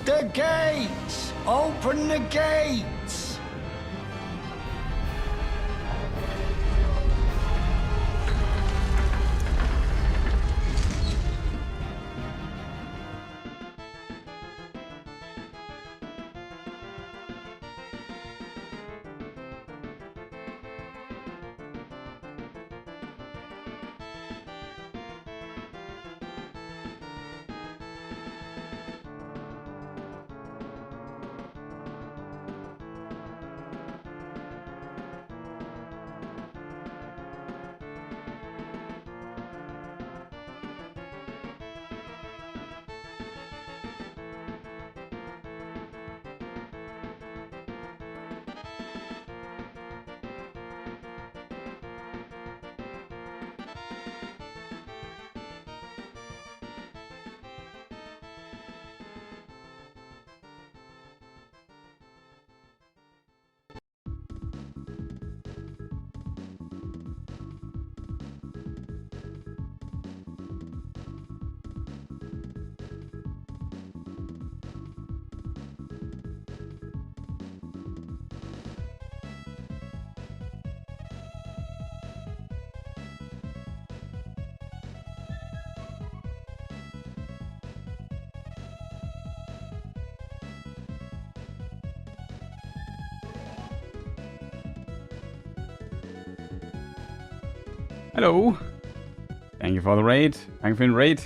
The gates! Open the gates! Hello. Thank you for the raid. Thank you for the raid.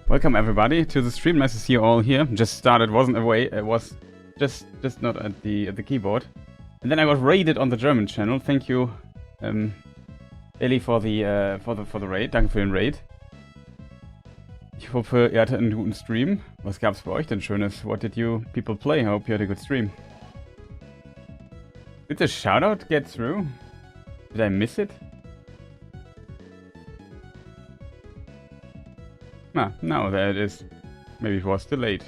Welcome everybody to the stream. Nice to see you all here. Just started, wasn't away. It was just not at the keyboard. And then I got raided on the German channel. Thank you, Ellie, for the raid. Danke für den Raid. Ich hoffe, ihr hattet einen guten Stream. Was gab's bei euch denn Schönes? What did you people play? I hope you had a good stream. Did the shoutout get through? Did I miss it? Ah, no, there it is. Maybe it was delayed.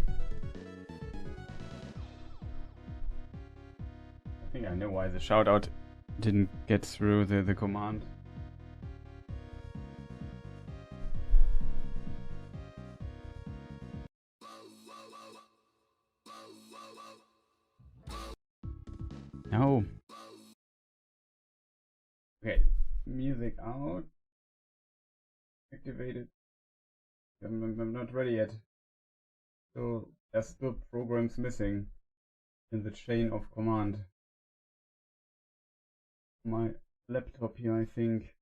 I think I know why the shoutout didn't get through the command. No. Okay, music out. Activated. I'm not ready yet. So there's still programs missing in the chain of command. My laptop here, I think.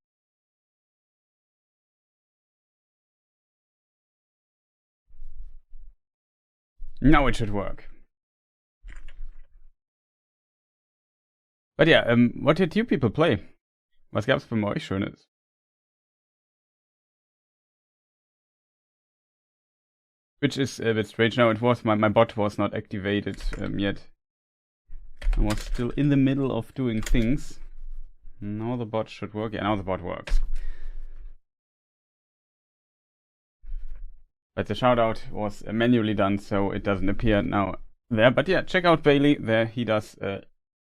Now it should work. But yeah, what did you people play? Was gab's bei euch Schönes? Which is a bit strange now. It was my bot was not activated yet. I was still in the middle of doing things. Now the bot should work. Yeah, now the bot works. But the shoutout was manually done, so it doesn't appear now there. But yeah, check out Bailey. There he does.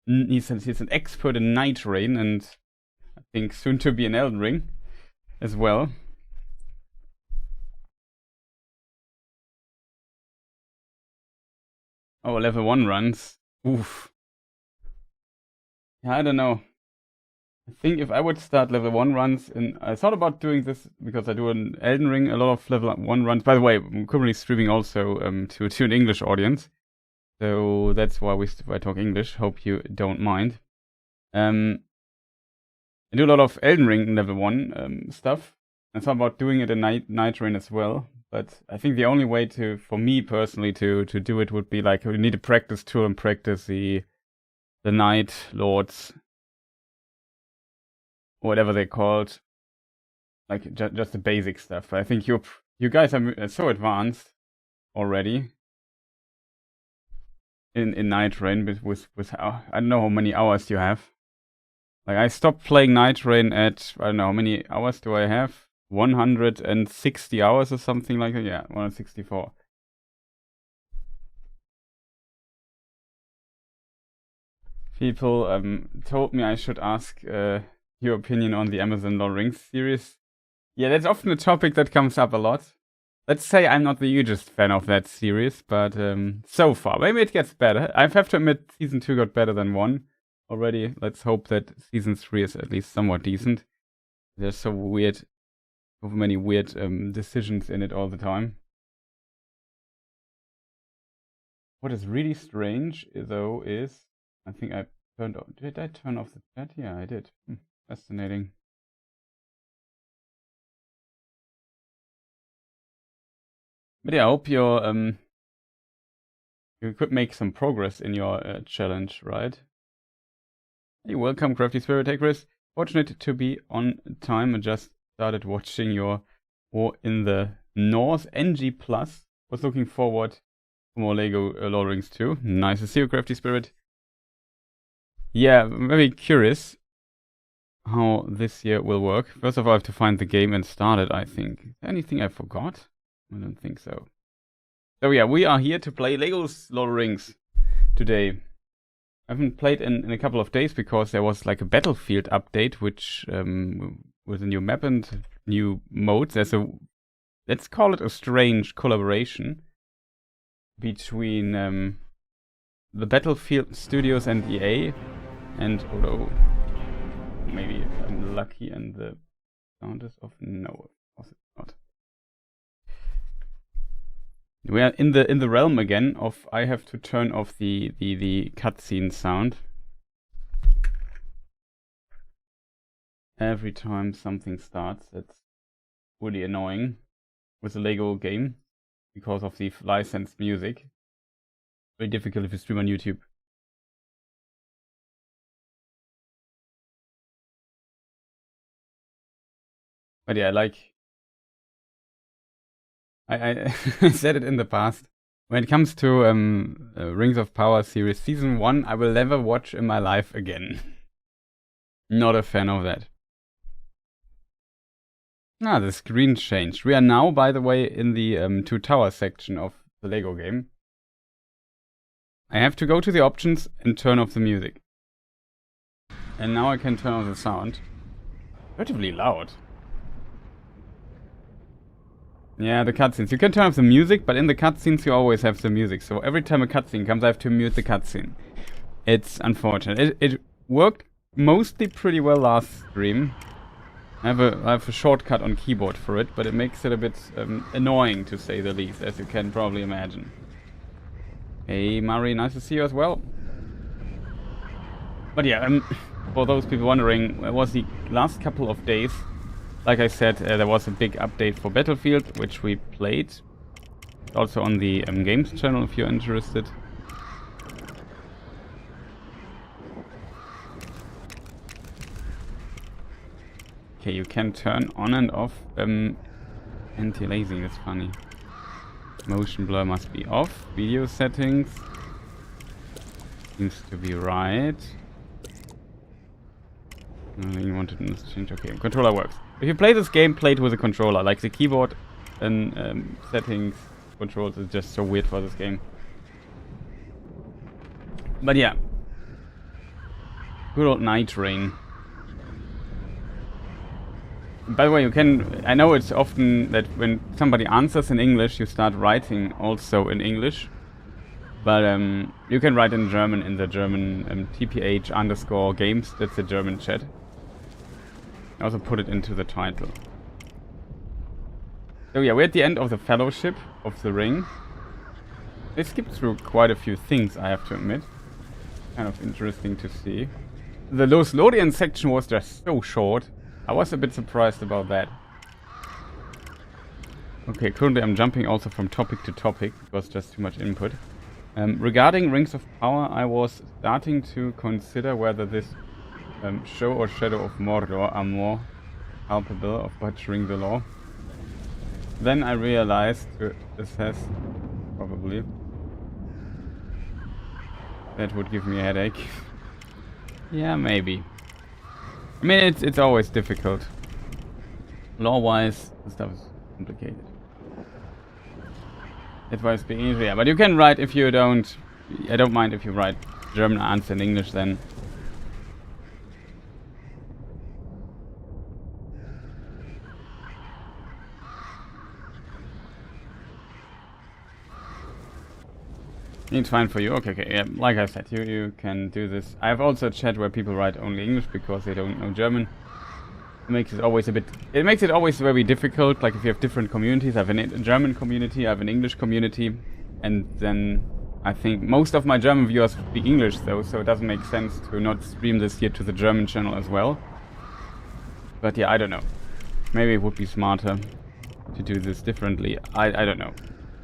He's an expert in Night Rain, and I think soon to be an Elden Ring as well. Oh, level 1 runs. Oof. Yeah, I don't know. I think if I would start level 1 runs, and I thought about doing this because I do an Elden Ring, a lot of level 1 runs. By the way, I'm currently streaming also to an English audience. So that's why I talk English. Hope you don't mind. I do a lot of Elden Ring level 1 stuff. I thought about doing it in Night Rain as well. But I think the only way for me personally to do it would be like you need a practice tool and practice the Night Lords, whatever they're called, like just the basic stuff. I think you guys are so advanced already in Night Rain with I don't know how many hours you have. Like I stopped playing Night Rain at I don't know how many hours do I have. 160 hours or something like that. Yeah, 164. People told me I should ask your opinion on the Amazon Lord of the Rings series. Yeah, that's often a topic that comes up a lot. let's say I'm not the hugest fan of that series, but so far. Maybe it gets better. I have to admit, Season 2 got better than 1 already. Let's hope that Season 3 is at least somewhat decent. There's so many weird decisions in it all the time. What is really strange, though, is... I think I turned off... Did I turn off the chat? Yeah, I did. Fascinating. But yeah, I hope you could make some progress in your challenge, right? Hey, welcome, Crafty Spirit. Hey, Chris. Fortunate to be on time. I just started watching your War in the North. NG Plus. Was looking forward to more Lego Lord of the Rings too. Nice to see you, Crafty Spirit. Yeah, I'm very curious how this year will work. First of all, I have to find the game and start it, I think. Is there anything I forgot? I don't think so. So yeah, we are here to play Lego's Lord of the Rings today. I haven't played in a couple of days because there was like a Battlefield update, which with a new map and new modes. There's a, let's call it a strange collaboration between the Battlefield studios and EA. And although maybe I'm lucky and the sound is off, no, of course it's not. We are in the realm again of I have to turn off the cutscene sound every time something starts. That's really annoying with a Lego game because of the licensed music. Very difficult if you stream on YouTube. But yeah, like I said it in the past. When it comes to Rings of Power series Season 1, I will never watch in my life again. Not a fan of that. Ah, the screen changed. We are now, by the way, in the Two Towers section of the Lego game. I have to go to the options and turn off the music. And now I can turn off the sound. Relatively loud. Yeah, the cutscenes. You can turn off the music, but in the cutscenes you always have the music. So every time a cutscene comes, I have to mute the cutscene. It's unfortunate. It worked mostly pretty well last stream. I have a shortcut on keyboard for it, but it makes it a bit annoying, to say the least, as you can probably imagine. Hey, Mari, nice to see you as well. But yeah, for those people wondering, it was the last couple of days. Like I said, there was a big update for Battlefield, which we played. Also on the games channel, if you're interested. Okay, you can turn on and off anti-aliasing, that's funny. Motion blur must be off. Video settings. Seems to be right. You wanted to change. Okay, controller works. If you play this game, play it with a controller. Like the keyboard and settings controls is just so weird for this game. But yeah. Good old Night Rain. By the way, you can... I know it's often that when somebody answers in English, you start writing also in English. But you can write in German in the German tph_games. That's the German chat. I also put it into the title. So yeah, we're at the end of the Fellowship of the Ring. They skipped through quite a few things, I have to admit. Kind of interesting to see. The Lothlórien section was just so short. I was a bit surprised about that. Okay, currently I'm jumping also from topic to topic. It was just too much input. Regarding Rings of Power, I was starting to consider whether this show or Shadow of Mordor are more culpable of butchering the law. Then I realized this has probably... That would give me a headache. Yeah, maybe. I mean, it's always difficult. Law-wise, the stuff is complicated. Advice being easier, yeah, but you can write if you don't... I don't mind if you write German answer in English then. It's fine for you. Okay, yeah. Like I said, you can do this. I have also a chat where people write only English because they don't know German. It makes it always very difficult. Like if you have different communities, I have a German community, I have an English community, and then I think most of my German viewers speak English though, so it doesn't make sense to not stream this here to the German channel as well. But yeah, I don't know. Maybe it would be smarter to do this differently. I don't know.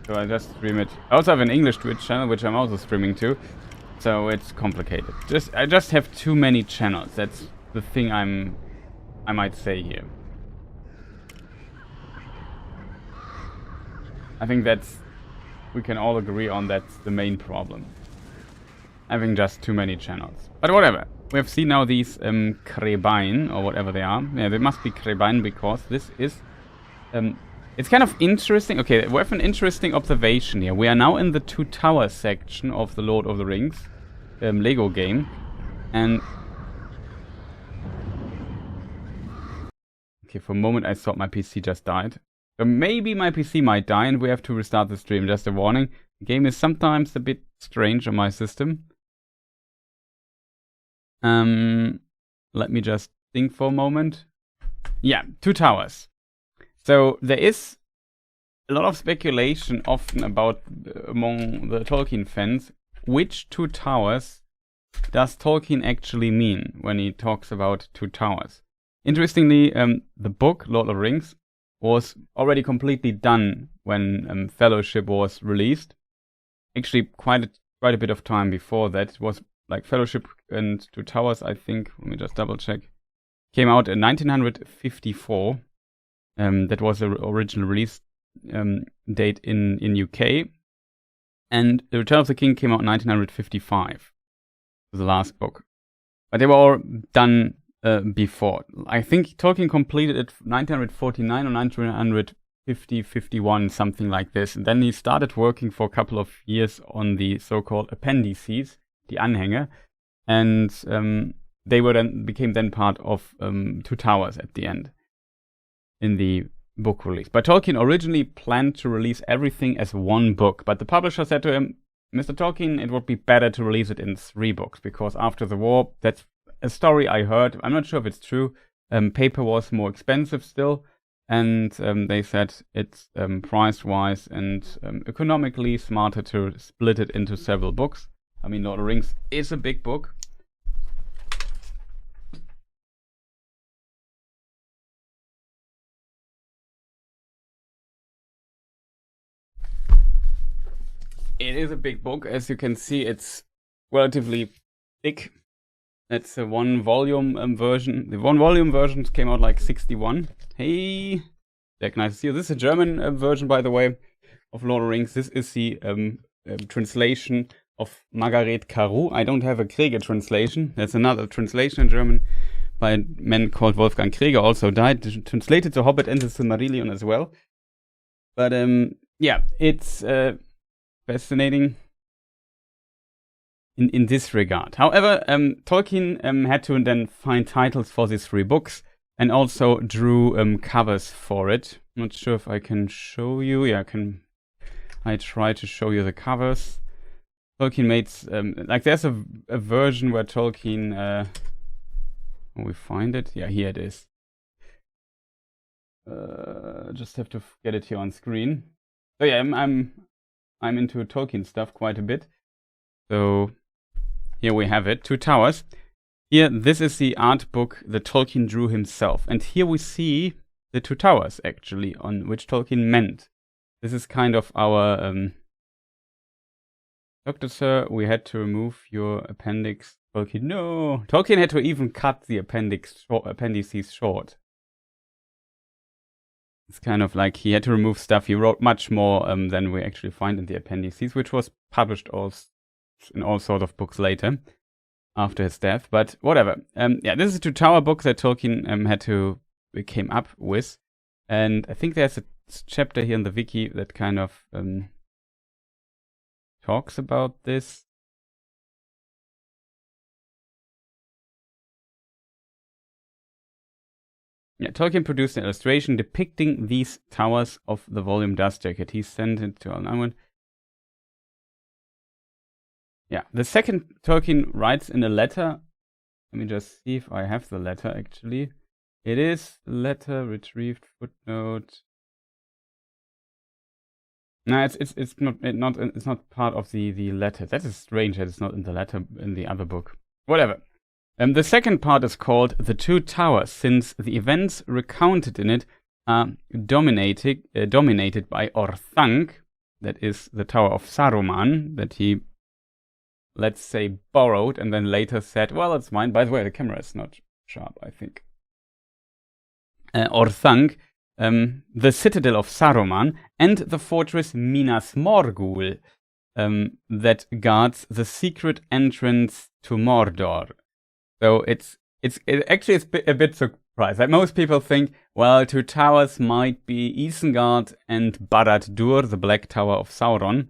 So I just stream it. I also have an English Twitch channel, which I'm also streaming to. So it's complicated. I just have too many channels. That's the thing I might say here. I think we can all agree on that's the main problem. Having just too many channels. But whatever. We have seen now these Krebein, or whatever they are. Yeah, they must be Krebein because this is... it's kind of interesting. Okay, we have an interesting observation here. We are now in the Two Towers section of the Lord of the Rings Lego game. And... okay, for a moment I thought my PC just died. So maybe my PC might die and we have to restart the stream. Just a warning. The game is sometimes a bit strange on my system. Let me just think for a moment. Yeah, Two Towers. So there is a lot of speculation often about among the Tolkien fans, which Two Towers does Tolkien actually mean when he talks about Two Towers? Interestingly, the book Lord of the Rings was already completely done when Fellowship was released. Actually, quite a bit of time before that. It was like Fellowship and Two Towers, I think. Let me just double check. Came out in 1954. That was the original release date in UK. And The Return of the King came out in 1955. The last book. But they were all done before. I think Tolkien completed it 1949 or 1950, 51, something like this. And then he started working for a couple of years on the so-called appendices, the Anhänge. And they became then part of Two Towers at the end. In the book release. But Tolkien originally planned to release everything as one book, but the publisher said to him, Mr. Tolkien, it would be better to release it in 3 books, because after the war, that's a story I heard, I'm not sure if it's true, paper was more expensive still, and they said it's price-wise and economically smarter to split it into several books. I mean, Lord of the Rings is a big book. It is a big book. As you can see, it's relatively thick. That's a 1-volume version. The 1-volume version came out like 61. Hey, Jack, nice to see you. This is a German version, by the way, of Lord of the Rings. This is the translation of Margaret Carew. I don't have a Krieger translation. That's another translation in German by a man called Wolfgang Krieger, also died. Translated the Hobbit and the Silmarillion as well. But yeah, it's... fascinating in this regard. However, Tolkien had to then find titles for these 3 books and also drew covers for it. Not sure if I can show you. Yeah, I try to show you the covers. Tolkien made like there's a version where Tolkien we find it. Yeah, here it is. Just have to get it here on screen. So yeah, I'm into Tolkien stuff quite a bit. So here we have it, Two Towers. Here, this is the art book that Tolkien drew himself. And here we see the Two Towers, actually, on which Tolkien meant. This is kind of our... Doctor Sir, we had to remove your appendix. Tolkien, no! Tolkien had to even cut the appendices short. It's kind of like he had to remove stuff. He wrote much more than we actually find in the appendices, which was published in all sorts of books later, after his death. But whatever. Yeah, this is a Two Tower book that Tolkien came up with. And I think there's a chapter here in the wiki that kind of talks about this. Yeah, Tolkien produced an illustration depicting these towers of the volume Dust Jacket. He sent it to Alan. Yeah, the second Tolkien writes in a letter. Let me just see if I have the letter actually. It is letter retrieved footnote. No, it's not part of the letter. That is strange that it's not in the letter in the other book. Whatever. The second part is called The Two Towers, since the events recounted in it are dominated by Orthanc, that is the Tower of Saruman, that he, let's say, borrowed and then later said, well, it's mine. By the way, the camera is not sharp, I think. Orthanc, the citadel of Saruman, and the fortress Minas Morgul, that guards the secret entrance to Mordor. So it's actually a bit surprised. Like most people think, well, Two Towers might be Isengard and Barad-dûr, the Black Tower of Sauron,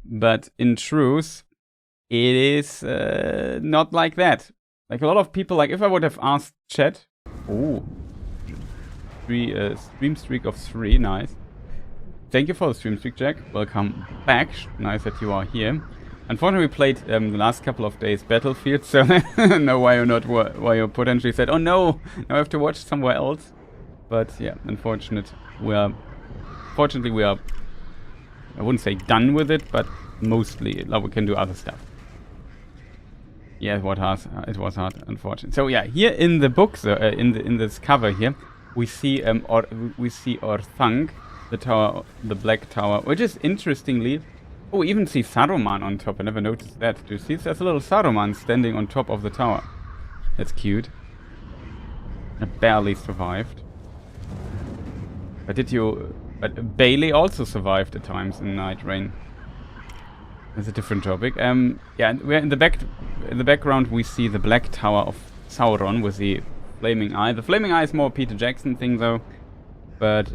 but in truth, it is not like that. Like a lot of people, like if I would have asked chat, stream streak of 3, nice. Thank you for the stream streak, Jack. Welcome back. Nice that you are here. Unfortunately, we played the last couple of days Battlefield, so I know why you potentially said, oh no, now I have to watch somewhere else. But yeah, unfortunately we are, I wouldn't say done with it, but mostly we can do other stuff. Yeah, it was hard, unfortunately. So yeah, here in the books, in this cover here, we see Orthanc, the tower, the Black Tower, which is interestingly. Oh, we even see Saruman on top. I never noticed that. Do you see? There's a little Saruman standing on top of the tower. That's cute. It barely survived. But Bailey also survived at times in Night Rain. That's a different topic. Yeah, we're in the background we see the Black Tower of Sauron with the flaming eye. The flaming eye is more a Peter Jackson thing though. But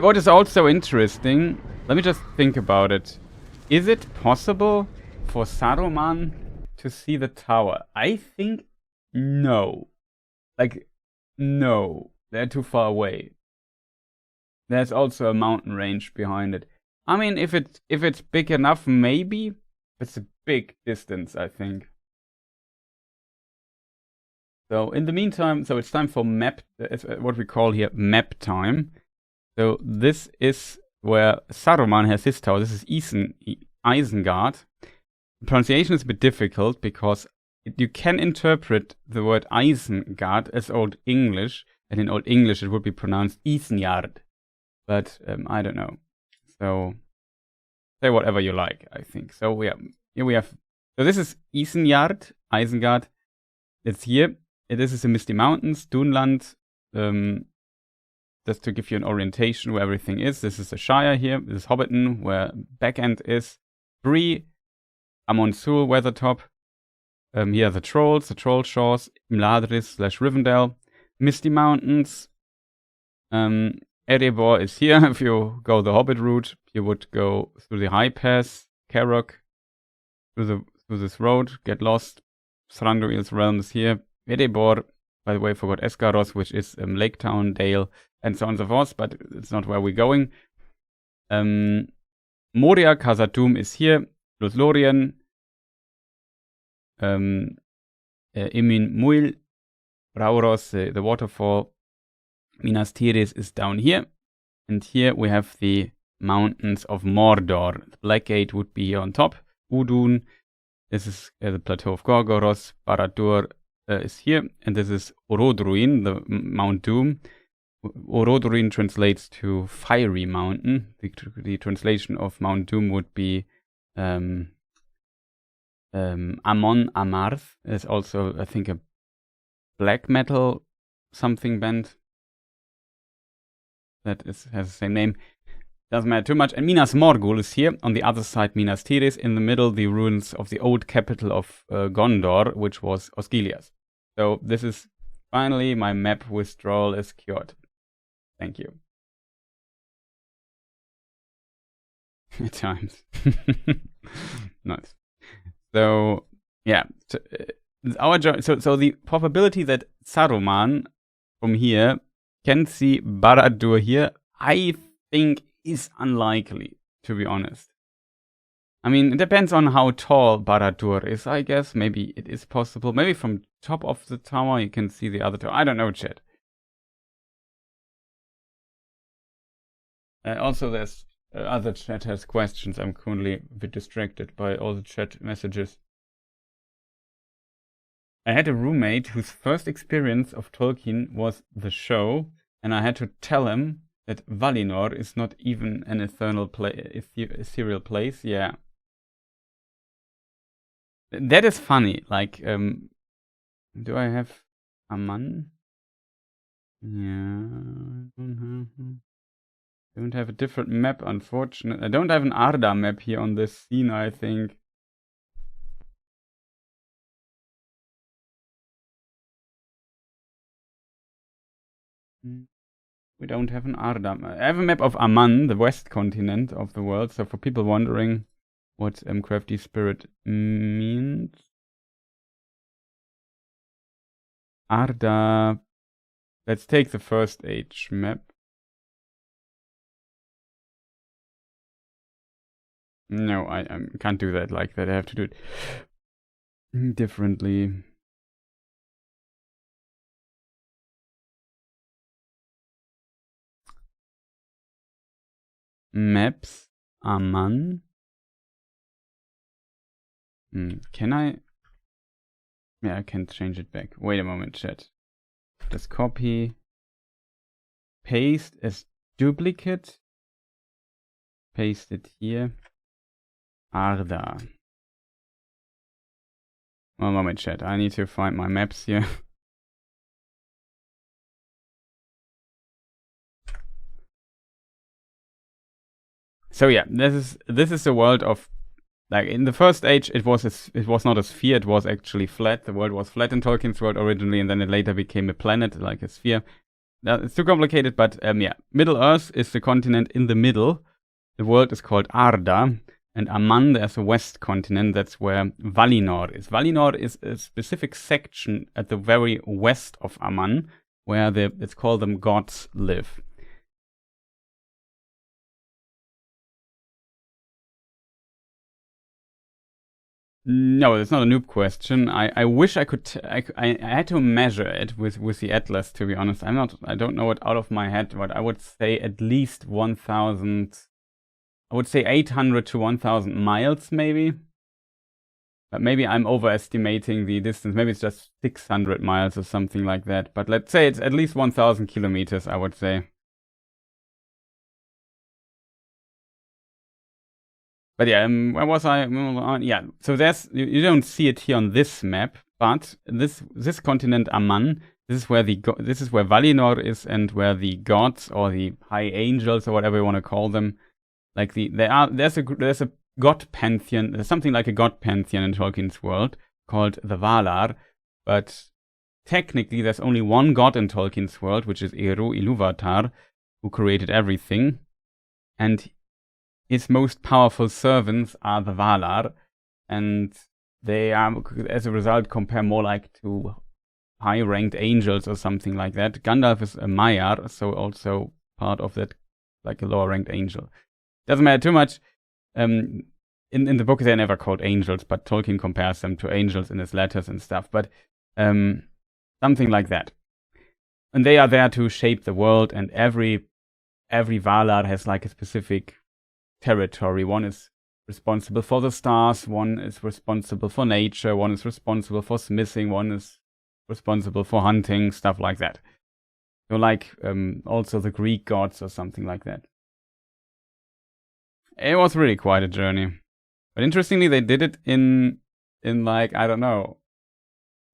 what is also interesting, let me just think about it. Is it possible for Saruman to see the tower? I think no. Like, no. They're too far away. There's also a mountain range behind it. I mean, if it's big enough, maybe. It's a big distance, I think. So, in the meantime, so it's time for map, what we call here map time. So this is where Saruman has his tower. This is Isengard. The pronunciation is a bit difficult because you can interpret the word Isengard as Old English, and in Old English it would be pronounced Isengard. But I don't know. So say whatever you like, I think. So yeah, here we have. So this is Isengard. It's here. This is the Misty Mountains, Dunland. Just to give you an orientation where everything is. This is the Shire here. This is Hobbiton, where Backend is. Bree, Amon Sul, Weathertop. Here are the Trolls, the Troll Shores, Imladris/Rivendell. Misty Mountains. Erebor is here. If you go the Hobbit route, you would go through the High Pass, Carrock, through this road, get lost. Thranduil's realm is here. Erebor, by the way, forgot Esgaros, which is Lake Town, Dale, and so on and so forth, but it's not where we're going. Moria, Khazad-dûm is here. Lothlorien, Emin Muil, Rauros, the waterfall. Minas Tirith is down here. And here we have the mountains of Mordor. The Blackgate would be here on top. Udun, this is the plateau of Gorgoroth. Barad-dûr is here. And this is Orodruin, the Mount Doom. Orodruin translates to Fiery Mountain. The translation of Mount Doom would be Amon Amarth. There's also, I think, a black metal something band that has the same name. Doesn't matter too much. And Minas Morgul is here. On the other side, Minas Tirith. In the middle, the ruins of the old capital of Gondor, which was Osgiliath. So this is finally my map withdrawal is cured. Thank you. At times. Nice. So, yeah. So, so the probability that Saruman from here can see Barad-dûr here, I think is unlikely, to be honest. I mean, it depends on how tall Barad-dûr is, I guess. Maybe it is possible. Maybe from top of the tower you can see the other tower. I don't know, chat. Also, there's other chat has questions. I'm currently a bit distracted by all the chat messages. I had a roommate whose first experience of Tolkien was the show, and I had to tell him that Valinor is not even an ethereal place. Yeah. That is funny. Like, do I have Aman? Yeah. Don't have a different map, unfortunately. I don't have an Arda map here on this scene, I think. We don't have an Arda. I have a map of Aman, the west continent of the world. So for people wondering what Crafty Spirit means. Arda. Let's take the first age map. No, I can't do that like that. I have to do it differently. Maps, Aman. Can I? Yeah, I can change it back. Wait a moment, chat. Just copy. Paste as duplicate. Paste it here. Arda. One moment, chat. I need to find my maps here. So yeah, this is the world of, like, in the first age it was not a sphere, it was actually flat. The world was flat in Tolkien's world originally, and then it later became a planet, like a sphere. It's too complicated, but yeah. Middle Earth is the continent in the middle. The world is called Arda, and Aman, there's a west continent. That's where Valinor is. Valinor is a specific section at the very west of Aman, where let's call them gods live. No, it's not a noob question. I wish I could. I had to measure it with the atlas. To be honest, I don't know it out of my head, but I would say at least 1,000. I would say 800 to 1,000 miles, maybe. But maybe I'm overestimating the distance. Maybe it's just 600 miles or something like that. But let's say it's at least 1,000 kilometers. I would say. But yeah, where was I? Yeah, so you don't see it here on this map, but this continent Aman, this is where Valinor is, and where the gods or the high angels or whatever you want to call them, like there's a god pantheon. There's something like a god pantheon in Tolkien's world called the Valar, but technically there's only one god in Tolkien's world, which is Eru Ilúvatar, who created everything, and his most powerful servants are the Valar, and they are, as a result, compare more like to high-ranked angels or something like that. Gandalf is a Maiar, so also part of that, like a lower-ranked angel. Doesn't matter too much. In the book, they're never called angels, but Tolkien compares them to angels in his letters and stuff. But something like that. And they are there to shape the world, and every Valar has like a specific territory. One is responsible for the stars, one is responsible for nature, one is responsible for smithing, one is responsible for hunting, stuff like that. So like also the Greek gods or something like that. It was really quite a journey. But interestingly, they did it in like, I don't know,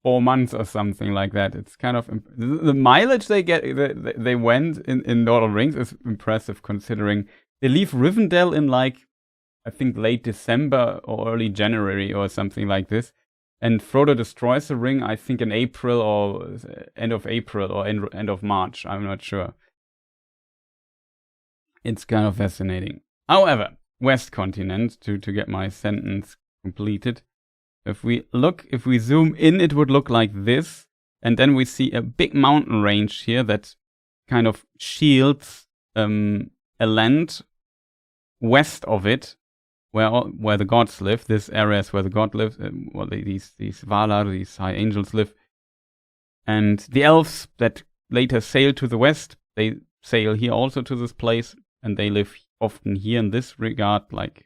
4 months or something like that. It's kind of the mileage they went in Lord of the Rings is impressive, considering they leave Rivendell in like, I think, late December or early January or something like this. And Frodo destroys the ring, I think, in April or end of April or end of March. I'm not sure. It's kind of fascinating. However, West Continent, to get my sentence completed. If we zoom in, it would look like this. And then we see a big mountain range here that kind of shields a land west of it, where the gods live. This area is where the god lives. Well, these Valar, these high angels live. And the elves that later sail to the west, they sail here also to this place, and they live often here in this regard, like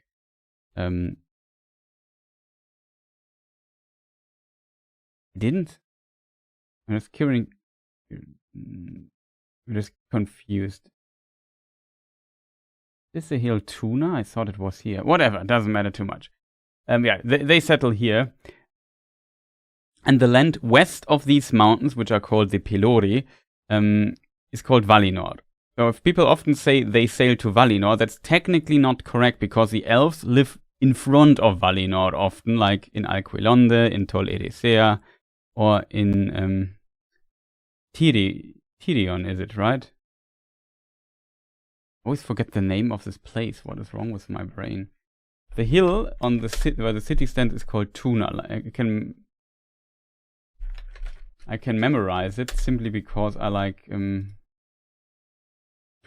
didn't? I was curious. I'm just confused. Is the hill Tuna? I thought it was here. Whatever, doesn't matter too much. Yeah, they settle here. And the land west of these mountains, which are called the Pelori, is called Valinor. So if people often say they sail to Valinor, that's technically not correct, because the elves live in front of Valinor often, like in Alquilonde, in Tol Eressëa, or in Tirion, is it, right? I always forget the name of this place. What is wrong with my brain? The hill on the where the city stands is called Tuna. I can memorize it simply because I like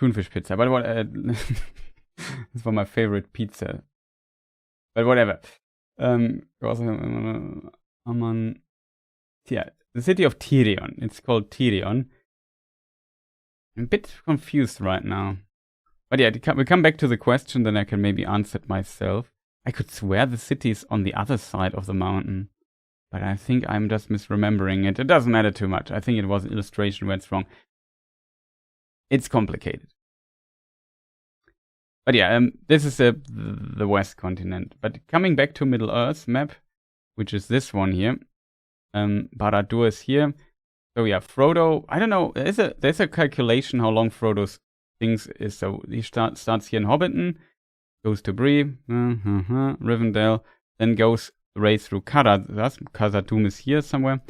Thunfisch pizza. But what? It's one of my favorite pizza. But whatever. Yeah, the city of Tirion. It's called Tirion. I'm a bit confused right now. But yeah, we come back to the question, then I can maybe answer it myself. I could swear the city is on the other side of the mountain. But I think I'm just misremembering it. It doesn't matter too much. I think it was an illustration where it's wrong. It's complicated. But yeah, this is the West continent. But coming back to Middle-earth map, which is this one here. Barad-dûr is here. So yeah, Frodo, I don't know, there's a calculation how long Frodo's things is. So he starts here in Hobbiton, goes to Bree, Rivendell, then goes right through Khazad-dûm is here somewhere.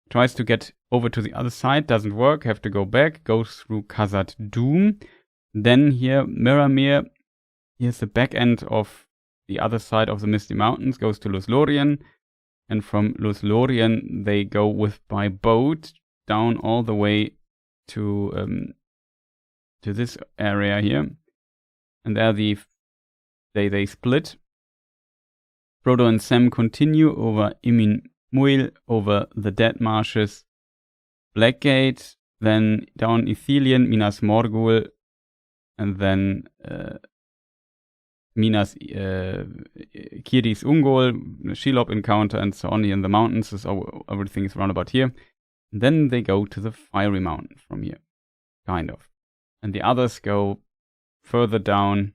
Tries to get over to the other side, doesn't work, have to go back, goes through Khazad-dûm. Then here, Miramir, here's the back end of the other side of the Misty Mountains, goes to Lothlórien. And from Lothlórien, they go by boat down all the way to this area here. And there they split. Frodo and Sam continue over Imin Muil, over the Dead Marshes, Blackgate, then down Ithilien, Minas Morgul, and then Minas Kiris Ungol, Shelob encounter, and so on here in the mountains. So everything is round about here. And then they go to the Fiery Mountain from here, kind of. And the others go further down.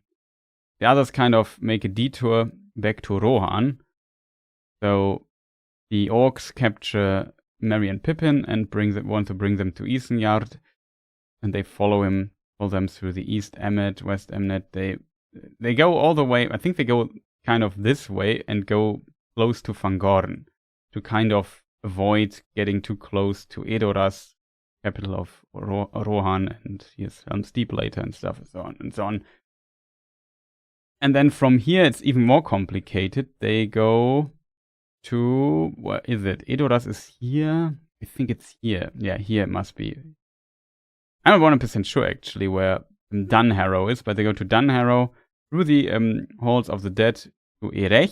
The others kind of make a detour back to Rohan. So the orcs capture Merry and Pippin and want to bring them to Isengard. And they follow them through the East Emmet, West Emmet. They go all the way, I think they go kind of this way and go close to Fangorn to kind of avoid getting too close to Edoras, capital of Rohan, and here's Helm's Deep later and stuff, and so on and so on. And then from here it's even more complicated. They go to, where is it? Edoras is here? I think it's here. Yeah, here it must be. I'm not 100% sure actually where Dunharrow is, but they go to Dunharrow, through the Halls of the Dead to Erech,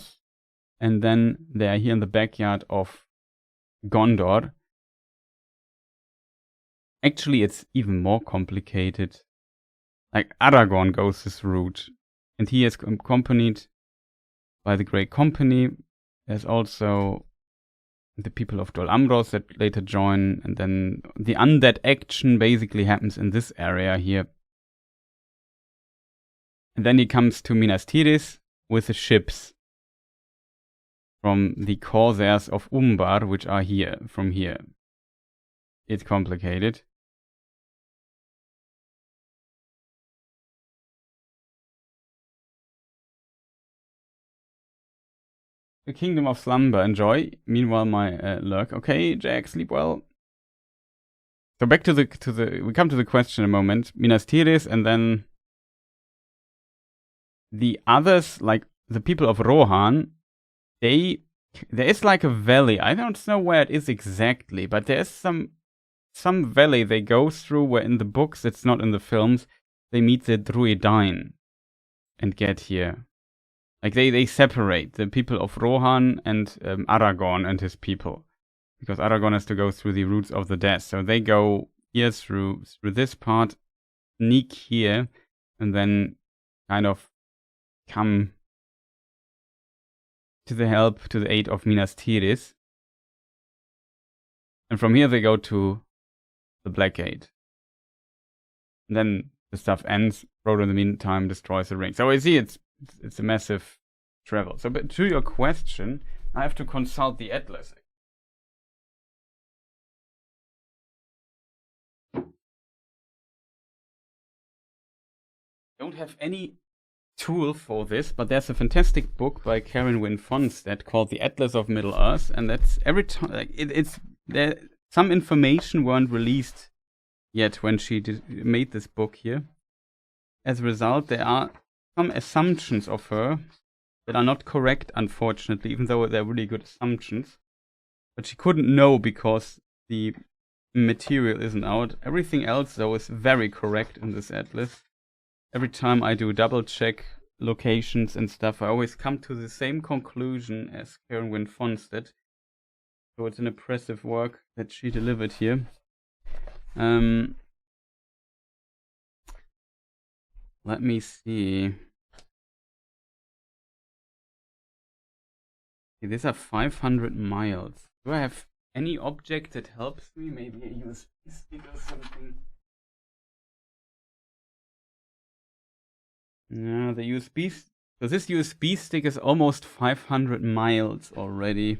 and then they are here in the backyard of Gondor. Actually, it's even more complicated. Like, Aragorn goes this route, and he is accompanied by the Grey Company. There's also the people of Dol Amroth that later join, and then the undead action basically happens in this area here. And then he comes to Minas Tirith with the ships from the Corsairs of Umbar, which are here, from here. It's complicated. The Kingdom of Slumber, enjoy. Meanwhile, my lurk. Okay, Jack, sleep well. So back to the we come to the question in a moment. Minas Tirith, and then the others, like the people of Rohan, there is like a valley. I don't know where it is exactly, but there's some valley they go through where in the books, it's not in the films, they meet the Druidine and get here. Like they separate the people of Rohan and Aragorn and his people, because Aragorn has to go through the roots of the dead. So they go here through this part, sneak here, and then kind of come to the aid of Minas Tirith. And from here they go to the Black Gate. And then the stuff ends. Frodo in the meantime destroys the ring. So I see it's a massive travel. So but to your question, I have to consult the atlas. Don't have any tool for this, but there's a fantastic book by Karen Wynne Fonstead called The Atlas of Middle-earth, and that's every time like it's there. Some information weren't released yet when she made this book here. As a result, there are some assumptions of her that are not correct, unfortunately, even though they're really good assumptions. But she couldn't know because the material isn't out. Everything else, though, is very correct in this atlas. Every time I do double check locations and stuff, I always come to the same conclusion as Karen Wynne Fonstead. So it's an impressive work that she delivered here. Let me see. Okay, these are 500 miles. Do I have any object that helps me? Maybe a USB stick or something? No, the USB... So this USB stick is almost 500 miles already.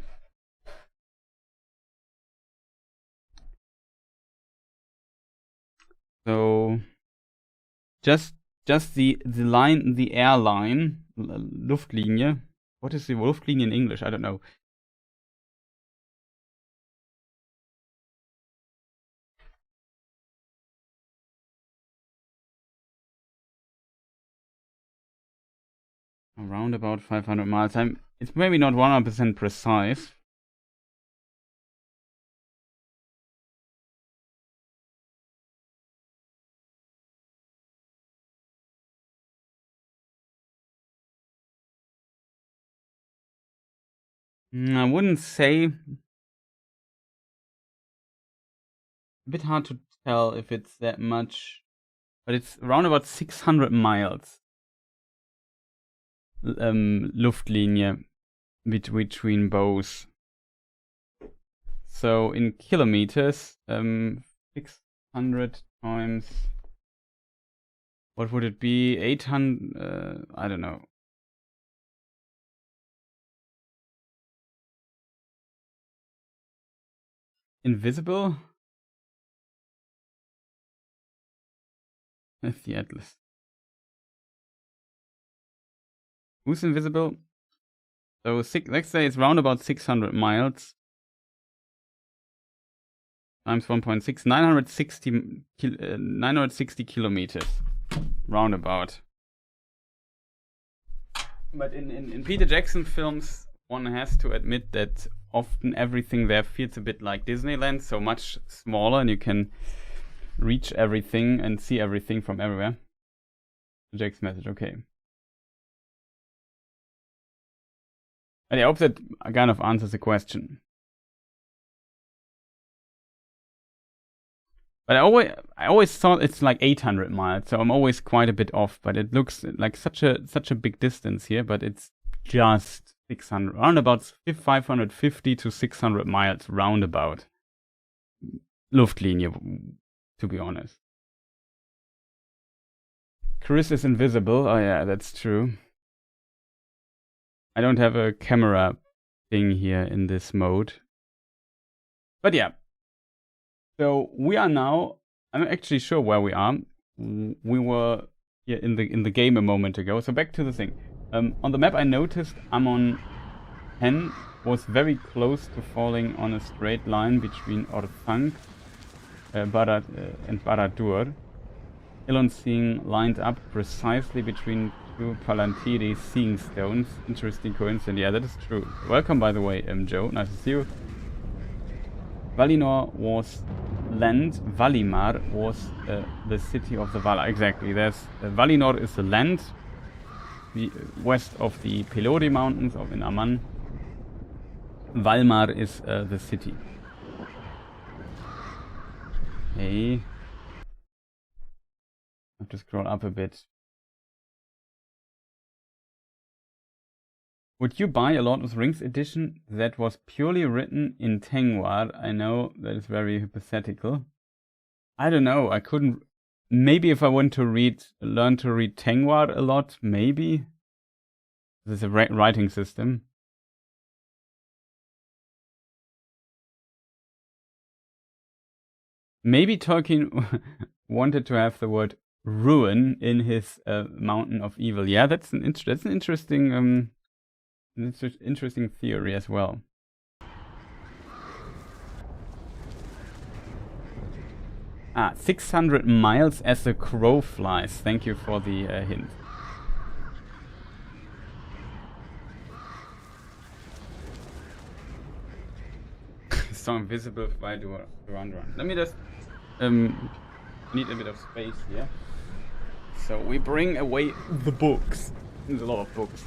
So... Just the line, the airline, Luftlinie. What is the Luftlinie in English? I don't know. Around about 500 miles. It's maybe not 100% precise. I wouldn't say. A bit hard to tell if it's that much, but it's around about 600 miles. Luftlinie between both. So in kilometers, 600 times. What would it be? 800. I don't know. Invisible? That's the atlas. Who's invisible? So let's say it's round about 600 miles. Times 1.6, 960 kilometers. Roundabout. But in Peter Jackson films, one has to admit that often everything there feels a bit like Disneyland, so much smaller, and you can reach everything and see everything from everywhere. Jack's message, okay. And I hope that kind of answers the question. But I always thought it's like 800 miles, so I'm always quite a bit off. But it looks like such a big distance here, but it's just 600, around about 550 to 600 miles roundabout. Luftlinie, to be honest. Chris is invisible. Oh yeah, that's true. I don't have a camera thing here in this mode. But yeah. So we are now, I'm actually sure where we are. We were here in the game a moment ago. So back to the thing. On the map I noticed Amon Hen was very close to falling on a straight line between Orthanc and Barad-dûr. Elon seeing lined up precisely between two Palantiri seeing stones. Interesting coincidence. Yeah, that is true. Welcome, by the way, Joe. Nice to see you. Valinor was land. Valimar was the city of the Valar. Exactly. There's Valinor is the land, west of the Pelori Mountains in Aman. Valmar is the city. Okay. I have to scroll up a bit. Would you buy a Lord of the Rings edition that was purely written in Tengwar? I know that is very hypothetical. I don't know. I couldn't. Maybe if I want to learn to read Tengwar a lot, maybe. There's a writing system. Maybe Tolkien wanted to have the word ruin in his Mountain of Evil. Yeah, that's an interesting interesting theory as well. 600 miles as the crow flies. Thank you for the hint. So invisible, why do I run? Let me just need a bit of space here. So we bring away the books. There's a lot of books.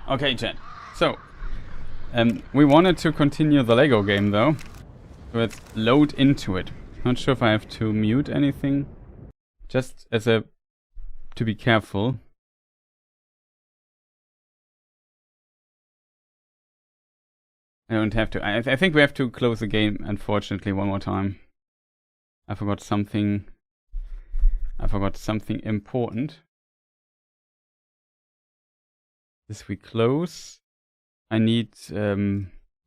Okay, chat. So, we wanted to continue the Lego game though. So let's load into it. Not sure if I have to mute anything. Just as to be careful. I don't have to. I think we have to close the game, unfortunately, one more time. I forgot something important. This we close. I need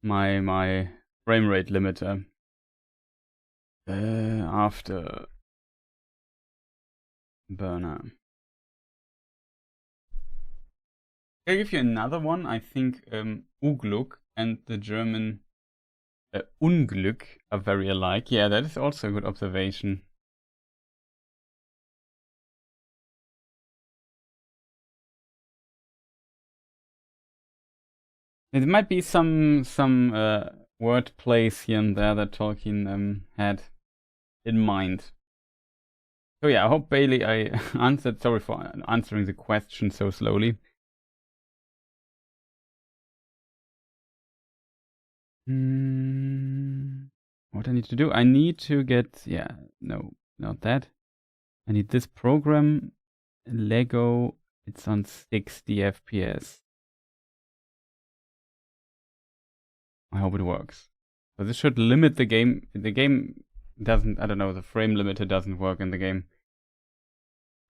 my frame rate limiter. After burner. I'll give you another one. I think Unglück and the German Unglück are very alike. Yeah, that is also a good observation. There might be some word plays here and there that Tolkien had in mind. So yeah, I hope Bailey I answered. Sorry for answering the question so slowly. What I need to do? I need to get no, not that. I need this program. Lego. It's on 60 FPS. I hope it works. So this should limit the game. The game doesn't, I don't know, the frame limiter doesn't work in the game.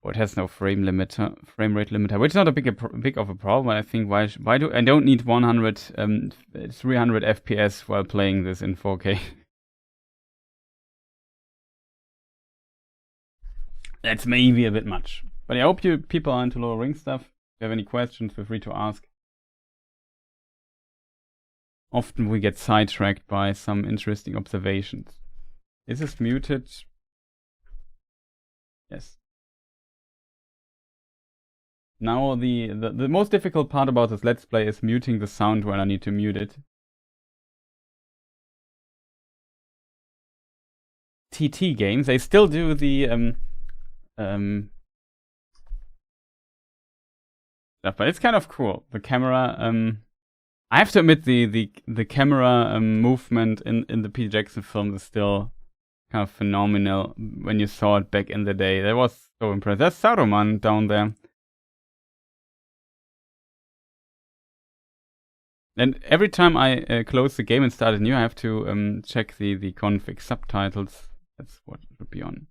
Or it has no frame rate limiter, which is not a big of a problem. I think why do I don't need 300 FPS while playing this in 4K. That's maybe a bit much. But I hope you people are into Lord of the Rings stuff. If you have any questions, feel free to ask. Often we get sidetracked by some interesting observations. Is this muted? Yes. Now the most difficult part about this Let's Play is muting the sound when I need to mute it. TT games, they still do the stuff, but it's kind of cool. The camera I have to admit the camera movement in the Peter Jackson film is still kind of phenomenal when you saw it back in the day. That was so impressive. There's Saruman down there. And every time I close the game and start it new, I have to check the config subtitles. That's what it would be on.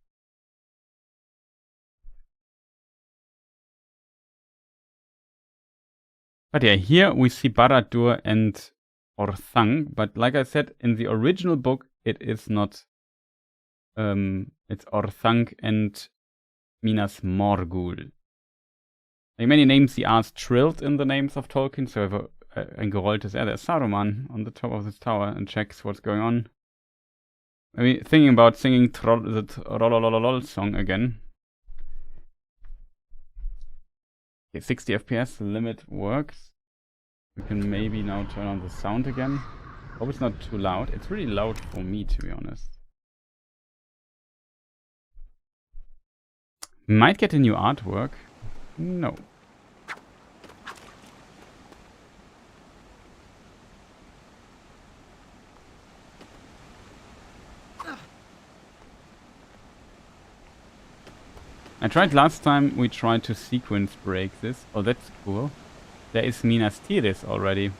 But yeah, here we see Barad-dûr and Orthang, but like I said, in the original book, it is not. It's Orthang and Minas Morgul. Like many names, the R's trilled in the names of Tolkien, so if ein gerolltes R, there's Saruman on the top of this tower and checks what's going on. Maybe thinking about singing the Trollololol song again. Okay, 60 FPS, the limit works. We can maybe now turn on the sound again. Hope it's not too loud. It's really loud for me, to be honest. Might get a new artwork. No. I tried last time, we tried to sequence break this. Oh, that's cool. There is Minas Tirith already.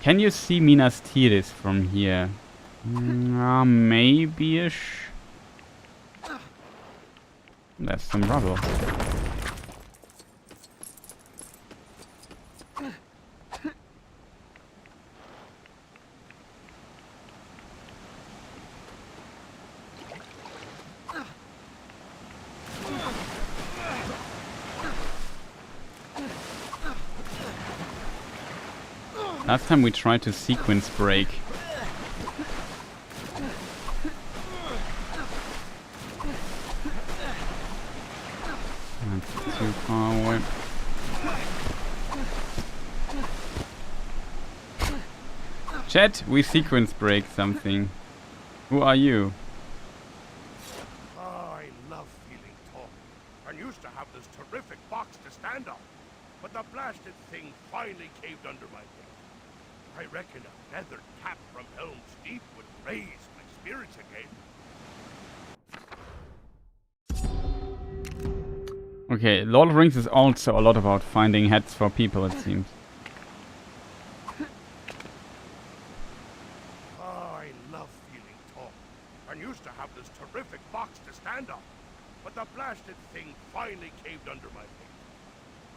Can you see Minas Tirith from here? Maybe-ish. There's some rubble. Last time we tried to sequence break. That's too far away. Chat, we sequence break something. Who are you? Oh, I love feeling tall. I used to have this terrific box to stand on, but the blasted thing finally caved under my weight. I reckon a feathered tap from Helm's Deep would raise my spirits again. Okay, Lord of the Rings is also a lot about finding heads for people, it seems. Oh, I love feeling tall. I used to have this terrific box to stand on, but the blasted thing finally caved under my weight.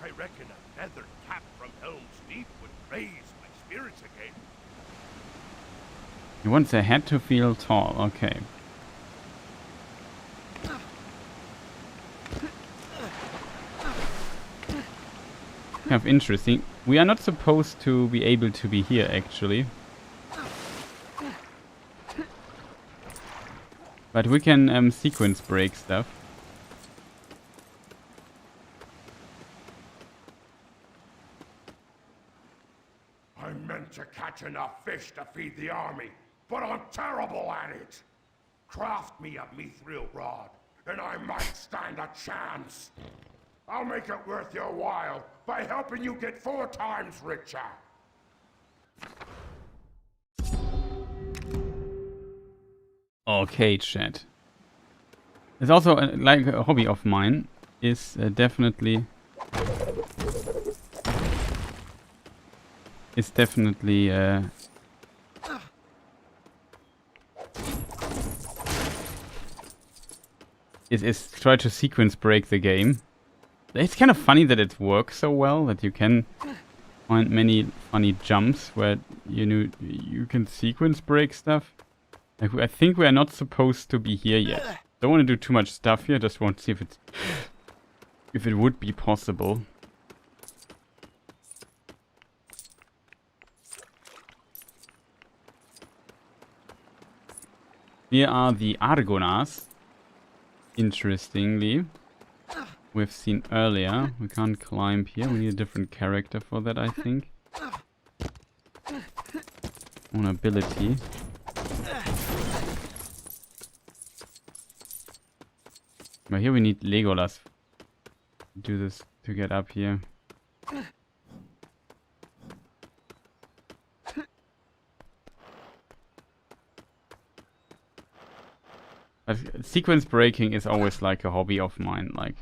I reckon a feathered tap from Helm's Deep would raise my spirits again. He wants a head to feel tall, okay. Kind of interesting. We are not supposed to be able to be here, actually. But we can sequence break stuff. I meant to catch enough fish to feed the army, but I'm terrible at it. Craft me a mithril rod, and I might stand a chance. I'll make it worth your while by helping you get 4 times richer. Okay, chat. It's also like a hobby of mine. Is definitely is try to sequence break the game. It's kind of funny that it works so well that you can find many funny jumps where you can sequence break stuff. Like, I think we are not supposed to be here yet. Don't want to do too much stuff here. Just want to see if it would be possible. Here are the Argonas. Interestingly, we've seen earlier. We can't climb here. We need a different character for that, I think. On ability. But here we need Legolas to do this to get up here. But sequence breaking is always like a hobby of mine, like.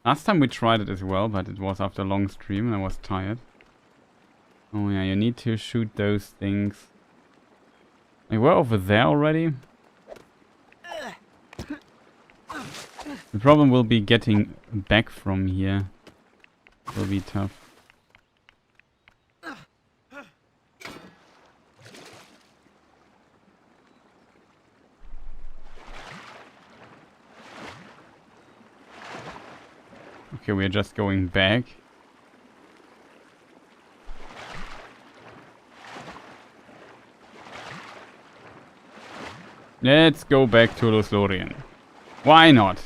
Last time we tried it as well, but it was after a long stream and I was tired. Oh yeah, you need to shoot those things. Like, we're over there already. The problem will be getting back from here. Will be tough. Okay, we're just going back. Let's go back to Lothlorien. Why not?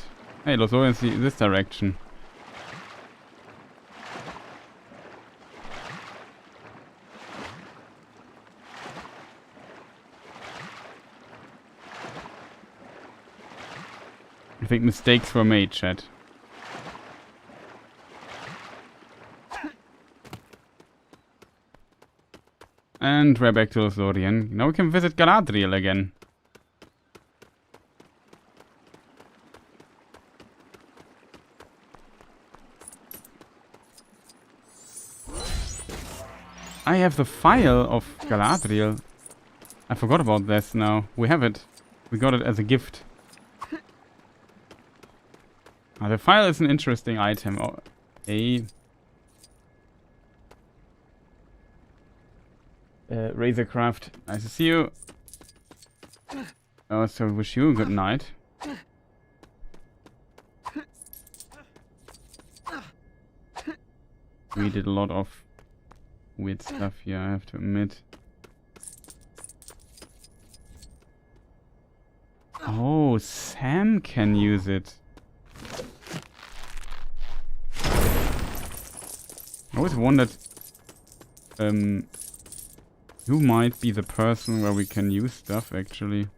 Hey, Lothlorien's this direction. I think mistakes were made, chat. And we're back to Lothlorien. Now we can visit Galadriel again. I have the file of Galadriel. I forgot about this now. We have it. We got it as a gift. The file is an interesting item. Oh, Razorcraft, nice to see you. Also wish you a good night. We did a lot of weird stuff here, I have to admit. Oh, Sam can use it. I always wondered who might be the person where we can use stuff, actually.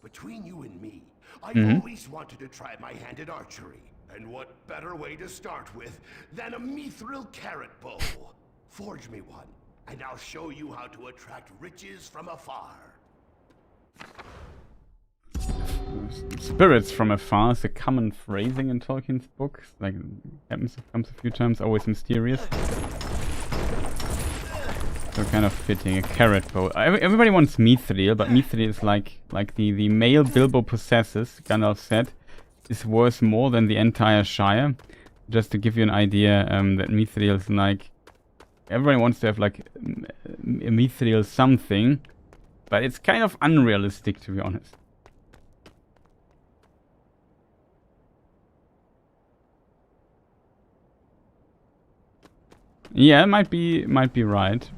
Between you and me, I always wanted to try my hand at archery. And what better way to start with than a mithril carrot bow? Forge me one, and I'll show you how to attract riches from afar. Spirits from afar is a common phrasing in Tolkien's books. Like, comes a few times, always mysterious. So kind of fitting, a carrot bow. Everybody wants mithril, but mithril is like the male Bilbo possesses, Gandalf said, is worth more than the entire Shire. Just to give you an idea, that mithril is like... Everybody wants to have like a mithril something, but it's kind of unrealistic, to be honest. Yeah, might be right.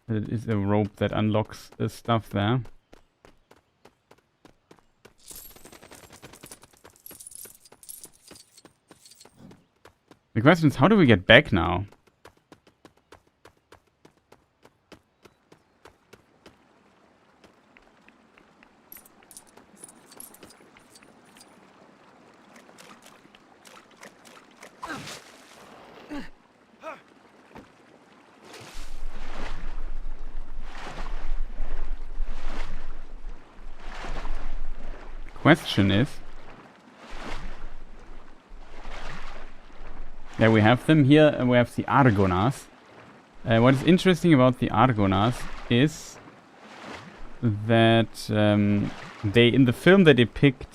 It is a rope that unlocks the stuff there. The question is, how do we get back now? Question is... Yeah, we have them here, and we have the Argonas. What is interesting about the Argonas is that they, in the film, they depict...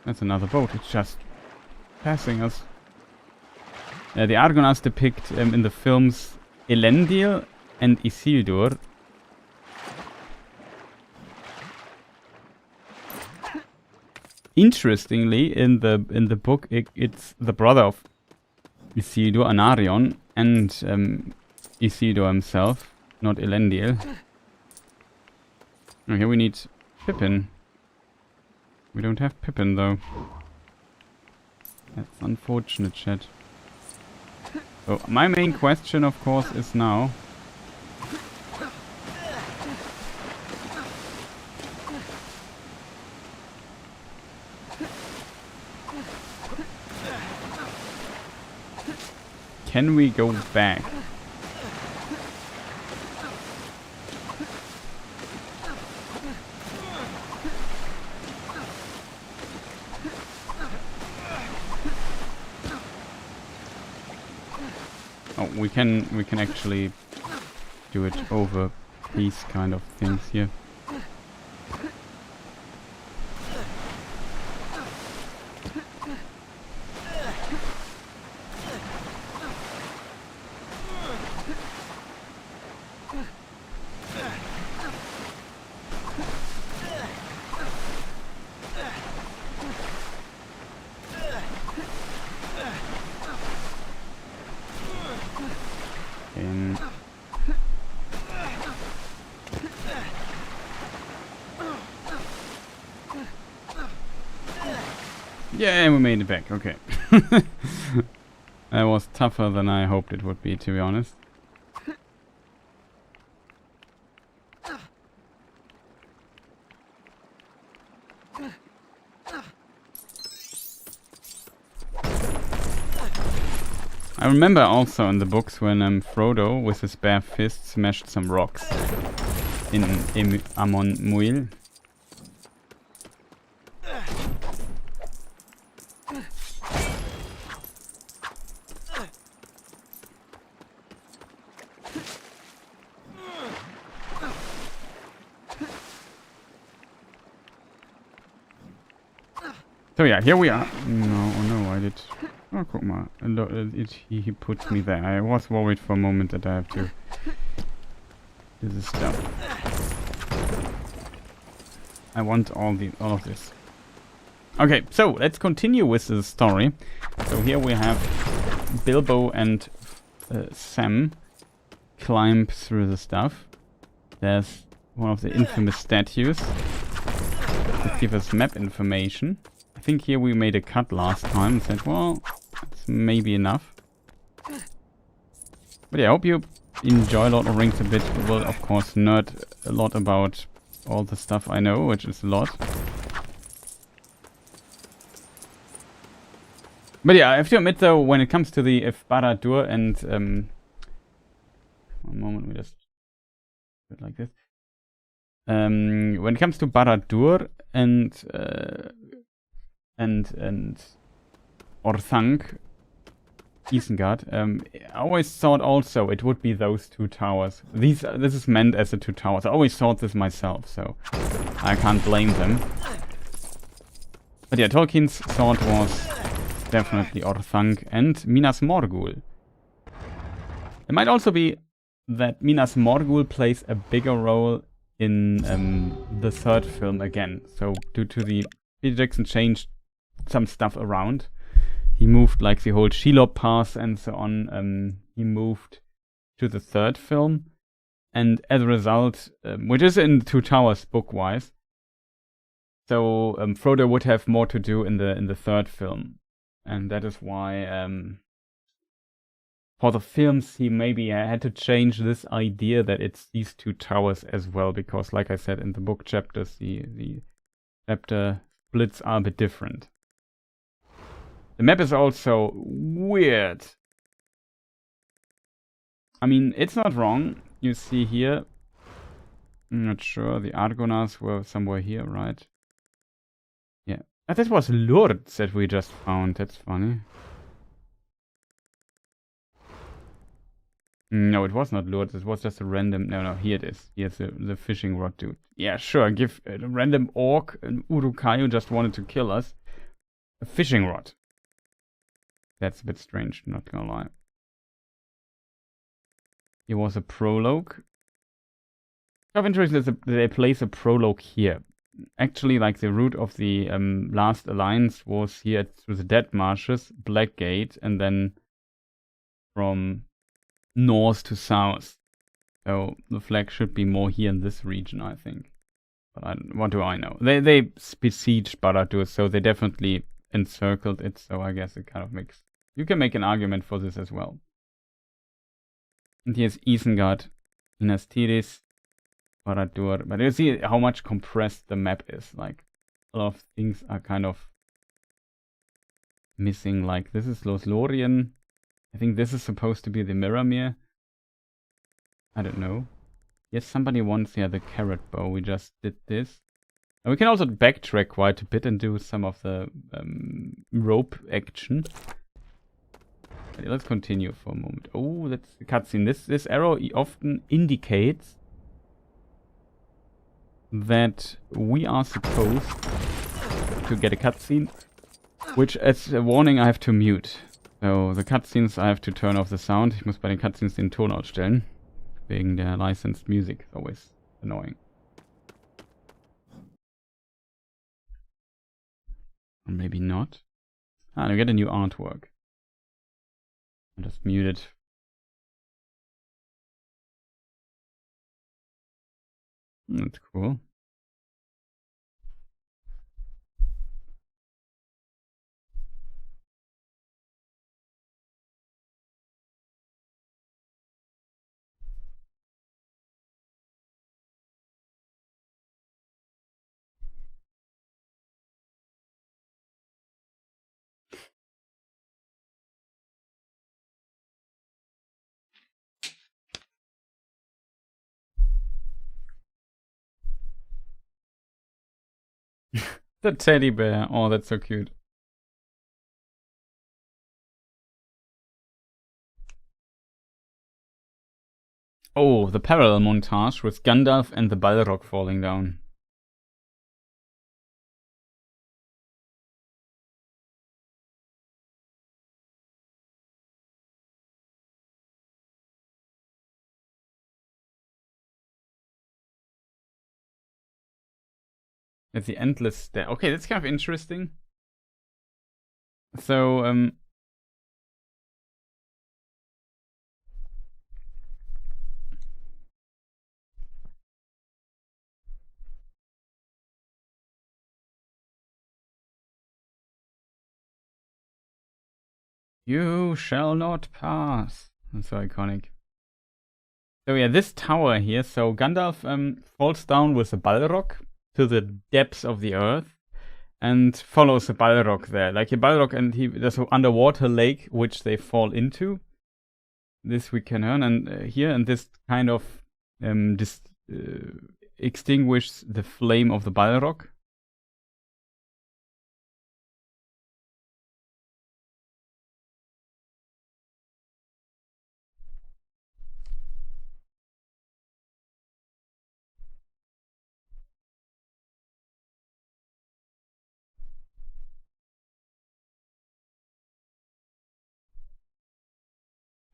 That's another boat, it's just passing us. The Argonas depict in the films Elendil and Isildur. Interestingly, in the book, it's the brother of Isildur, Anarion, and Isildur himself, not Elendil. Okay, we need Pippin. We don't have Pippin, though. That's unfortunate, chat. So, my main question, of course, is now... Can we go back? Oh, we can actually do it over these kind of things here. Yeah, we made it back. Okay. That was tougher than I hoped it would be, to be honest. I remember also in the books when Frodo with his bare fist smashed some rocks in Amon Muil. So yeah, here we are. No, I did. Oh, guck mal. He put me there. I was worried for a moment that I have to do this stuff. I want all of this. Okay, so let's continue with the story. So here we have Bilbo and Sam climb through the stuff. There's one of the infamous statues that give us map information. I think here we made a cut last time and said, well, that's maybe enough. But yeah, I hope you enjoy Lord of the Rings a bit. We will, of course, nerd a lot about all the stuff I know, which is a lot. But yeah, I have to admit though, when it comes to the Barad-dûr and... one moment, we just do it like this. When it comes to Barad-dûr and Orthanc, Isengard, I always thought also it would be those two towers. This is meant as the two towers. I always thought this myself, so I can't blame them. But yeah, Tolkien's thought was definitely Orthanc and Minas Morgul. It might also be that Minas Morgul plays a bigger role in the third film again. So due to Peter Jackson changed some stuff around. He moved like the whole Shelob pass and so on. He moved to the third film, and as a result, which is in Two Towers book-wise, so Frodo would have more to do in the third film, and that is why for the films he maybe had to change this idea that it's these two towers as well, because like I said in the book chapters, the chapter splits are a bit different. The map is also weird. I mean, it's not wrong. You see here, I'm not sure, the Argonauts were somewhere here, right? Yeah. That was Lourdes that we just found. That's funny. No, it was not Lourdes. It was just a random... No, here it is. Here's the fishing rod dude. Yeah, sure. Give a random orc, an Uruk-hai who just wanted to kill us, a fishing rod. That's a bit strange, not gonna lie. Here was a prologue. Of interest is that they place a prologue here. Actually, like the route of the last alliance was here through the Dead Marshes, Blackgate, and then from north to south. So the flag should be more here in this region, I think. But what do I know? They besieged Barad-dûr, so they definitely encircled it. So I guess it kind of makes... You can make an argument for this as well. And here's Isengard, Minas Tirith, Barad-dûr. But you see how much compressed the map is. Like, a lot of things are kind of missing. Like, this is Lothlórien. I think this is supposed to be the Mirrormere. I don't know. Yes, somebody wants, the carrot bow. We just did this. And we can also backtrack quite a bit and do some of the rope action. Okay, let's continue for a moment. Oh, that's the cutscene. This arrow often indicates that we are supposed to get a cutscene, which as a warning I have to mute. So the cutscenes I have to turn off the sound. Ich muss bei den Cutscenes den Ton ausstellen. Wegen der licensed music. It's always annoying. Or maybe not. Ah, we get a new artwork. I'll just mute it. That's cool. The teddy bear. Oh, that's so cute. Oh, the parallel montage with Gandalf and the Balrog falling down. It's the endless stare. Okay, that's kind of interesting. So, you shall not pass. That's so iconic. So yeah, this tower here. So Gandalf falls down with a Balrog to the depths of the earth and follows the Balrog there. Like a Balrog, and there's an underwater lake which they fall into. This we can earn, and here, and this kind of extinguishes the flame of the Balrog.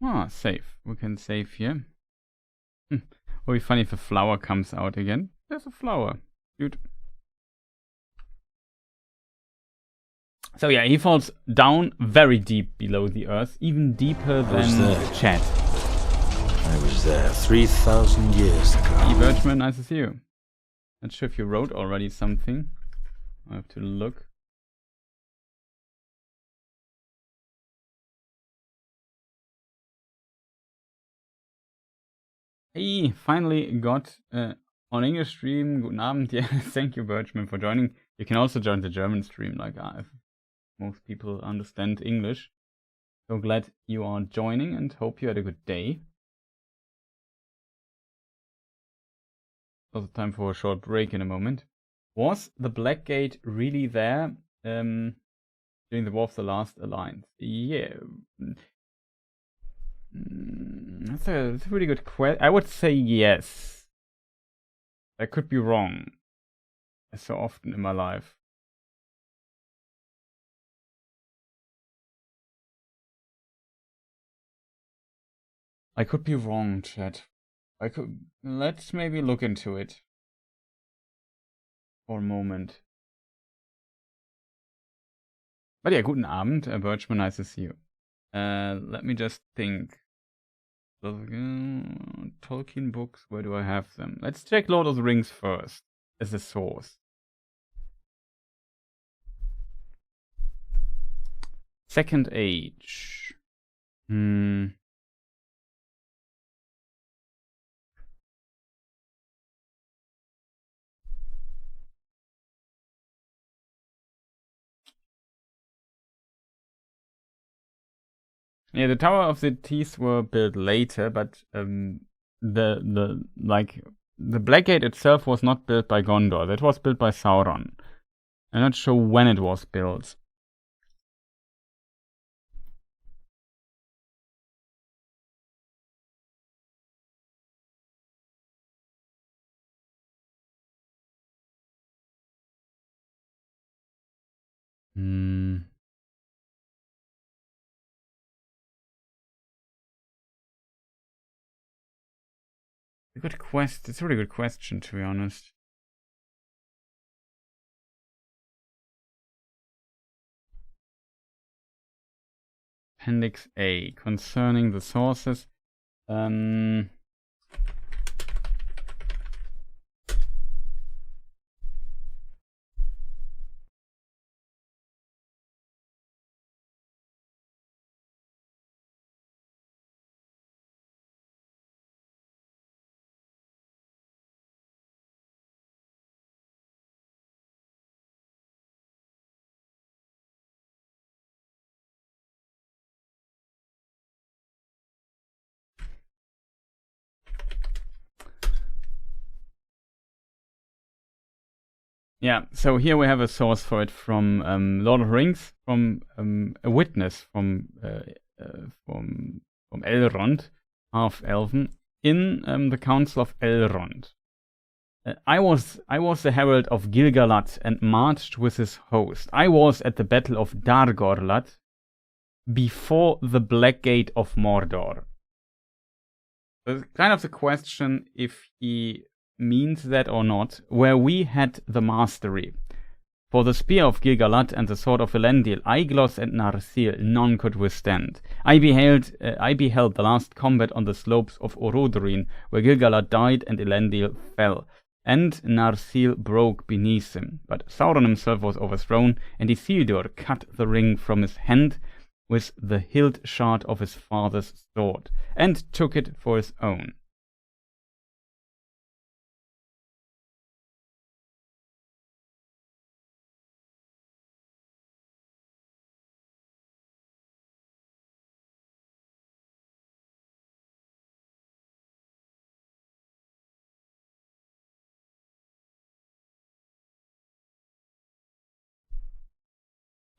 Ah, save. We can save here. Would be funny if a flower comes out again. There's a flower. Cute. So yeah, he falls down very deep below the earth, even deeper than Chad. I was there 3,000 years ago. Hey, Birchman, nice to see you. Not sure if you wrote already something. I have to look. Hey, finally got on English stream. Guten Abend. Yeah, thank you, Birchman, for joining. You can also join the German stream, like most people understand English. So glad you are joining and hope you had a good day. Also time for a short break in a moment. Was the Black Gate really there during the War of the Last Alliance? Yeah. That's a really good question. I would say yes. I could be wrong. As so often in my life. I could be wrong, chat. Let's maybe look into it. For a moment. But yeah, guten Abend, Birchman, nice to see you. Let me just think. Tolkien books, where do I have them? Let's check Lord of the Rings first, as a source. Second Age. Yeah, the Tower of the Teeth were built later, but the Blackgate itself was not built by Gondor. That was built by Sauron. I'm not sure when it was built. Hmm. It's a really good question, to be honest. Appendix A, concerning the sources. Yeah, so here we have a source for it from Lord of the Rings, from a witness from Elrond, half-elven, in the Council of Elrond. I was the herald of Gil-galad and marched with his host. I was at the battle of Dagorlad before the Black Gate of Mordor. There's kind of the question if he means that or not, where we had the mastery. For the spear of Gil-galad and the sword of Elendil, Aiglos and Narsil none could withstand. I beheld the last combat on the slopes of Orodruin, where Gil-galad died and Elendil fell, and Narsil broke beneath him. But Sauron himself was overthrown, and Isildur cut the ring from his hand with the hilt shard of his father's sword, and took it for his own.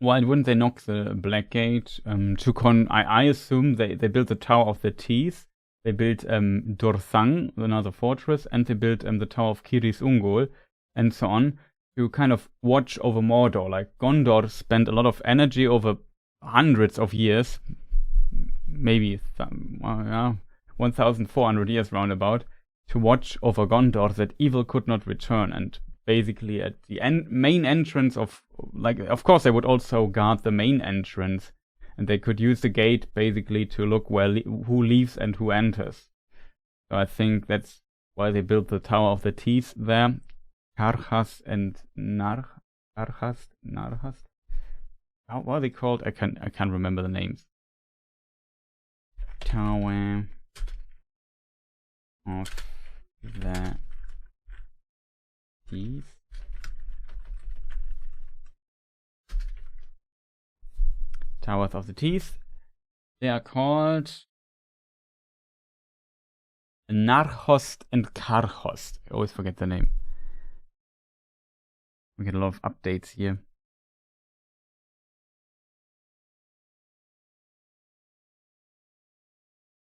Why wouldn't they knock the Black Gate? I assume they built the Tower of the Teeth. They built Dorthang, another fortress, and they built the Tower of Kiris Ungol, and so on, to kind of watch over Mordor. Like Gondor spent a lot of energy over hundreds of years, maybe 1,400 years roundabout, to watch over Gondor that evil could not return. And basically at the main entrance of course they would also guard the main entrance, and they could use the gate basically to look who leaves and who enters. So I think that's why they built the Tower of the Teeth there. Karchas and Narhast. What are they called? I can't remember the names. Tower of the Teeth. Towers of the Teeth. They are called Narhost and Karhost. I always forget the name. We get a lot of updates here.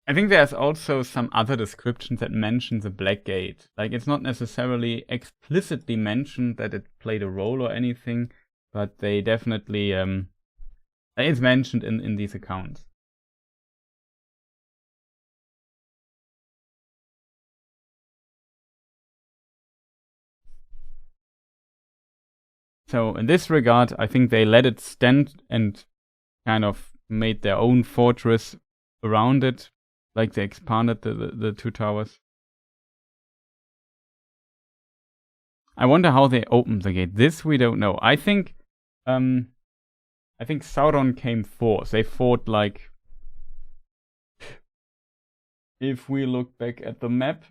I think there's also some other descriptions that mention the Black Gate. Like, it's not necessarily explicitly mentioned that it played a role or anything, but they definitely it's mentioned in these accounts. So in this regard, I think they let it stand and kind of made their own fortress around it. Like they expanded the two towers. I wonder how they opened the gate. This we don't know. I think Sauron came fourth. They fought like, if we look back at the map,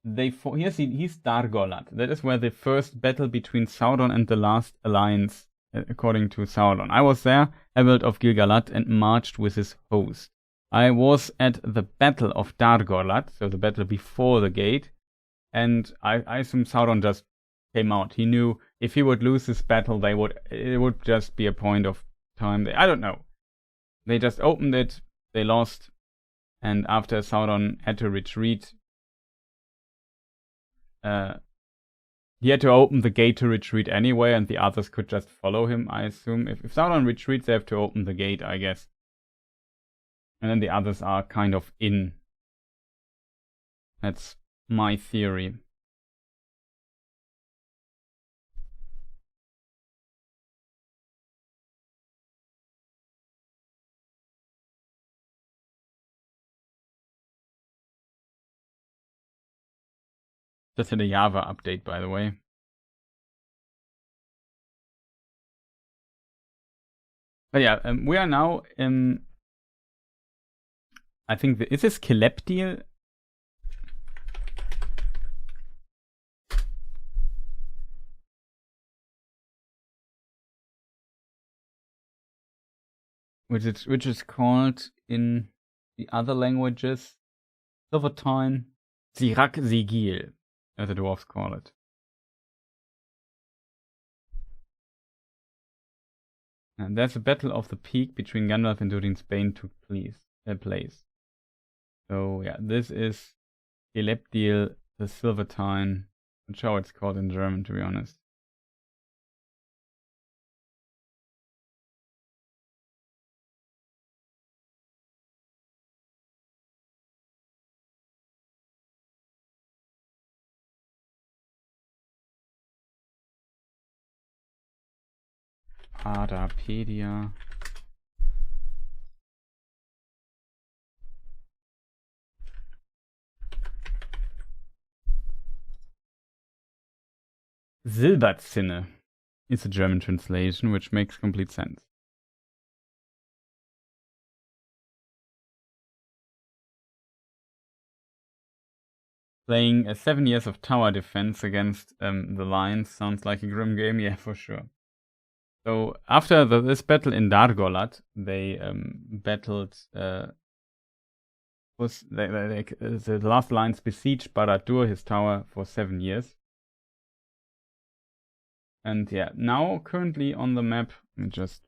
he's Dagorlad. That is where the first battle between Sauron and the last alliance, according to Sauron. I was there, herald of Gil-galad, and marched with his host. I was at the battle of Dagorlad, so the battle before the gate, and I assume Sauron just came out. He knew if he would lose this battle, it would just be a point of time. I don't know. They just opened it, they lost, and after Sauron had to retreat, he had to open the gate to retreat anyway, and the others could just follow him, I assume. If Sauron retreats, they have to open the gate, I guess. And then the others are kind of in. That's my theory. Just in a Java update, by the way. But yeah, we are now in... I think... Is this Keleptil? Which is called in the other languages Silvertine Sirak Sigil, as the dwarves call it. And there's a battle of the peak between Gandalf and Durin's Bane took place. So yeah, this is Elepdil the Silvertine. I'm not sure how it's called in German, to be honest. Adapedia. Silberzinne is a German translation, which makes complete sense. Playing 7 years of tower defense against the Lions sounds like a grim game, yeah, for sure. So after this battle in Dargolat, they battled. The last Lions besieged Barad-dûr, his tower, for 7 years. And yeah, now currently on the map, let me just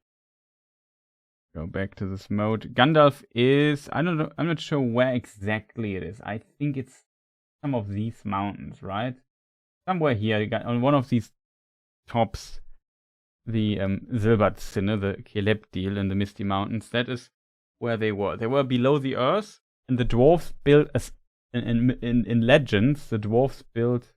go back to this mode. Gandalf is, I don't know, I'm not sure where exactly it is. I think it's some of these mountains, right? Somewhere here, on one of these tops, the Silberzinne, the Kelepdil in the Misty Mountains, that is where they were. They were below the earth, and the dwarves built, in legends, the dwarves built...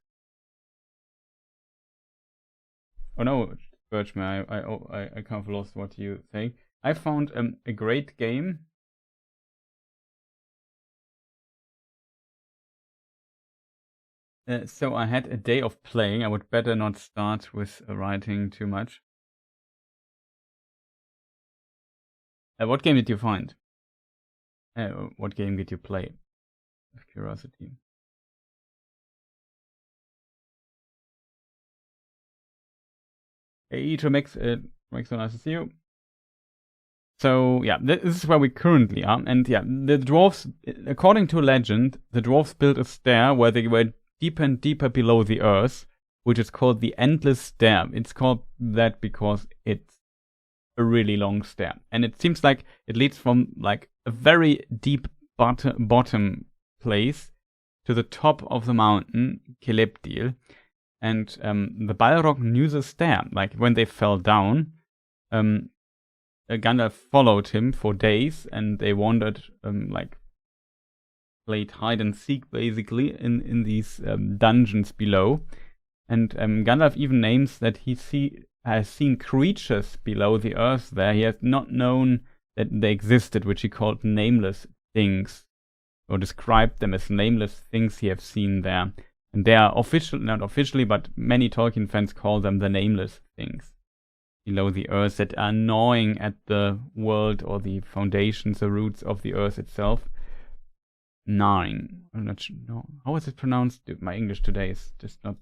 Oh no, Birchman, I kind of lost what you say. I found a great game. So I had a day of playing. I would better not start with writing too much. What game did you find? What game did you play? Of curiosity. Hey, Max, so nice to see you. So yeah, this is where we currently are, and yeah, the dwarves, according to legend, the dwarves built a stair where they were deeper and deeper below the earth, which is called the Endless Stair. It's called that because it's a really long stair, and it seems like it leads from like a very deep bottom place to the top of the mountain, Kelepdil. And the Balrog knew the stair. Like when they fell down, Gandalf followed him for days, and they wandered, like played hide and seek basically in these dungeons below. And Gandalf even names that he has seen creatures below the earth there. He has not known that they existed, which he called nameless things, or described them as nameless things he has seen there. And they are not officially, but many Tolkien fans call them the nameless things below the earth that are gnawing at the world or the foundations, the roots of the earth itself. Gnawing. I'm not sure. No. How is it pronounced? My English today is just not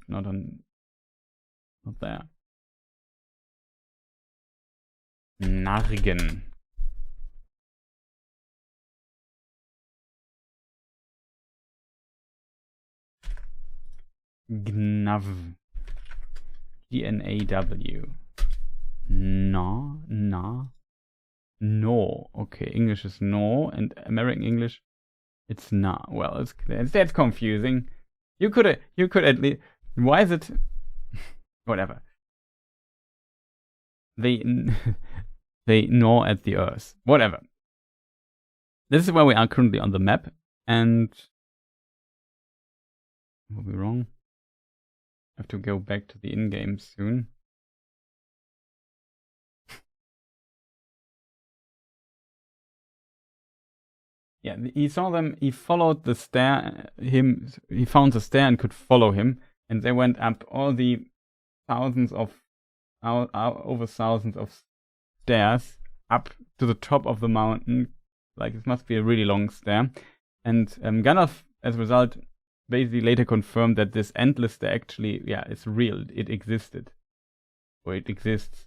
there. Nargen. Gnav. Gnaw. No. Okay, English is no, and American English, it's na. Well, that's confusing. You could at least. Why is it? Whatever. They they gnaw at the earth. Whatever. This is where we are currently on the map, and will be wrong. I have to go back to the in-game soon. Yeah, he saw them. He followed the stair. He found the stair and could follow him, and they went up all the over thousands of stairs up to the top of the mountain. Like, it must be a really long stair. And Gandalf, as a result, basically later confirmed that this endless stair actually, yeah, it's real. It existed. Or it exists.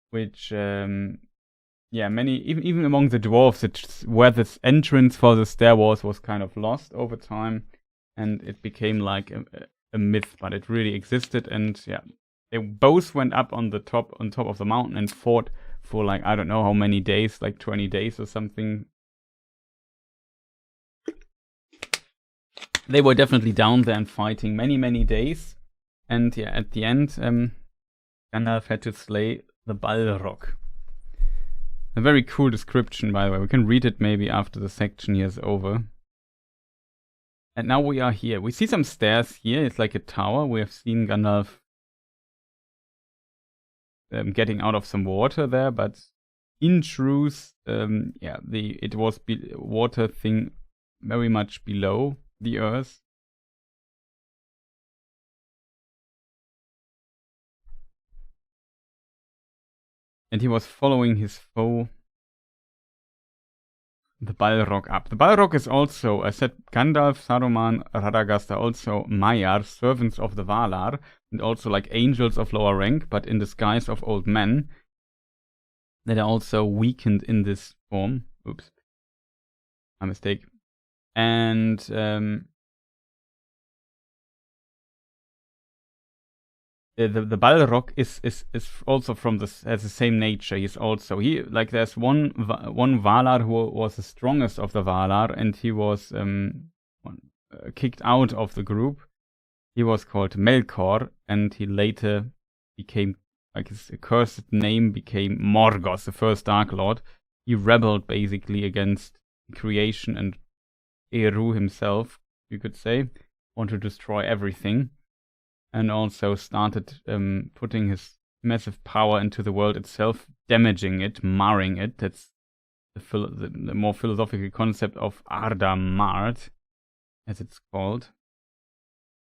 Which, yeah, many, even among the dwarves, where this entrance for the stair was kind of lost over time. And it became like a myth, but it really existed. And yeah, they both went up on top of the mountain and fought for, like, I don't know how many days, like 20 days or something. They were definitely down there and fighting many days. And yeah, at the end, Gandalf had to slay the Balrog. A very cool description, by the way. We can read it maybe after the section here is over. And now we are here. We see some stairs here. It's like a tower. We have seen Gandalf getting out of some water there, but in truth, yeah, it was water thing very much below the earth. And he was following his foe, the Balrog, up. The Balrog is also, I said, Gandalf, Saruman, Radagast are also Maiar, servants of the Valar, and also like angels of lower rank, but in disguise of old men, that are also weakened in this form. Oops. My mistake. And the Balrog is also has the same nature. He's also there's one Valar who was the strongest of the Valar, and he was kicked out of the group. He was called Melkor, and he later became, like, his accursed name became Morgoth, the first Dark Lord. He rebelled basically against creation and Eru himself, you could say, wanted to destroy everything. And also started putting his massive power into the world itself, damaging it, marring it. That's the more philosophical concept of Arda Mart, as it's called.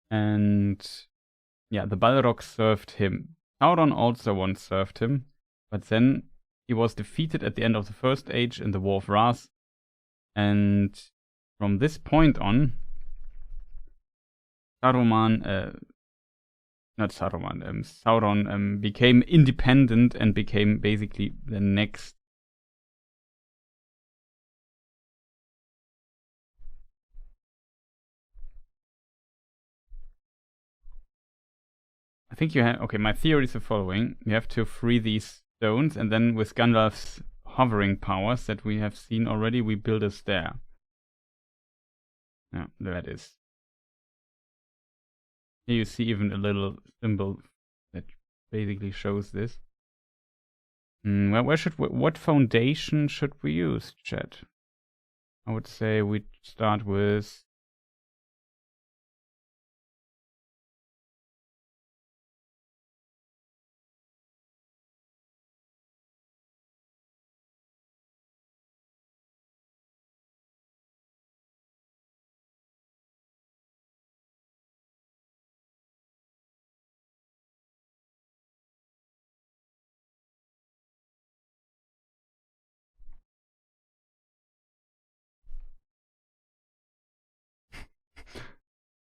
And yeah, the Balrog served him. Sauron also once served him, but then he was defeated at the end of the First Age in the War of Wrath. And from this point on, Sauron became independent and became basically the next. I think you have. Okay, my theory is the following: you have to free these stones, and then with Gandalf's hovering powers that we have seen already, we build a stair. Yeah, there it is. Here you see even a little symbol that basically shows this. What foundation should we use, chat? I would say we start with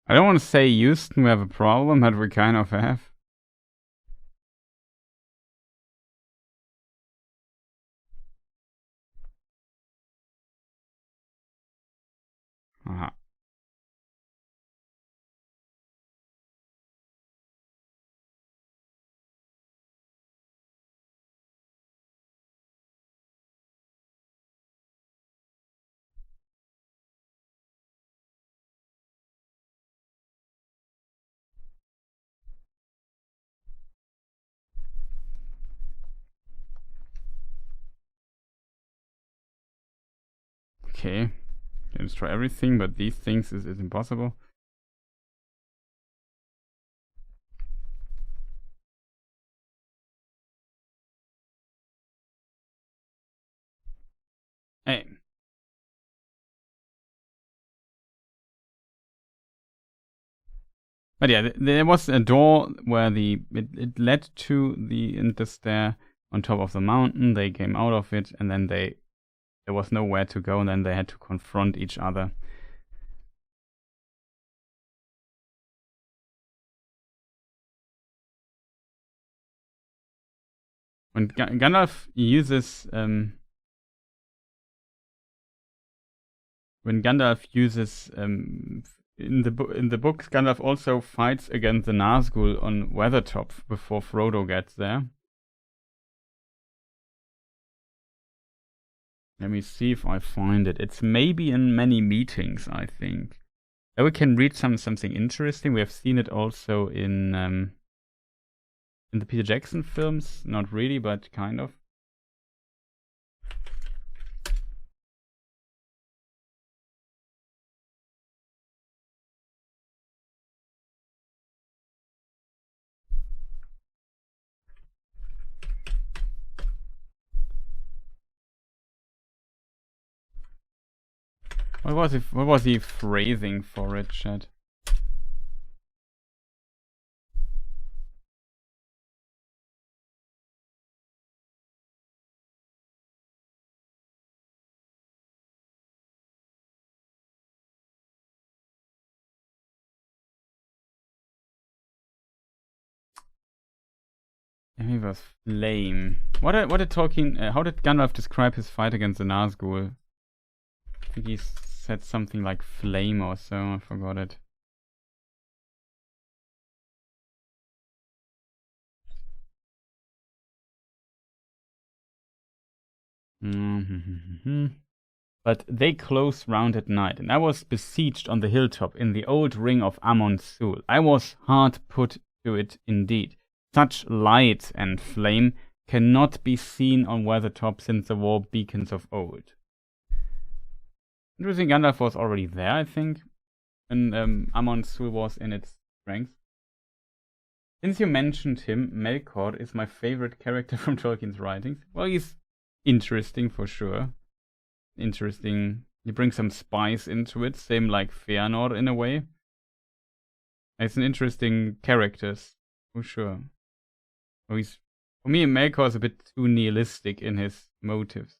I don't want to say Houston, we have a problem, but we kind of have. Aha. Okay. Can destroy everything, but these things is impossible. Hey. But yeah, there was a door where it led to the stair on top of the mountain. They came out of it, and then there was nowhere to go, and then they had to confront each other. When Gandalf uses in the books, Gandalf also fights against the Nazgul on Weathertop before Frodo gets there. Let me see if I find it. It's maybe in many meetings, I think. We can read something interesting. We have seen it also in the Peter Jackson films. Not really, but kind of. What was he phrasing for it, chat? He was flame. What did Tolkien? How did Gandalf describe his fight against the Nazgul? I think he said something like flame or so. I forgot it. But they close round at night, and I was besieged on the hilltop in the old ring of Amon-Sul. I was hard put to it indeed. Such light and flame cannot be seen on Weathertop since the war beacons of old. Interesting, Gandalf was already there, I think, when Amon-Sul was in its strength. Since you mentioned him, Melkor is my favorite character from Tolkien's writings. Well, he's interesting for sure. Interesting. He brings some spice into it, same like Fëanor in a way. It's an interesting character, for sure. For me, Melkor is a bit too nihilistic in his motives.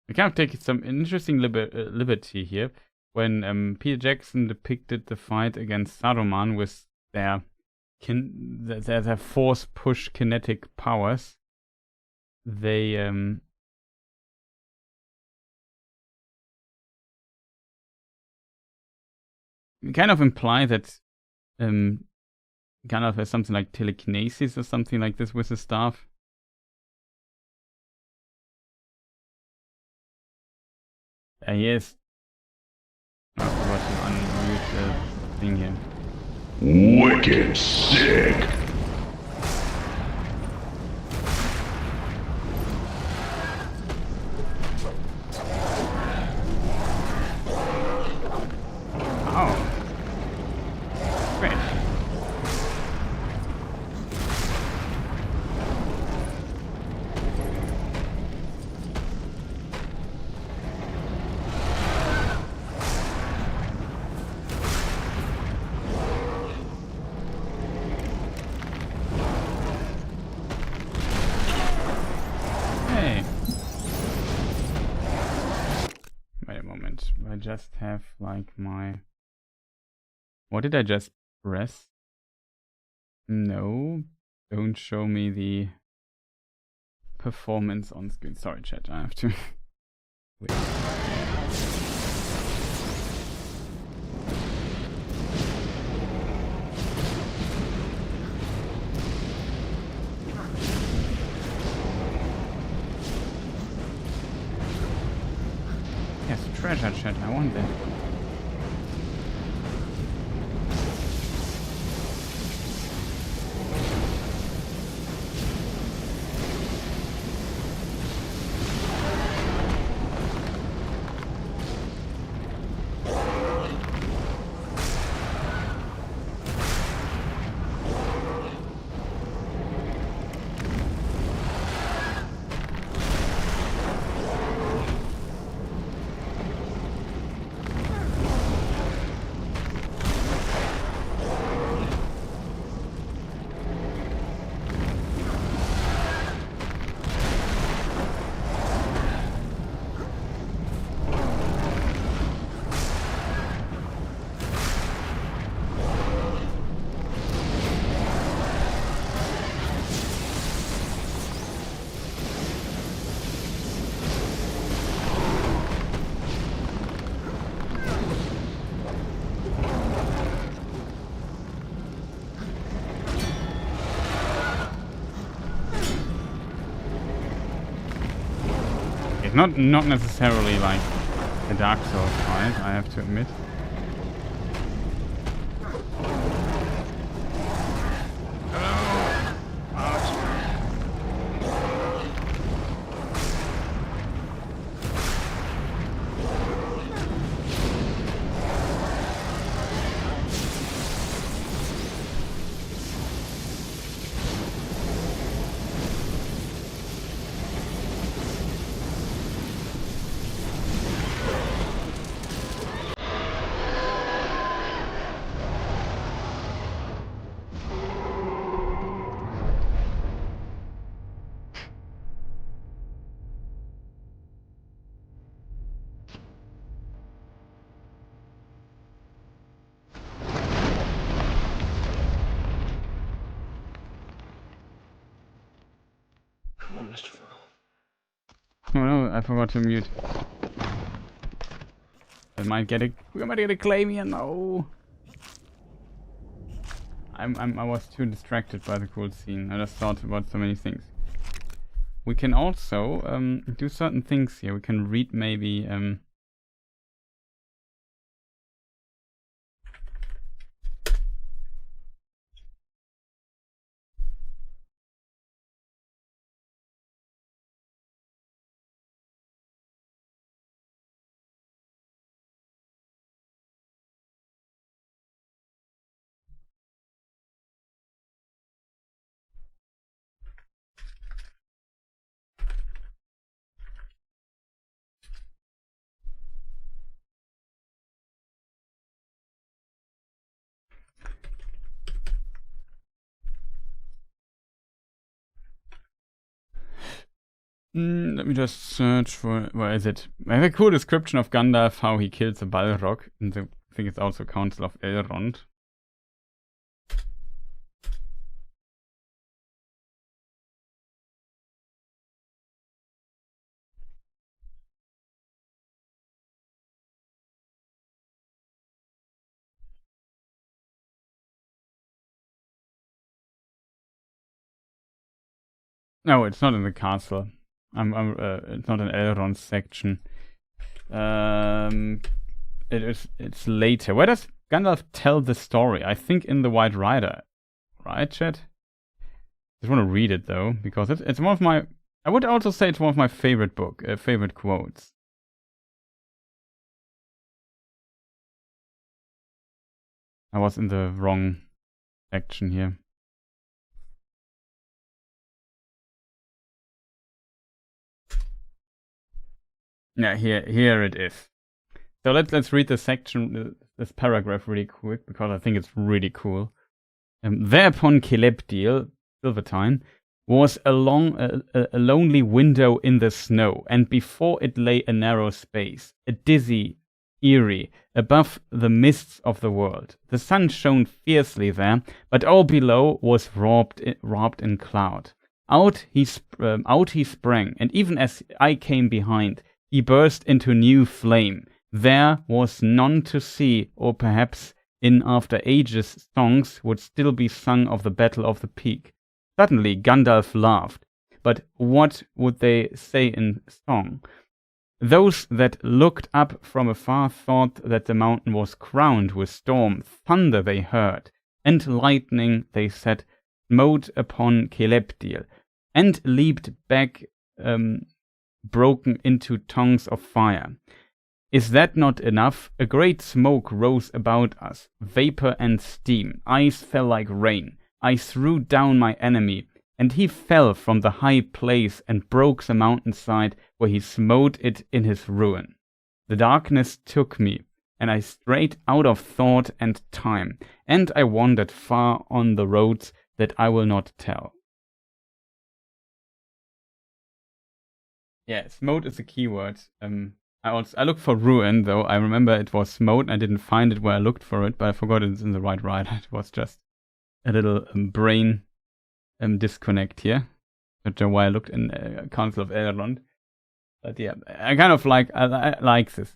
I kind of take some interesting liberty here when Peter Jackson depicted the fight against Saruman with their force push kinetic powers. They kind of imply that Gandalf has something like telekinesis or something like this with his staff. Yes. I forgot to unmute the thing here. Wicked sick. Oh. Great. I just have like my... What did I just press? No, don't show me the performance on screen. Sorry chat, I have to wait. Yes, treasure, chat. I want that. Not necessarily like a Dark Souls fight, I have to admit. Oh no, I forgot to mute. We might get a claim here. No. I was too distracted by the cool scene. I just thought about so many things. We can also do certain things here. We can read maybe let me just search for... Where is it? I have a cool description of Gandalf, how he kills a Balrog. And I think it's also Council of Elrond. No, it's not in the castle. It's not an Elrond section. It's later. Where does Gandalf tell the story? I think in the White Rider, right, chat? I just want to read it though, because it's one of my. I would also say it's one of my favorite quotes. I was in the wrong section here. Yeah, here it is. So let's read the section, this paragraph really quick, because I think it's really cool. Thereupon Celebdil, Silvertine, was a lonely window in the snow, and before it lay a narrow space, a dizzy, eerie, above the mists of the world. The sun shone fiercely there, but all below was wrapped in cloud. Out he sprang, and even as I came behind, he burst into new flame. There was none to see, or perhaps in after ages songs would still be sung of the Battle of the Peak. Suddenly Gandalf laughed. But what would they say in song? Those that looked up from afar thought that the mountain was crowned with storm. Thunder they heard, and lightning, they said, smote upon Celebdil, and leaped back, broken into tongues of fire. Is that not enough? A great smoke rose about us, vapor and steam. Ice fell like rain. I threw down my enemy, and he fell from the high place and broke the mountainside where he smote it in his ruin. The darkness took me, and I strayed out of thought and time, and I wandered far on the roads that I will not tell. Yeah, smote is a keyword. I looked for ruin, though. I remember it was smote, and I didn't find it where I looked for it, but I forgot it's in the right writer. It was just a little brain disconnect here. I don't know why I looked in Council of Elrond. But yeah, I kind of like this.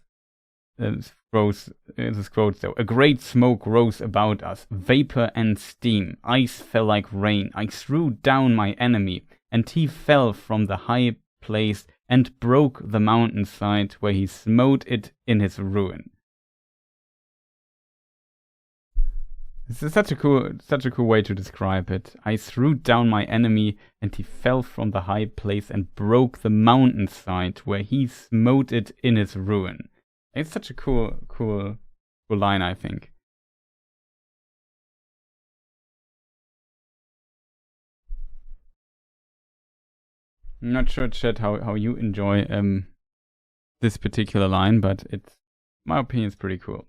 This quote though. A great smoke rose about us, vapor and steam. Ice fell like rain. I threw down my enemy, and he fell from the high place and broke the mountainside where he smote it in his ruin. This is such a cool way to describe it. I threw down my enemy, and he fell from the high place and broke the mountainside where he smote it in his ruin. It's such a cool line, I think. I'm not sure, Chet, how you enjoy this particular line, but it's, my opinion, is pretty cool.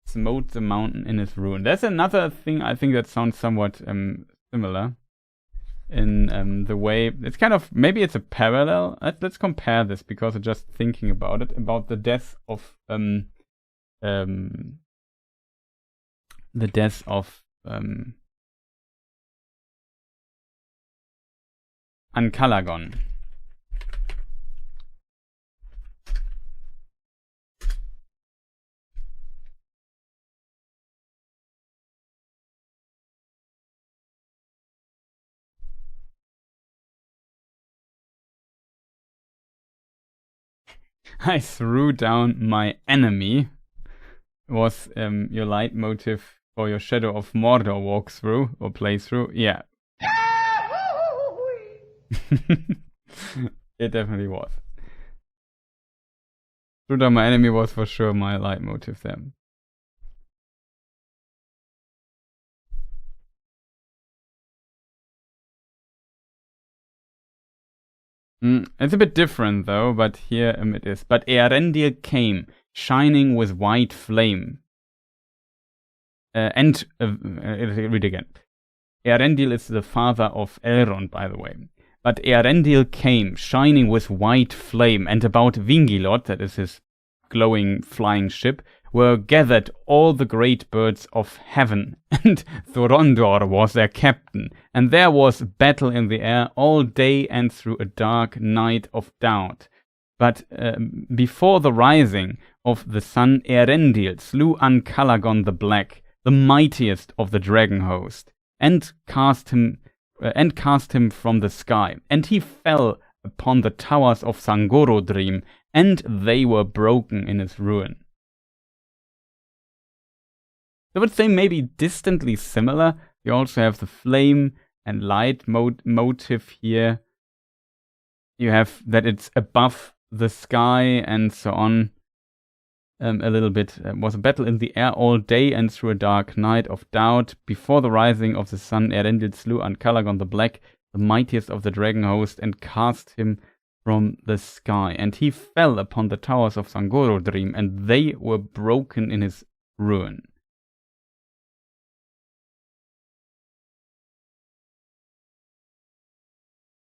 Smote the mountain in his ruin. There's another thing I think that sounds somewhat similar in the way it's kind of, maybe it's a parallel. Let's compare this, because I'm just thinking about it, about the death of Ancalagon. I threw down my enemy was your leitmotif for your Shadow of Mordor walkthrough or playthrough. Yeah. It definitely was. Threw down my enemy was for sure my leitmotif then. It's a bit different though, but here it is. But Earendil came, shining with white flame. Read again. Earendil is the father of Elrond, by the way. But Earendil came, shining with white flame, and about Vingilot, that is his glowing flying ship, were gathered all the great birds of heaven, and Thorondor was their captain, and there was battle in the air all day and through a dark night of doubt. But before the rising of the sun, Earendil slew Ancalagon the Black, the mightiest of the dragon host, and cast him from the sky, and he fell upon the towers of Sangorodrim, and they were broken in his ruin. I would say maybe distantly similar. You also have the flame and light motif here. You have that it's above the sky and so on. A little bit. Was a battle in the air all day and through a dark night of doubt. Before the rising of the sun, Earendil slew Ancalagon the Black, the mightiest of the dragon host, and cast him from the sky. And he fell upon the towers of Sangorodrim, and they were broken in his ruin.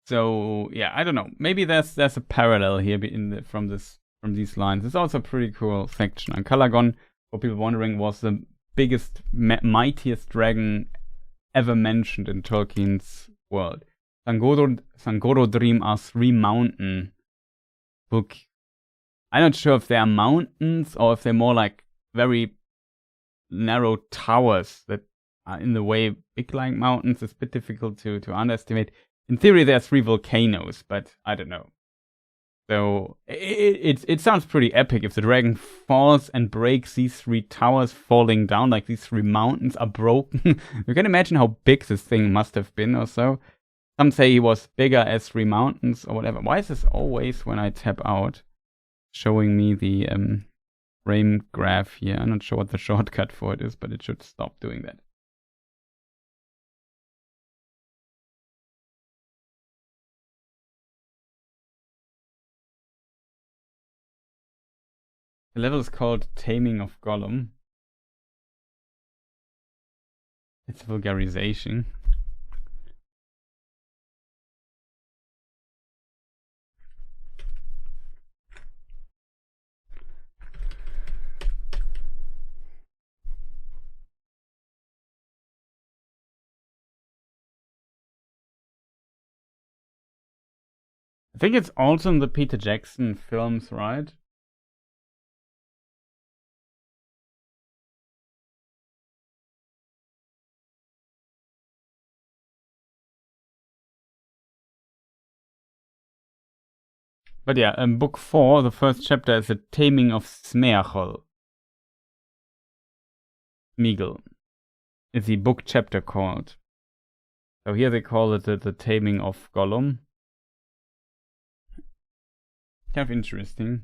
So yeah, I don't know. Maybe there's a parallel here from these lines. It's also a pretty cool section. Ancalagon, for people wondering, was the biggest, mightiest dragon ever mentioned in Tolkien's world. Sangorodrim are 3 mountain book. I'm not sure if they are mountains or if they're more like very narrow towers that are in the way big like mountains. It's a bit difficult to underestimate. In theory, there are 3 volcanoes, but I don't know. So it sounds pretty epic if the dragon falls and breaks these 3 towers falling down, like these 3 mountains are broken. You can imagine how big this thing must have been or so. Some say he was bigger as 3 mountains or whatever. Why is this always, when I tap out, showing me the frame graph here? I'm not sure what the shortcut for it is, but it should stop doing that. The level is called Taming of Gollum. It's vulgarization. I think it's also in the Peter Jackson films, right? But yeah, book 4, the first chapter is the Taming of Smeagol. Smeagol is the book chapter called. So here they call it the Taming of Gollum. Kind of interesting.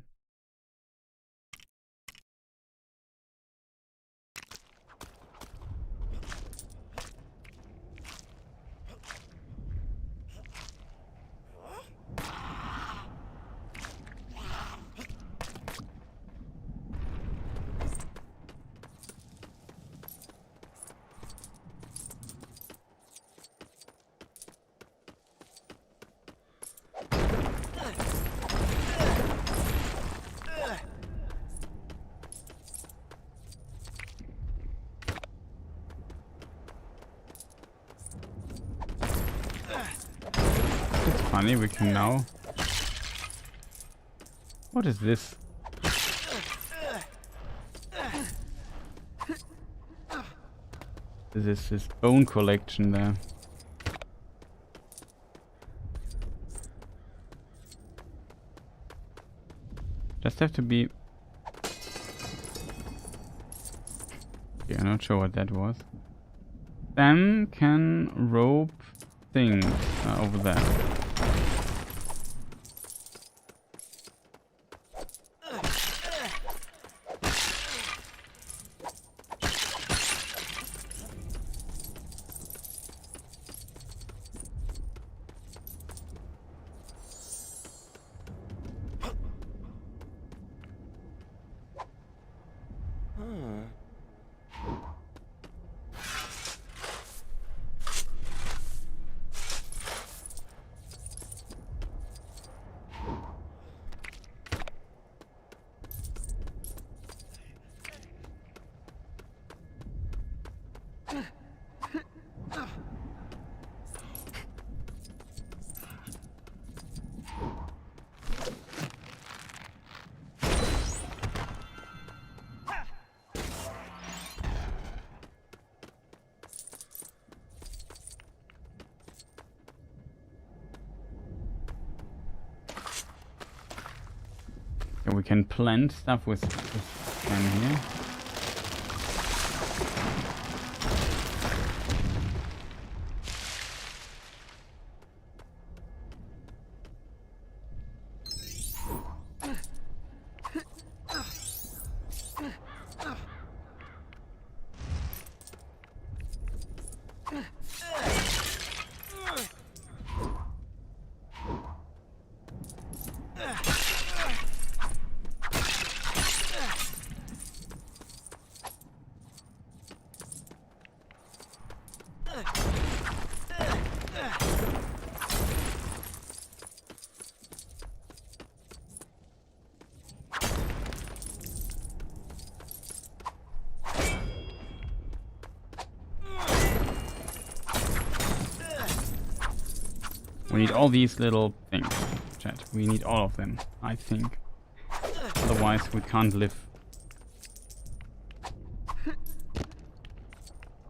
Funny, we can now. What is this? This is his bone collection there. Just have to be. Okay, I'm not sure what that was. Sam can rope things over there. We can plant stuff with pen here. We need all these little things, chat. We need all of them, I think. Otherwise we can't live.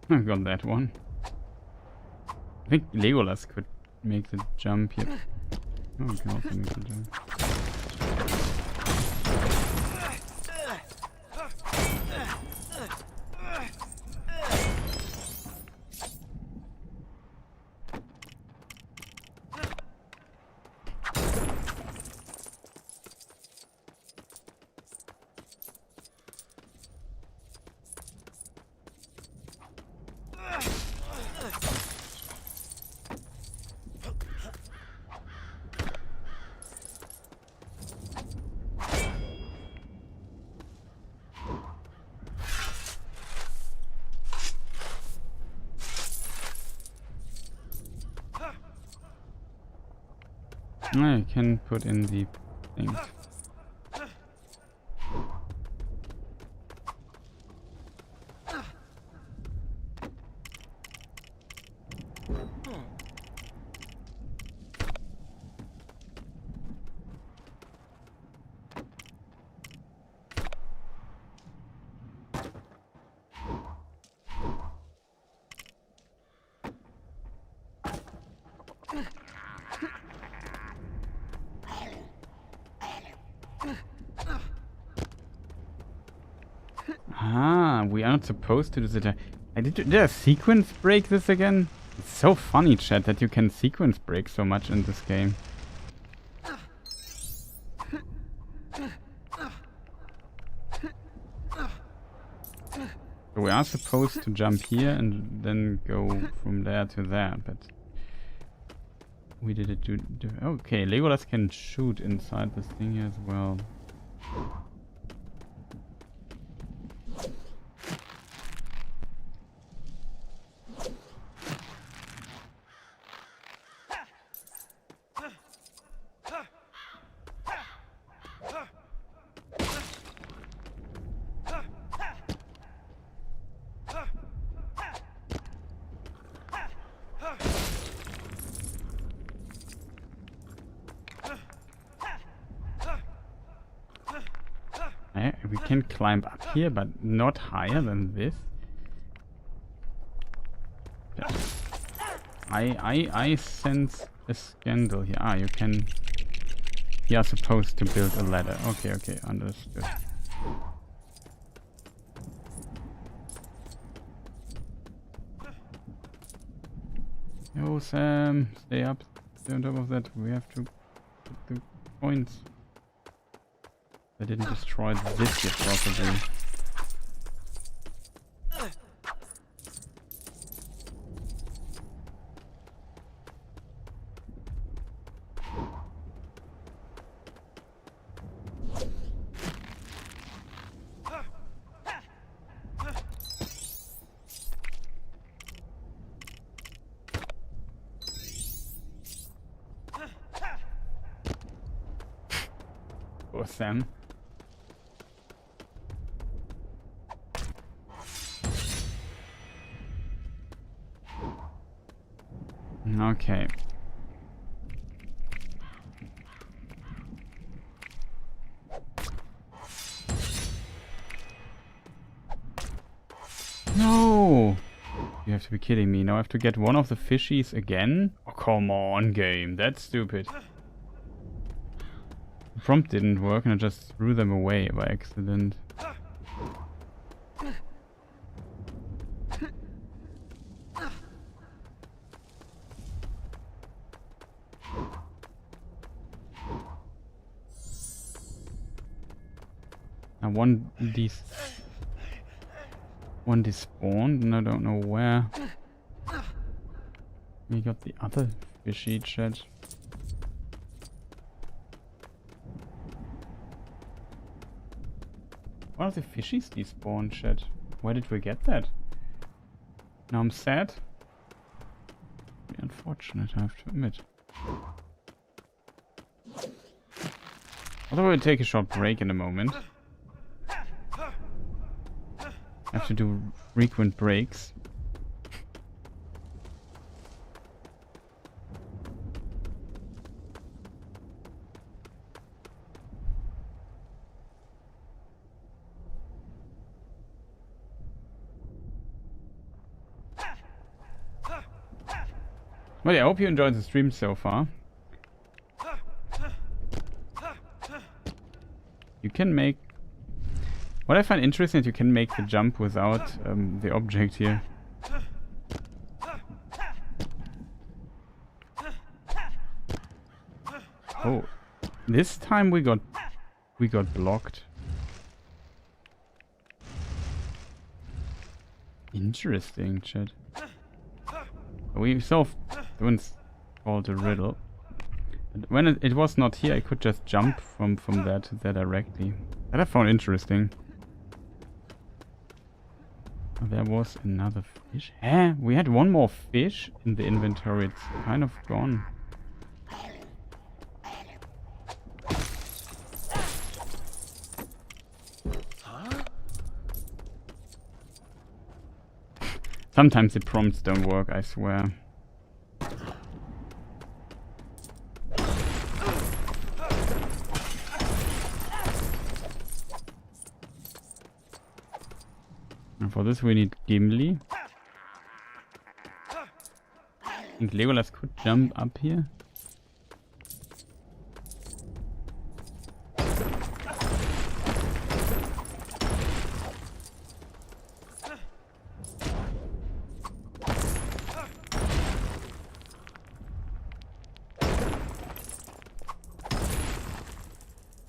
I got that one. I think Legolas could make the jump here. Oh, we can also make the jump. I can put in the things. Ah, we are not supposed to do that. Did I sequence break this again? It's so funny, chat, that you can sequence break so much in this game. So we are supposed to jump here and then go from there to there, but we did it do okay, Legolas can shoot inside this thing here as well. We can climb up here, but not higher than this. Yeah. I sense a scandal here. Ah, you can... You are supposed to build a ladder. Okay, okay, understood. Yo, Sam, stay up. Stay on top of that. We have to put the points. I didn't destroy this yet, probably. Poor Sam. Okay. No! You have to be kidding me. Now I have to get one of the fishies again? Oh, come on, game. That's stupid. The prompt didn't work and I just threw them away by accident. Now one despawned and I don't know where. We got the other fishy, chat. One of the fishies despawned, chat. Where did we get that? Now I'm sad. Very unfortunate, I have to admit. Although we'll take a short break in a moment. I have to do frequent breaks. Well, yeah, I hope you enjoyed the stream so far. You can make... What I find interesting is you can make the jump without the object here. Oh, this time we got blocked. Interesting, chat. We solved the one's called a riddle. And when it was not here, I could just jump from there to there directly. That I found interesting. There was another fish. Eh? We had one more fish in the inventory. It's kind of gone. Sometimes the prompts don't work, I swear. And for this we need Gimli. I think Legolas could jump up here.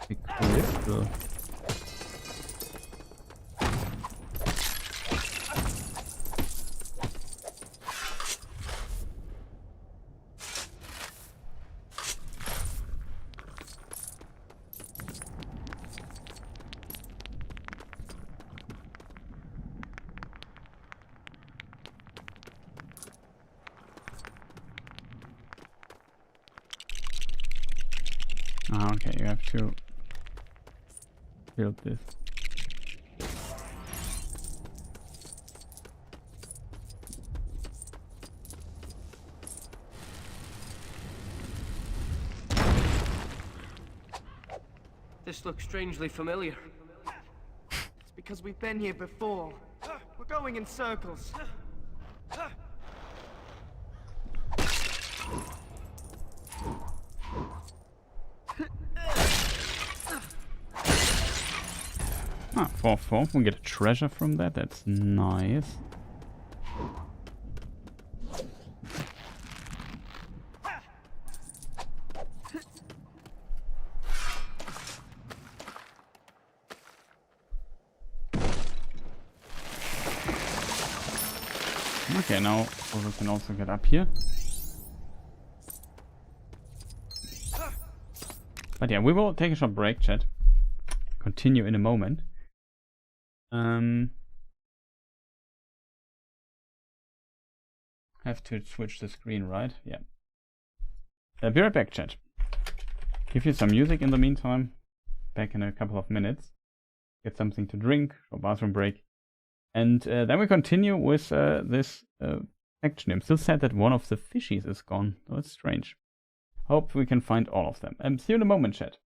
Big crystal. Ah, okay, you have to build this. This looks strangely familiar. It's because we've been here before. We're going in circles. Ah, 4/4. We get a treasure from that. That's nice. Okay, now we can also get up here. But yeah, we will take a short break, chat. Continue in a moment. Have to switch the screen, right? Yeah. Be right back, chat. Give you some music in the meantime. Back in a couple of minutes. Get something to drink, or bathroom break. And then we continue with this section. I'm still sad that one of the fishies is gone. That's strange. Hope we can find all of them. See you in a moment, chat.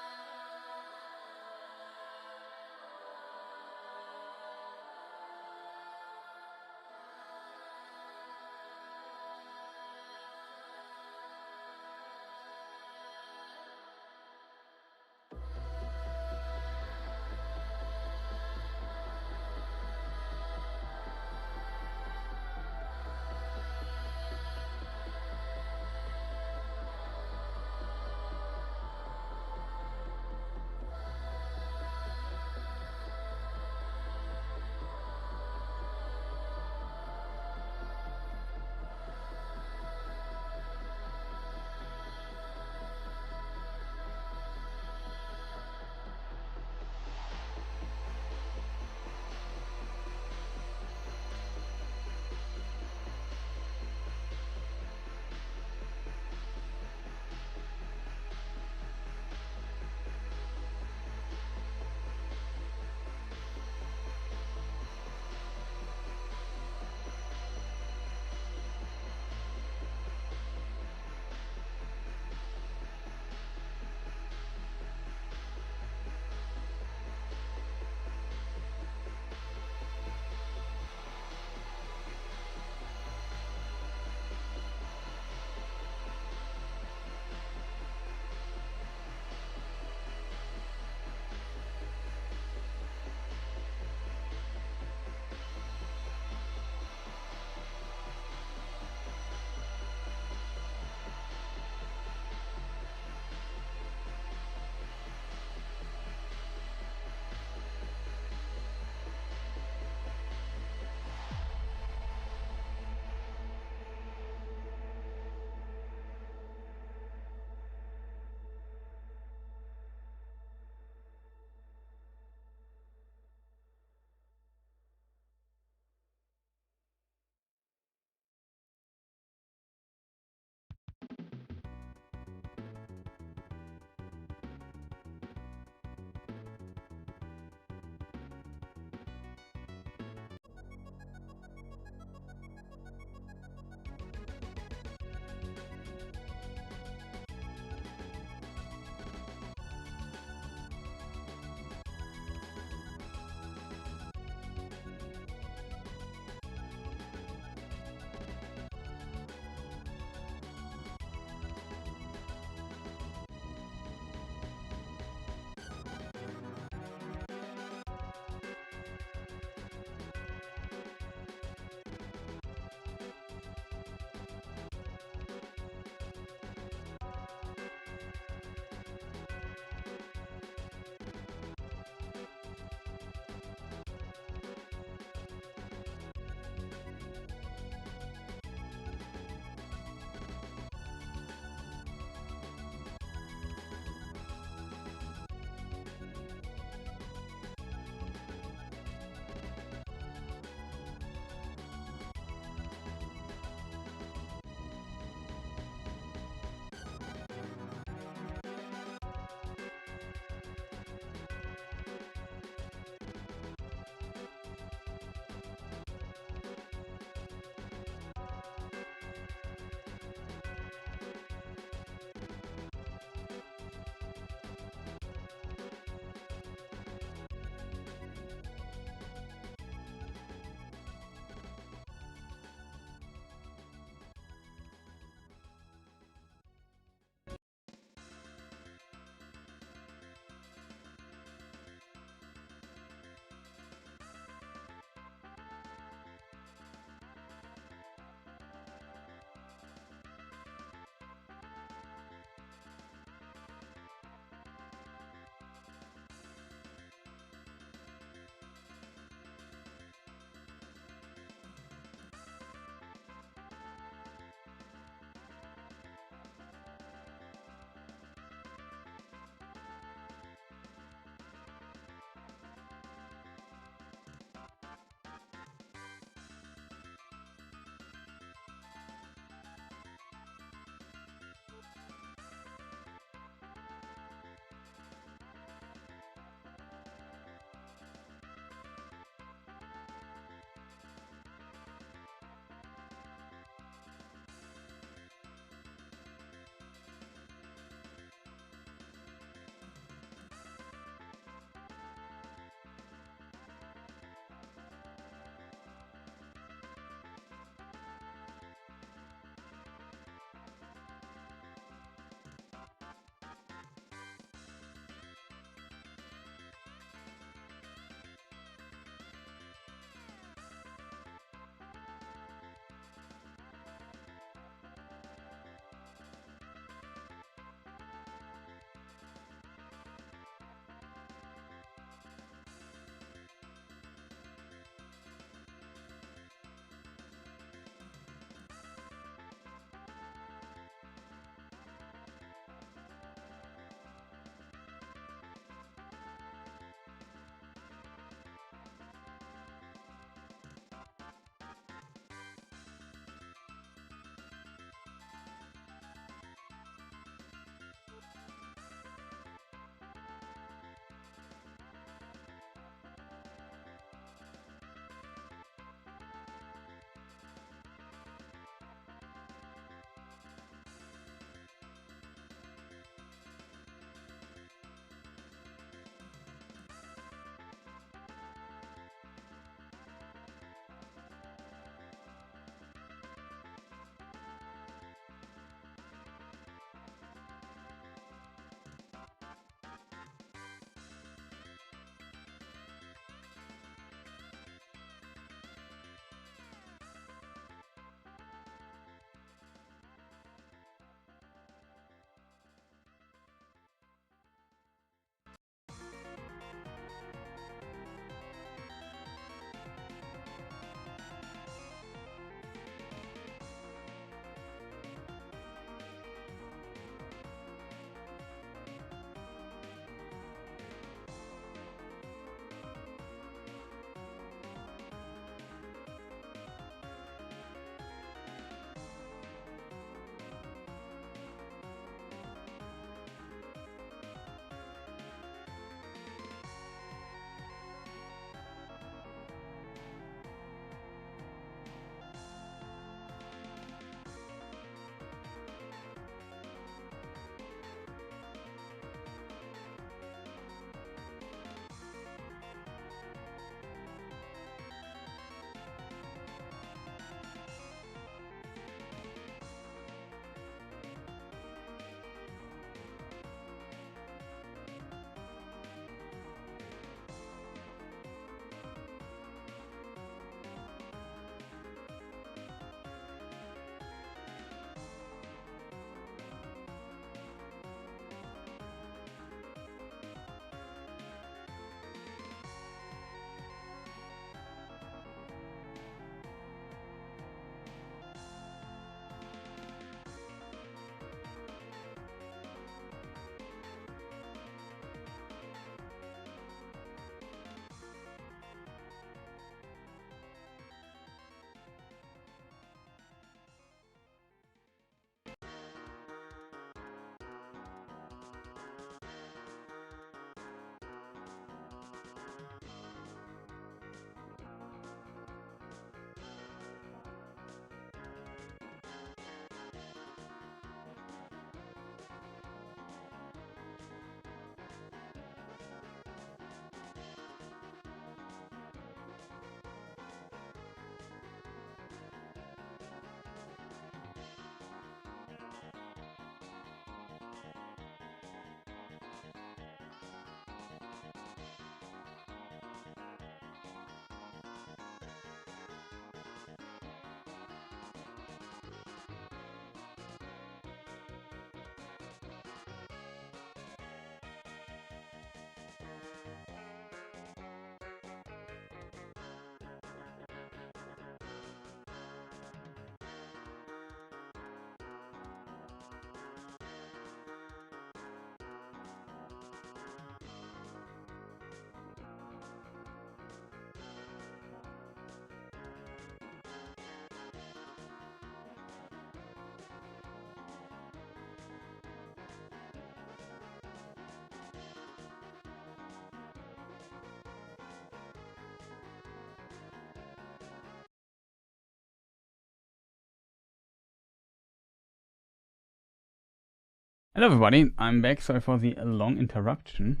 Hello everybody, I'm back. Sorry for the long interruption.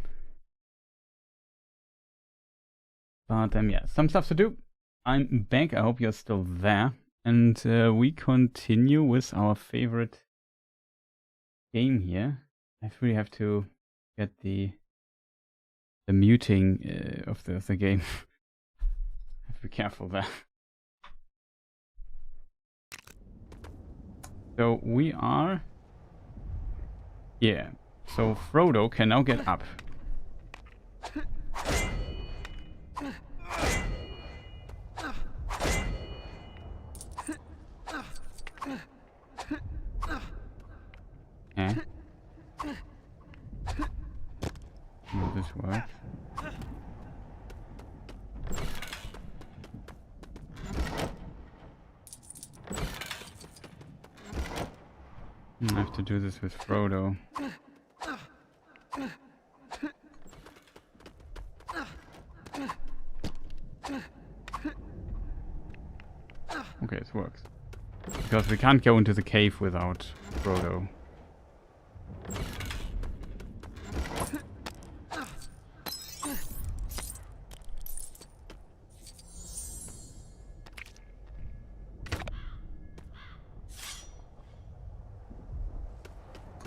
But yeah, some stuff to do. I'm back, I hope you're still there. And we continue with our favorite game here. I really have to get the muting of the game. Have to be careful there. So we are... Yeah, so Frodo can now get up. Okay. Will this work? I have to do this with Frodo. Okay, this works. Because we can't go into the cave without Frodo.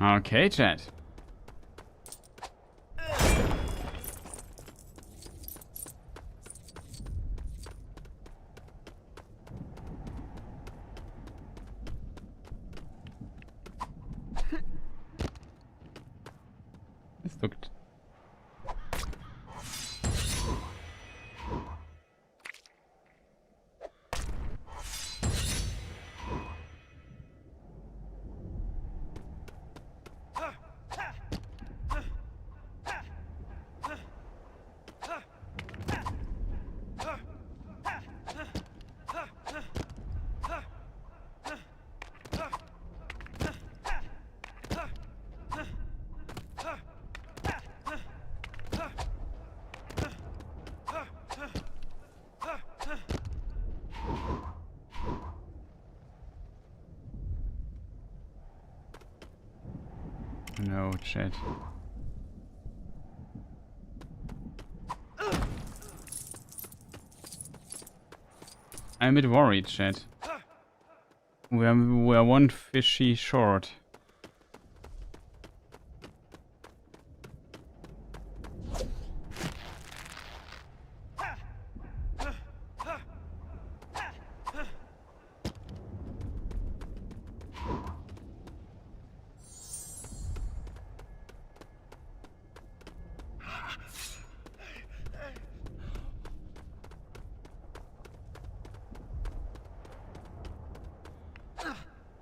Okay, chat. This looked... No, chat. I'm a bit worried, chat. We're one fishy short.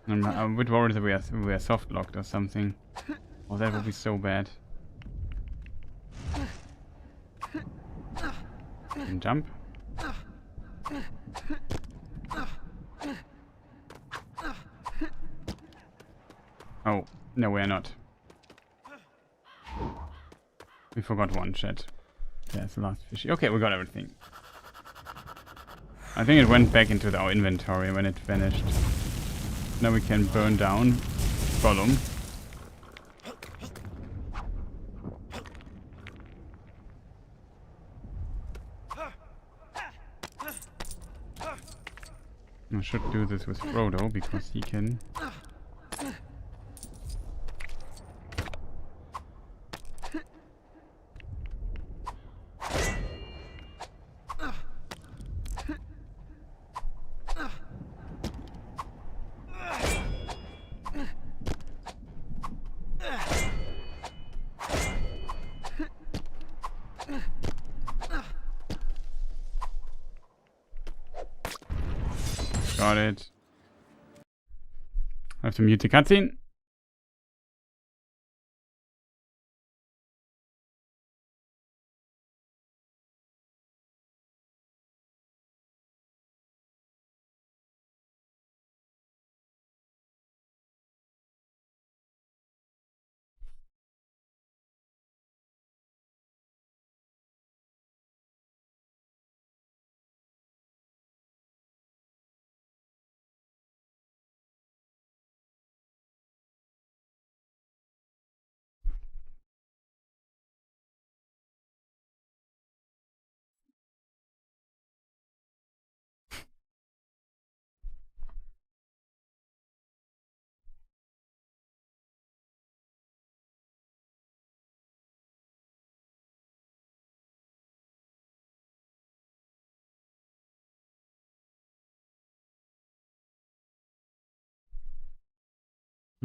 I'm a bit worried that we are soft locked or something. Oh, that would be so bad. Can jump. Oh, no, we're not. We forgot one, chat. There's the last fishy. Okay, we got everything. I think it went back into our inventory when it vanished. Now we can burn down Gollum. I should do this with Frodo because he can... Got it. I have to mute the cutscene.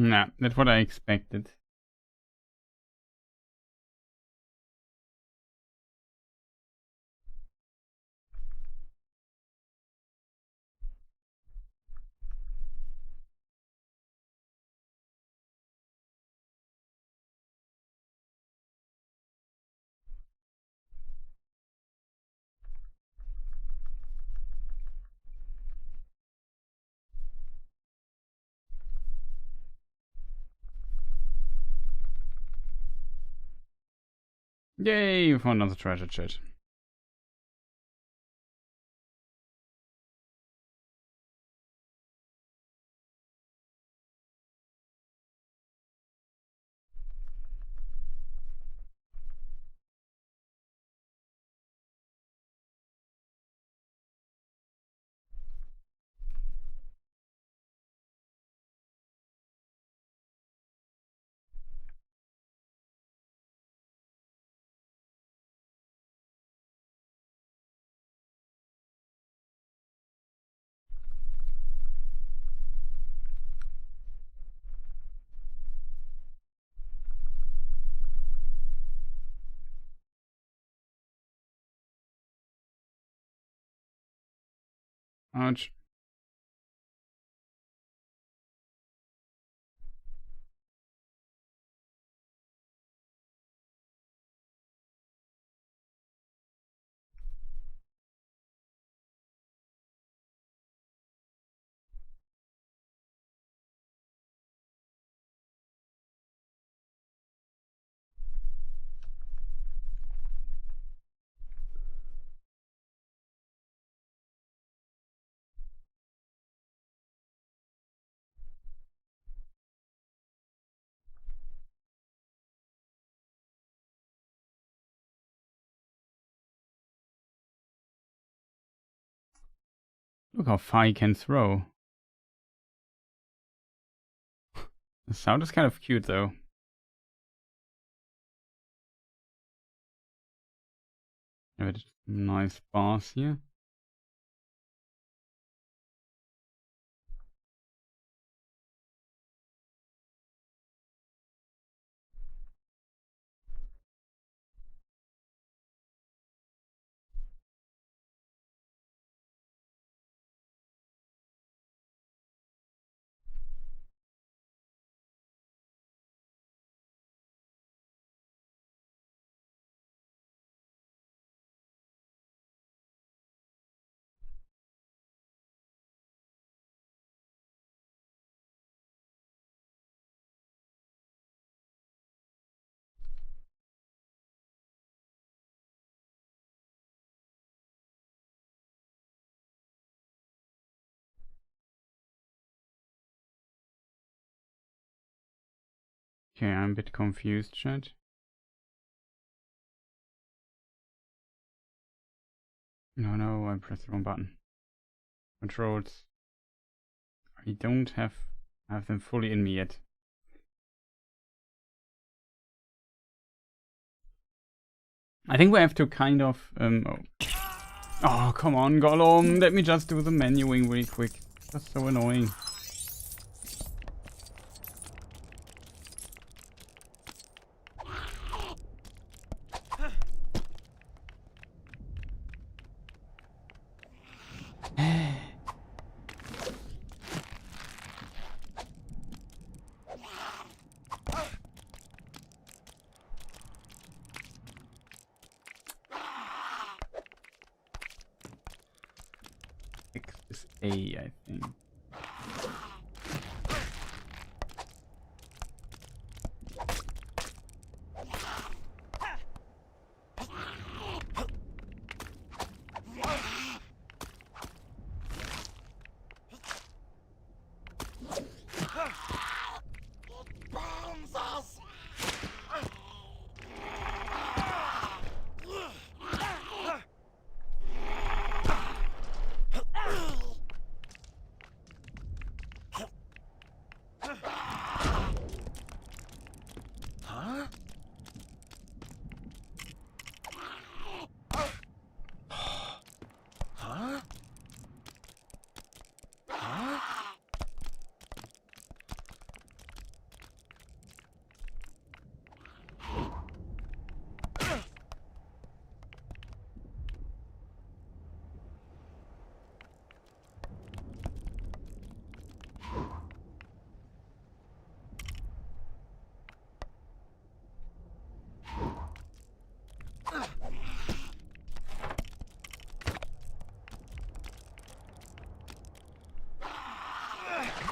Nah, that's what I expected. Yay, we found another treasure chest. Ouch. Look how far he can throw. The sound is kind of cute though. Nice bars here. Okay, I'm a bit confused, chat. No, I pressed the wrong button. Controls. I don't have them fully in me yet. I think we have to kind of oh, come on, Gollum, let me just do the menuing really quick. That's so annoying. X is A, I think.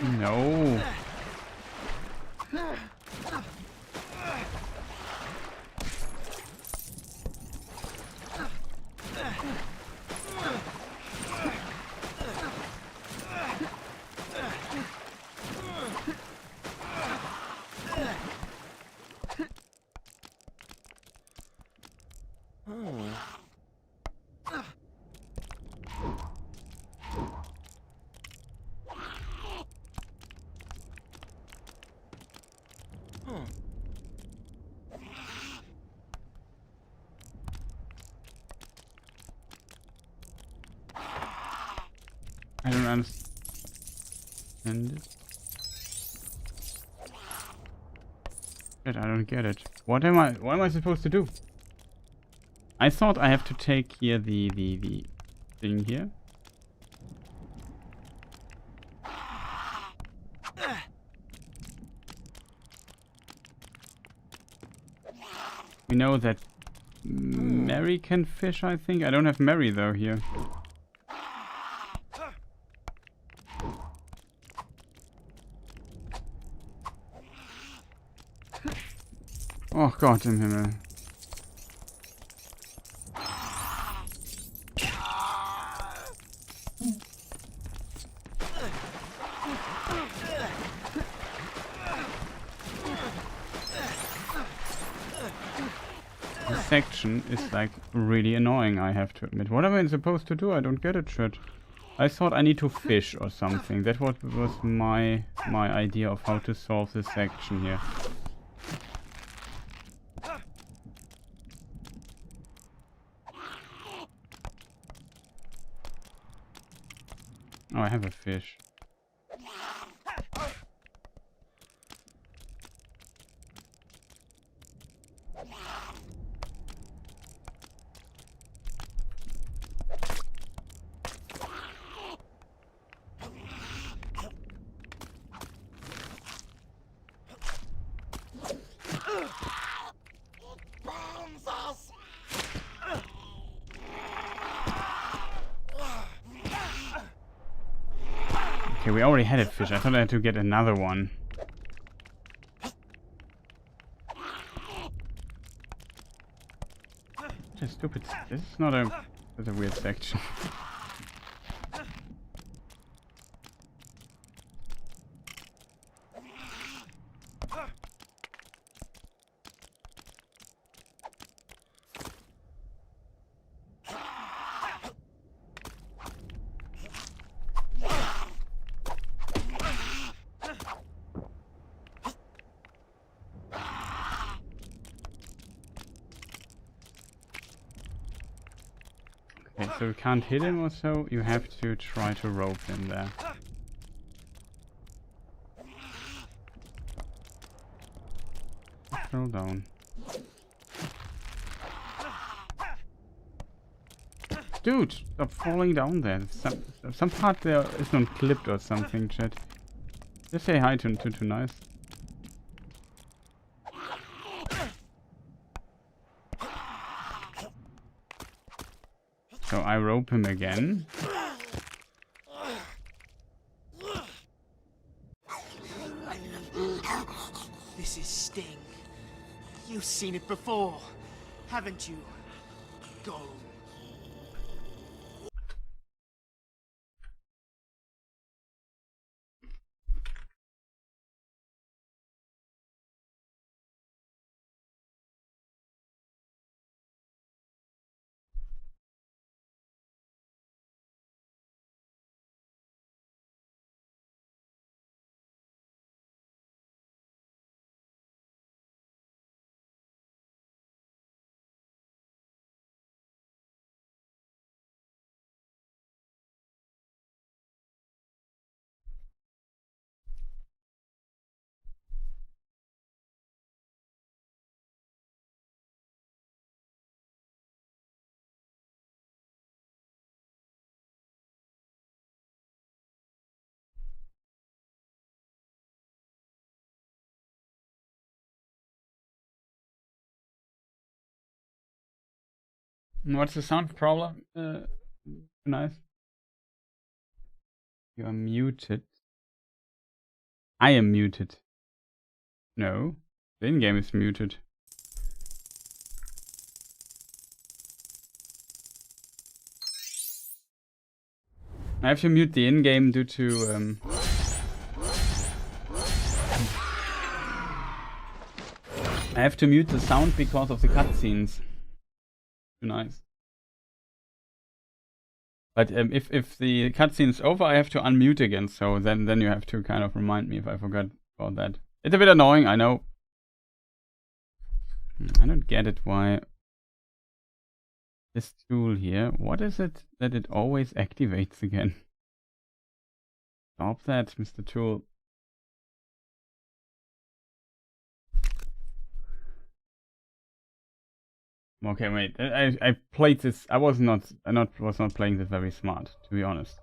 No. I don't understand it. Shit, I don't get it. What am I supposed to do? I thought I have to take here the thing here. We know that Mary can fish, I think. I don't have Mary though here. Oh Gott im Himmel. This section is like really annoying, I have to admit. What am I supposed to do? I don't get it, shit. I thought I need to fish or something. That was my idea of how to solve this section here. Oh, I have a fish. Okay, we already had a fish. I thought I had to get another one. Just stupid. This is not a... That's a weird section. Okay, so you can't hit him or so, you have to try to rope him there. Throw down. Dude, stop falling down there. Some part there is not clipped or something, chat. Just say hi to Nice. So I rope him again. This is Sting. You've seen it before, haven't you? Go. What's the sound problem? Nice. You are muted. I am muted. No, the in-game is muted. I have to mute the in-game due to I have to mute the sound because of the cutscenes. Too nice. But if the cutscene's over, I have to unmute again. So then you have to kind of remind me if I forgot about that. It's a bit annoying, I know. I don't get it. Why this tool here? What is it that it always activates again? Stop that, Mr. Tool. Okay, wait. I played this. I was not playing this very smart, to be honest.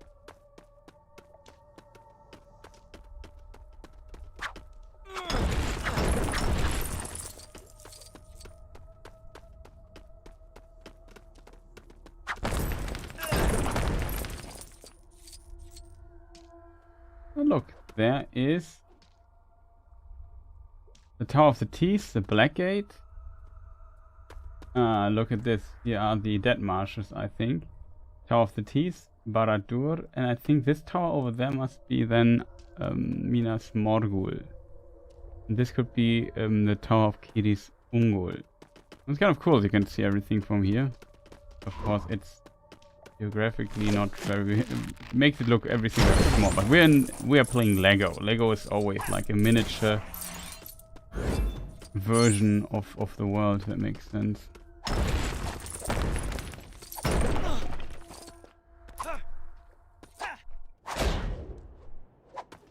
Oh, look, there is the Tower of the Teeth, the Black Gate. Look at this. Here are the Dead Marshes, I think. Tower of the Teeth, Barad-dûr, and I think this tower over there must be then Minas Morgul. And this could be the Tower of Kiris Ungol. It's kind of cool, you can see everything from here. Of course, it's geographically not very... makes it look everything very small, but we are playing Lego. Lego is always like a miniature version of the world, if that makes sense.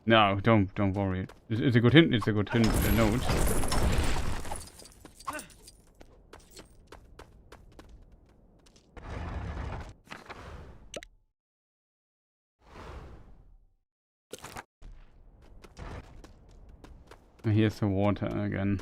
No, don't worry. It's a good hint. It's a good hint. Note. Here's the water again.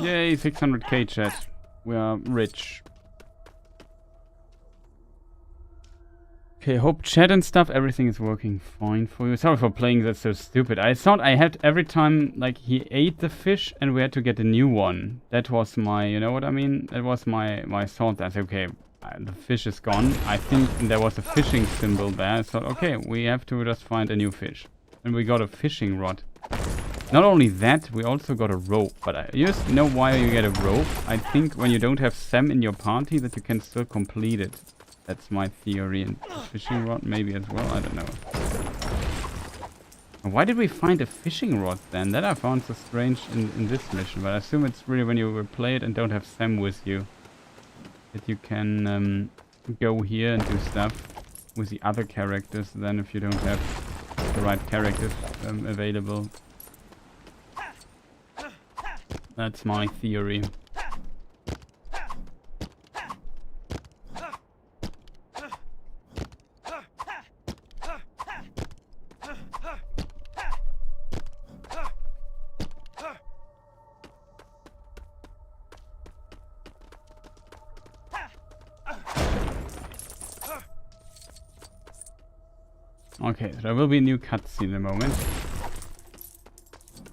Yay, 600k chat. We are rich. Okay, hope chat and stuff, everything is working fine for you. Sorry for playing that so stupid. I thought I had every time, like, he ate the fish and we had to get a new one. That was my, you know what I mean? That was my thought. I said, okay, the fish is gone. I think there was a fishing symbol there. I thought, okay, we have to just find a new fish. And we got a fishing rod. Not only that, we also got a rope, but I just know why you get a rope. I think when you don't have Sam in your party that you can still complete it. That's my theory, and fishing rod maybe as well, I don't know. Why did we find a fishing rod then? That I found so strange in this mission, but I assume it's really when you play it and don't have Sam with you. That you can go here and do stuff with the other characters then if you don't have the right characters available. That's my theory. Okay, so there will be a new cutscene in a moment.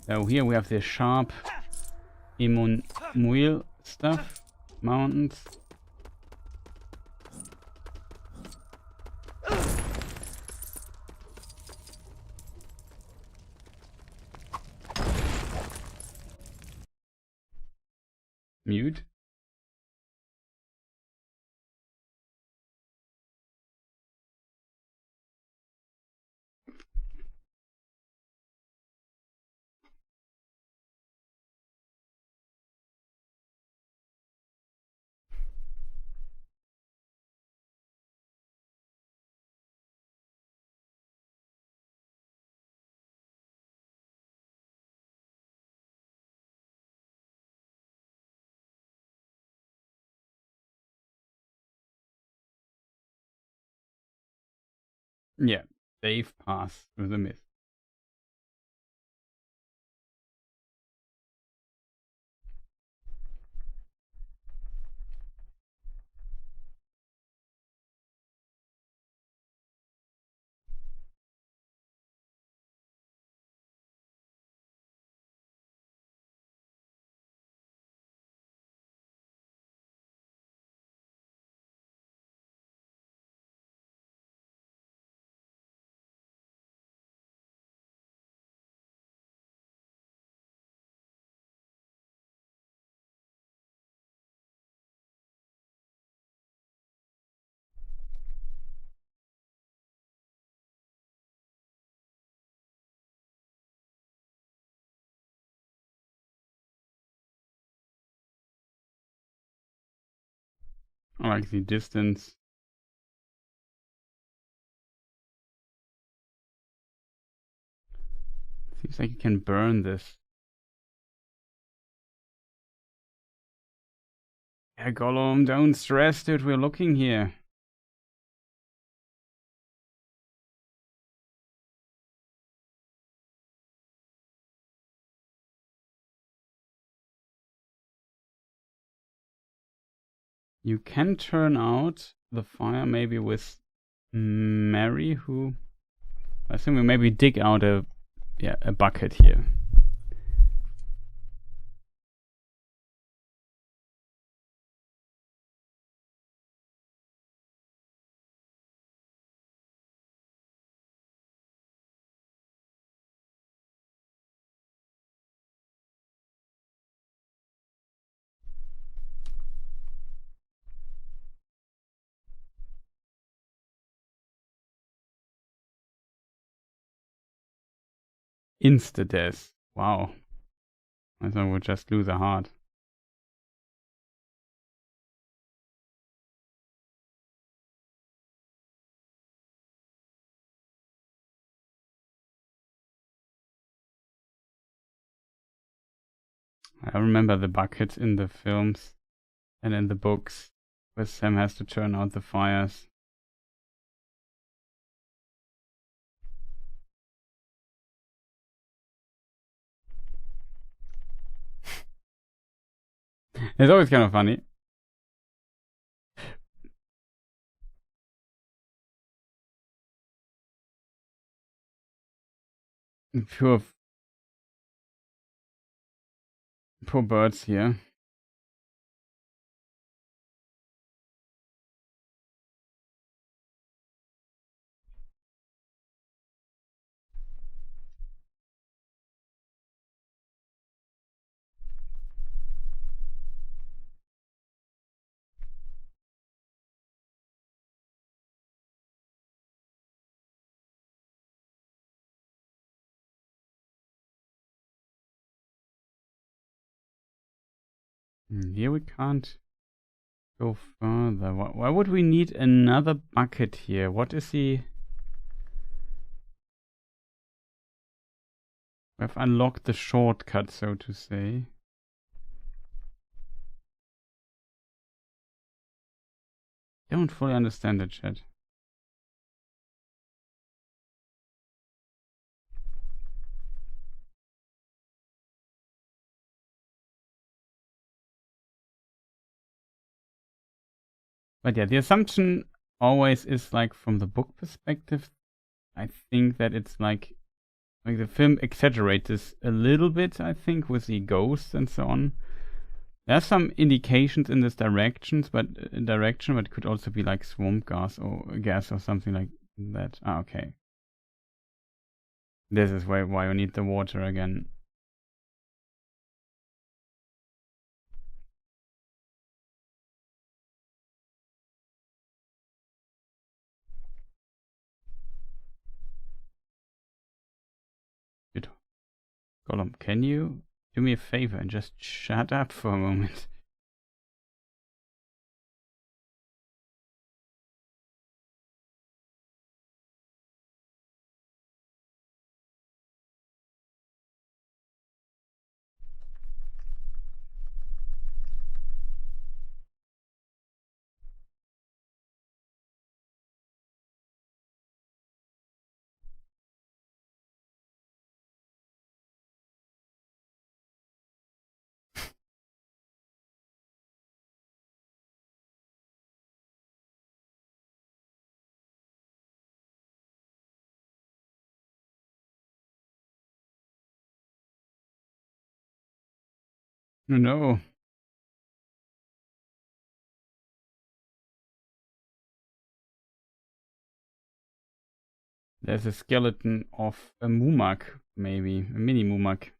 So here we have the sharp Muil stuff, mountains. Mute. Yeah, safe pass through the mist. I like the distance. Seems like you can burn this. Yeah, Gollum, don't stress, dude. We're looking here. You can turn out the fire maybe with Mary, who I think we maybe dig out a bucket here. Insta-death. Wow. I thought we'd just lose a heart. I remember the bucket in the films and in the books where Sam has to turn out the fires. It's always kind of funny. Poor birds here. Here we can't go further. Why would we need another bucket here? What is the... We've unlocked the shortcut, so to say. Don't fully understand it, chat. But yeah, the assumption always is like from the book perspective. I think that it's like the film exaggerates this a little bit, I think, with the ghosts and so on. There's some indications in this direction, but it could also be like swamp gas or something like that. Ah, okay. This is why we need the water again. Good. Gollum, can you do me a favor and just shut up for a moment? No. There's a skeleton of a Mumak, maybe. A mini Mumak.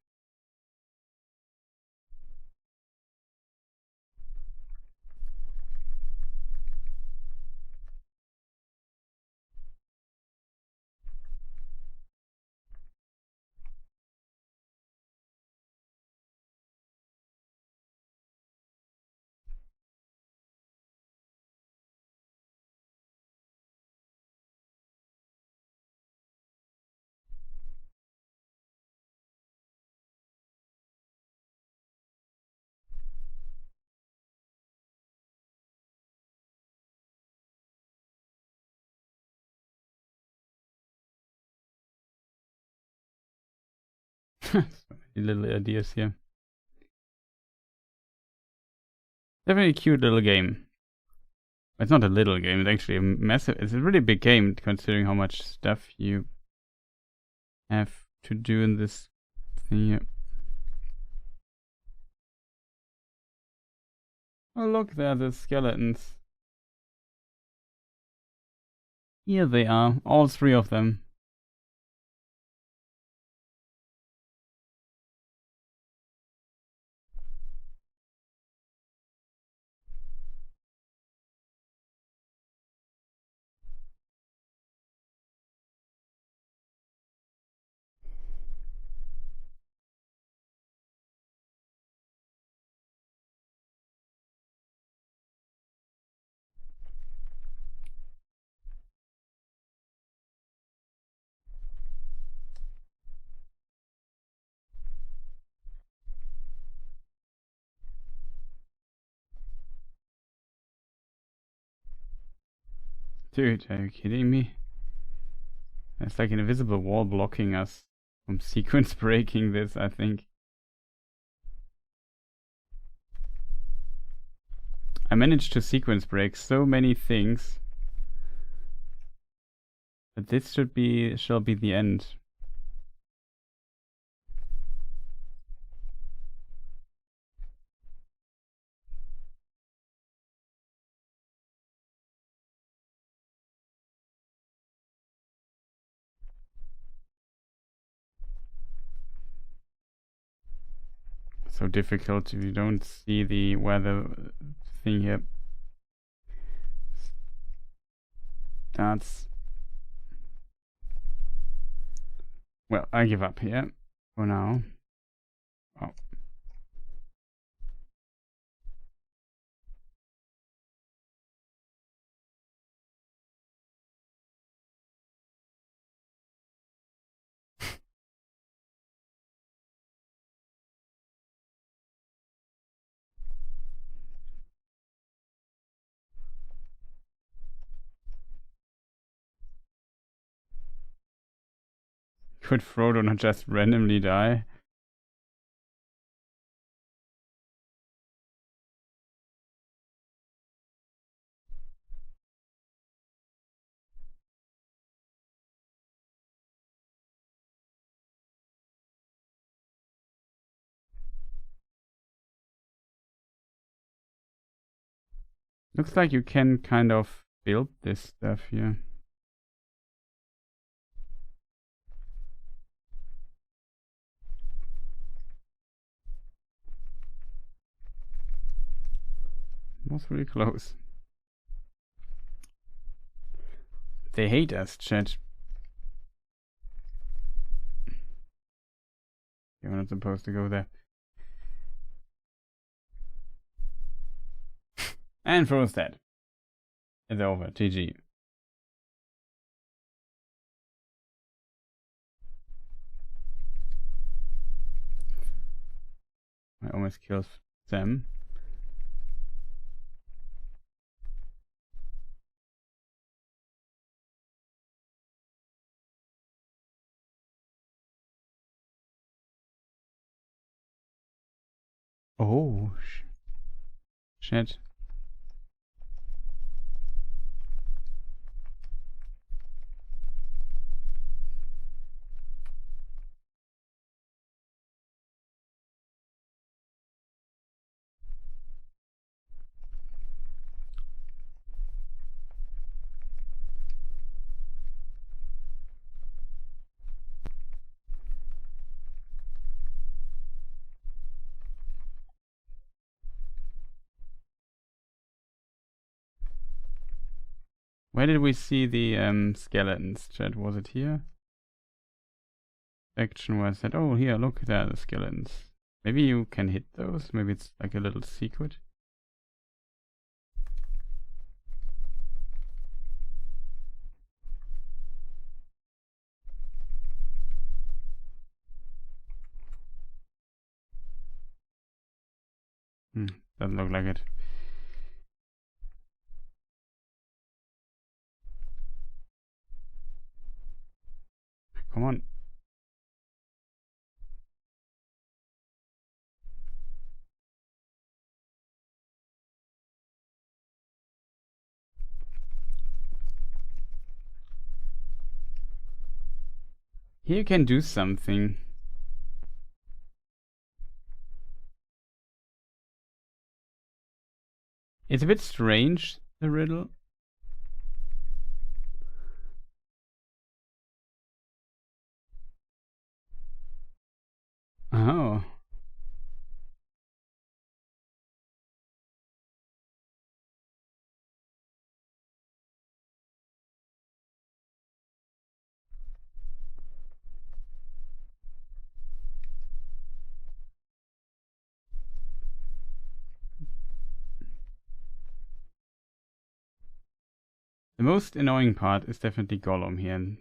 So many little ideas here. Definitely a cute little game. It's not a little game, it's actually a massive, it's a really big game considering how much stuff you have to do in this thing here. Oh look, there are the skeletons. Here they are, all three of them. Dude, are you kidding me? There's like an invisible wall blocking us from sequence breaking this, I think. I managed to sequence break so many things. But this shall be the end. So difficult if you don't see the weather thing here. That's... Well, I give up here for now. Oh. Could Frodo not just randomly die? Looks like you can kind of build this stuff here. Was really close. They hate us, chat. You're not supposed to go there. And Frodo's dead. It's over. GG. I almost killed Sam. Oh, shit. Where did we see the skeletons, chat? Was it here? Section where I said, oh, here, look, there are the skeletons. Maybe you can hit those. Maybe it's like a little secret. Doesn't look like it. Come on. Here you can do something. It's a bit strange, the riddle. Oh. The most annoying part is definitely Gollum here.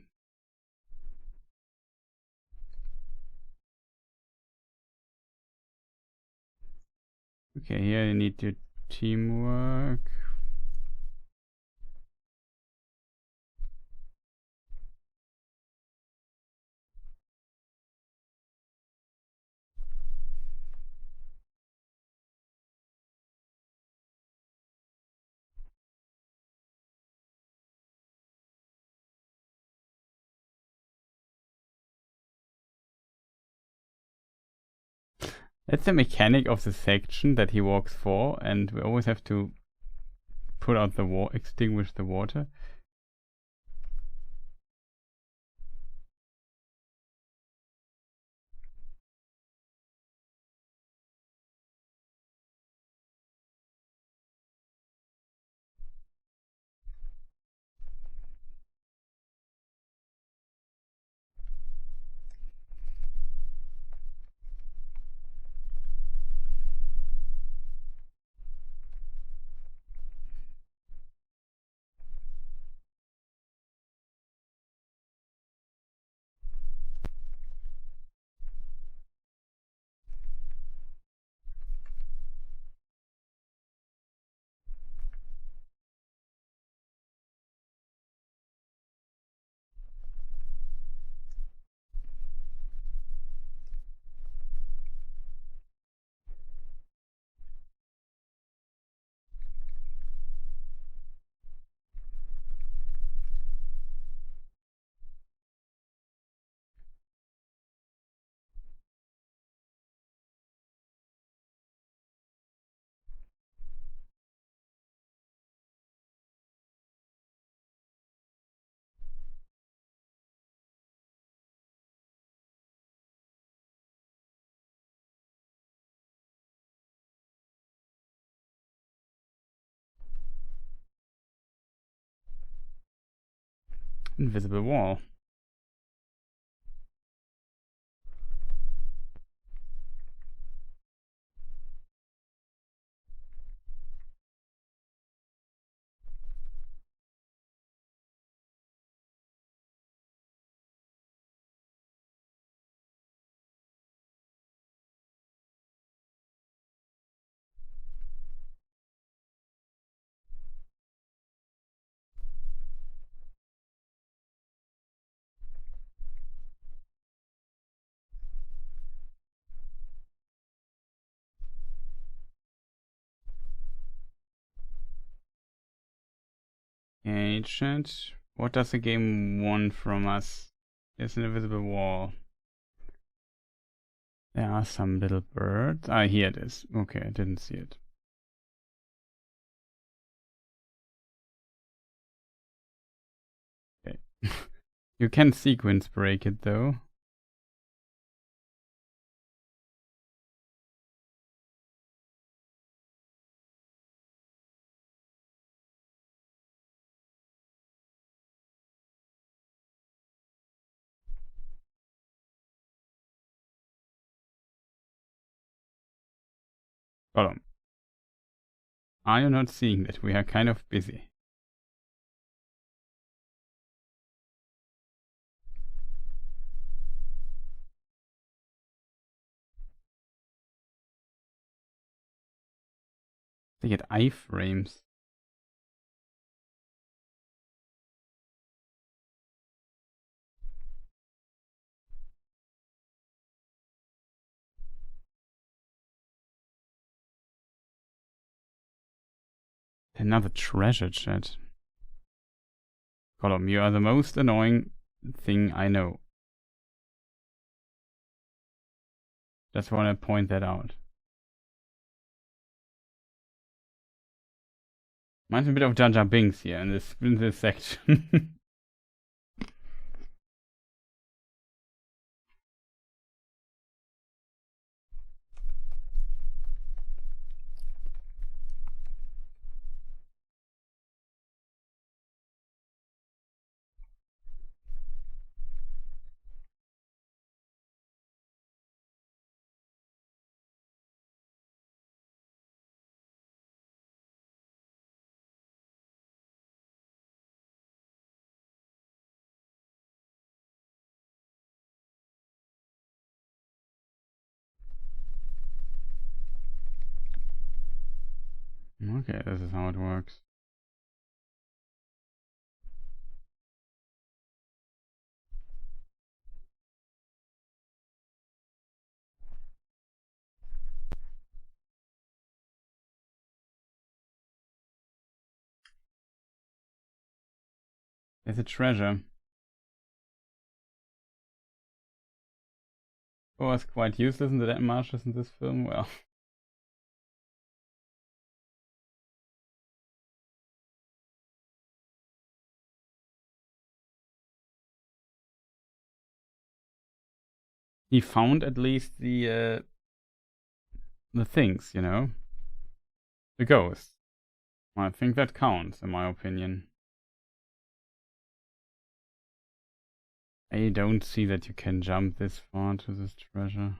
Okay, here you need your teamwork. That's the mechanic of the section that he walks for, and we always have to put out the extinguish the water. Invisible wall. Ancient. What does the game want from us? There's an invisible wall. There are some little birds. Ah, here it is. Okay, I didn't see it. Okay. You can sequence break it though. Gollum. Are you not seeing that we are kind of busy? They get iframes. Another treasure chat. Gollum, you are the most annoying thing I know. Just want to point that out. Reminds me a bit of Jar Jar Binks here in this section. Okay, this is how it works. There's a treasure. Oh, it's quite useless in the dead marshes in this film. Well. He found at least the things, you know? The ghosts. I think that counts, in my opinion. I don't see that you can jump this far to this treasure.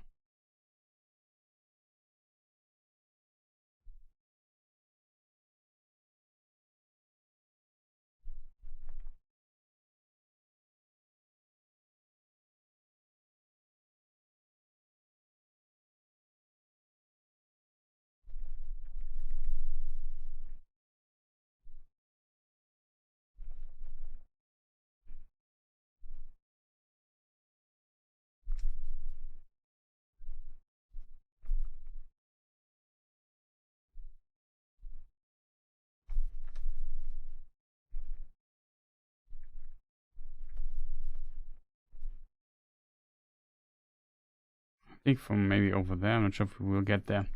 I think from maybe over there. I'm not sure if we will get there.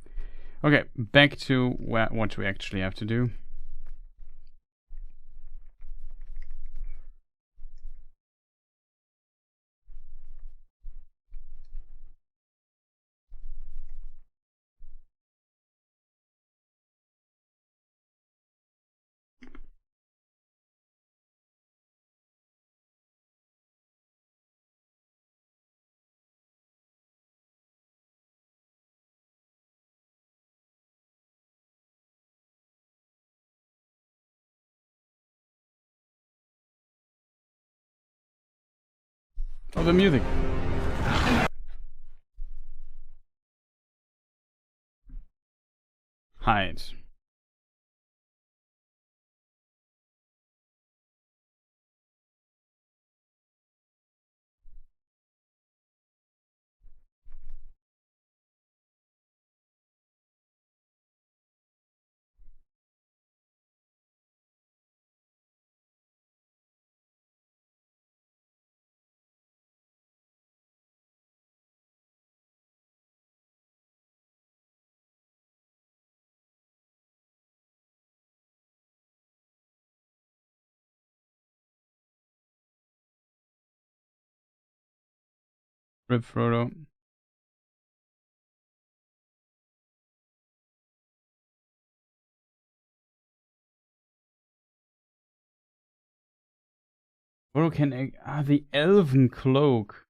Okay, back to what we actually have to do. Oh, the music. Hide. Rip Frodo. Frodo can... the elven cloak.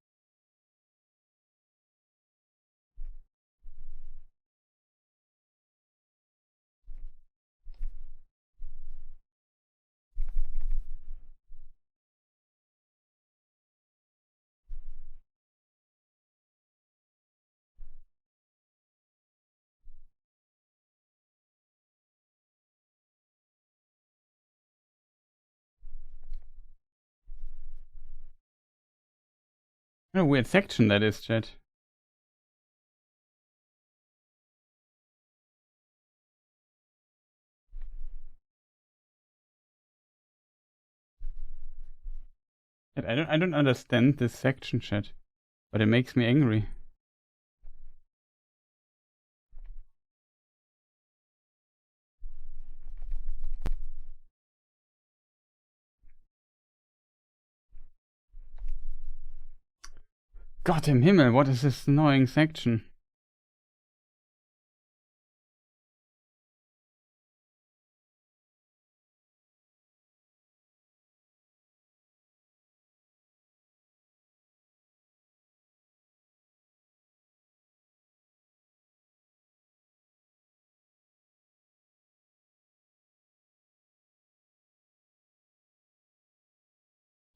What a weird section that is, chat. I don't understand this section, chat, but it makes me angry. Gott im Himmel, what is this annoying section?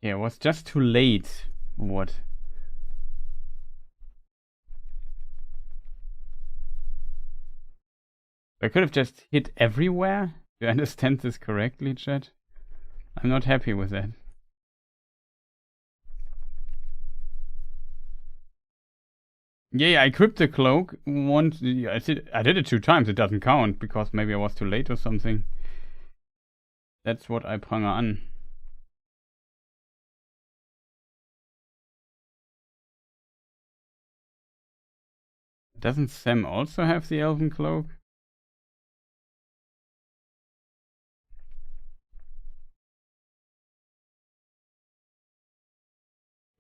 Yeah, it was just too late. What? I could have just hit everywhere? Do you understand this correctly, chat? I'm not happy with that. Yeah, I equipped the cloak once. I did it 2 times. It doesn't count because maybe I was too late or something. That's what I pranger an. Doesn't Sam also have the elven cloak?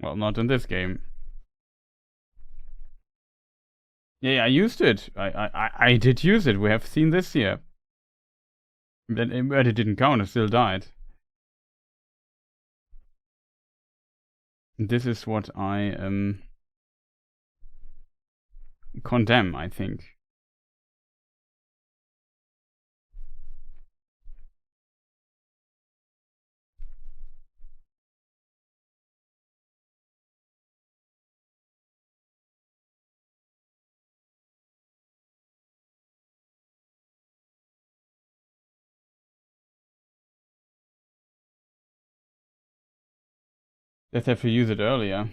Well, not in this game. Yeah, I used it. I did use it. We have seen this here. But it didn't count. It still died. This is what I condemn, I think. Let's have to use it earlier.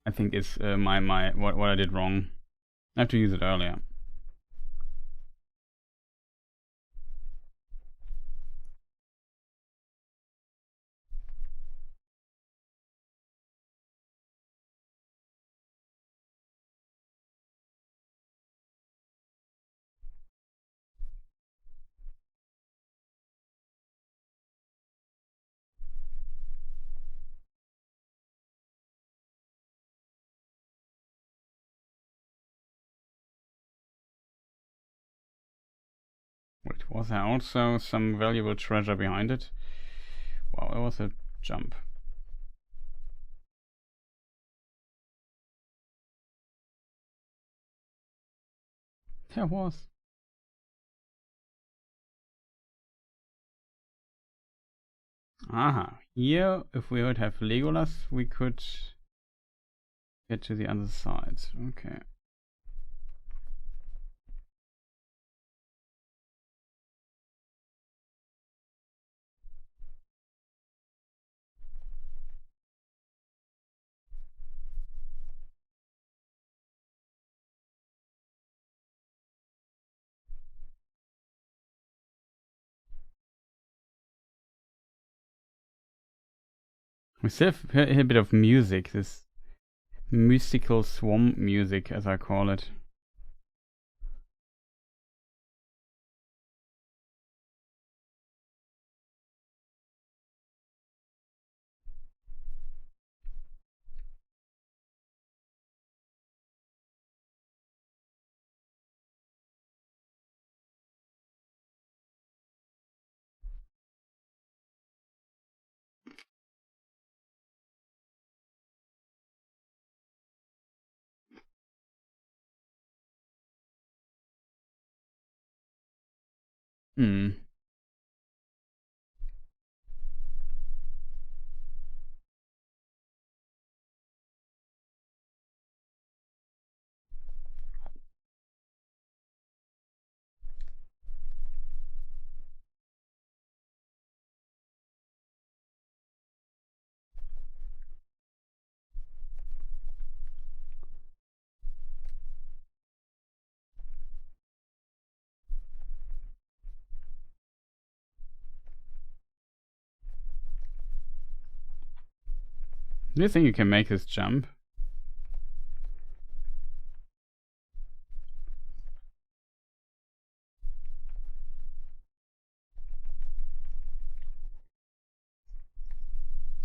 I think it's what I did wrong. I have to use it earlier. Wait, was there also some valuable treasure behind it? Wow, that was a jump. There was. Aha, here, if we would have Legolas, we could get to the other side. Okay. We still have a bit of music, this mystical swamp music, as I call it. Hmm. Do you think you can make this jump?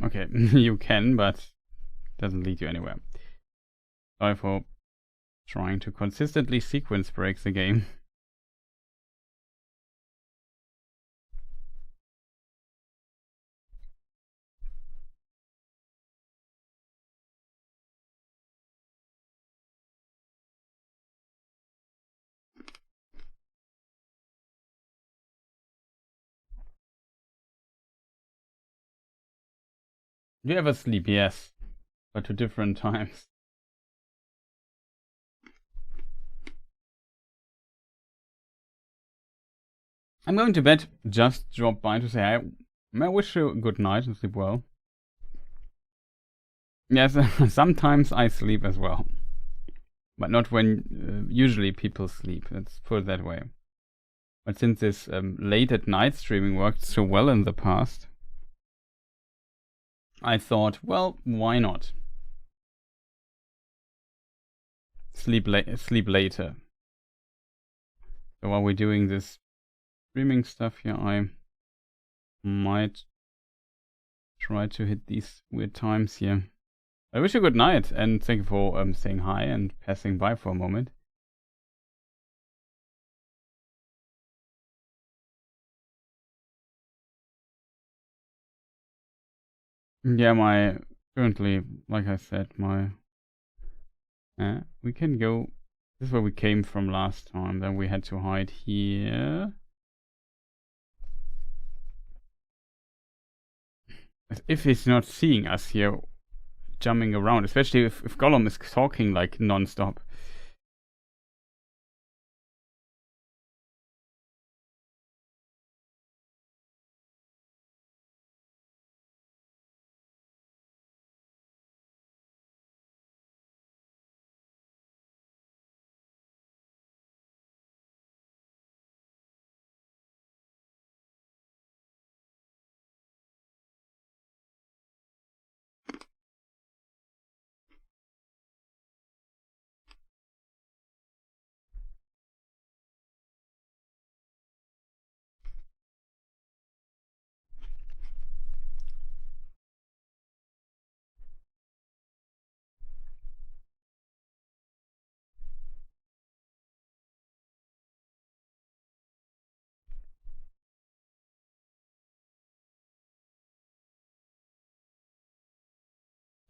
Okay, you can, but it doesn't lead you anywhere. Sorry for trying to consistently sequence break the game. Do you ever sleep? Yes, but to different times. I'm going to bed. Just drop by to say I wish you a good night and sleep well. Yes, sometimes I sleep as well. But not when usually people sleep. Let's put it that way. But since this late at night streaming worked so well in the past, I thought, well, why not? Sleep later. So while we're doing this streaming stuff here, I might try to hit these weird times here. I wish you good night, and thank you for saying hi and passing by for a moment. Yeah, currently, like I said, we can go. This is where we came from last time. Then we had to hide here. As if he's not seeing us here, jumping around, especially if Gollum is talking like non-stop.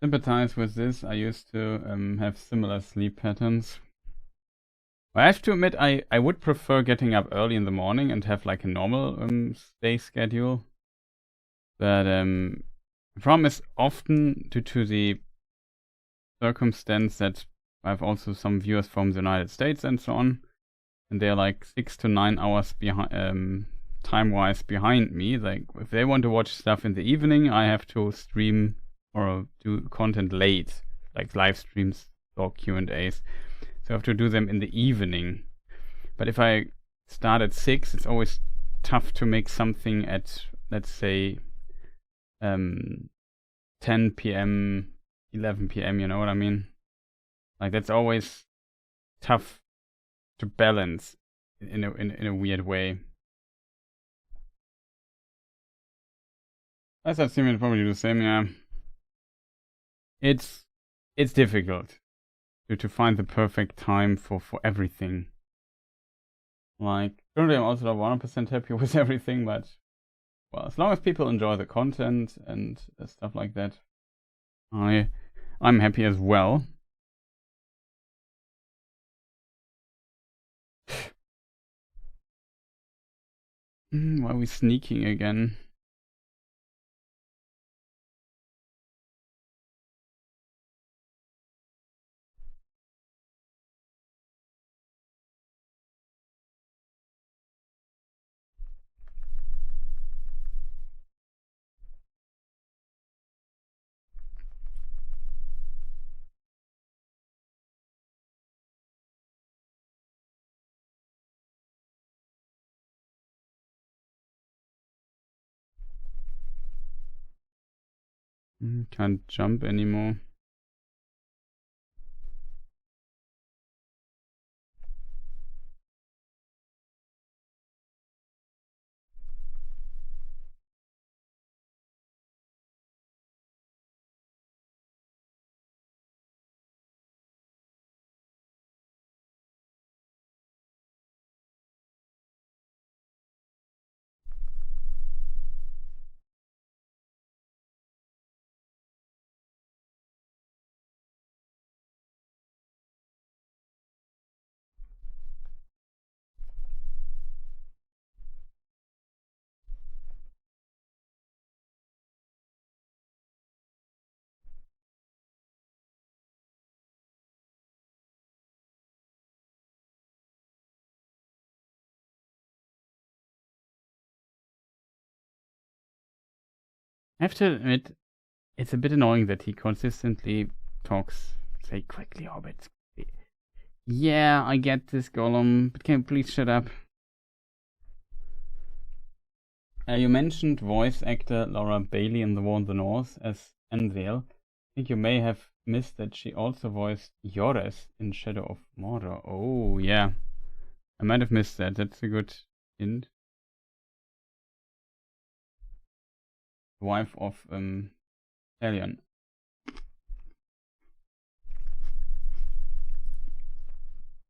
Sympathize with this. I used to have similar sleep patterns. I have to admit, I would prefer getting up early in the morning and have like a normal day schedule. But the problem is often due to the circumstance that I have also some viewers from the United States and so on, and they're like 6 to 9 hours behind, time-wise behind me. Like if they want to watch stuff in the evening, I have to stream or do content late, like live streams or Q&As. So I have to do them in the evening. But if I start at 6, it's always tough to make something at, let's say, 10 p.m., 11 p.m., you know what I mean? Like that's always tough to balance in a weird way. As I've seen, probably do the same, yeah. It's difficult to find the perfect time for everything. Like currently I'm also not 100% happy with everything, but well, as long as people enjoy the content and stuff like that, I'm happy as well. Why are we sneaking again? Can't jump anymore. I have to admit, it's a bit annoying that he consistently talks, say, quickly, Hobbit. Yeah, I get this, Gollum, but can you please shut up? You mentioned voice actor Laura Bailey in The War in the North as Anvil. I think you may have missed that she also voiced Yoris in Shadow of Mordor. Oh, yeah. I might have missed that. That's a good hint. Wife of Alien.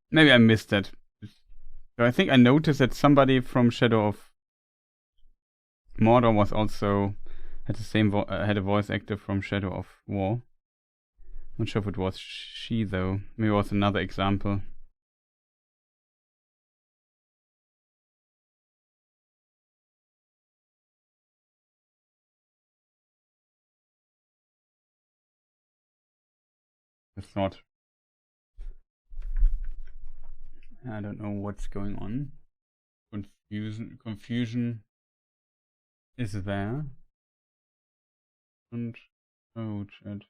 Maybe I missed that. So I think I noticed that somebody from Shadow of Mordor was also had the same had a voice actor from Shadow of War. Not sure if it was she though. Maybe it was another example. It's not. I don't know what's going on. Confusion is there. And oh, chat.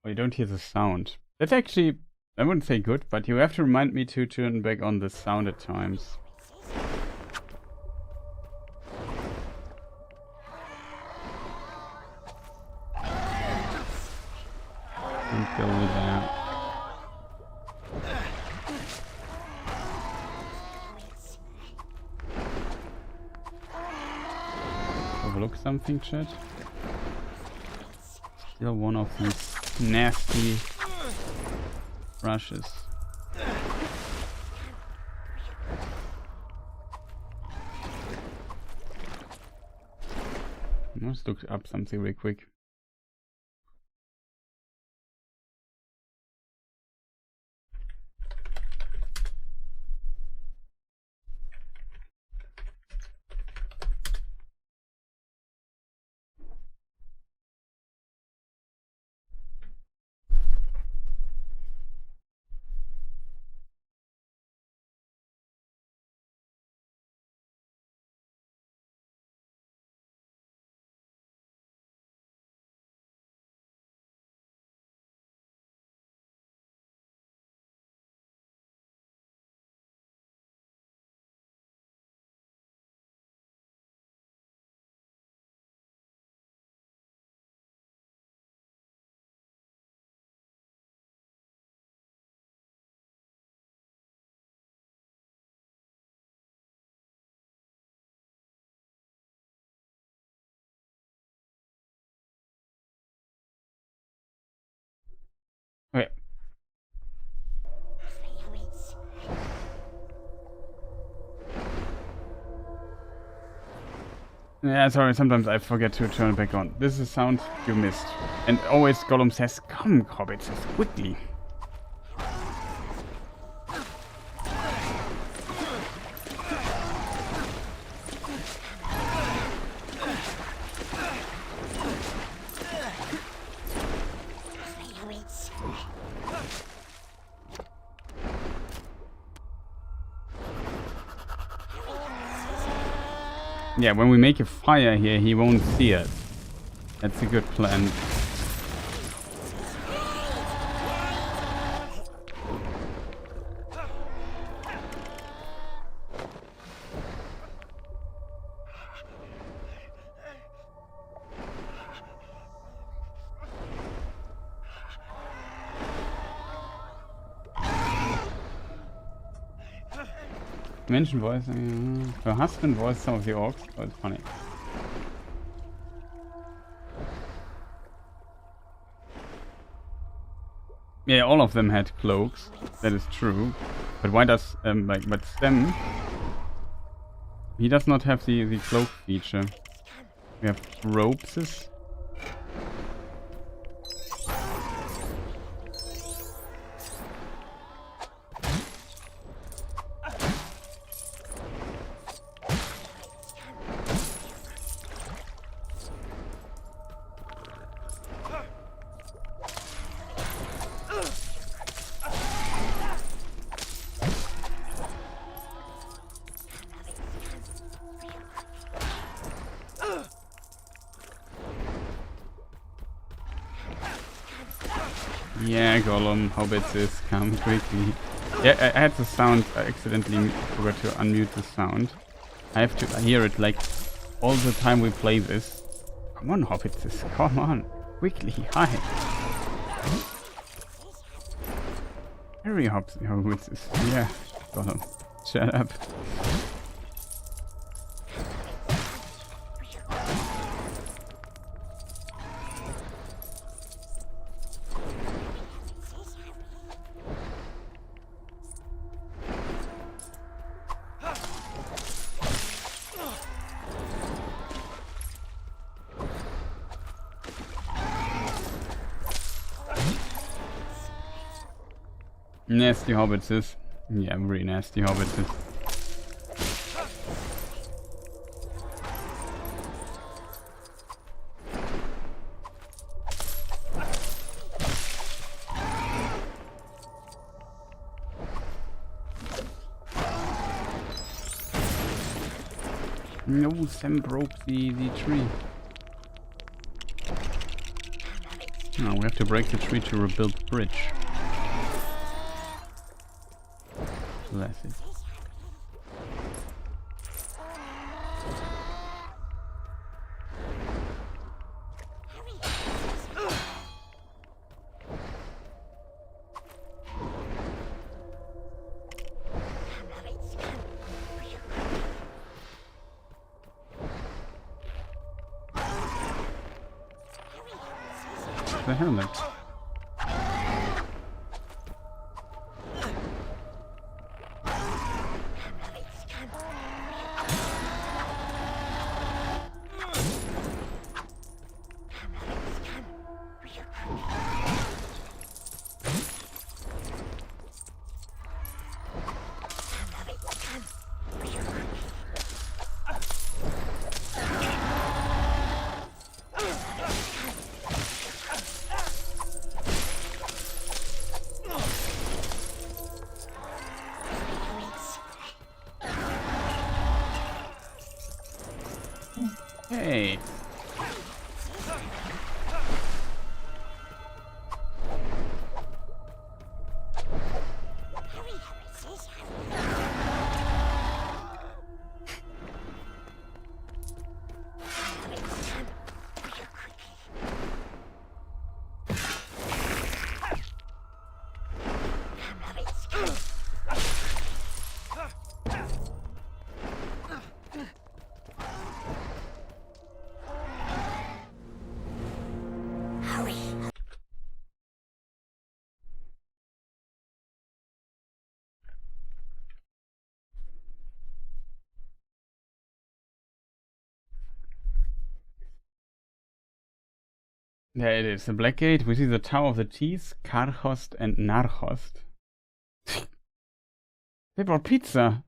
Oh, you don't hear the sound. That's actually, I wouldn't say good, but you have to remind me to turn back on the sound at times. Don't go there. Overlook something, chat? Still one of these nasty brushes. Let's look up something real quick. Okay. Yeah, sorry, sometimes I forget to turn it back on. This is a sound you missed. And always Gollum says, "Come, Hobbit, says quickly." Yeah, when we make a fire here, he won't see it. That's a good plan. Mention voice, her husband voiced some of the orcs. Oh, it's funny. Yeah, all of them had cloaks. That is true. But why does but Stem? He does not have the cloak feature. We have ropes. Yeah, Gollum, Hobbits, come quickly. Yeah, I had the sound, I accidentally forgot to unmute the sound. I have to hear it like all the time we play this. Come on, Hobbits, come on, quickly, hi. Hurry, Hobbits, yeah, Gollum, shut up. Nasty hobbitses. Yeah, very nasty hobbitses. No, Sam broke the tree. No, we have to break the tree to rebuild the bridge. Bless it. The helmet. Hey. There it is, the Black Gate. We see the Tower of the Teeth, Karhost and Narhost. They brought pizza.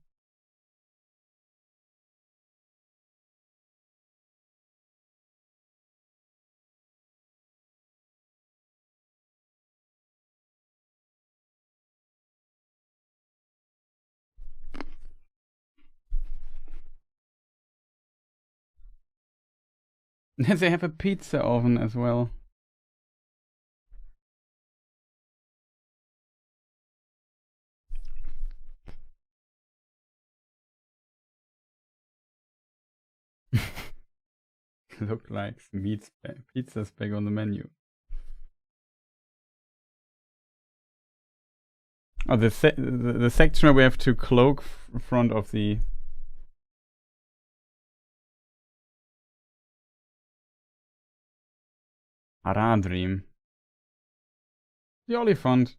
They have a pizza oven as well. Look like pizza's back on the menu. Oh, the section where we have to cloak front of the Haradrim. The Oliphant.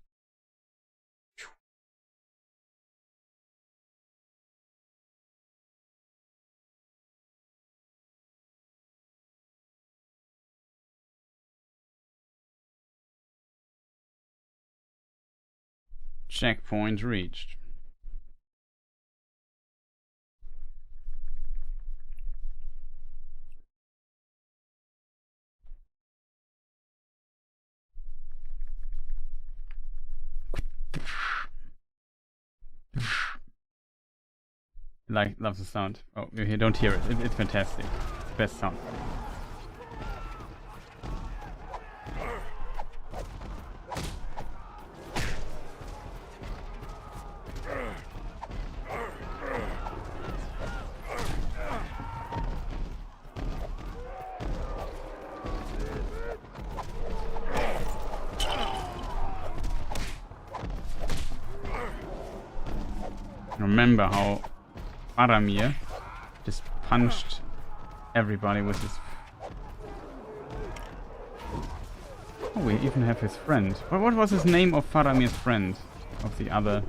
Checkpoint reached. Love the sound. Oh, you don't hear it. It's fantastic. It's the best sound. Remember how Faramir just punched everybody with his... Oh, we even have his friend. What was his name of Faramir's friend? Of the other...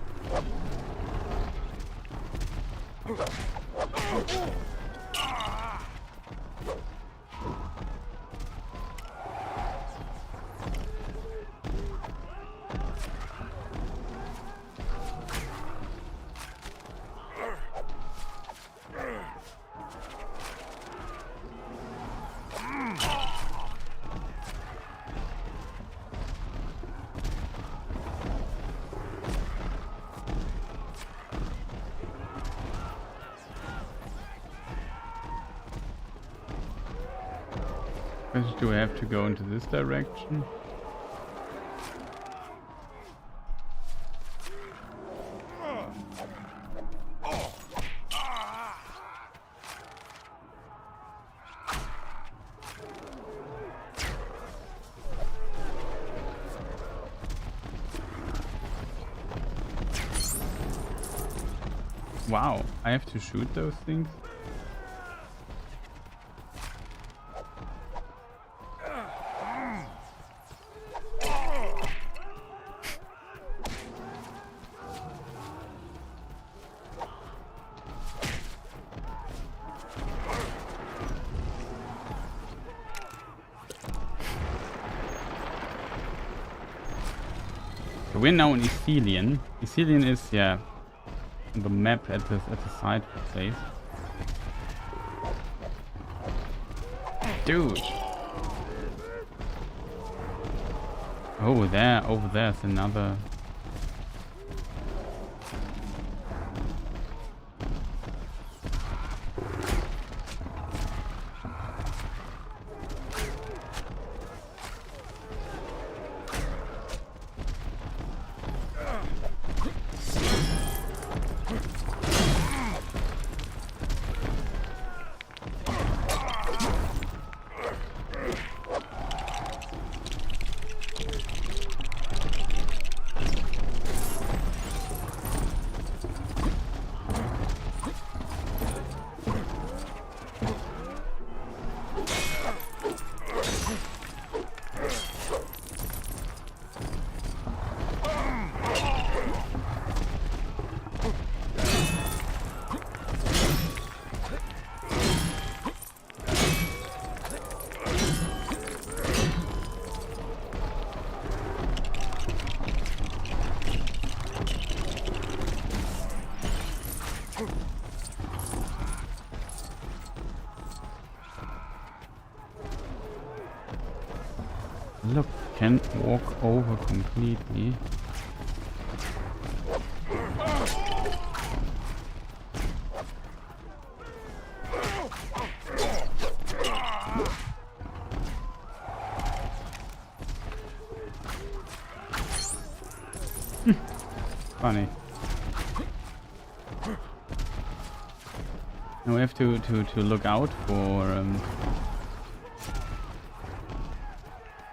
Do I have to go into this direction? Wow, I have to shoot those things? We're now in Ithilien. Ithilien is, yeah, on the map at the side place. Dude! Oh, over there's another... Look, can walk over completely. funny. Now we have to look out for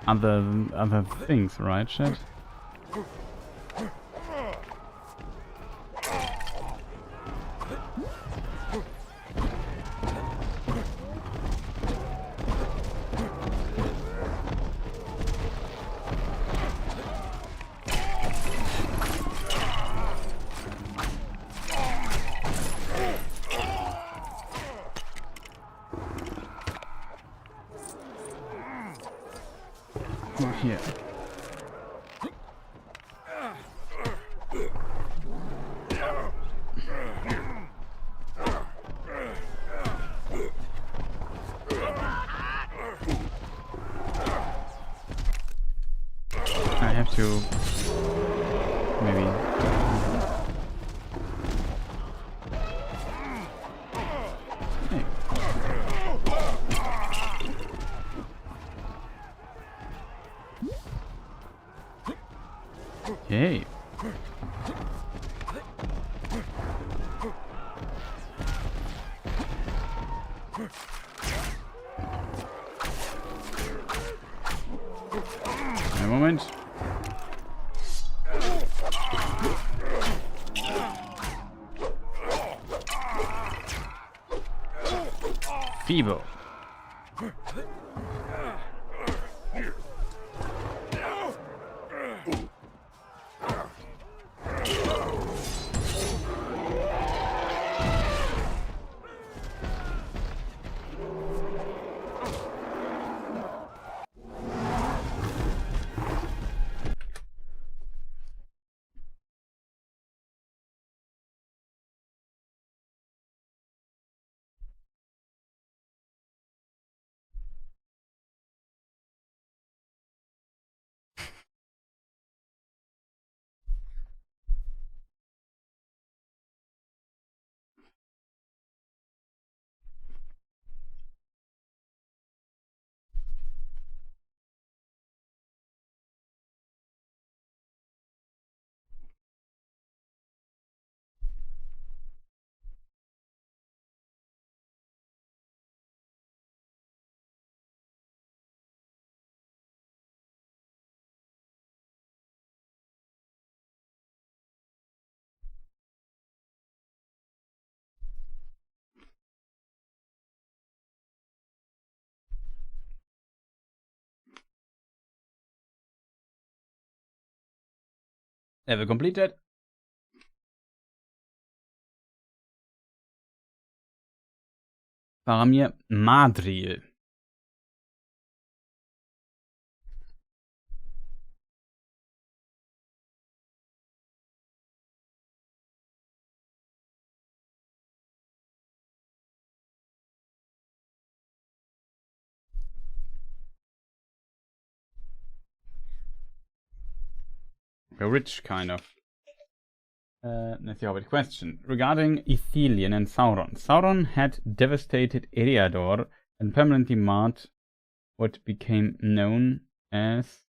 other things, right, chat? Here. I have to maybe. Hey. Okay. A moment. Feeble. Level completed. Faramir Madril. A rich kind of. That's the Hobbit question. Regarding Ithilien and Sauron. Sauron had devastated Eriador and permanently marred what became known as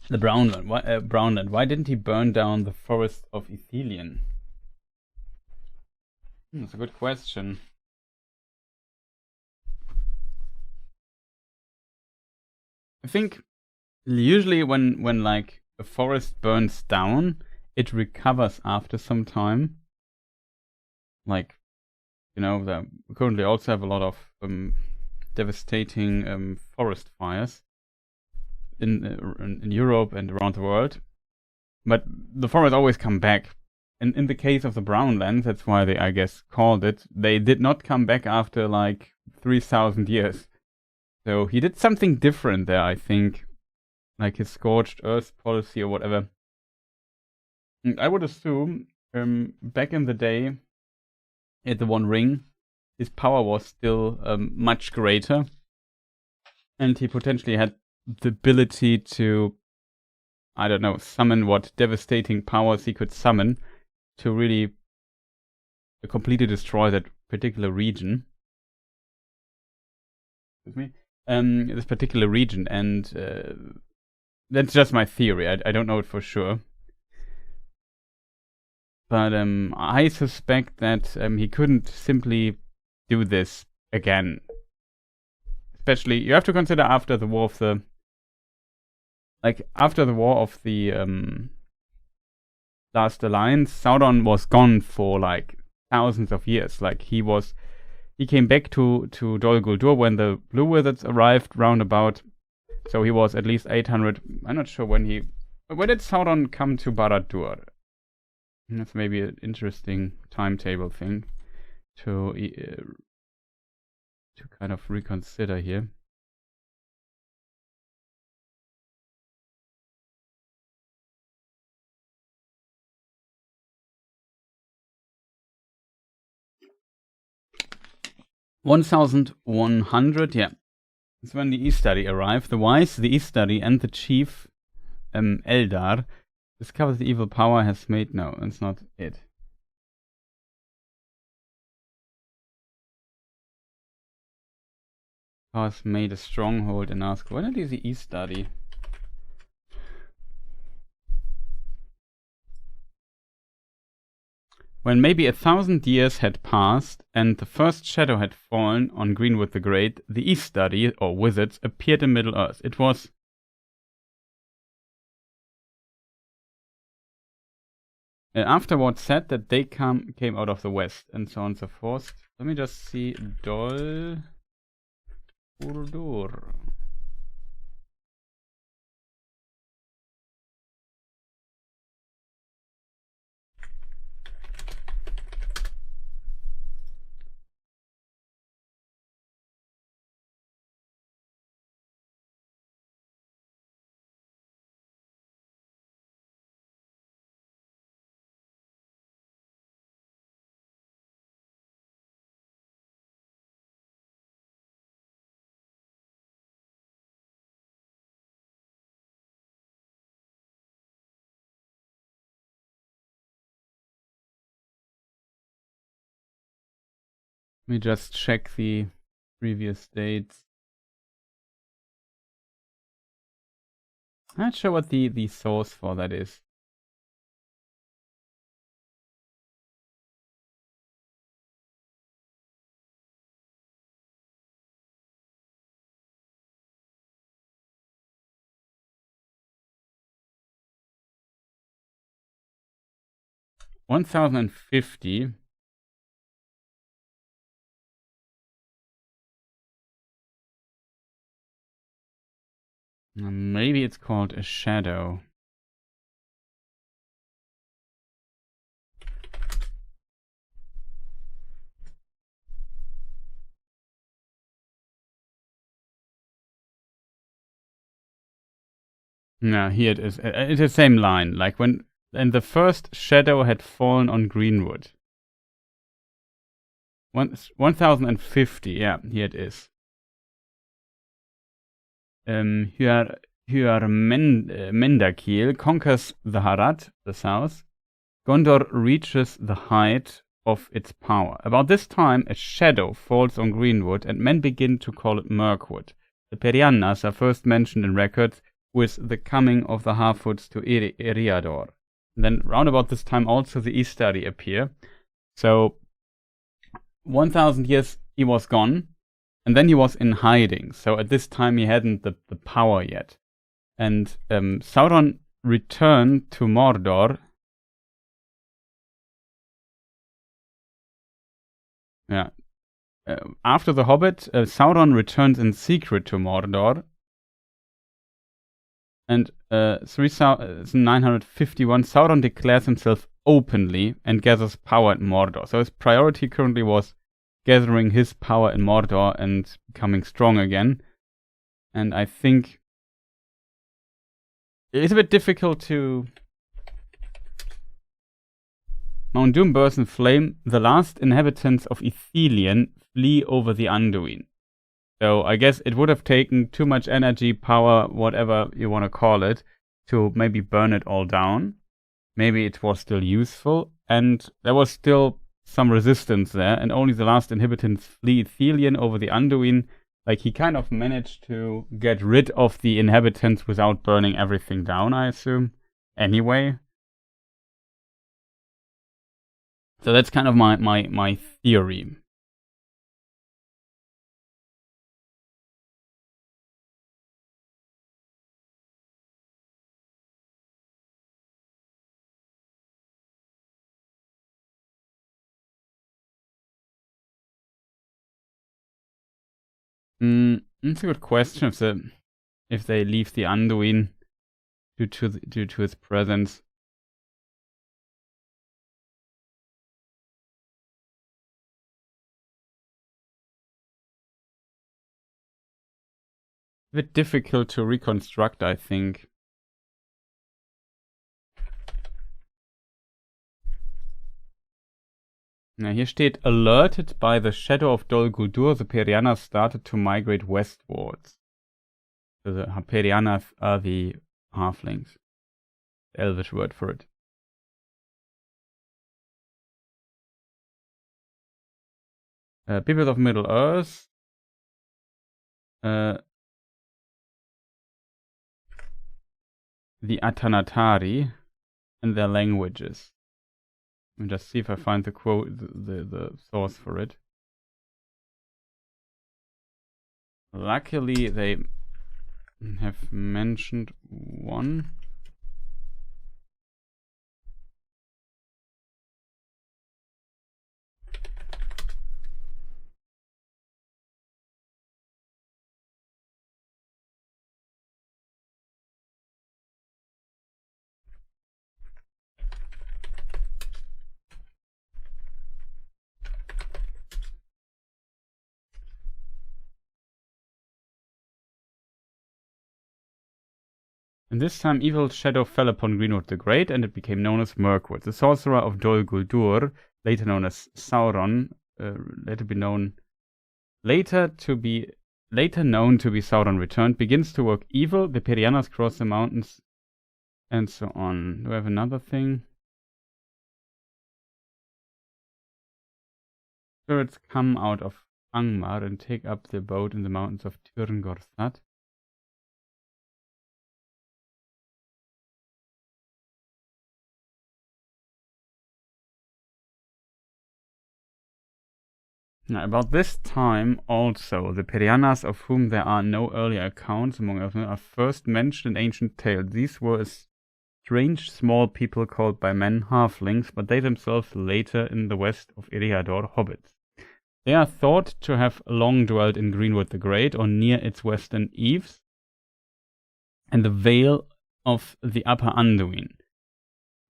the Brownland. Brownland. Why didn't he burn down the forest of Ithilien? That's a good question. I think usually when like a forest burns down, it recovers after some time. Like, you know, we currently also have a lot of devastating forest fires in Europe and around the world. But the forests always come back. And in the case of the Brownlands, that's why they, I guess, called it, they did not come back after like 3,000 years. So he did something different there, I think. Like his scorched earth policy or whatever. And I would assume, back in the day, at the One Ring, his power was still much greater. And he potentially had the ability to, I don't know, summon what devastating powers he could summon to really completely destroy that particular region. Excuse me. this particular region, and that's just my theory. I don't know it for sure. But I suspect that he couldn't simply do this again. Especially, you have to consider after the War of the... after the War of the Last Alliance, Sauron was gone for, thousands of years. He came back to Dol Guldur when the Blue Wizards arrived roundabout. So he was at least 800... I'm not sure when did Sauron come to Barad-dûr? That's maybe an interesting timetable thing to kind of reconsider here. $1,100, yeah. That's when the Istari arrive. The wise, the Istari, and the chief Eldar discovers the evil power has made... No, that's not it. Has made a stronghold in Nazgûl. When did the Istari? When maybe 1,000 years had passed and the first shadow had fallen on Greenwood the Great, the Istari, or wizards, appeared in Middle-earth. It was... afterwards said that they came out of the west, and so on and so forth. Let me just see. Dol Guldur. Let me just check the previous dates. I'm not sure what the source for that is. $1,050. Maybe it's called a shadow. No, here it is. It's the same line. Like when the first shadow had fallen on Greenwood. 1,050. Yeah, here it is. Mendakil conquers the Harad, the south. Gondor reaches the height of its power. About this time, a shadow falls on Greenwood, and men begin to call it Mirkwood. The Periannas are first mentioned in records with the coming of the Harfoots to Eriador. Then, round about this time, also the Istari appear. So, 1,000 years he was gone. And then he was in hiding, so at this time he hadn't the power yet. And Sauron returned to Mordor. Yeah. After the Hobbit, Sauron returns in secret to Mordor. And 3951, Sauron declares himself openly and gathers power at Mordor. So his priority currently was gathering his power in Mordor and becoming strong again. And I think it's a bit difficult to... Mount Doom bursts in flame. The last inhabitants of Ithilien flee over the Anduin. So I guess it would have taken too much energy, power, whatever you want to call it, to maybe burn it all down. Maybe it was still useful, and there was still some resistance there, and only the last inhabitants flee Ithilien over the Anduin, Like, he kind of managed to get rid of the inhabitants without burning everything down, I assume. Anyway. So that's kind of my theory. That's a good question. If they leave the Anduin due to its presence. A bit difficult to reconstruct, I think. Na, hier steht, alerted by the shadow of Dol Guldur, the Perianas started to migrate westwards. So the Perianas are the halflings. The Elvish word for it. People of Middle Earth. The Atanatari and their languages. Let me just see if I find the quote, the source for it. Luckily, they have mentioned one. And this time evil shadow fell upon Greenwood the Great, and it became known as Mirkwood. The sorcerer of Dol Guldur, later known as Sauron, later known to be Sauron returned, begins to work evil. The Perianas cross the mountains, and so on. Do I have another thing? Spirits come out of Angmar and take up their abode in the mountains of Tyrngorthad. Now, about this time also, the Perianas, of whom there are no earlier accounts among us, are first mentioned in ancient tales. These were a strange small people called by men halflings, but they themselves later in the west of Eriador hobbits. They are thought to have long dwelt in Greenwood the Great, or near its western eaves, and the vale of the Upper Anduin.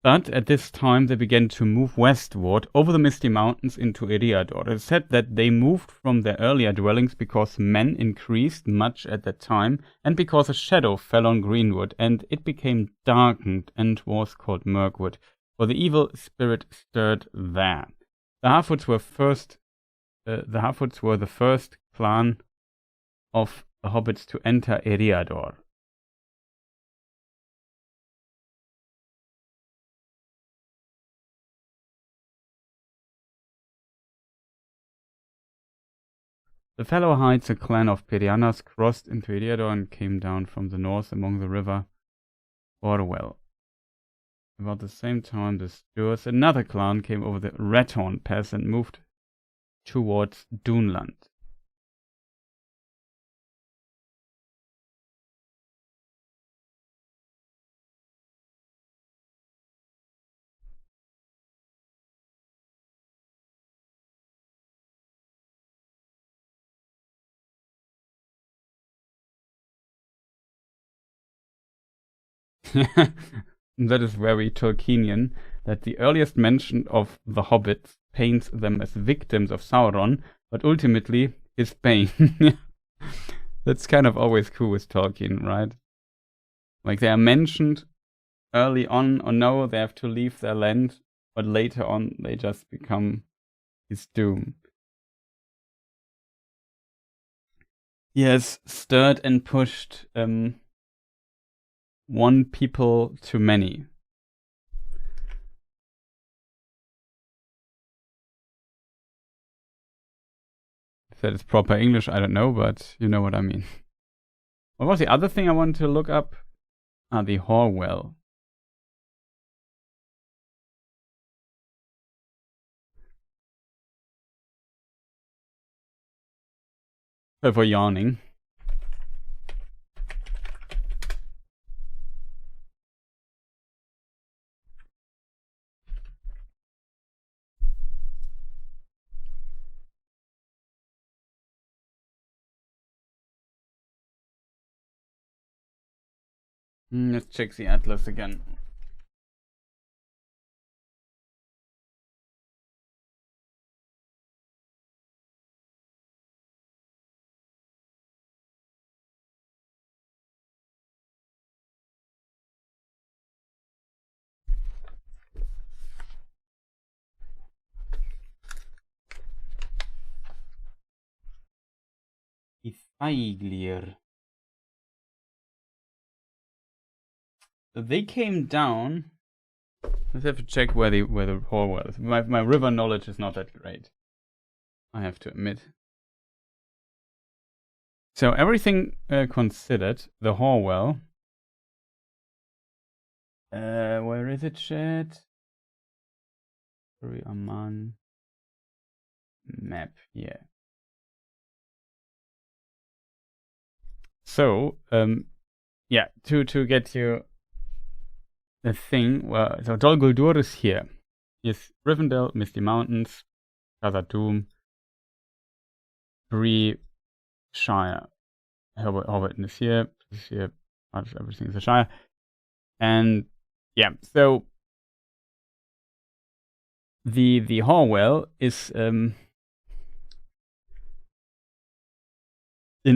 But at this time they began to move westward over the misty mountains into Eriador. It is said that they moved from their earlier dwellings because men increased much at that time, and because a shadow fell on Greenwood, and it became darkened and was called Mirkwood, for the evil spirit stirred there. The Harfoots were the first clan of the hobbits to enter Eriador. The Fellowhides, a clan of Perianas, crossed into Eriador and came down from the north along the river Orwell. About the same time, the Sturs, another clan, came over the Raton Pass and moved towards Dunland. That is very Tolkienian, that the earliest mention of the hobbits paints them as victims of Sauron, but ultimately his bane. That's kind of always cool with Tolkien, right? Like, they are mentioned early on, or no, they have to leave their land, but later on they just become his doom. He has stirred and pushed one people to many. If that is proper English, I don't know, but you know what I mean. What was the other thing I wanted to look up? The Horwell. For yawning. Let's check the atlas again. Ifeiglir. They came down. Let's have to check where the Horwell is. My river knowledge is not that great, I have to admit. So everything considered, the Horwell. Where is it, chat? Aman map, yeah. So, yeah, to get you the thing, well, so Dol Guldur is here. Here's Rivendell, Misty Mountains, Khazad-dûm, Bree, Shire. Hobbit is here. Everything is a Shire. And yeah, so the Horwell is in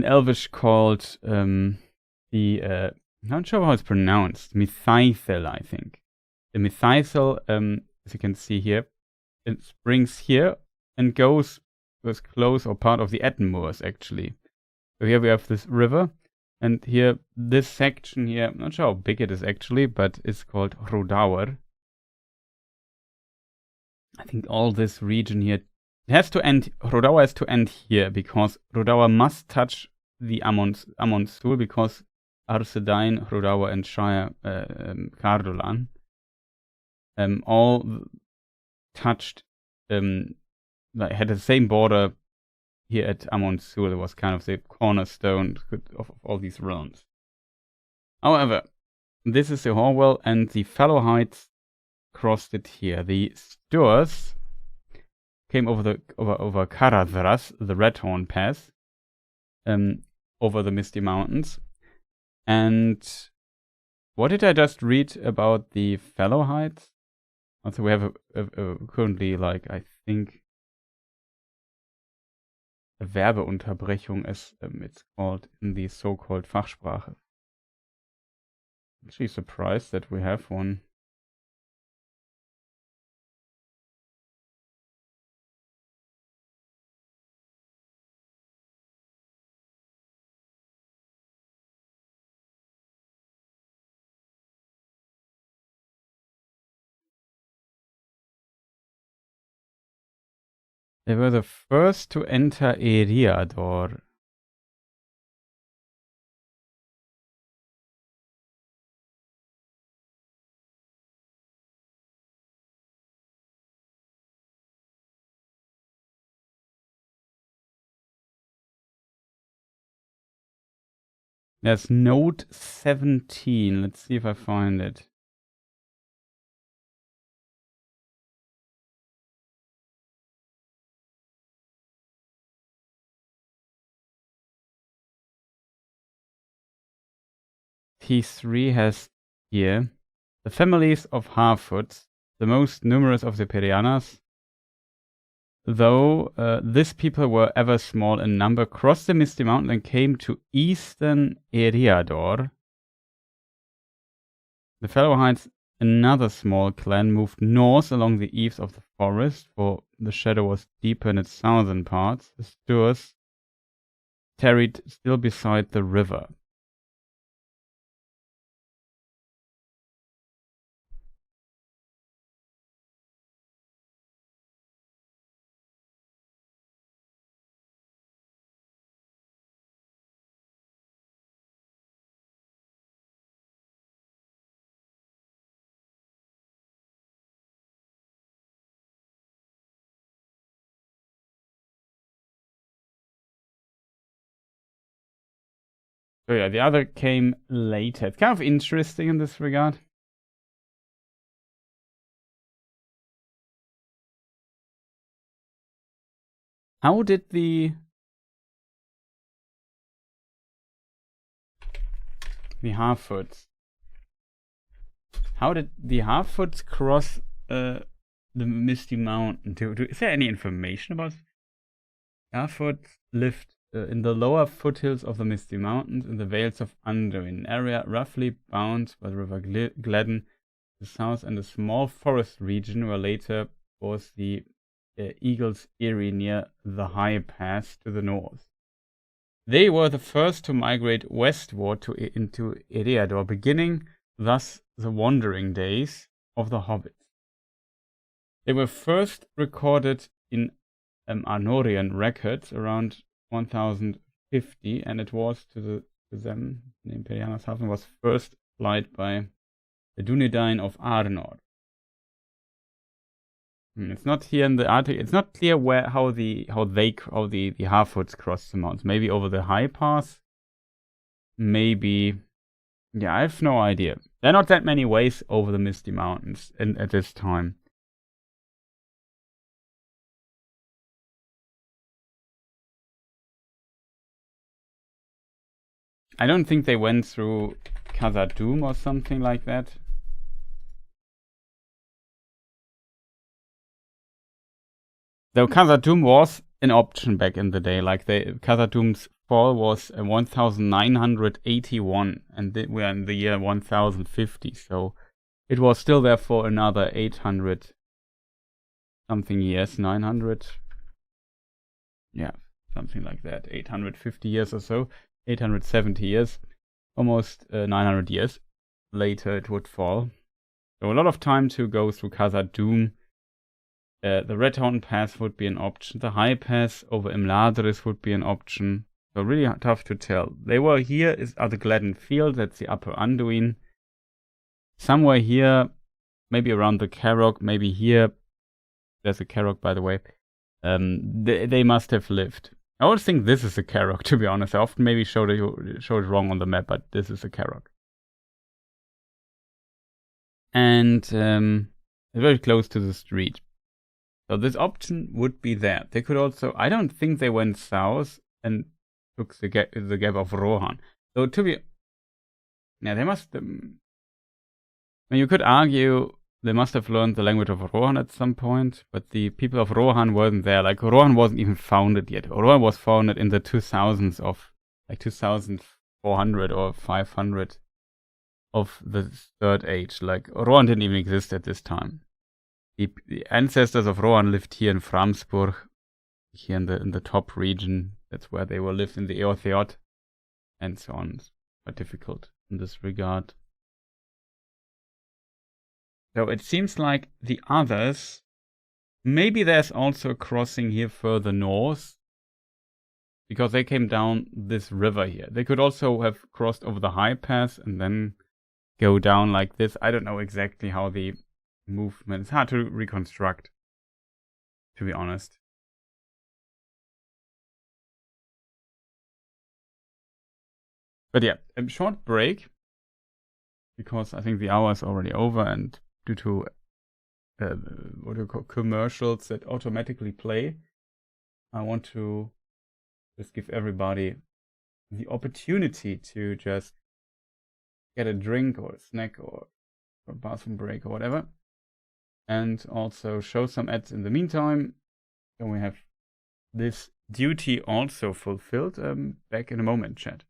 Elvish called the not sure how it's pronounced. Mithithel, I think. The Mithithel, as you can see here, it springs here and goes close or part of the Etten Moors, actually. So here we have this river, and here, this section here, I'm not sure how big it is actually, but it's called Rhodour. I think all this region here has to end, Rhodour has to end here, because Rhodour must touch the Amonsul, because Arthedain, Rhodour, and Shire Cardolan all touched, like had the same border here at Amonsul. It was kind of the cornerstone of all these realms. However, this is the Horwell, and the Fellowhides crossed it here. The Sturs came over Caradhras, the Redhorn Pass, over the Misty Mountains. And what did I just read about the Fellowhides? Also, we have currently, like, I think, a Werbeunterbrechung, as it's called in the so-called Fachsprache. Actually surprised that we have one. They were the first to enter Eriador. There's note 17. Let's see if I find it. P3 has here the families of Harfoots, the most numerous of the Perianas, though this people were ever small in number, crossed the Misty Mountain and came to eastern Eriador. The Fellowhides, another small clan, moved north along the eaves of the forest, for the shadow was deeper in its southern parts. The Sturs tarried still beside the river. So yeah, the other came later. It's kind of interesting in this regard. How did the Harfoots? How did the Harfoots cross the Misty Mountain? Is there any information about it? Harfoots lived in the lower foothills of the Misty Mountains in the Vales of Anduin, an area roughly bound by the River Gladden to the south and a small forest region where later was the Eagle's Eyrie near the High Pass to the north. They were the first to migrate westward into Eriador, beginning thus the wandering days of the Hobbits. They were first recorded in Arnorian records around 1050, and it was to them, the Imperianershafen was first applied by the Dunedain of Arnor. It's not here in the article. It's not clear how the Harfoots crossed the mountains. Maybe over the high pass. Maybe, yeah, I have no idea. There are not that many ways over the Misty Mountains at this time. I don't think they went through Khazad-dûm or something like that. Though Khazad-dûm was an option back in the day, like Khazad-dûm's fall was 1981, and we are in the year 1050, so it was still there for another 800 something years, 900, yeah, something like that, 850 years or so, 870 years, almost 900 years later it would fall. So a lot of time to go through Khazad-dûm. The Red Mountain Pass would be an option. The High Pass over Imladris would be an option. So really tough to tell. They were here are the Gladden Fields. That's the Upper Anduin. Somewhere here, maybe around the Carrock, maybe here. There's a Carrock, by the way. They must have lived. I always think this is a Carrock, to be honest. I often maybe showed it wrong on the map, but this is a Carrock. And very close to the street. So this option would be there. They could also, I don't think they went south and took the gap of Rohan. So yeah, they must, you could argue they must have learned the language of Rohan at some point, but the people of Rohan weren't there. Like, Rohan wasn't even founded yet. Rohan was founded in the 2000s of, like 2400 or 500 of the Third Age. Like, Rohan didn't even exist at this time. The ancestors of Rohan lived here in Framsburg, here in the top region. That's where they will live in the Eotheod, and so on. It's quite difficult in this regard. So it seems like the others, maybe there's also a crossing here further north, because they came down this river here. They could also have crossed over the High Pass and then go down like this. I don't know exactly how the movement. It's hard to reconstruct, to be honest. But yeah, a short break, because I think the hour is already over, and due to what do you call commercials that automatically play, I want to just give everybody the opportunity to just get a drink or a snack or a bathroom break or whatever, and also show some ads in the meantime. So we have this duty also fulfilled. Back in a moment, chat.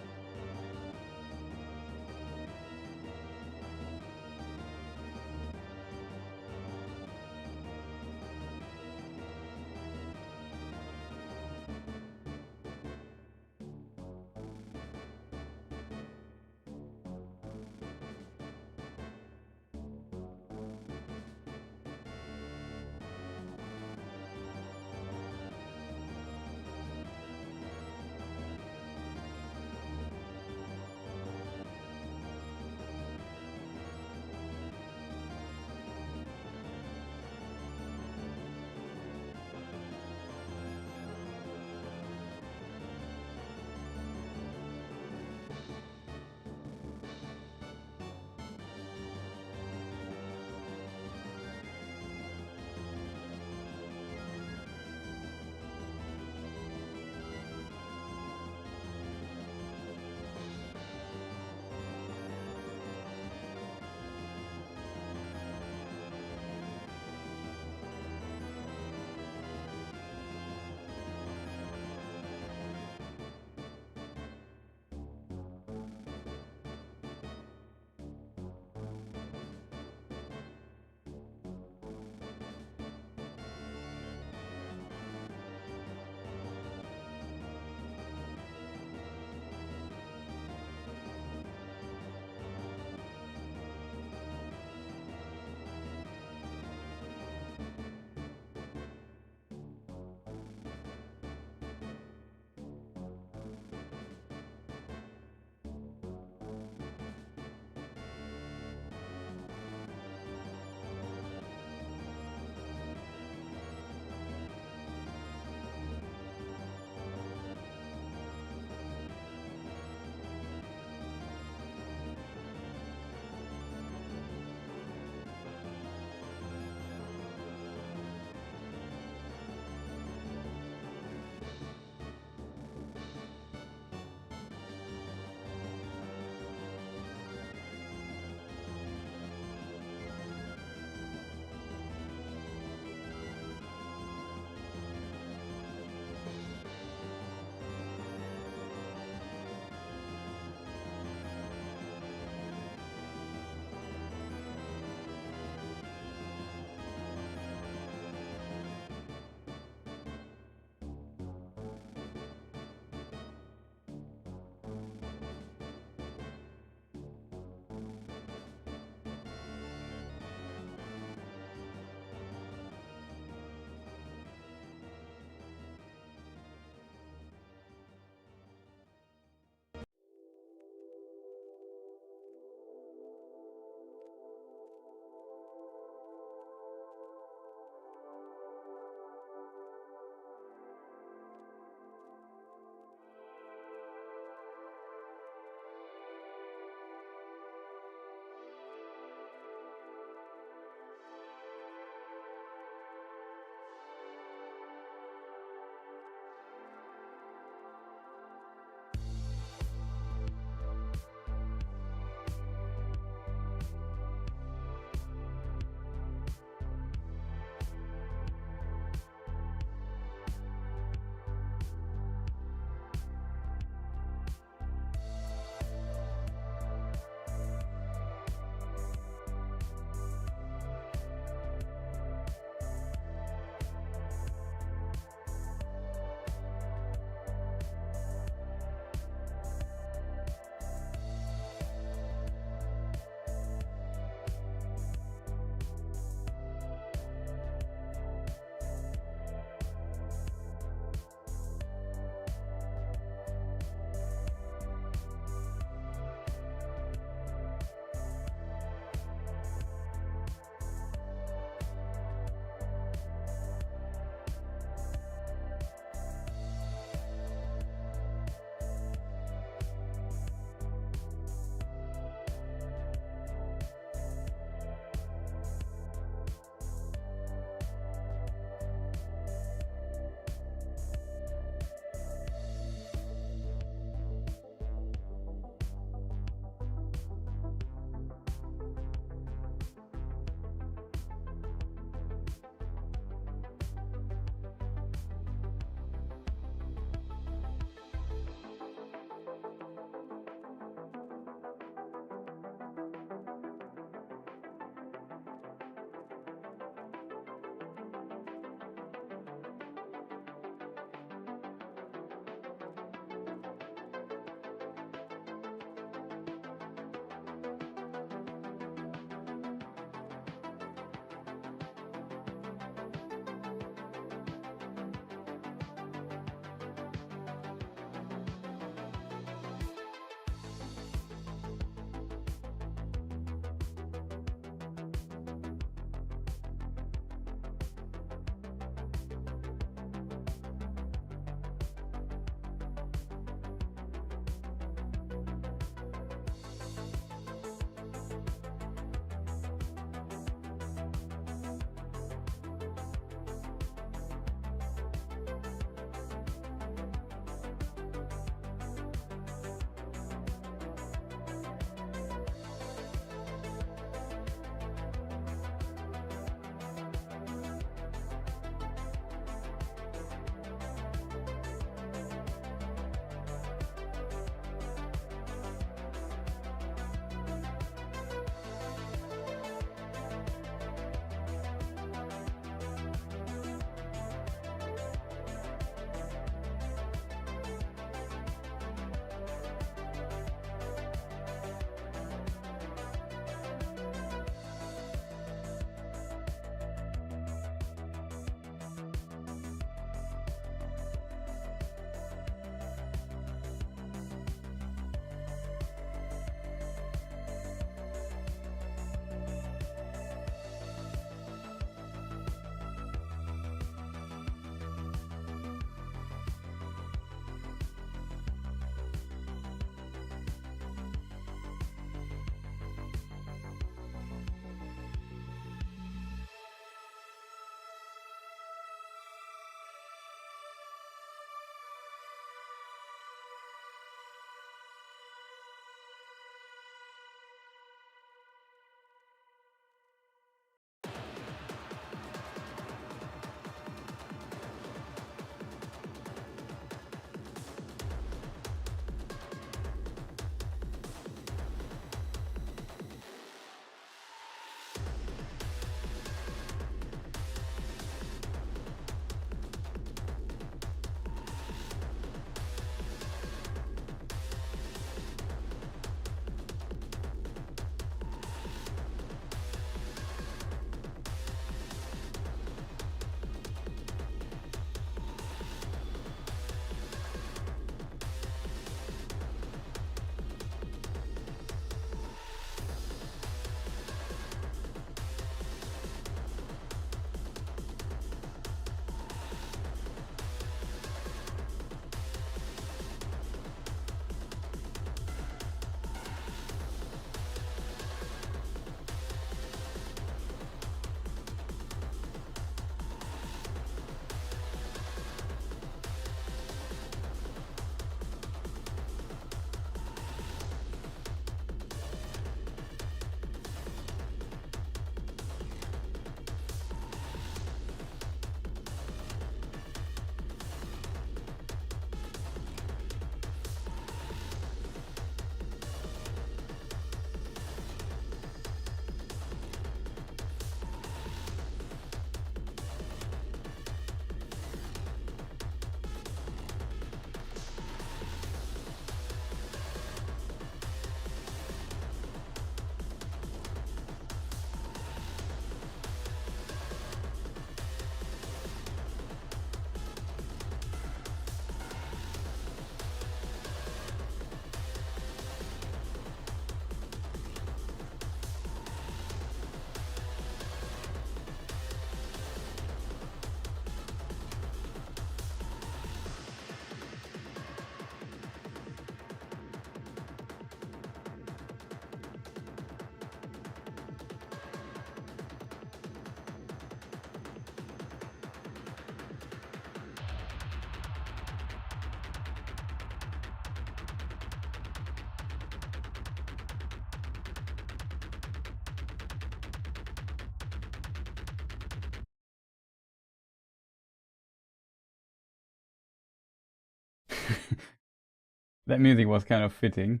That music was kind of fitting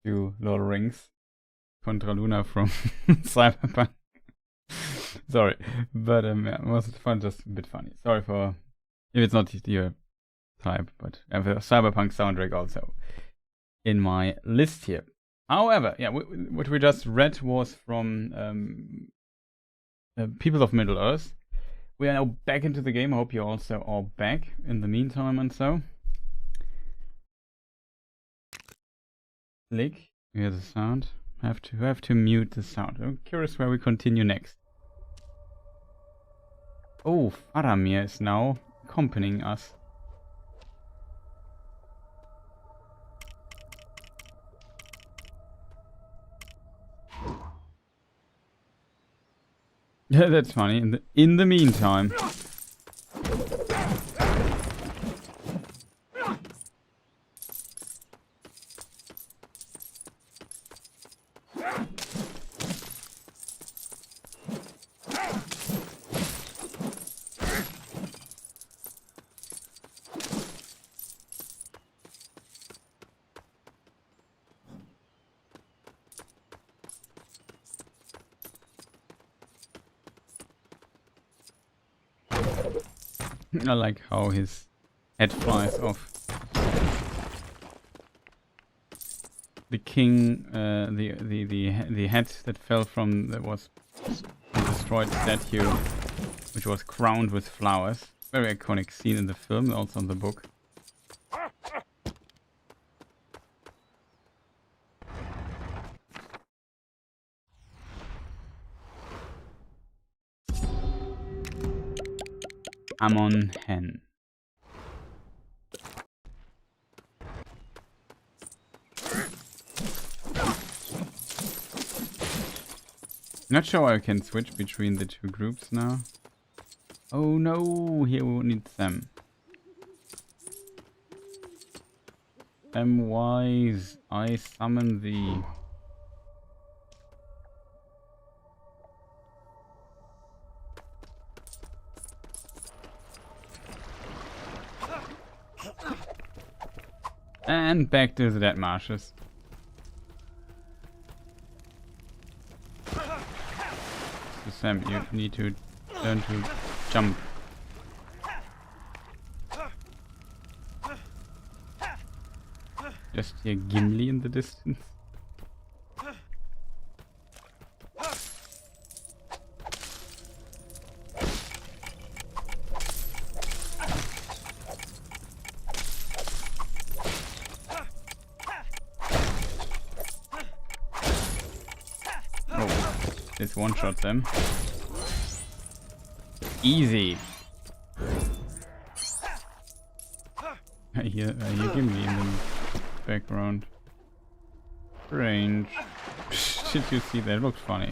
to Lord of the Rings. Contra Luna from Cyberpunk. Sorry, but yeah, it was fun, just a bit funny. Sorry for if it's not your type, but I have a Cyberpunk soundtrack also in my list here. However, yeah, what we just read was from People of Middle Earth. We are now back into the game. I hope you also are back in the meantime and so. Click. Here's the sound. Have to mute the sound. I'm curious where we continue next. Oh, Faramir is now accompanying us. Yeah, that's funny. In the meantime. I like how his head flies off. The king, the head that fell from the destroyed statue, which was crowned with flowers. Very iconic scene in the film, also in the book. Amon Hen. Not sure I can switch between the two groups now. Oh no, here we need them. Wise, I summon thee. And back to the dead marshes. So Sam, you need to learn to jump. Just hear Gimli in the distance. This one-shot them. Easy. I hear Gimli in the background. Strange. Did you see that? It looked funny.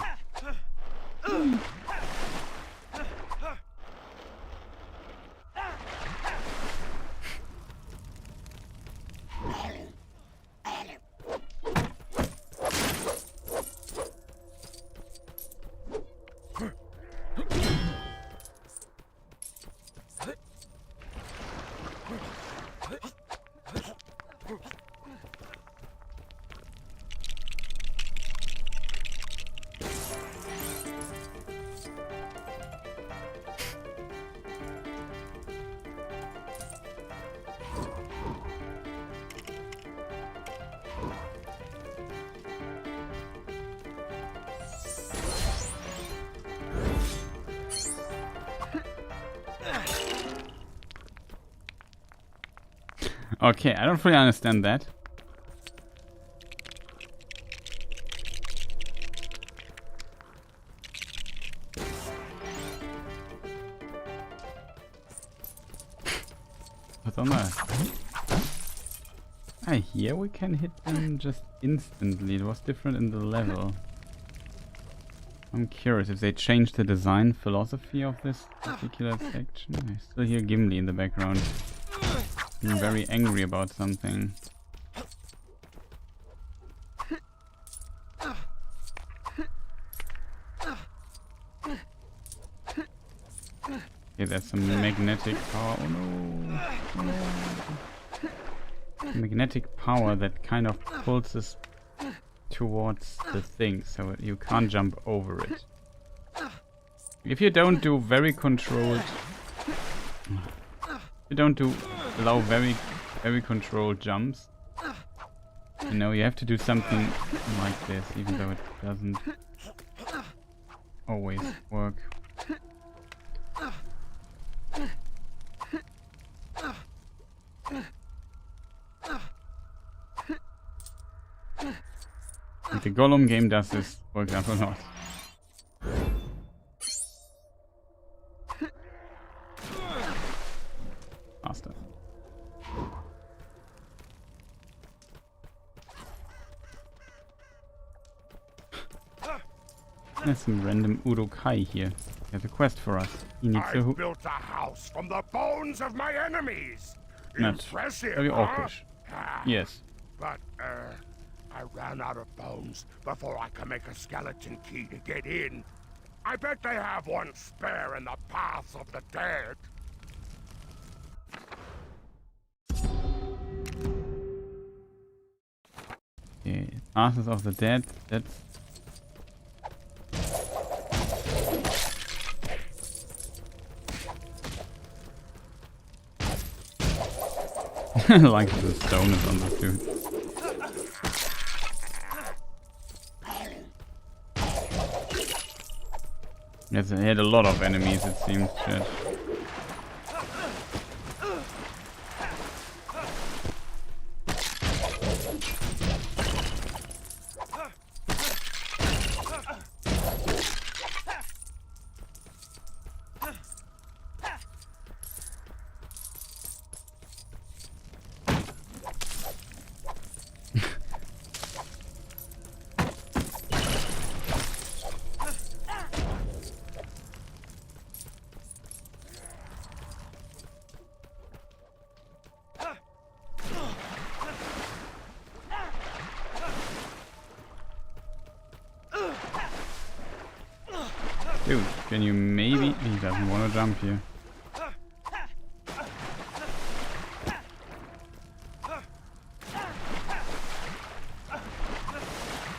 Okay, I don't fully understand that. What's on that? Here we can hit them just instantly. It was different in the level. I'm curious if they changed the design philosophy of this particular section. I still hear Gimli in the background. I'm very angry about something. Okay, there's some magnetic power. Oh no. Oh no. magnetic power that kind of pulls us towards the thing, so you can't jump over it. If you don't do very controlled, allow very controlled jumps, you know, you have to do something like this, even though it doesn't always work. Like the Gollum game does this, for example, not. Faster. There's some random Urukai here. He has a quest for us. He needs I to... built a house from the bones of my enemies. That's Impressive, very huh? orcish. Yes. But, I ran out of bones before I could make a skeleton key to get in. I bet they have one spare in the paths of the dead. Okay, Ashes of the Dead. That's... like the stone is on this dude. Yes, he had a lot of enemies, it seems. Shit. Dude, can you maybe... He doesn't want to jump here.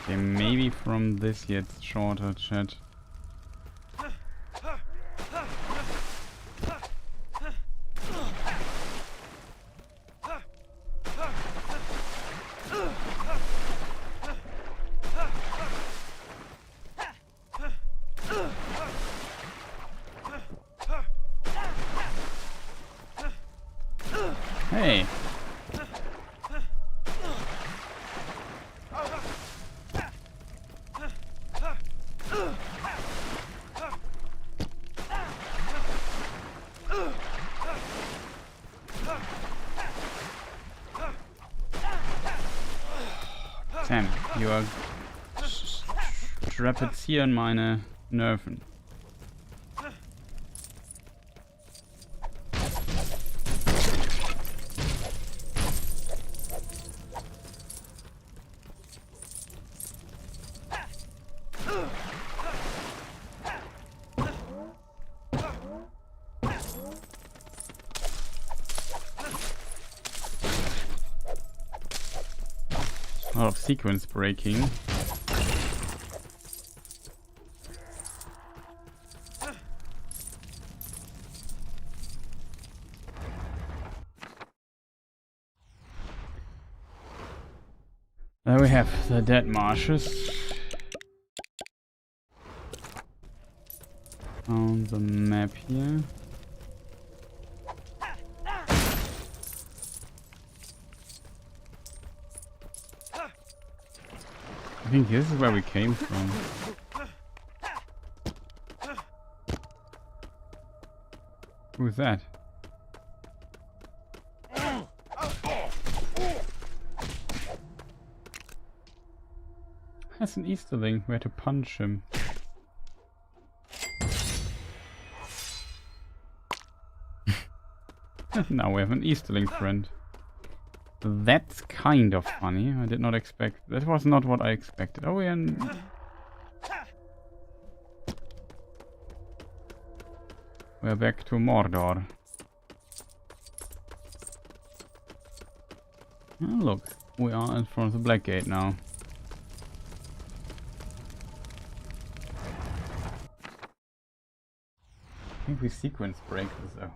Okay, maybe from this here it's shorter, chat. Hey! Sam, you are strapazieren meine Nerven. A lot of sequence breaking. There we have the dead marshes. On the map here. I think this is where we came from. Who's that? That's an Easterling. We had to punch him. Now we have an Easterling friend. That's kind of funny. I did not expect... That was not what I expected. Oh, and... We're back to Mordor. Oh, look, we are in front of the Black Gate now. I think we sequence break this though.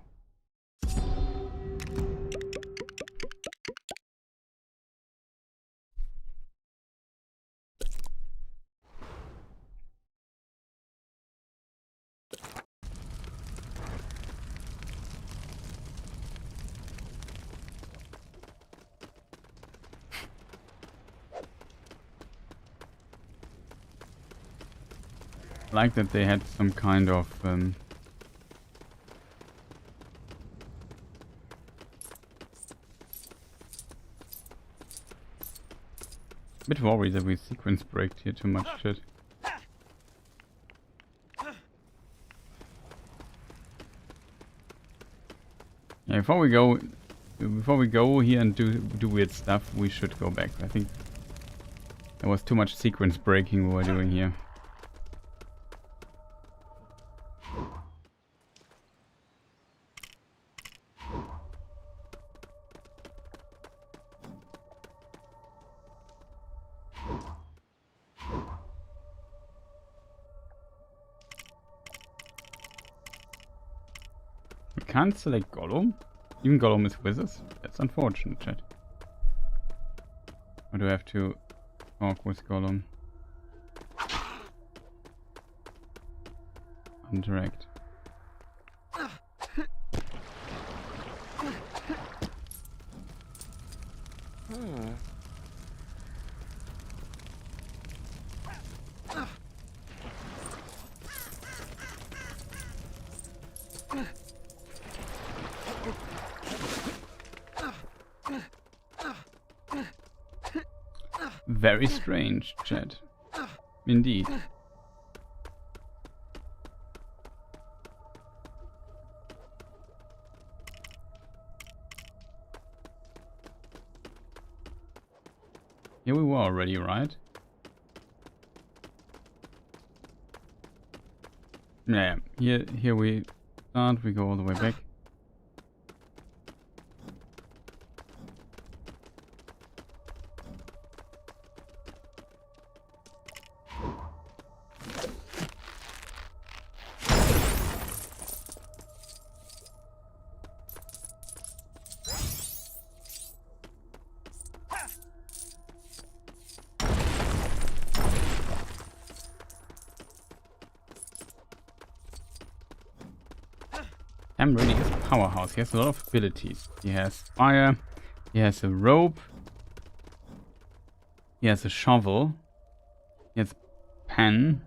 I like that they had some kind of bit worried that we sequence breaked here too much shit. Yeah, before we go here and do weird stuff, we should go back. I think there was too much sequence breaking we were doing here. Can't select Gollum? Even Gollum is with us? That's unfortunate, chat. Or do I have to talk with Gollum? Interact. Very strange, chat. Indeed. Here we were already, right? Yeah, here we start, we go all the way back. Sam really is a powerhouse. He has a lot of abilities. He has fire, he has a rope, he has a shovel, he has a pen.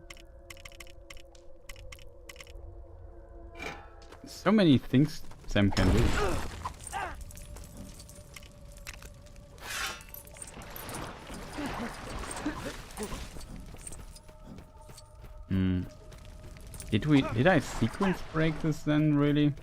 So many things Sam can do. Did I sequence break this then, really?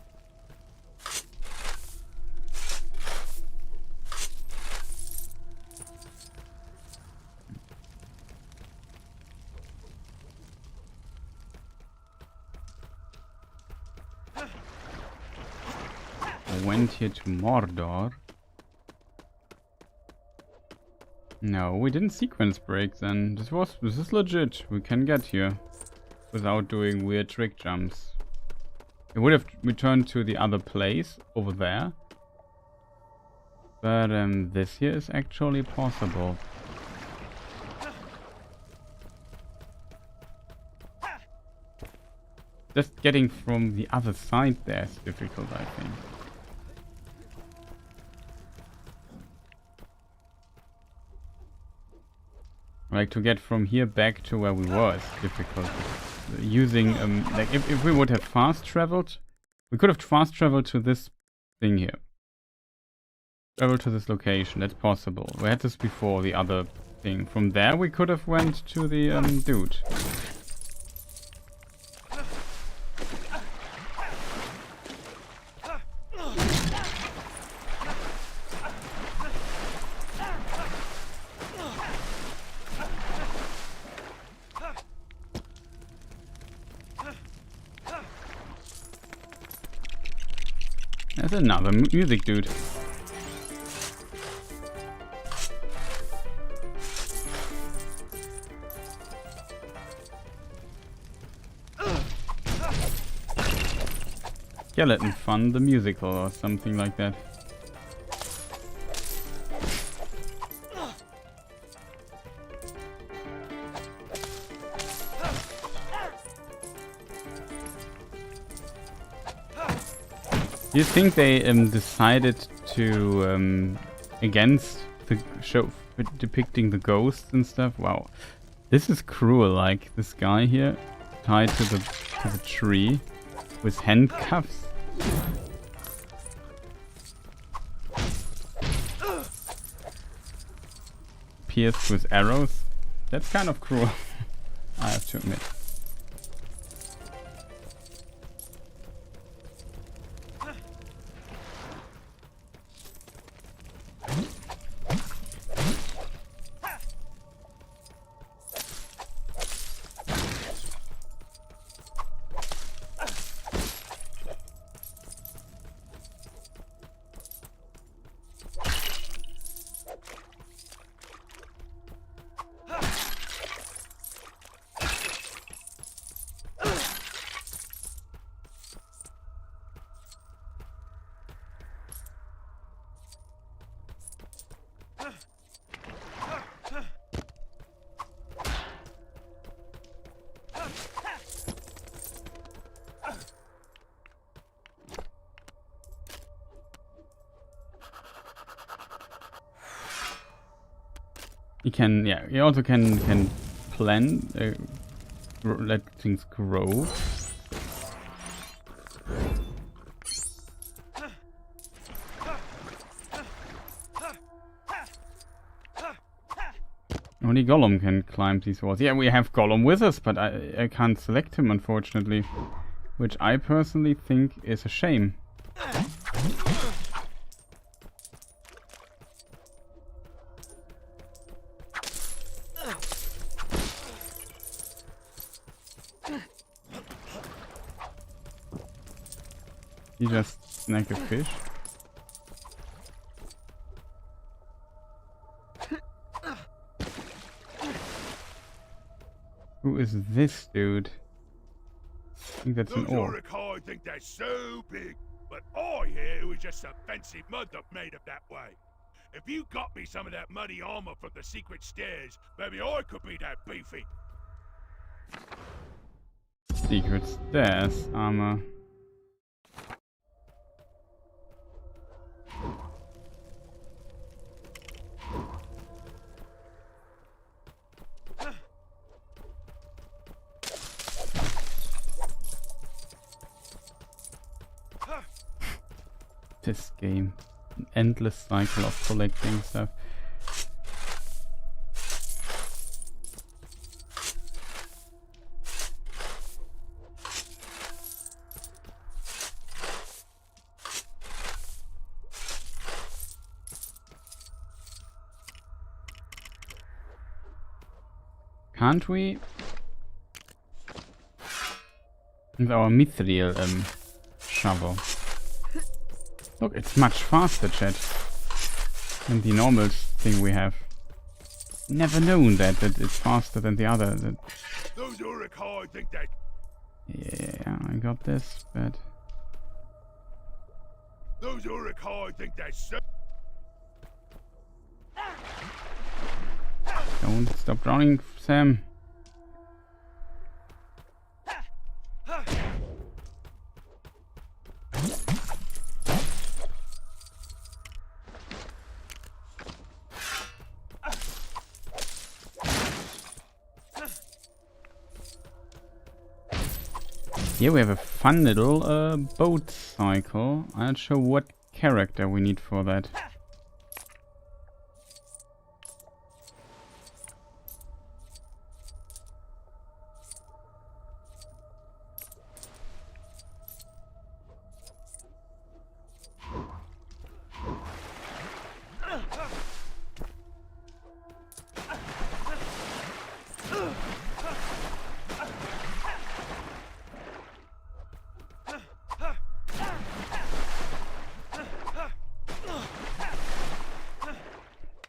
I went here to Mordor. No, we didn't sequence break then. This is legit. We can get here without doing weird trick jumps. It would have returned to the other place over there. But this here is actually possible. Just getting from the other side there is difficult, I think. Like to get from here back to where we were is difficult. Using like if we would have fast traveled, we could have fast traveled to this thing here. Travel to this location, that's possible. We had this before, the other thing. From there we could have went to the dude. There's another music dude. Skeleton Fun, the musical, or something like that. Do you think they decided to against the show depicting the ghosts and stuff? Wow, this is cruel. Like this guy here, tied to the tree with handcuffs. Pierced with arrows. That's kind of cruel. I have to admit. You can, yeah, you also can plant, let things grow. Only Gollum can climb these walls. Yeah, we have Gollum with us, but I can't select him, unfortunately. Which I personally think is a shame. He just snagged a fish. Who is this dude? I think that's an orc. I think they're so big, but I hear it was just some fancy mud that made them that way. If you got me some of that muddy armor from the secret stairs, maybe I could be that beefy. Secret stairs armor. This game, an endless cycle of collecting stuff. Can't we? With our mithril shovel. Look, it's much faster, chat, than the normal thing we have. Never known that it's faster than the other. Those Uruk-hai think that. Yeah, I got this, but Those Uruk-hai think they're so. Don't stop drowning, Sam. Here we have a fun little boat cycle. I'm not sure what character we need for that.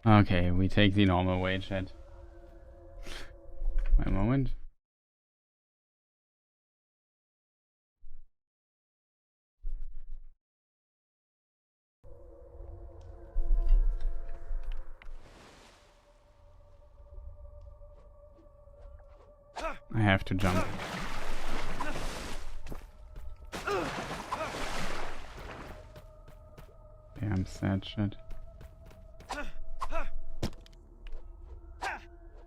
Okay, we take the normal way, chat. Wait a moment. I have to jump. Damn sad shit.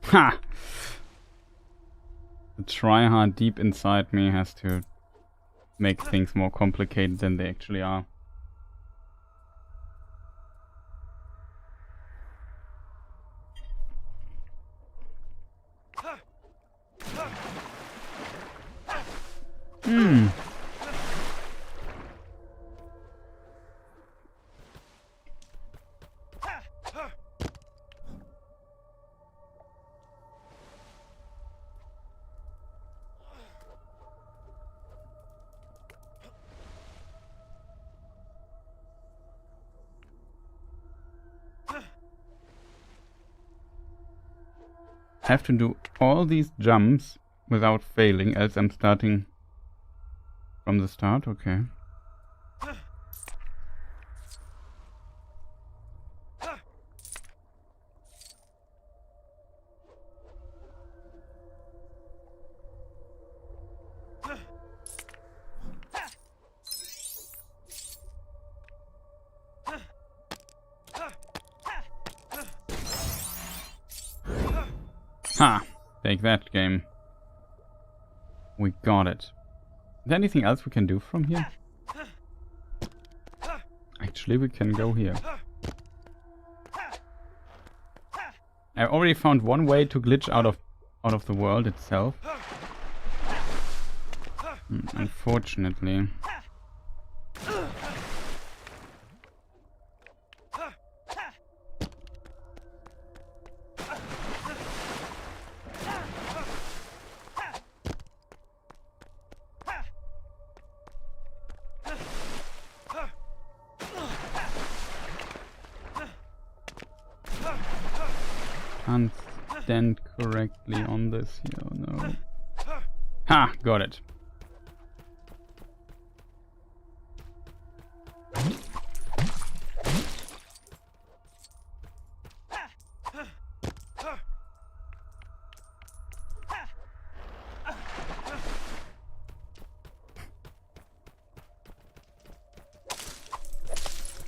Ha! The tryhard deep inside me has to make things more complicated than they actually are. Have to do all these jumps without failing, else I'm starting from the start. Okay. Ha! Take that, game. We got it. Is there anything else we can do from here? Actually, we can go here. I already found one way to glitch out of the world itself. Unfortunately. Can't stand correctly on this here, no. Ha! Got it.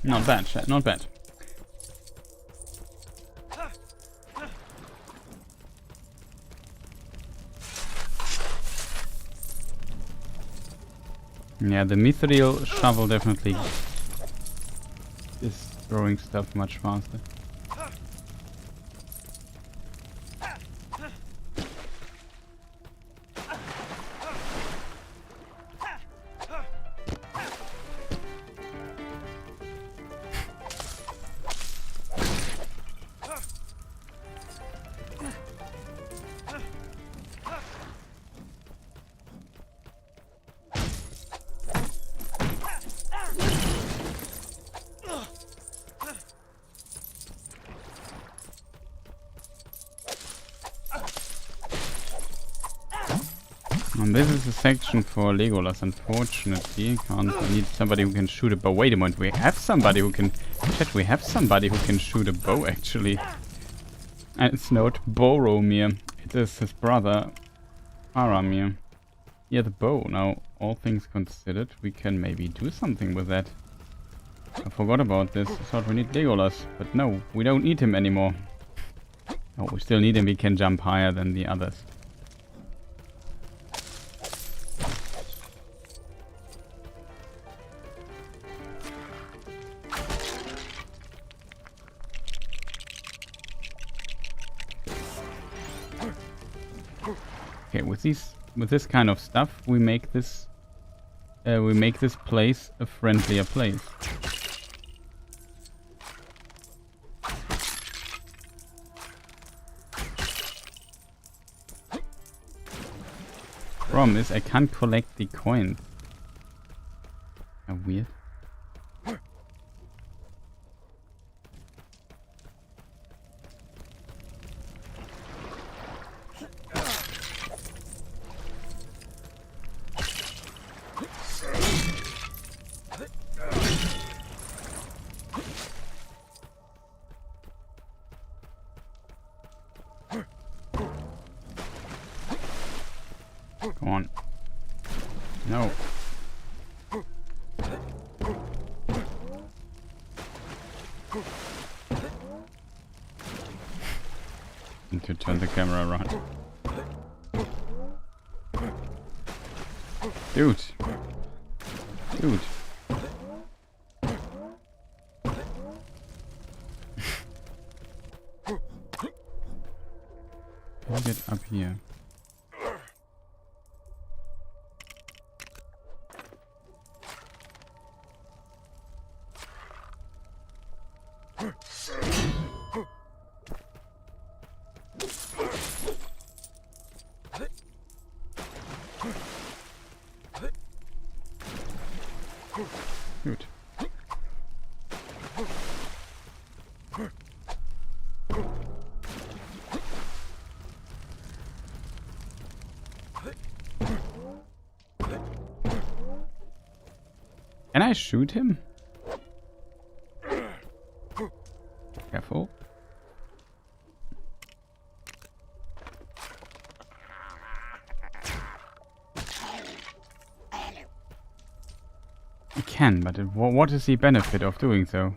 Not bad, chat, not bad. Yeah, the mithril shovel definitely is throwing stuff much faster. And this is a section for Legolas, unfortunately. We need somebody who can shoot a bow. Wait a moment, we have somebody who can... Chat, we have somebody who can shoot a bow, actually. And it's not Boromir. It is his brother, Faramir. Yeah, the bow. Now, all things considered, we can maybe do something with that. I forgot about this. I thought we need Legolas. But no, we don't need him anymore. Oh, we still need him. We can jump higher than the others. Okay, with this kind of stuff, we make this place a friendlier place. Problem is, I can't collect the coins. How weird. Come on. No. Need to turn the camera around. Dude. Dude. I'll get up here. Good. Can I shoot him? Careful. You can, but what is the benefit of doing so?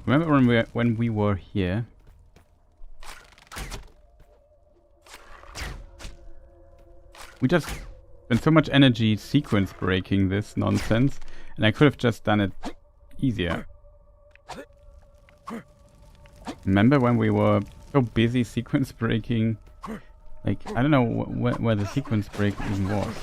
Remember when we were here? We just spent so much energy sequence breaking this nonsense, and I could have just done it easier. Remember when we were so busy sequence breaking? Like, I don't know where the sequence break even was.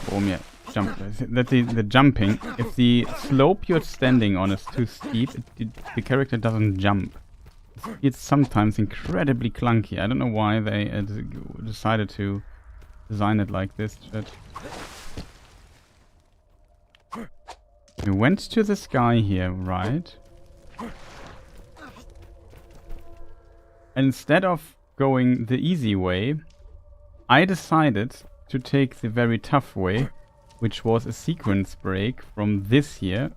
Boom, yeah. Jump. The jumping, if the slope you're standing on is too steep, the character doesn't jump. It's sometimes incredibly clunky. I don't know why they decided to design it like this. We went to the sky here, right? And instead of going the easy way, I decided to take the very tough way, which was a sequence break from this here.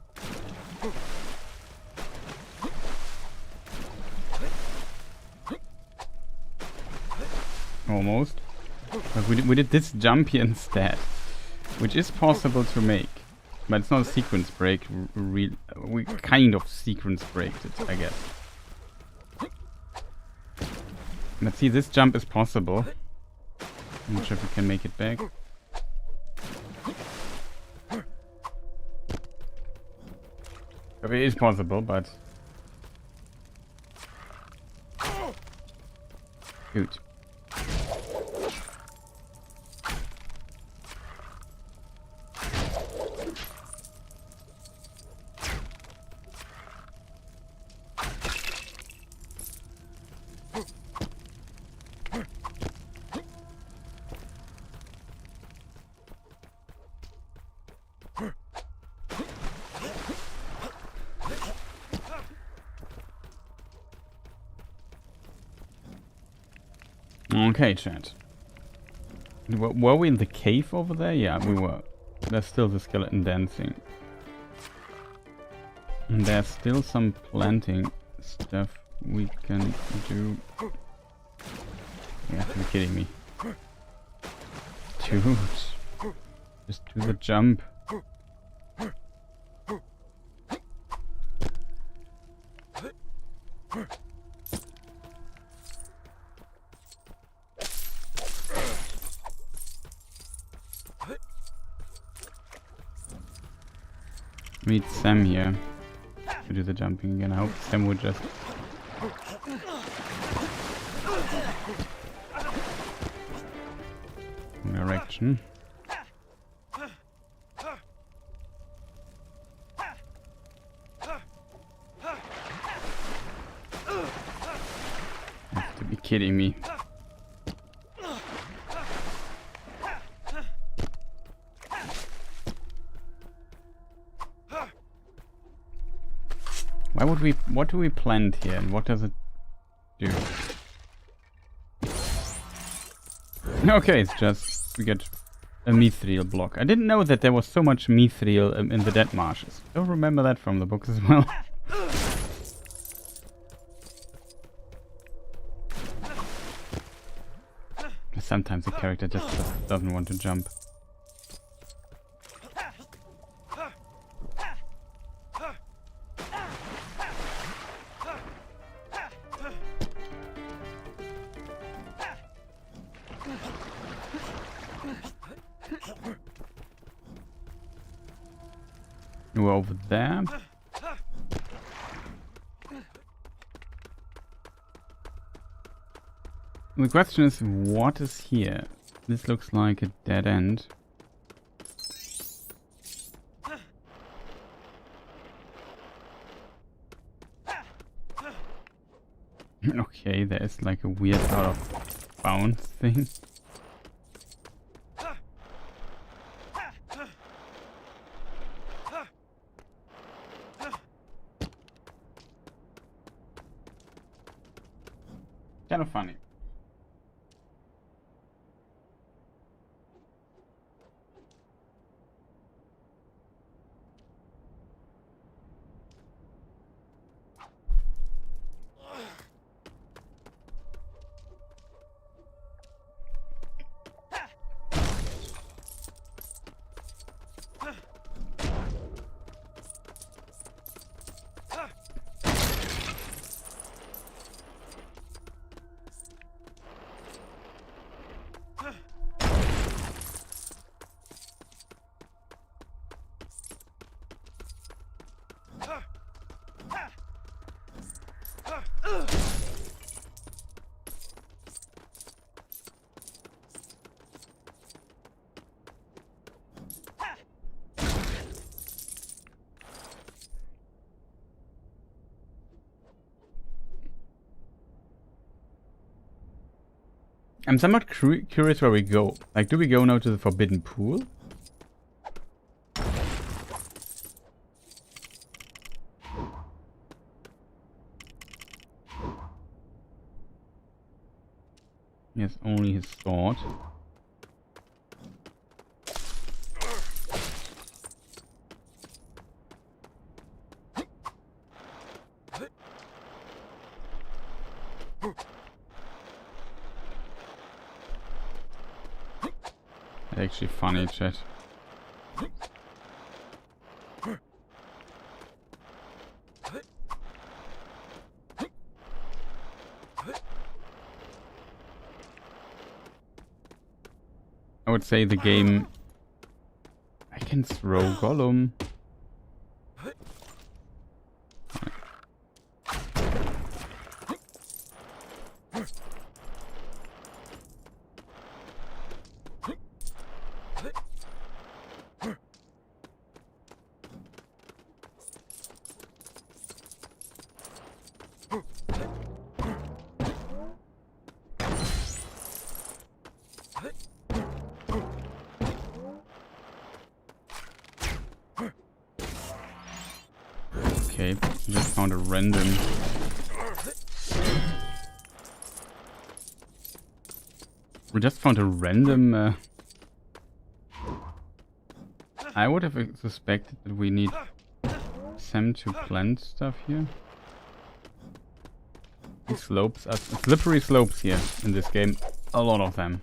Almost. But we did this jump here instead, which is possible to make. But it's not a sequence break. We kind of sequence braked it, I guess. Let's see, this jump is possible. I'm not sure if we can make it back. It is possible, but... Good. Okay, chat. Were we in the cave over there? Yeah, we were. There's still the skeleton dancing. And there's still some planting stuff we can do. You have to be kidding me. Dude. Just do the jump. Meet Sam here to do the jumping again. I hope Sam would just... direction. You have to be kidding me. Why what do we plant here, and what does it do? Okay, it's just we get a mithril block. I didn't know that there was so much mithril in the Dead Marshes. Don't remember that from the books as well. Sometimes the character just doesn't want to jump. We're over there. The question is, what is here? This looks like a dead end. Okay, there is like a weird out of bounds thing. Kind of funny. I'm somewhat curious where we go. Like, do we go now to the Forbidden Pool? He has only his sword. Actually funny, chat. I would say the game... I can throw Gollum. Okay, just found a random... We just found a random... I would have suspected that we need Sam to plant stuff here. These slopes are slippery slopes here in this game. A lot of them.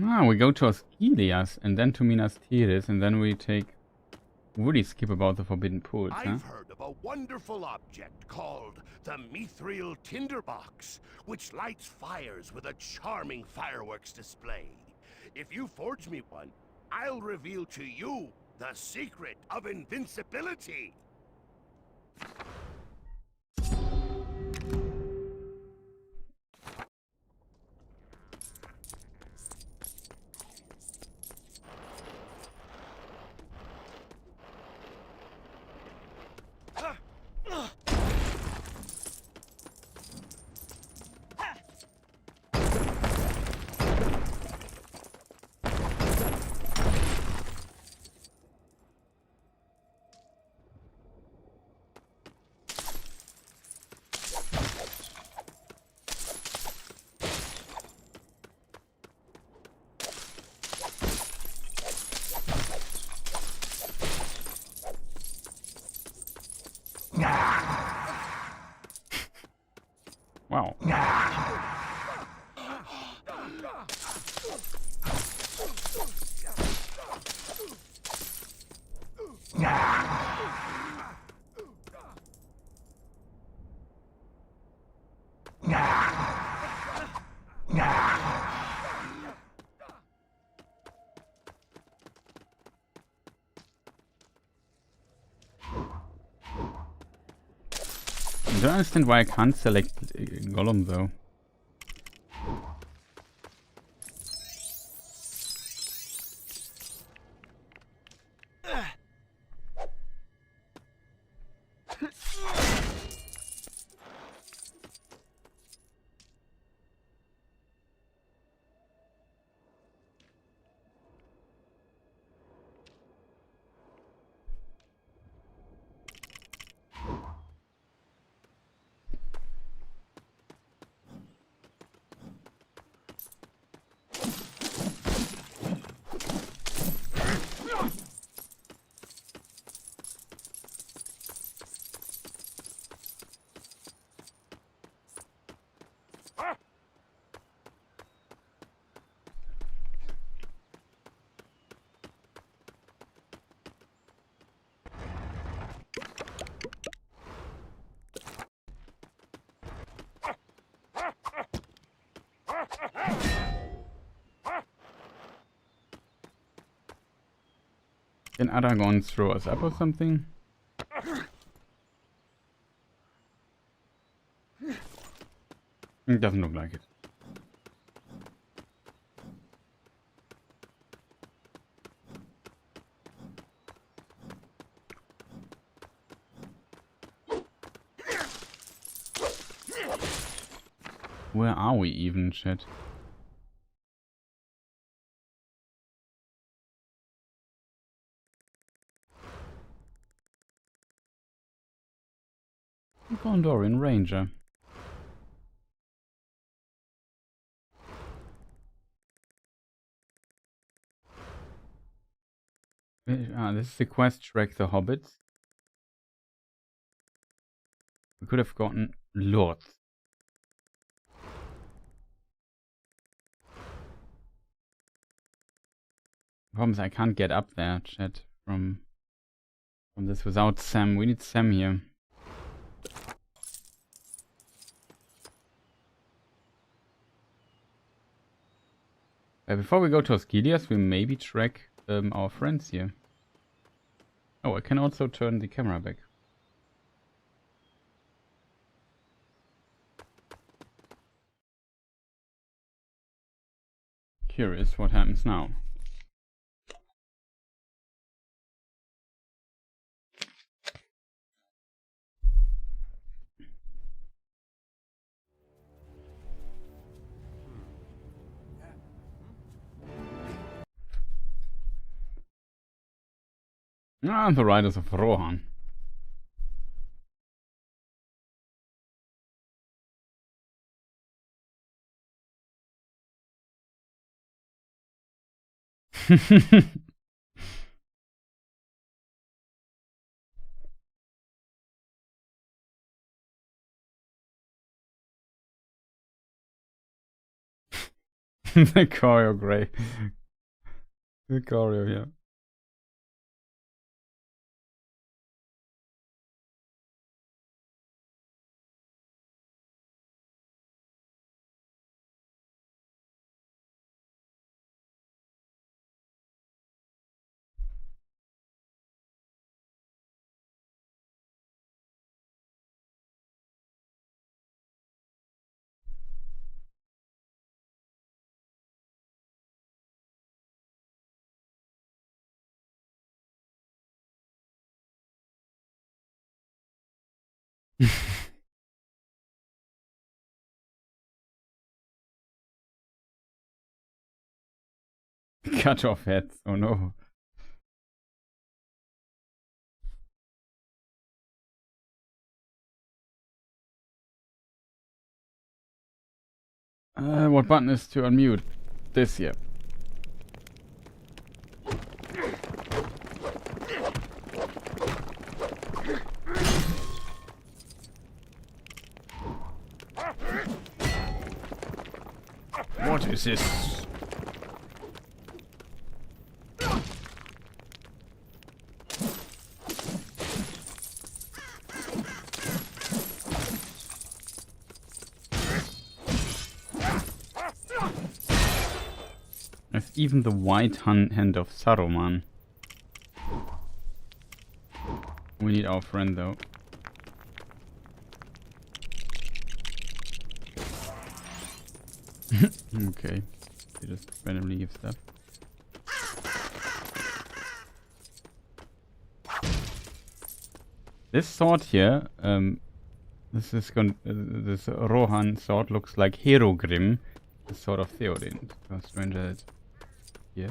Ah, we go to Osgiliath and then to Minas Tirith, and then we really skip about the Forbidden Pools, huh? I've heard of a wonderful object called the Mithril Tinderbox, which lights fires with a charming fireworks display. If you forge me one, I'll reveal to you the secret of invincibility. I don't understand why I can't select Gollum though. Can Aragorn throw us up or something? It doesn't look like it. Where are we even, chat? Gondorian Ranger. This is the quest track the Hobbits. We could have gotten lots. The problem is I can't get up there, chat, from this without Sam. We need Sam here. Before we go to Osgiliath, we maybe track our friends here. Oh, I can also turn the camera back. Curious what happens now. Ah, the Riders of Rohan. The choreo, great. The choreo, yeah. Cut off heads, oh no. What button is to unmute? This here. What is this? even the white hand of Saruman. We need our friend though. Okay, they just randomly give stuff. This sword here, this Rohan sword looks like Herogrim, the sword of Theoden. How strange that is. Here.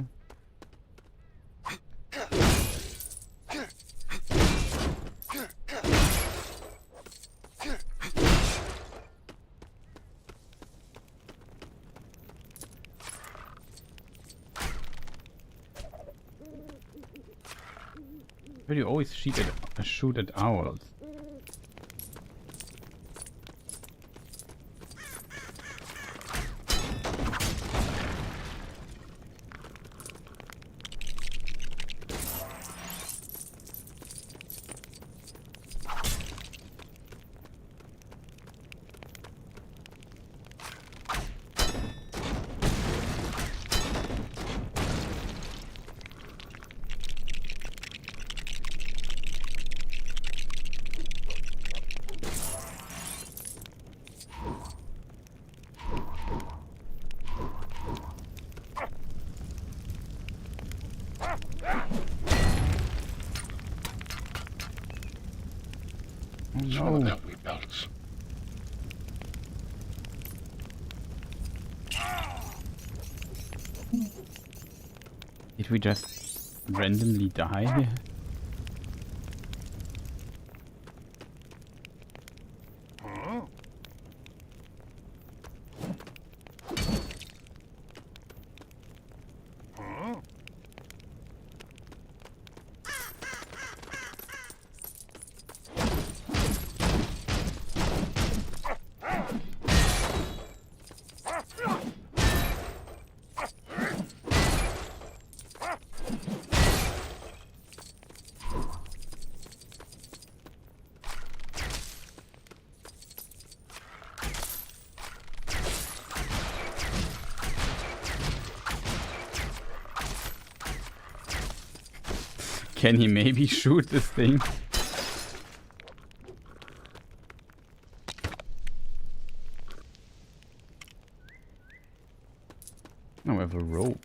Why do you always shoot at owls? Some of them we belts. Did we just randomly die here? Can he maybe shoot this thing? Oh, we have a rope.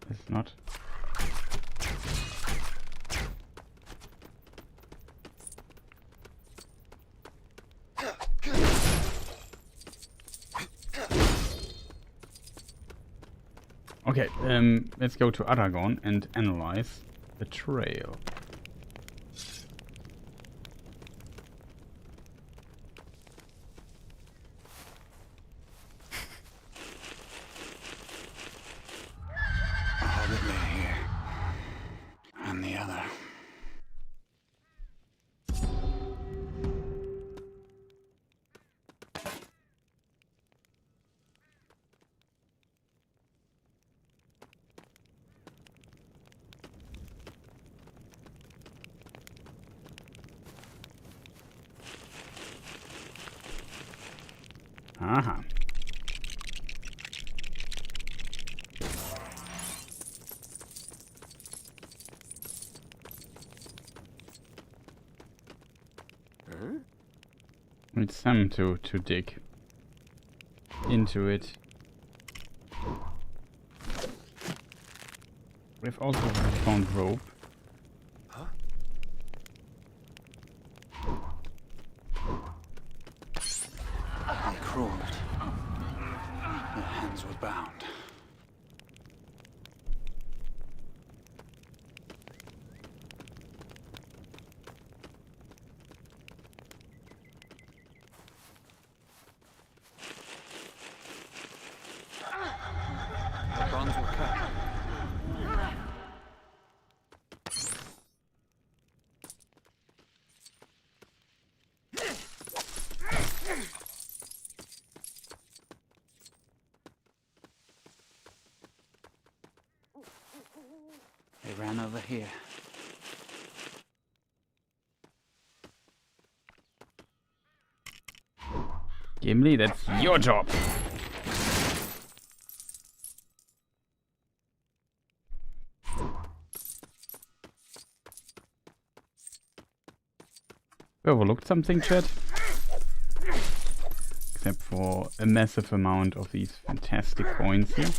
It's not. Okay, let's go to Aragorn and analyze the trail. A hobbit lay here, and the other. Aha. It's time to dig into it. We've also found rope. They crawled. Their hands were bound. They ran over here. Gimli, that's your job. Overlooked something, Chad? Except for a massive amount of these fantastic coins here.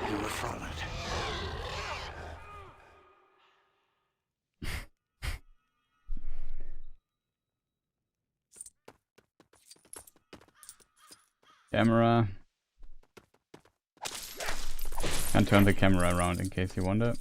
You were followed. Camera. Can't turn the camera around in case you wonder.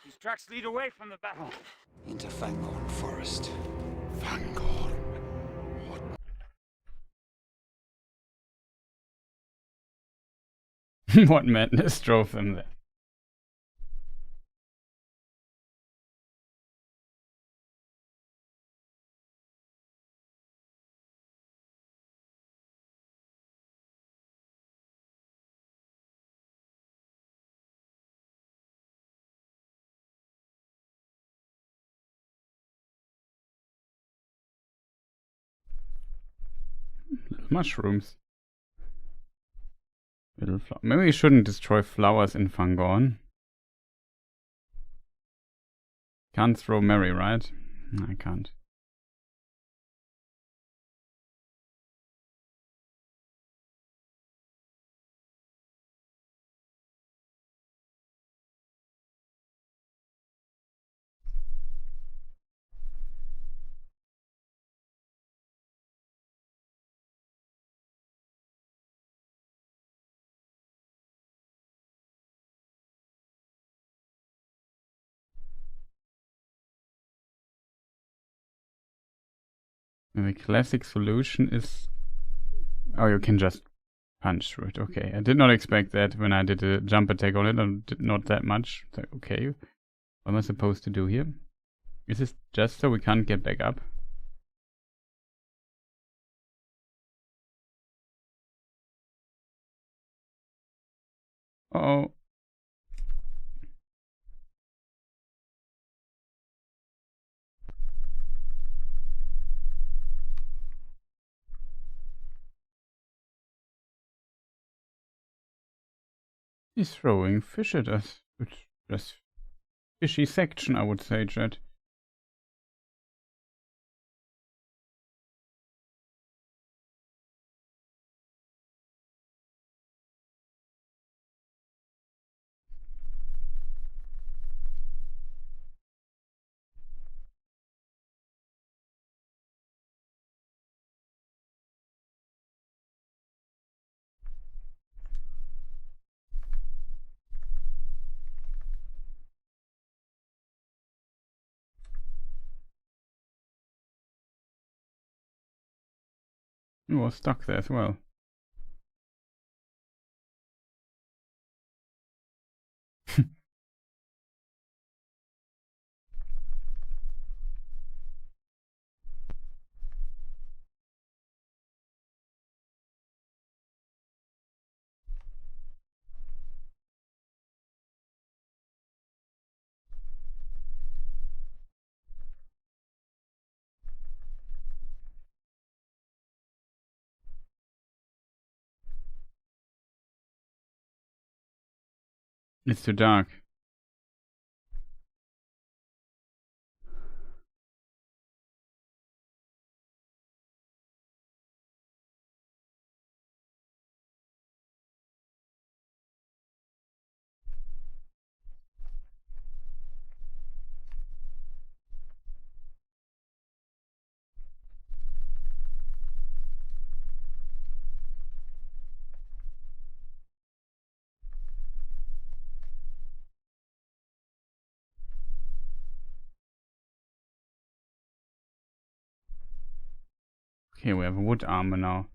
These tracks lead away from the battle. Into Fangorn Forest. Fangorn. What madness drove them there? Little mushrooms. Little flower. Maybe we shouldn't destroy flowers in Fangorn. Can't throw Mary, right? No, I can't. The classic solution is... Oh, you can just punch through it. Okay, I did not expect that when I did a jump attack on it. I did not that much. So, okay, what am I supposed to do here? Is this just so we can't get back up? Uh-oh. He's throwing fish at us. Which just fishy section, I would say, Chad. He was stuck there as well. It's too dark. Okay, we have a wood armor now.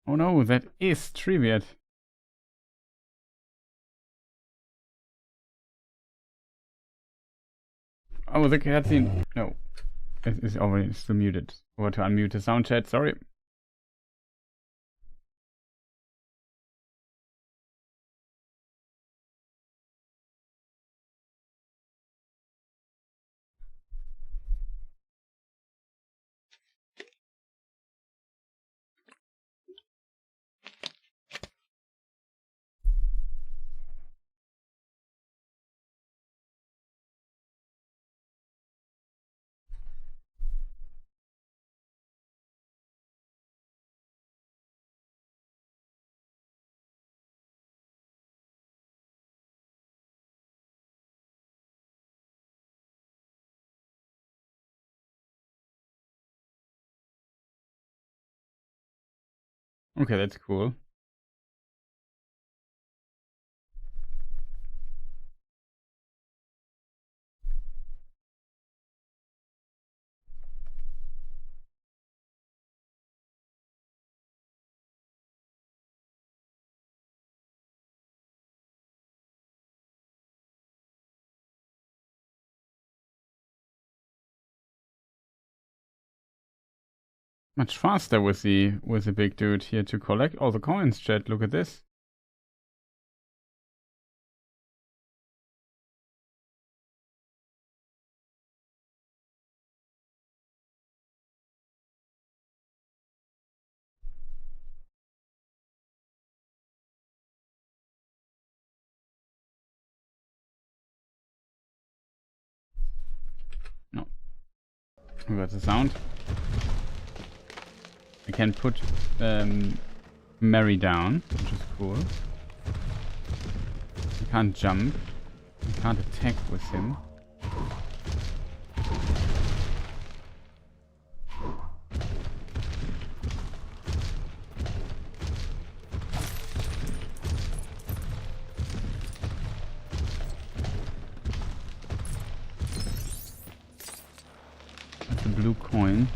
Oh no, that is Triviat. Oh, the cutscene. No. It is already still muted. Over to unmute the sound chat, sorry. Okay, that's cool. Much faster with the big dude here to collect all the coins, chat. Look at this. No. We got the sound. I can put Mary down, which is cool. I can't jump. I can't attack with him. That's a blue coin.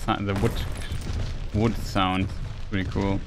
The wood sound, pretty cool.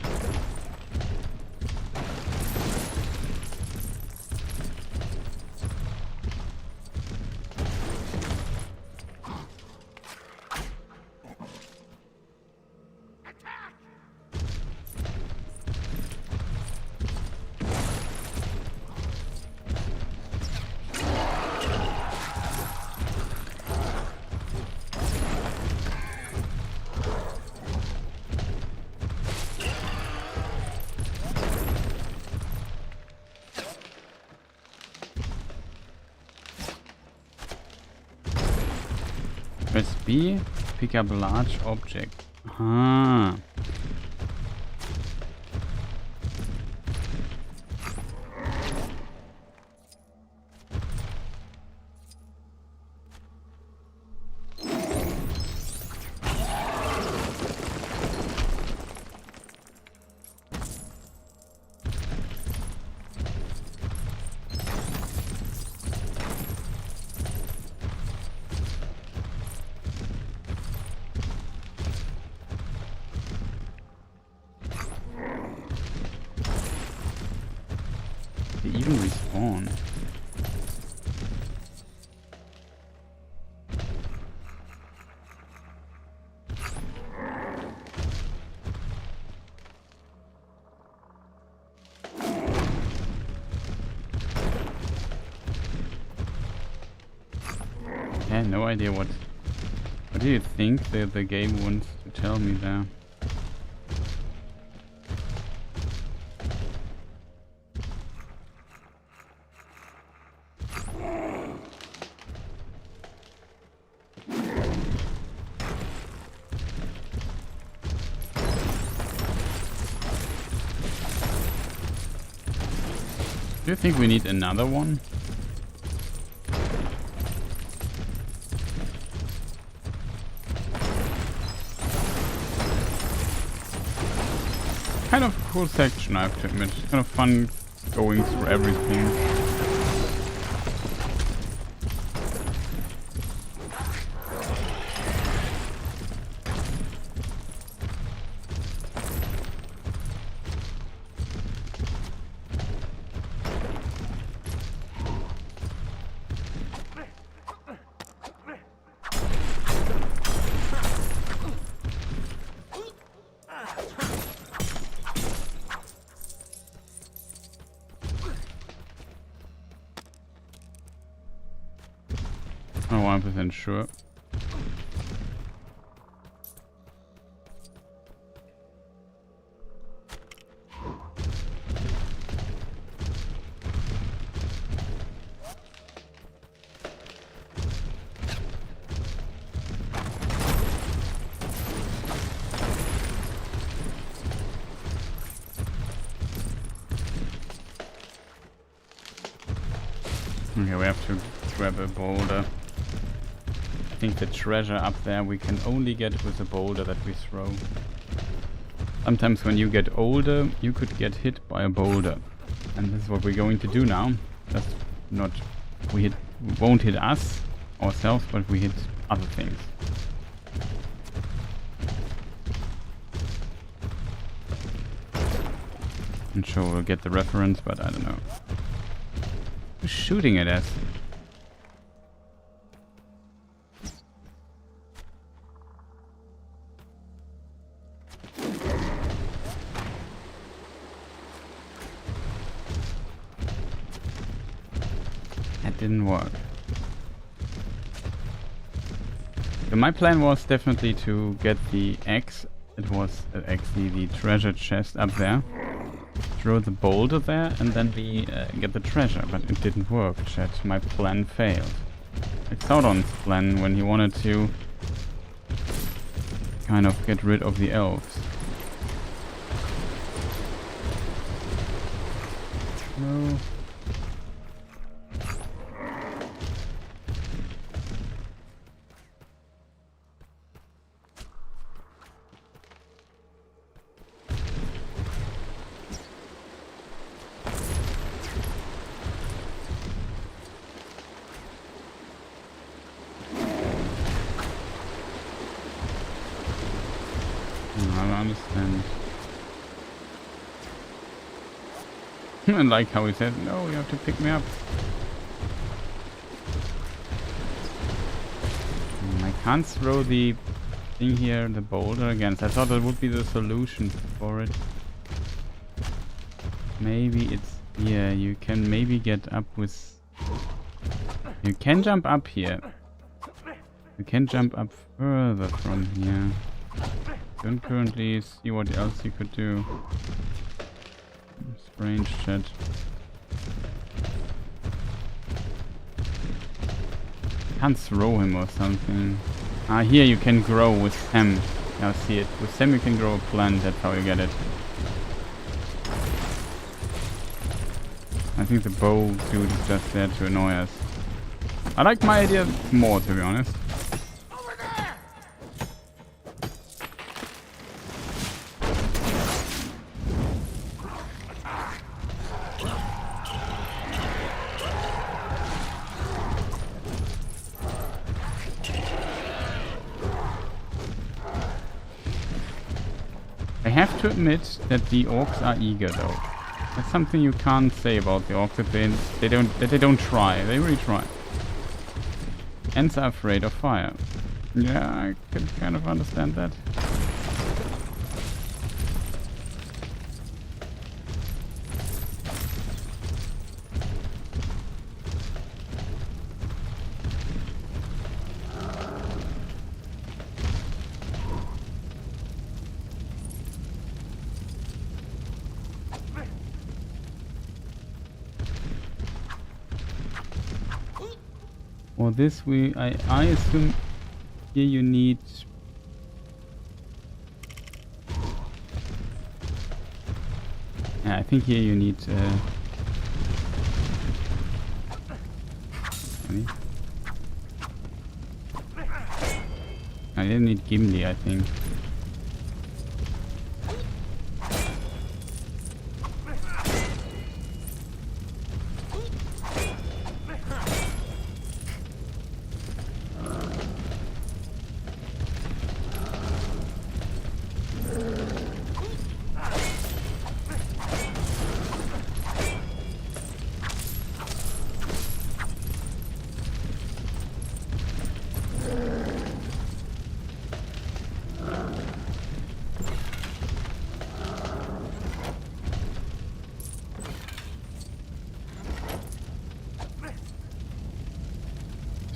Press B, pick up a large object. Ah. spawn? I have no idea what do you think that the game wants to tell me there? Do you think we need another one? Kind of a cool section, I have to admit. It's kind of fun going through everything. I'm not 100% sure. Okay, we have to grab a boulder. I think the treasure up there we can only get with a boulder that we throw. Sometimes when you get older, you could get hit by a boulder. And this is what we're going to do now. Just not... we won't hit us, ourselves, but we hit other things. I'm sure we'll get the reference, but I don't know. Who's shooting at us? That didn't work. So my plan was definitely to get the axe. It was actually the treasure chest up there. Throw the boulder there and then we get the treasure, but it didn't work, chat. My plan failed. It's Sauron's plan when he wanted to kind of get rid of the elves. No. I understand. I like how he said, no, you have to pick me up. I can't throw the thing here, the boulder again. I thought that would be the solution for it. Maybe it's here. You can maybe get up with... You can jump up here. You can jump up further from here. Don't currently see what else you could do. Strange shit. Can't throw him or something. Ah, here you can grow with Sam. Now see it. With Sam you can grow a plant. That's how you get it. I think the bow dude is just there to annoy us. I like my idea more, to be honest. I have to admit that the orcs are eager though. That's something you can't say about the orcs, that they don't try. They really try. Ents are afraid of fire. Yeah, I can kind of understand that. For this I assume here you need I think here you need I didn't need Gimli, I think.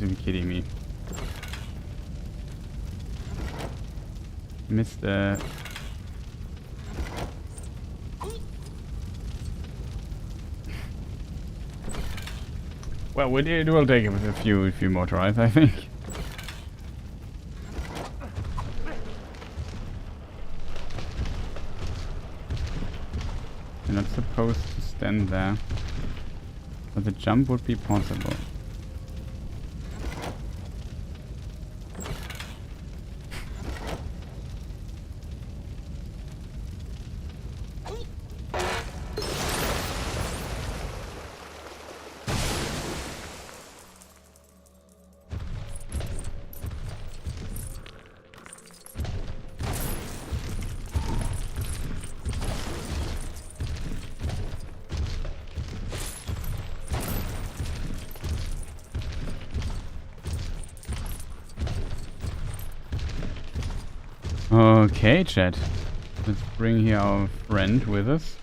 You be kidding me. Missed the... Well, it will take a few more tries, I think. You're not supposed to stand there, but the jump would be possible. Okay, chat. Let's bring here our friend with us.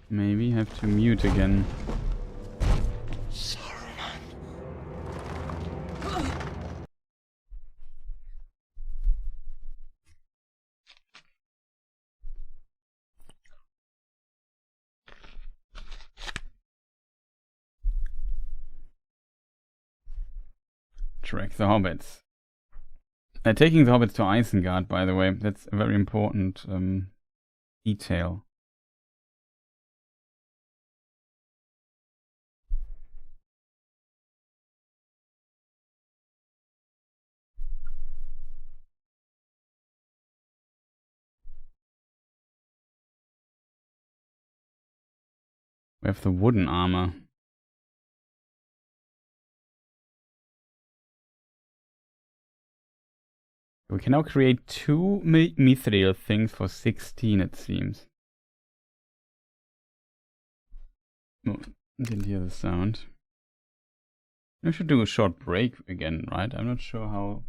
Maybe have to mute again. Track the hobbits. Taking the hobbits to Isengard, by the way, that's a very important detail. We have the wooden armor. We can now create 2 mithril things for 16, it seems. Oh, didn't hear the sound. I should do a short break again, right? I'm not sure how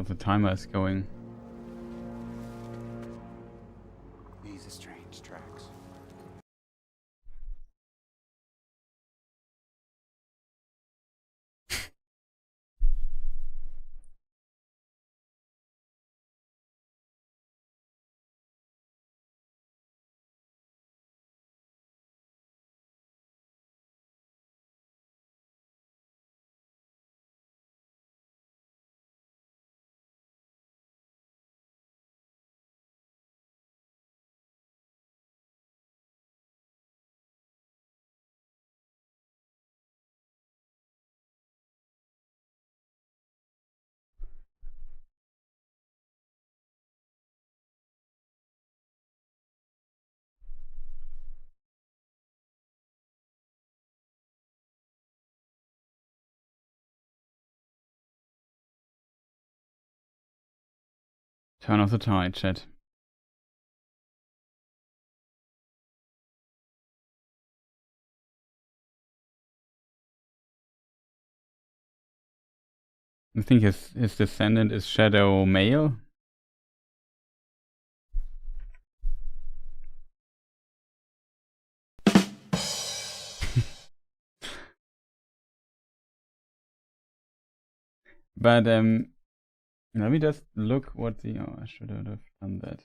the timer is going. These are strange tracks. Turn off the tide, chat. I think his descendant is Shadow male. But let me just look what the I should have done that.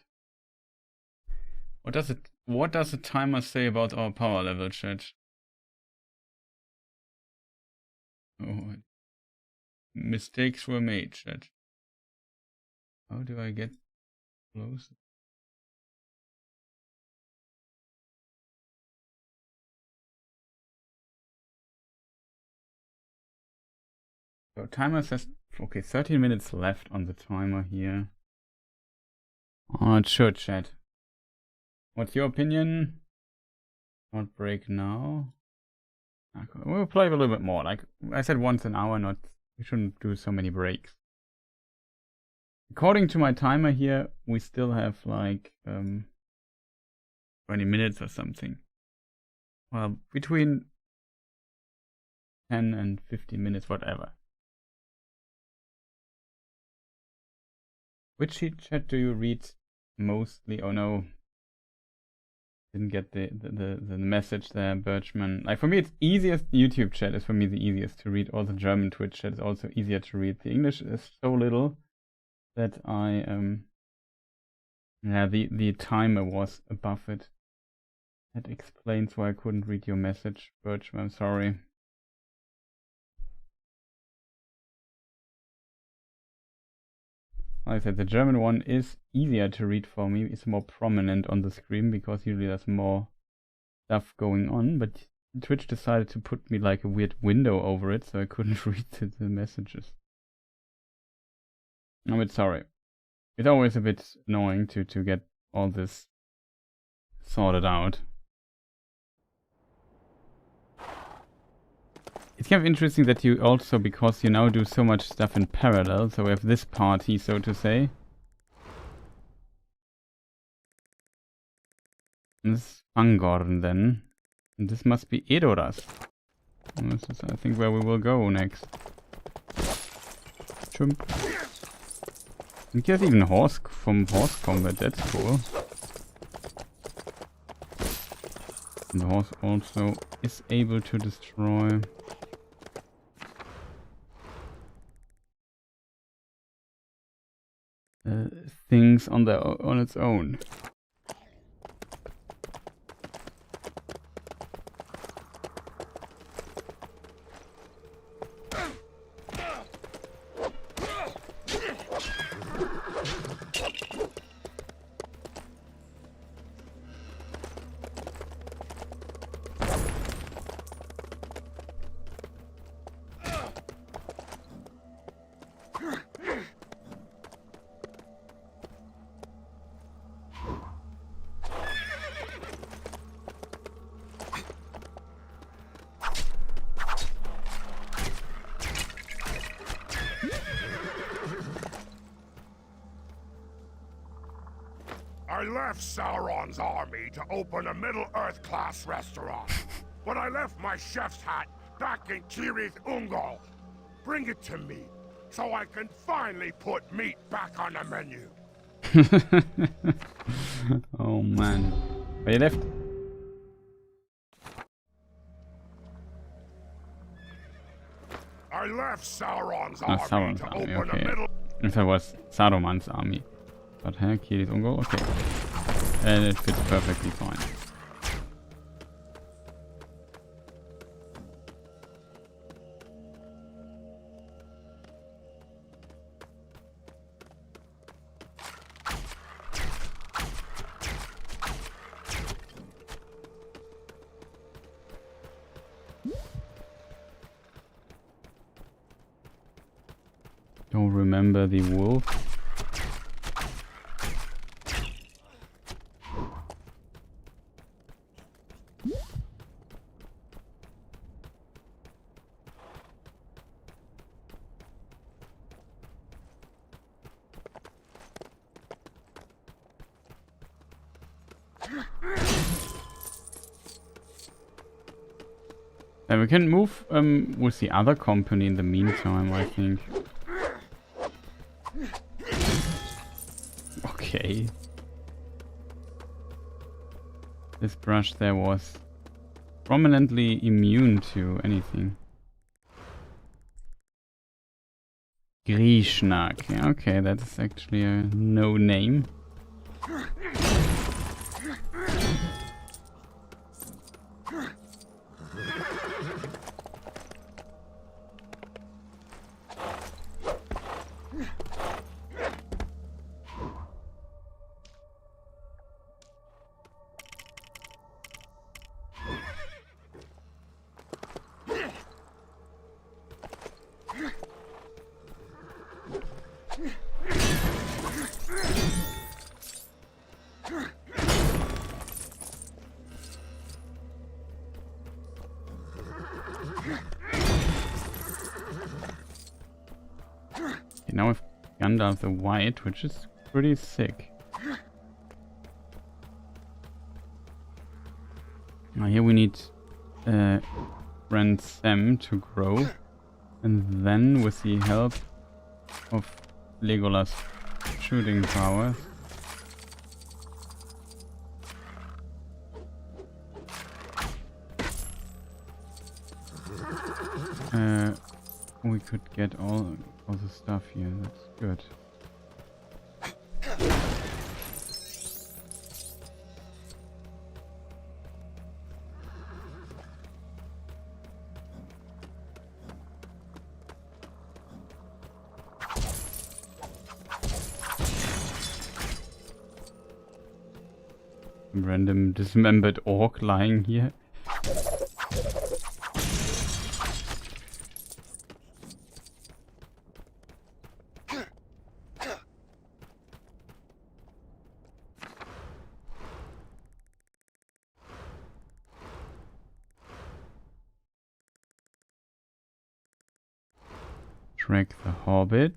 What does the timer say about our power level, chat? Oh, mistakes were made, chat. How do I get close? So timer says okay, 13 minutes left on the timer here. Oh, it should, chat. What's your opinion? Not break now. Okay, we'll play a little bit more. Like I said, once an hour. Not we shouldn't do so many breaks. According to my timer here, we still have like 20 minutes or something. Well, between 10 and 15 minutes, whatever. Which sheet chat do you read mostly? Oh no. Didn't get the message there, Birchman. Like for me it's easiest, YouTube chat is for me the easiest to read. Also German Twitch chat is also easier to read. The English is so little that I yeah, the timer was above it. That explains why I couldn't read your message, Birchman. I'm sorry. Like I said, the German one is easier to read for me. It's more prominent on the screen because usually there's more stuff going on. But Twitch decided to put me like a weird window over it, so I couldn't read the messages. I'm a bit sorry. It's always a bit annoying to get all this sorted out. It's kind of interesting that you also, because you now do so much stuff in parallel, so we have this party, so to say. And this is Fangorn then. And this must be Edoras. And this is, I think, where we will go next. Chump. I think there's even horse combat, that's cool. And the horse also is able to destroy things on its own. I left Sauron's army to open a Middle-earth class restaurant. But I left my chef's hat back in Kirith Ungol. Bring it to me, so I can finally put meat back on the menu. Oh man. But you left. I left Sauron's army Sauron's to army, open okay. a middle... If that was Saruman's army. But hey, Kirith Ungol, okay. And it fits perfectly fine. Don't remember the wolf. And we can move with the other company in the meantime, I think. Okay. This brush there was prominently immune to anything. Grishnak. Yeah, okay, that's actually a no name. Now we've Gandalf the White, which is pretty sick. Now here we need friend Sam to grow, and then with the help of Legolas' shooting powers, we could get all the stuff here. That's good. Random dismembered orc lying here. Track the Hobbit.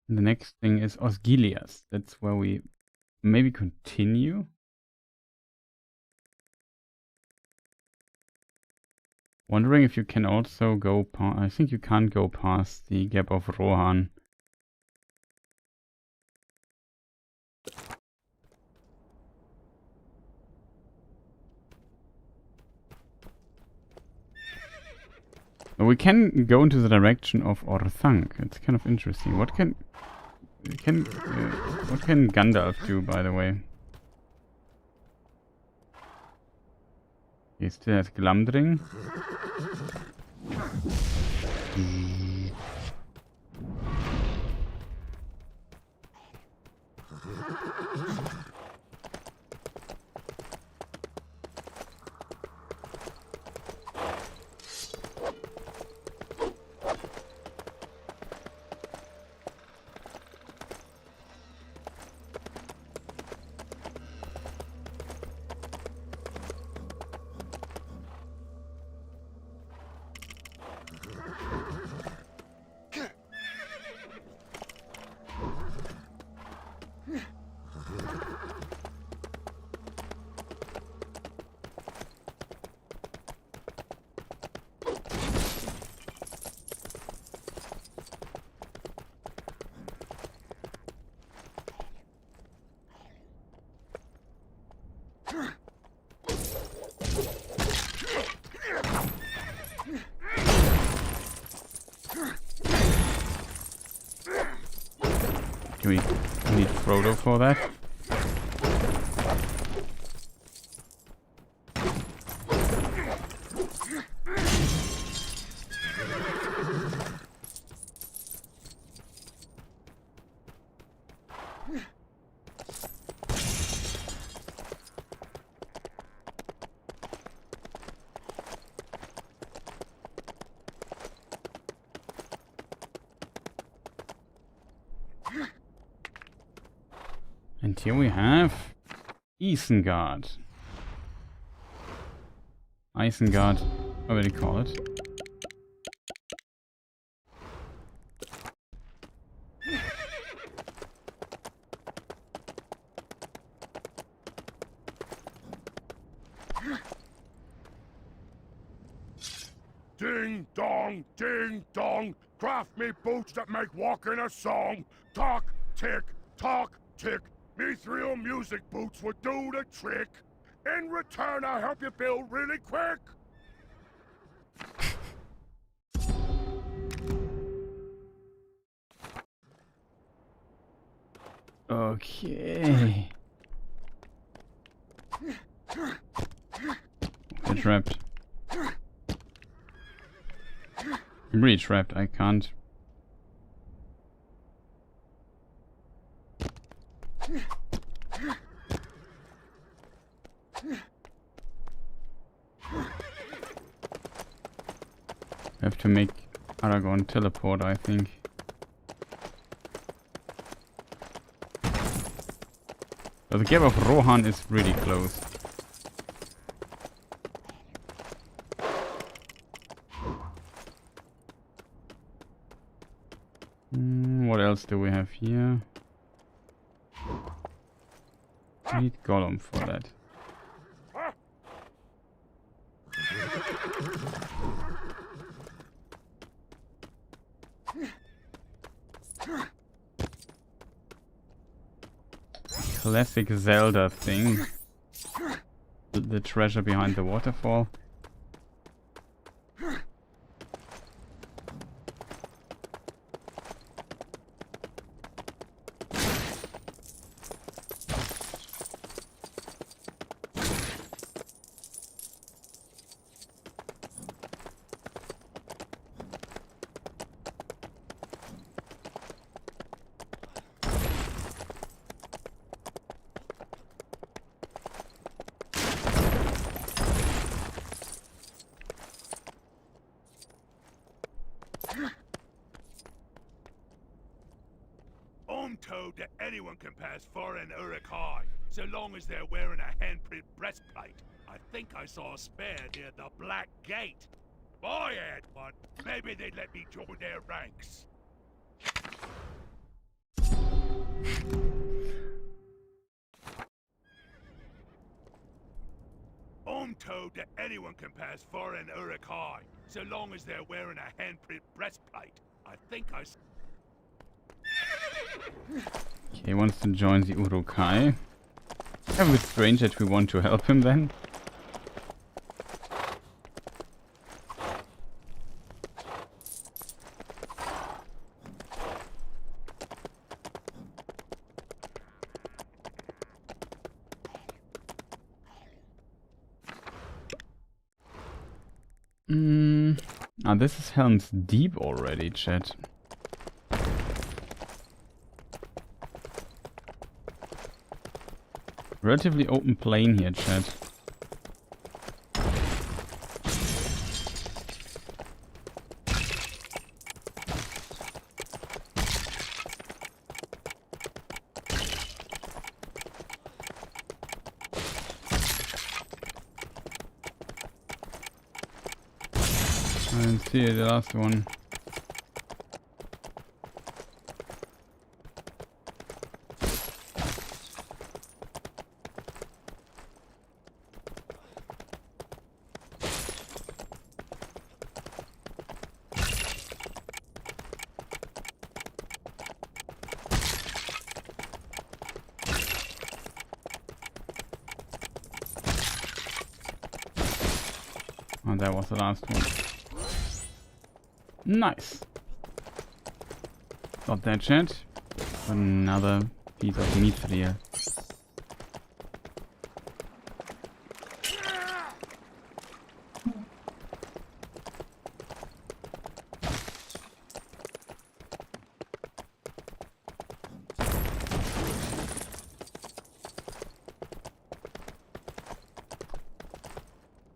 The next thing is Osgiliath. That's where we maybe continue. Wondering if you can also go past... I think you can't go past the Gap of Rohan. But we can go into the direction of Orthanc. It's kind of interesting. What can Gandalf do, by the way? He still has Glamdring. Do we need Frodo for that? And here we have Isengard. Isengard, what do you call it? Ding dong, craft me boots that make walking a song. Talk, tick, mithril music boots would do the trick. In return, I'll help you build really quick. Okay. I'm trapped. I'm really trapped, I can't. I have to make Aragorn teleport, I think. But the Cave of Rohan is really close. What else do we have here? I need Gollum for that. Classic Zelda thing. The treasure behind the waterfall. I'm told that anyone can pass foreign Uruk-hai, so long as they're wearing a handprint breastplate. I think I saw a spare near the Black Gate. If I had one, maybe they'd let me join their ranks. I'm told that anyone can pass foreign Uruk-hai, so long as they're wearing a handprint breastplate. I think I saw... Okay, he wants to join the Uruk-hai. Kind of strange that we want to help him then. This is Helm's Deep already, chat. Relatively open plain here, chat. I didn't see the last one. Oh, that was the last one. Nice. Got that, chat. Another piece of mithril.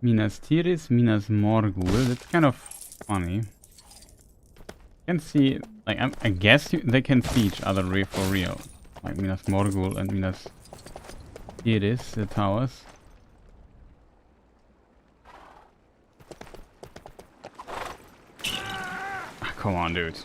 Minas Tirith, Minas Morgul. That's kind of funny. You can see, like, I guess they can see each other for real. Like Minas Morgul and Minas Tirith, the towers. Ah, come on, dude.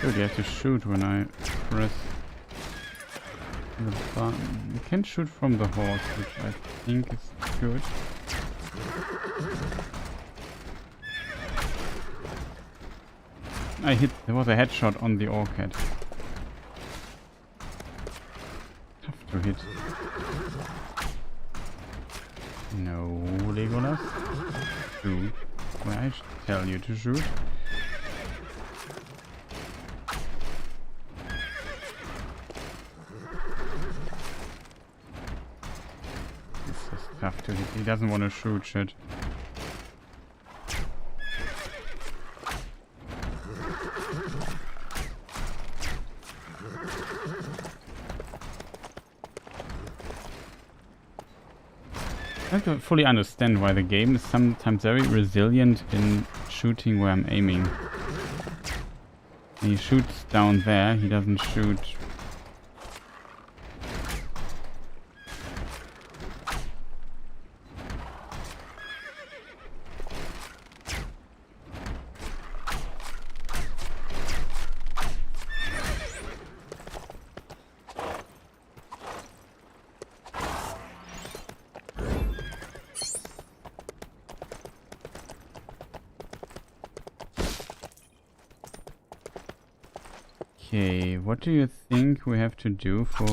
Dude, you have to shoot when I press the button. You can shoot from the horse, which I think is good. I hit. There was a headshot on the orchid. Tough to hit. No, Legolas. Shoot. Where I tell you to shoot. This is tough to hit. He doesn't want to shoot shit. I don't fully understand why the game is sometimes very resilient in shooting where I'm aiming. When he shoots down there, he doesn't shoot. Okay, what do you think we have to do for...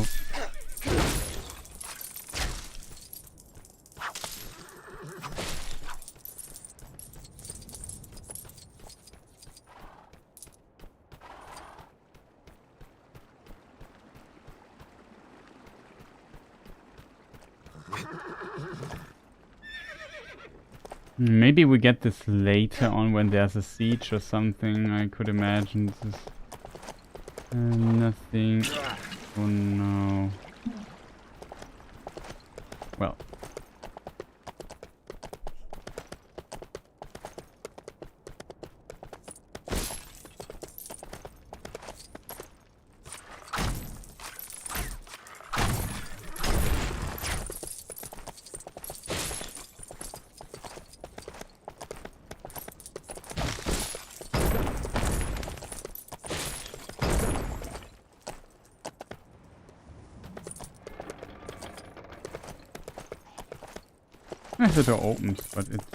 Maybe we get this later on when there's a siege or something, I could imagine. This is... nothing. Oh no. Well. The door opens, but it's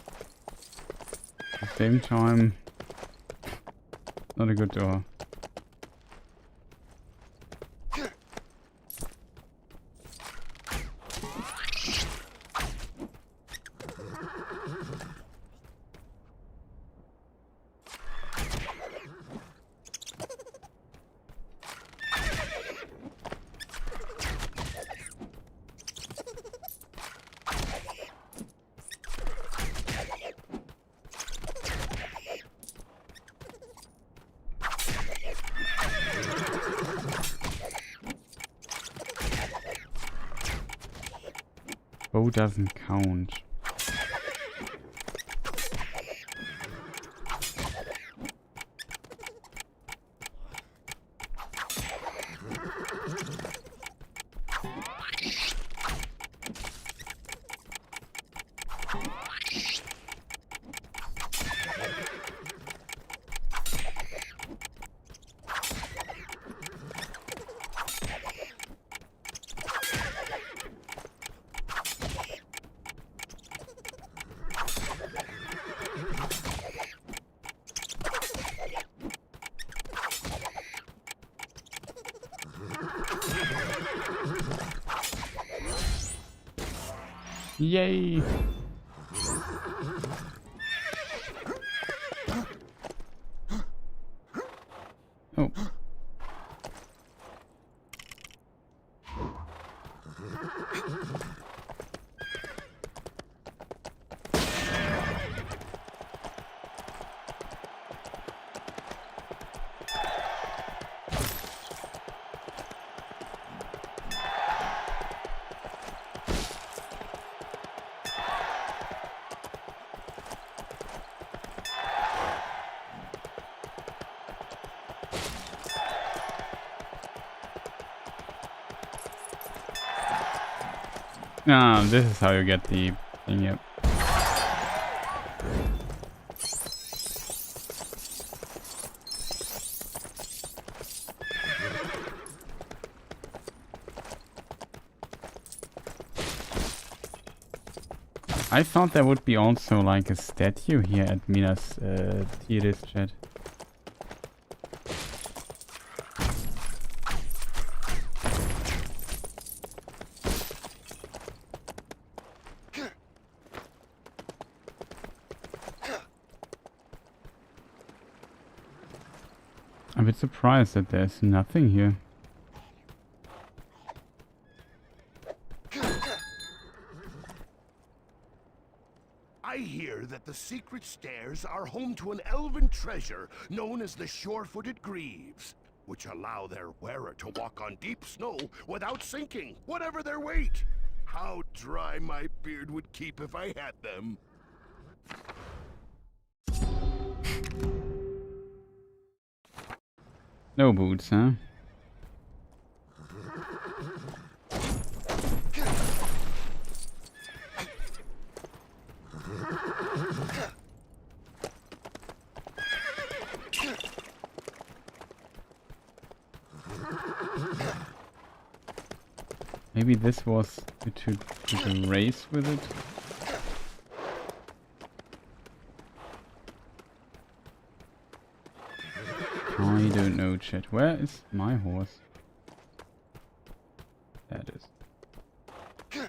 at the same time not a good door. Bow doesn't count. Yay! Oh. Ah, this is how you get the thing, yep. I thought there would be also like a statue here at Minas Tirith, chat. I'm a bit surprised that there's nothing here. I hear that the secret stairs are home to an elven treasure known as the Sure-Footed Greaves, which allow their wearer to walk on deep snow without sinking, whatever their weight. How dry my beard would keep if I had them. No boots, huh? Maybe this was to race with it? I don't know, chat. Where is my horse? There it is.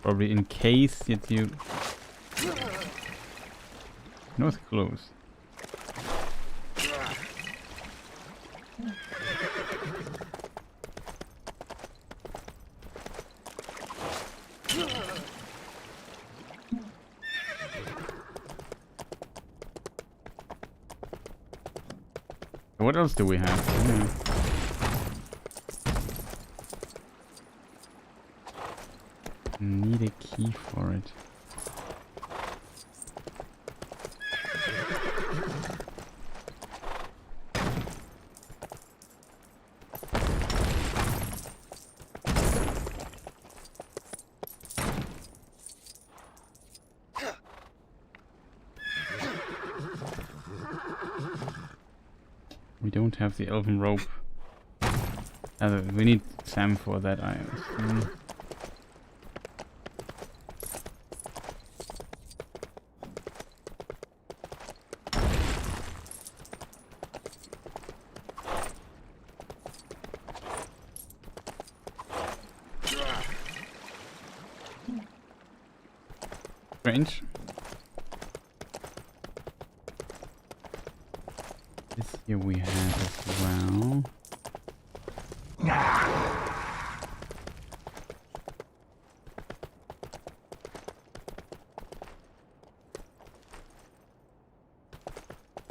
Probably in case that you... No, it's close. What else do we have? Need a key for it. We don't have the elven rope. We need Sam for that, I assume. Strange. This here we have as well.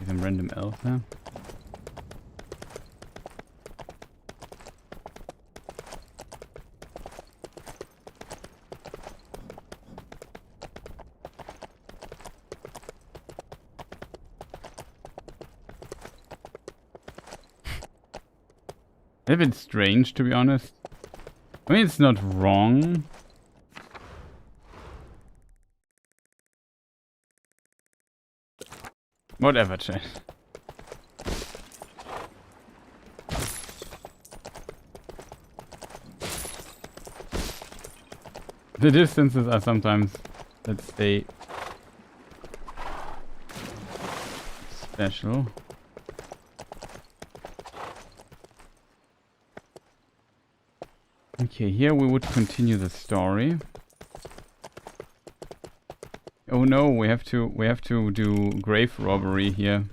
Some random elf there. A bit strange, to be honest. I mean, it's not wrong. Whatever, chat. The distances are sometimes, let's say, special. Okay, here we would continue the story. Oh no, we have to do grave robbery here.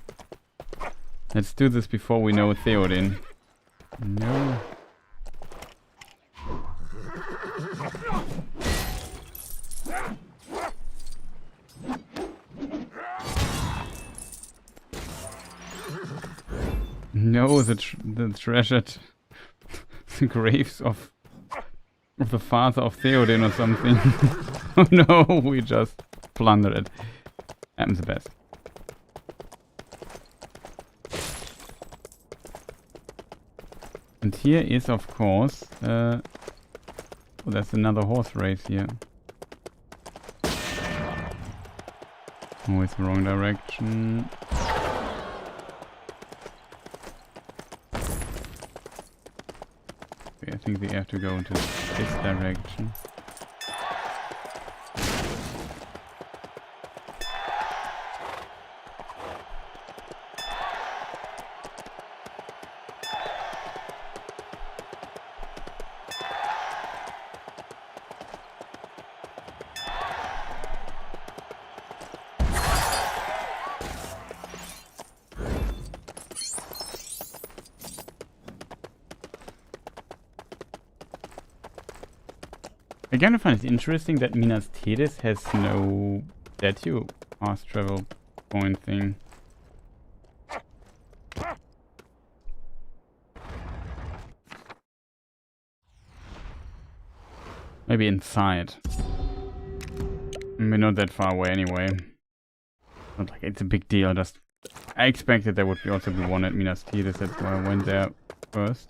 Let's do this before we know Theoden. No. No, the treasured graves of the father of Theoden or something. Oh no, we just plundered it. Happens the best. And here is, of course, oh, there's another horse race here. Oh, it's the wrong direction. Okay, I think we have to go into this direction. Again, I find it interesting that Minas Tirith has no statue fast travel point thing. Maybe inside. We're not that far away anyway. Not like it's a big deal. Just I expected there would also be one at Minas Tirith. That's why I went there first.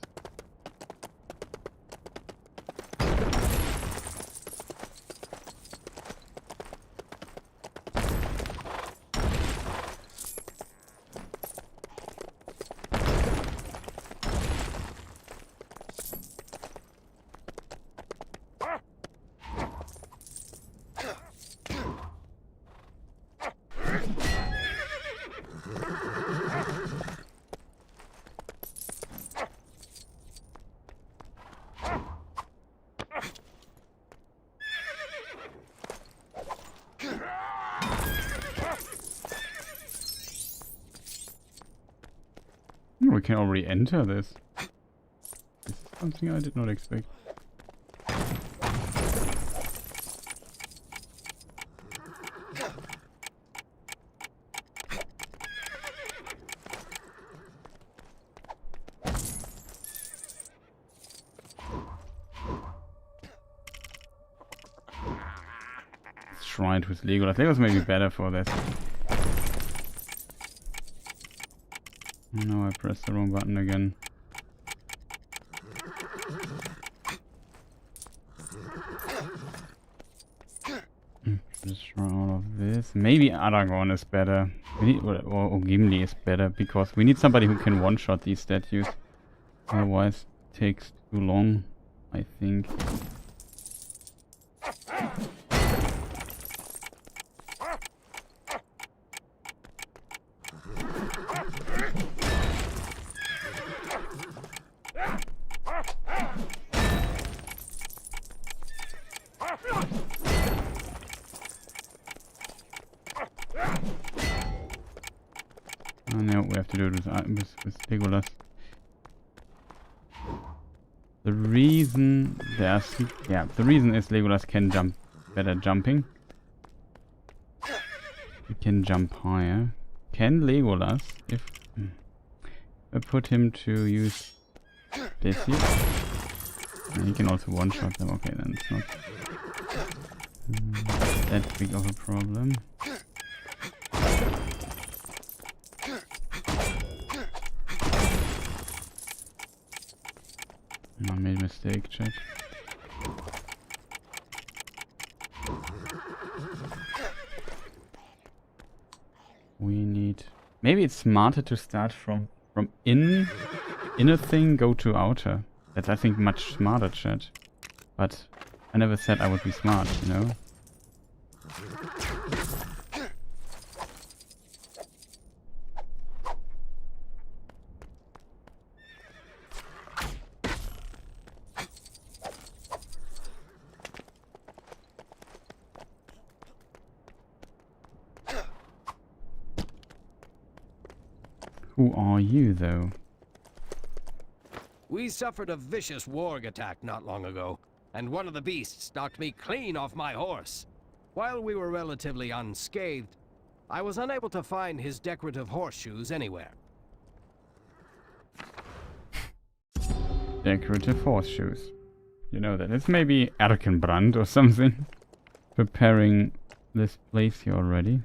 We can already enter this. This is something I did not expect. Shrined with Legolas. Legolas may be better for this. No, I pressed the wrong button again. Just try all of this. Maybe Aragorn is better. Or Gimli is better, because we need somebody who can one-shot these statues. Otherwise, it takes too long, I think. Oh no, we have to do it with Legolas. The reason the reason is Legolas can jump better jumping. He can jump higher. Can Legolas, if I put him to use this here, and he can also one-shot them. Okay, then it's not that big of a problem. I made a mistake, check. We need... Maybe it's smarter to start from inner thing, go to outer. That's, I think, much smarter, chat. But I never said I would be smart, you know? Who are you, though? We suffered a vicious warg attack not long ago, and one of the beasts knocked me clean off my horse. While we were relatively unscathed, I was unable to find his decorative horseshoes anywhere. Decorative horseshoes. You know that. It's maybe Erkenbrand or something. Preparing this place here already.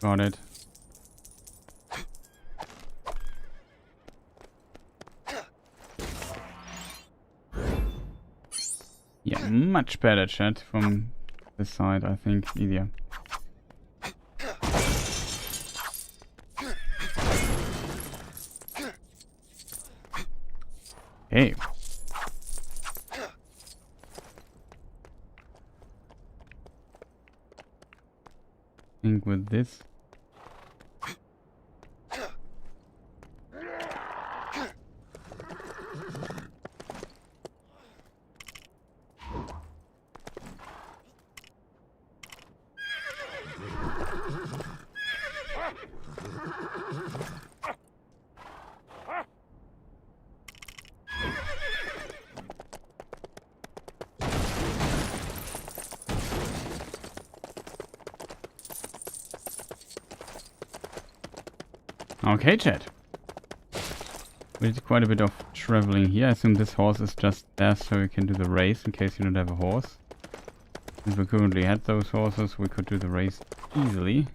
Got it. Yeah, much better, chat, from this side, I think. Easier. Hey. I think with this. Okay, chat. We did quite a bit of traveling here. I assume this horse is just there so you can do the race in case you don't have a horse. If we currently had those horses, we could do the race easily.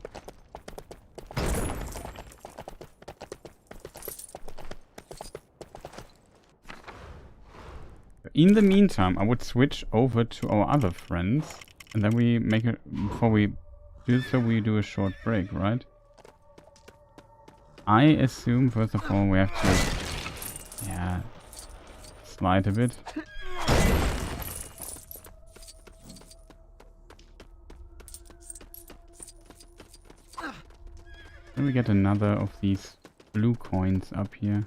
In the meantime, I would switch over to our other friends. And then we make it, before we do so, we do a short break, right? I assume, first of all, we have to, yeah, slide a bit. Then we get another of these blue coins up here.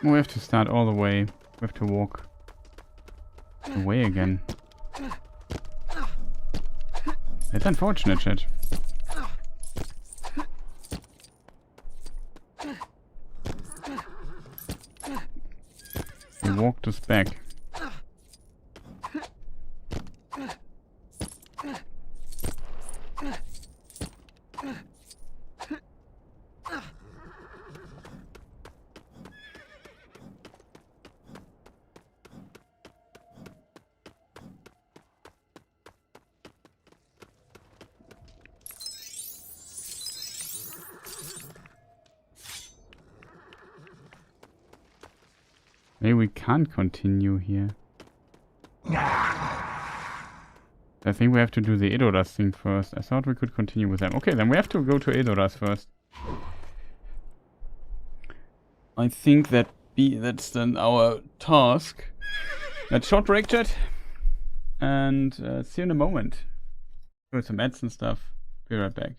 We have to start all the way. We have to walk away again. It's unfortunate, chat. He walked us back. Maybe we can't continue here. I think we have to do the Edoras thing first. I thought we could continue with them. Okay, then we have to go to Edoras first. I think that's then our task. Let's short break, chat. And see you in a moment. Do some ads and stuff. Be right back.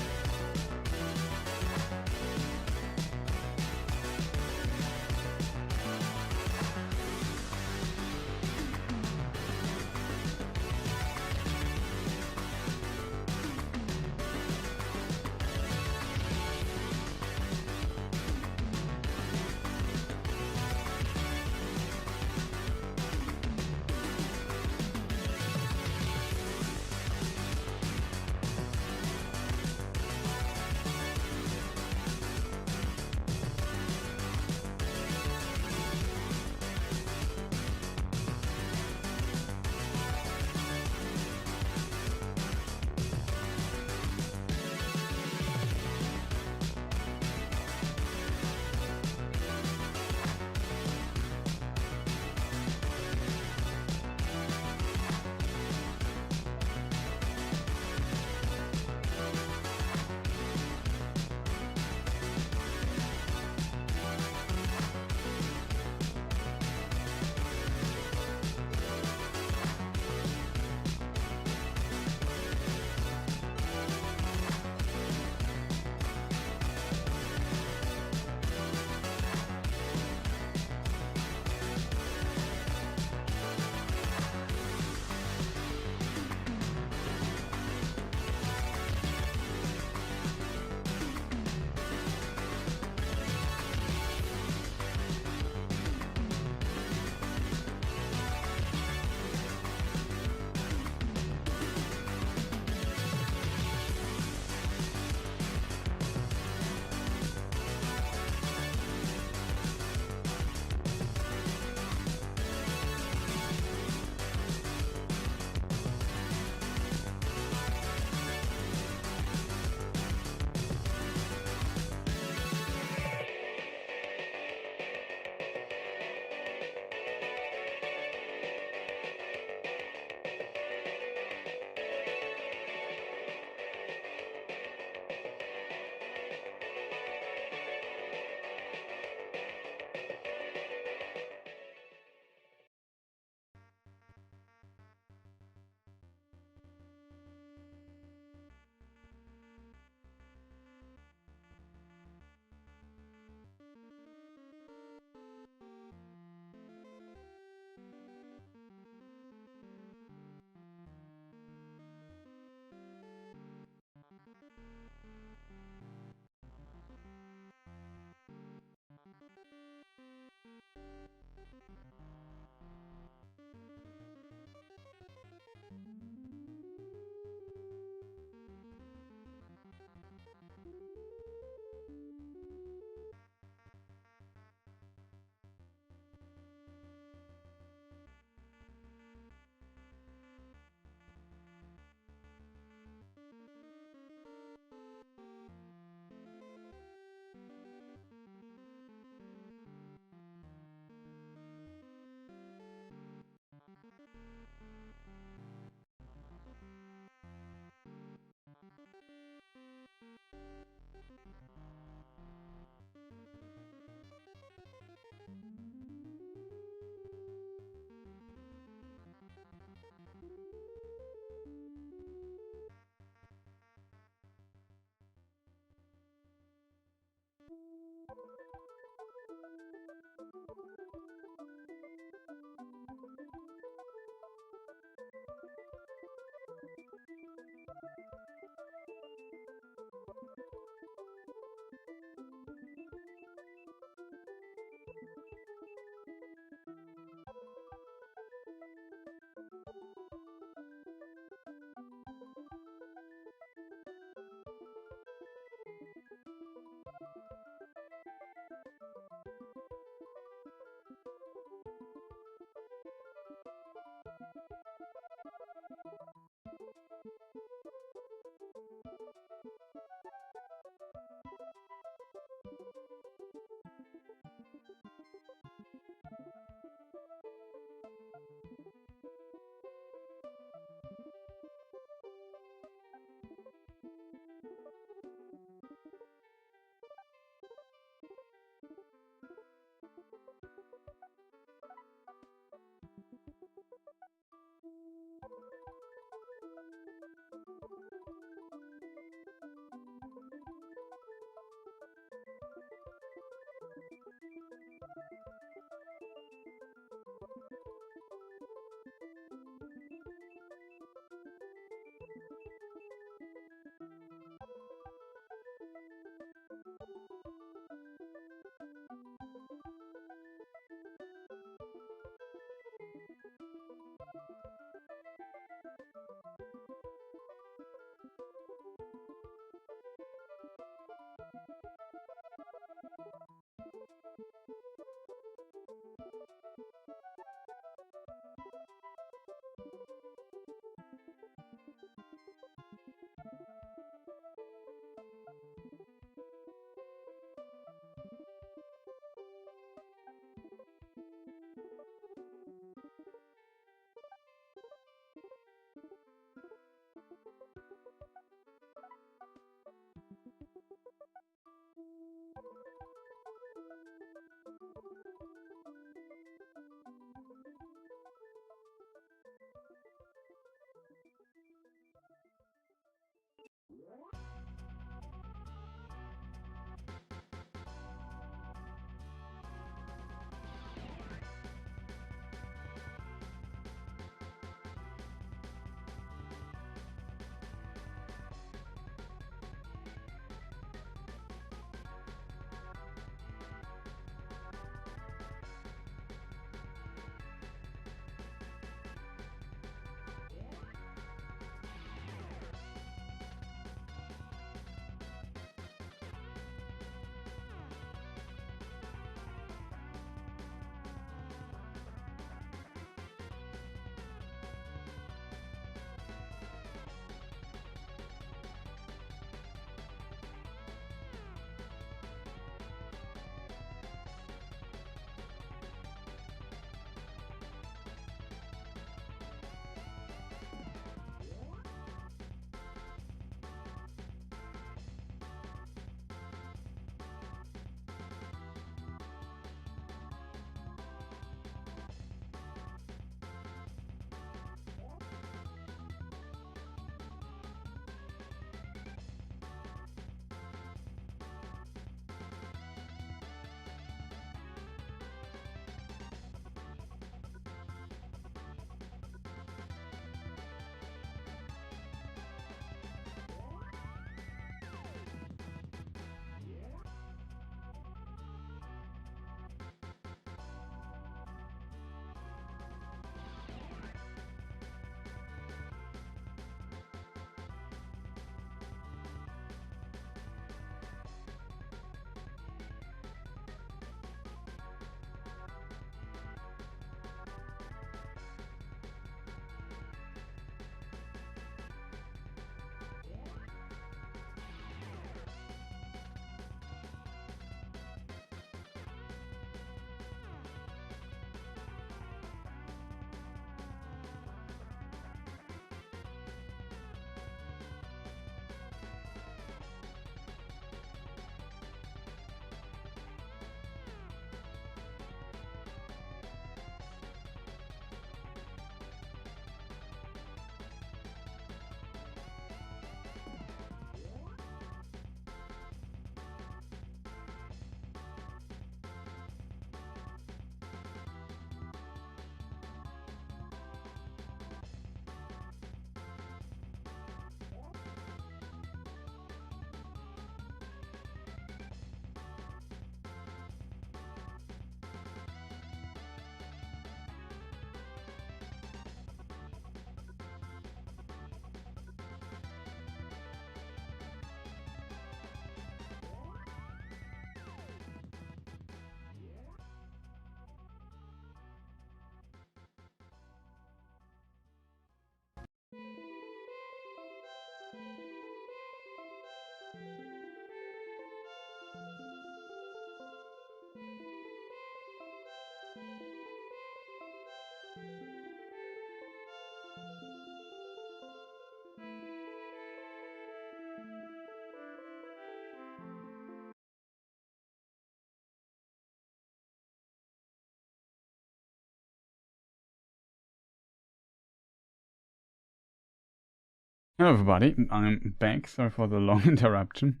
Hello everybody, I'm back. Sorry for the long interruption.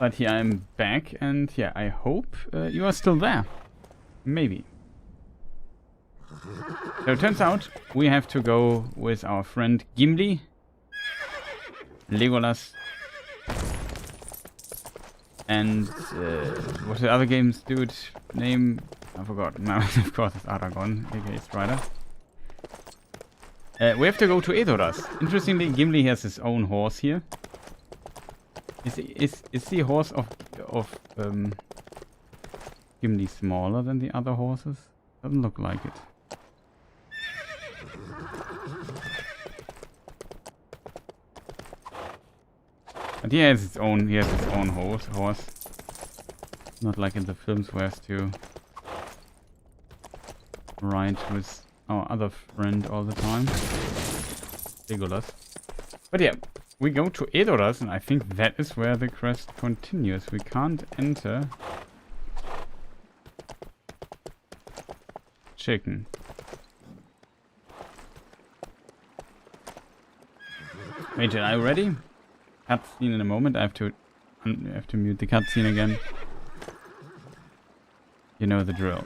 But here I'm back, and yeah, I hope you are still there. Maybe. So it turns out we have to go with our friend Gimli, Legolas, and what's the other game's dude name? I forgot. No, of course it's Aragorn, aka Strider. We have to go to Edoras. Interestingly, Gimli has his own horse here. Is the horse of Gimli smaller than the other horses? Doesn't look like it. But he has his own horse. Not like in the films where he has to ride with our other friend all the time. Legolas. But yeah, we go to Edoras, and I think that is where the quest continues. We can't enter chicken. Wait, are you ready? Cutscene in a moment. I have to mute the cutscene again. You know the drill.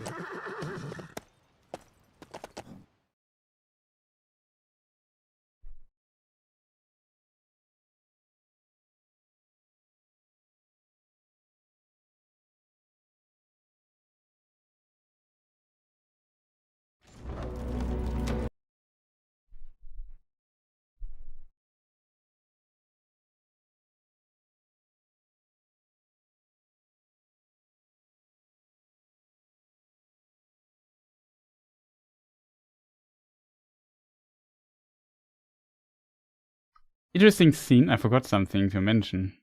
Interesting scene. I forgot something to mention.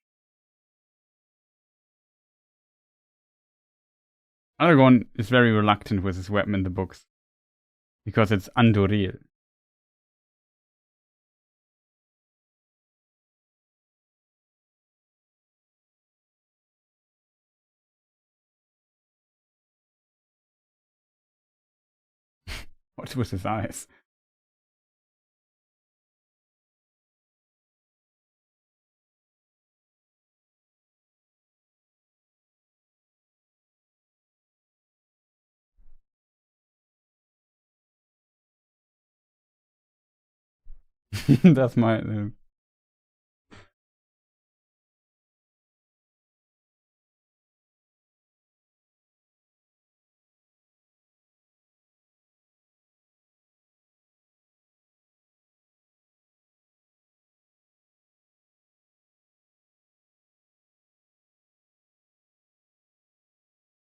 Aragorn is very reluctant with his weapon in the books because it's Anduril. What's with his eyes? That's my...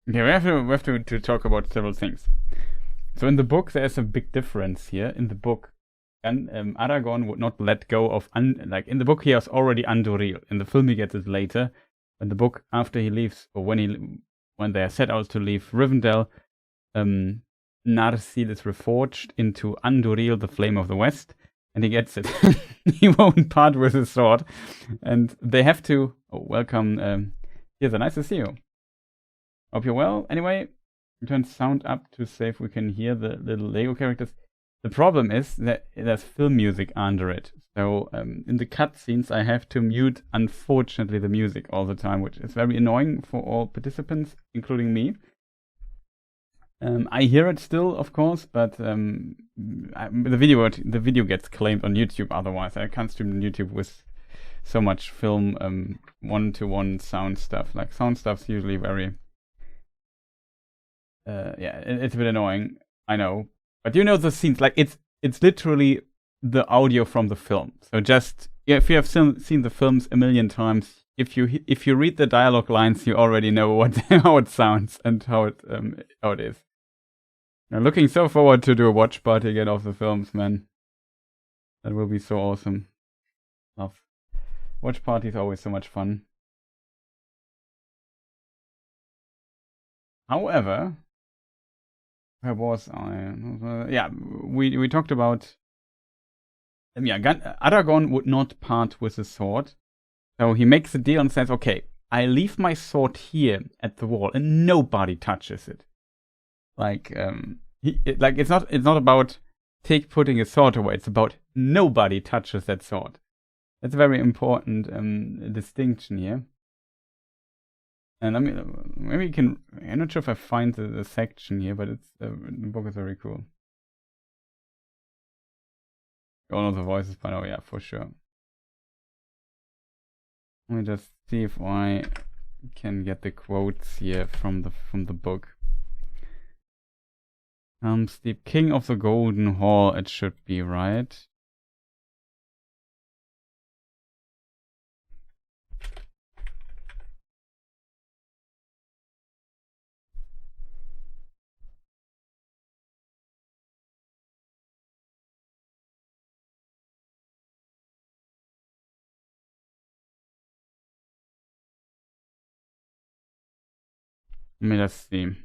Okay, we have to talk about several things. So in the book, there's a big difference here. In the book, and Aragorn would not let go of like in the book he has already Anduril. In the film he gets it later. In the book, after he leaves, or when they are set out to leave Rivendell, Narsil is reforged into Anduril, the Flame of the West, and he gets it. He won't part with his sword, and they have to. Oh, welcome. Here's nice to see you. Hope you're well. Anyway, turn sound up to see if we can hear the little Lego characters. The problem is that there's film music under it. So in the cutscenes, I have to mute, unfortunately, the music all the time, which is very annoying for all participants, including me. I hear it still, of course, but the video gets claimed on YouTube. Otherwise, I can't stream on YouTube with so much film one-to-one sound stuff. Like sound stuff's usually very yeah, it's a bit annoying. I know. But you know the scenes, like it's literally the audio from the film. So just if you have seen the films a million times, if you read the dialogue lines, you already know how it sounds and how it is. I'm looking so forward to do a watch party again of the films, man. That will be so awesome. Love watch parties, always so much fun. However, where was I? Yeah, we talked about. Yeah, Aragorn would not part with his sword, so he makes a deal and says, "Okay, I leave my sword here at the wall, and nobody touches it." Like, it's not about putting his sword away. It's about nobody touches that sword. That's a very important distinction here. And let me, maybe you can, I'm not sure if I find the section here, but it's, the book is very cool. You all know the voices by now, yeah, for sure. Let me just see if I can get the quotes here from the book. Steep, King of the Golden Hall, it should be, right? Let me just see.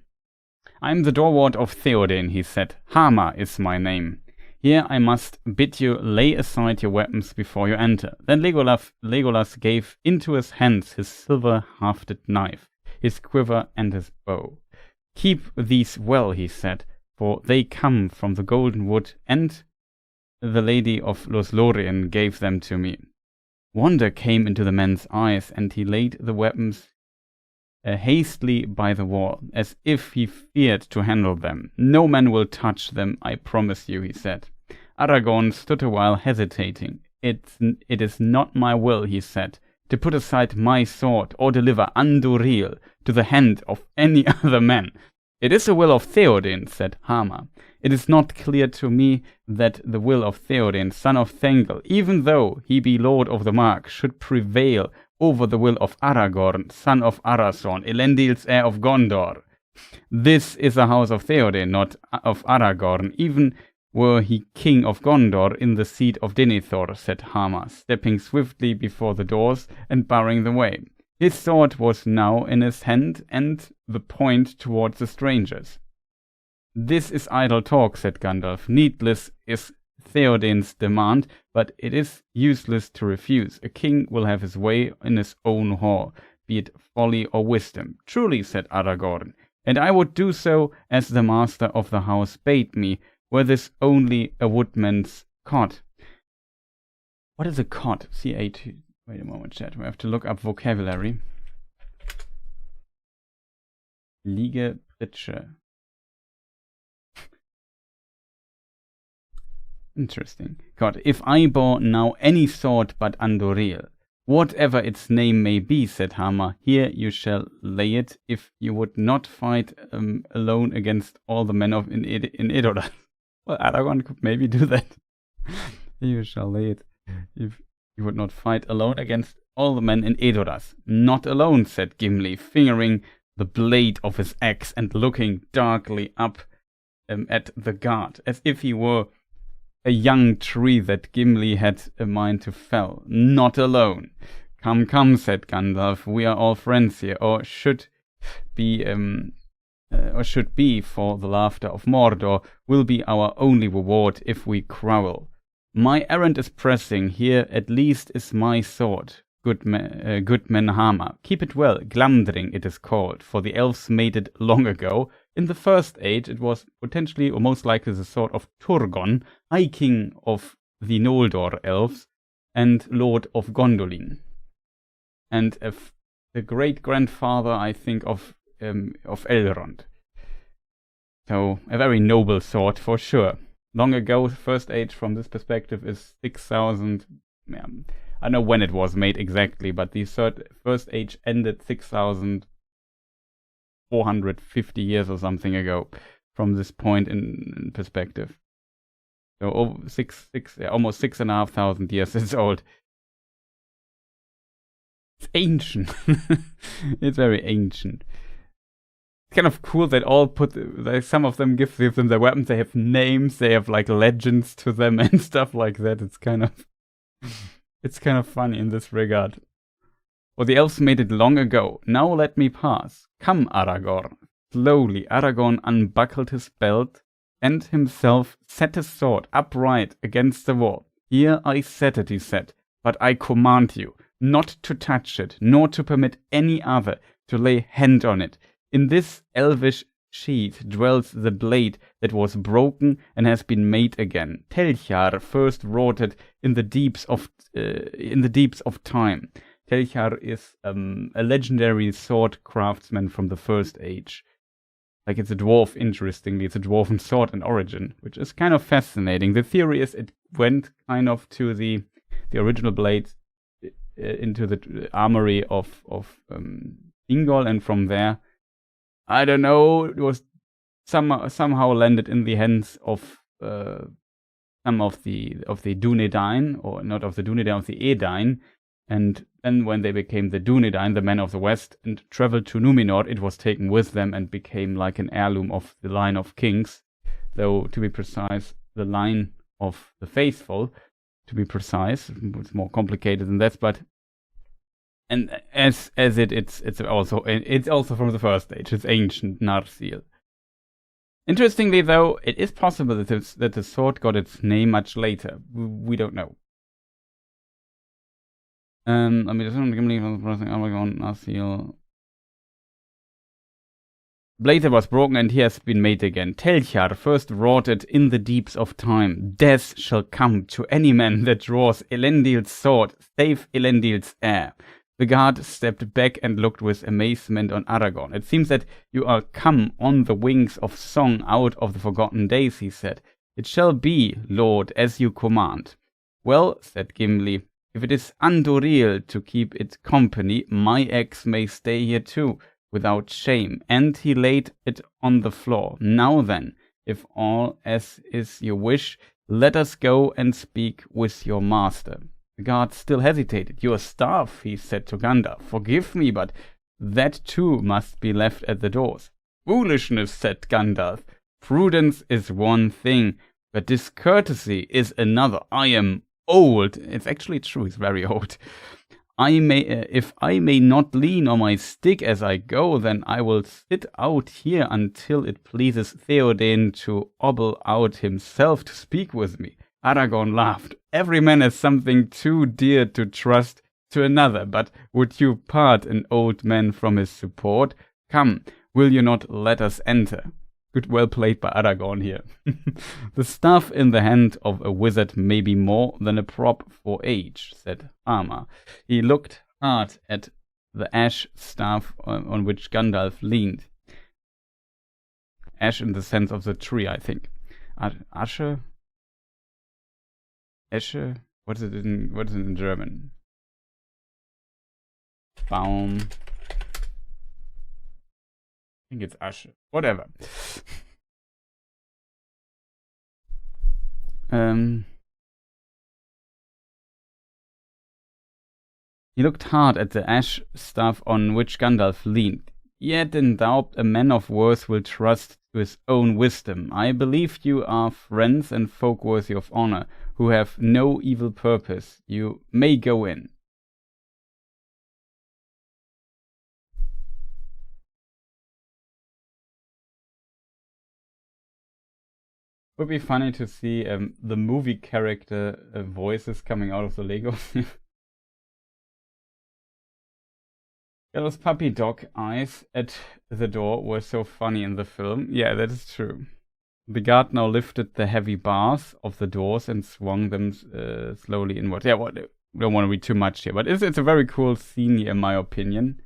I'm the doorward of Theoden, he said. Hama is my name. Here I must bid you lay aside your weapons before you enter. Then Legolas gave into his hands his silver-hafted knife, his quiver and his bow. Keep these well, he said, for they come from the golden wood, and the lady of Lothlorien gave them to me. Wonder came into the man's eyes, and he laid the weapons hastily by the wall, as if he feared to handle them. No man will touch them, I promise you, he said. Aragorn stood a while hesitating. It is not my will, he said, to put aside my sword or deliver Anduril to the hand of any other man. It is the will of Theoden, said Hama. It is not clear to me that the will of Theoden, son of Thengel, even though he be lord of the Mark, should prevail over the will of Aragorn, son of Arathorn, Elendil's heir of Gondor. This is the house of Theoden, not of Aragorn, even were he king of Gondor in the seat of Denethor, said Hama, stepping swiftly before the doors and barring the way. His sword was now in his hand, and the point towards the strangers. This is idle talk, said Gandalf. Needless is Theoden's demand, but it is useless to refuse. A king will have his way in his own hall, be it folly or wisdom. Truly, said Aragorn, and I would do so as the master of the house bade me, were this only a woodman's cot. What is a cot? C-A-T. Wait a moment, chat. We have to look up vocabulary. Liege, Pritsche. Interesting. God, if I bore now any sword but Anduril, whatever its name may be, said Hama, here you shall lay it, if you would not fight alone against all the men of in Edoras. Well, Aragorn could maybe do that. You shall lay it, if you would not fight alone against all the men in Edoras. Not alone, said Gimli, fingering the blade of his axe and looking darkly up at the guard, as if he were a young tree that Gimli had a mind to fell. Not alone. Come, come, said Gandalf, we are all friends here, or should be, for the laughter of Mordor will be our only reward if we quarrel. My errand is pressing, here at least is my sword. Goodman Hama. Keep it well, Glamdring it is called, for the elves made it long ago. In the First Age it was potentially or most likely the sword of Turgon, High King of the Noldor elves and Lord of Gondolin. And the great-grandfather, I think, of Elrond. So, a very noble sword for sure. Long ago, First Age from this perspective is 6,000... I don't know when it was made exactly, but the First Age ended 6,450 years or something ago from this point in perspective. So over almost 6,500 years it's old. It's ancient. It's very ancient. It's kind of cool that all some of them give them their weapons, they have names, they have like legends to them and stuff like that. It's kind of funny in this regard. For the elves made it long ago. Now let me pass. Come, Aragorn. Slowly, Aragorn unbuckled his belt and himself set his sword upright against the wall. Here I set it, he said, but I command you not to touch it, nor to permit any other to lay hand on it. In this elvish sheath dwells the blade that was broken and has been made again. Telchar first wrought it in the deeps of time. Telchar is a legendary sword craftsman from the First Age. Like, it's a dwarf, interestingly. It's a dwarven sword in origin, which is kind of fascinating. The theory is it went kind of to the original blade into the armory of Ingol, and from there, I don't know, it was somehow landed in the hands of some of the Dunedain, or not of the Dunedain, of the Edain. And then when they became the Dunedain, the men of the West, and traveled to Numenor, it was taken with them and became like an heirloom of the line of kings. Though, to be precise, the line of the faithful, to be precise. It's more complicated than that, but... And as it's also from the First Age. It's ancient Narsil. Interestingly, though, it is possible that the sword got its name much later. We don't know. Blade was broken and he has been made again. Telchar first wrought it in the deeps of time. Death shall come to any man that draws Elendil's sword, save Elendil's heir. The guard stepped back and looked with amazement on Aragorn. It seems that you are come on the wings of song out of the forgotten days, he said. It shall be, Lord, as you command. Well, said Gimli, if it is Anduril to keep it company, my axe may stay here too, without shame. And he laid it on the floor. Now then, if all as is your wish, let us go and speak with your master. The guard still hesitated. Your staff, he said to Gandalf. Forgive me, but that too must be left at the doors. Foolishness, said Gandalf. Prudence is one thing, but discourtesy is another. I am old. It's actually true, he's very old. If I may not lean on my stick as I go, then I will sit out here until it pleases Theoden to obble out himself to speak with me. Aragorn laughed. Every man has something too dear to trust to another, but would you part an old man from his support? Come, will you not let us enter? Good, well played by Aragorn here. The staff in the hand of a wizard may be more than a prop for age, said Arma. He looked hard at the ash staff on which Gandalf leaned. Ash in the sense of the tree, I think. Asche? Esche? What is it in German? Baum. I think it's Asche. Whatever. He looked hard at the ash staff on which Gandalf leaned. Yet in doubt a man of worth will trust to his own wisdom. I believe you are friends and folk worthy of honor, who have no evil purpose. You may go in. Would be funny to see the movie character voices coming out of the Legos. Yeah, those puppy dog eyes at the door were so funny in the film. Yeah, that is true. The guard now lifted the heavy bars of the doors and swung them slowly inward. Yeah, well, don't want to read too much here, but it's a very cool scene here, in my opinion.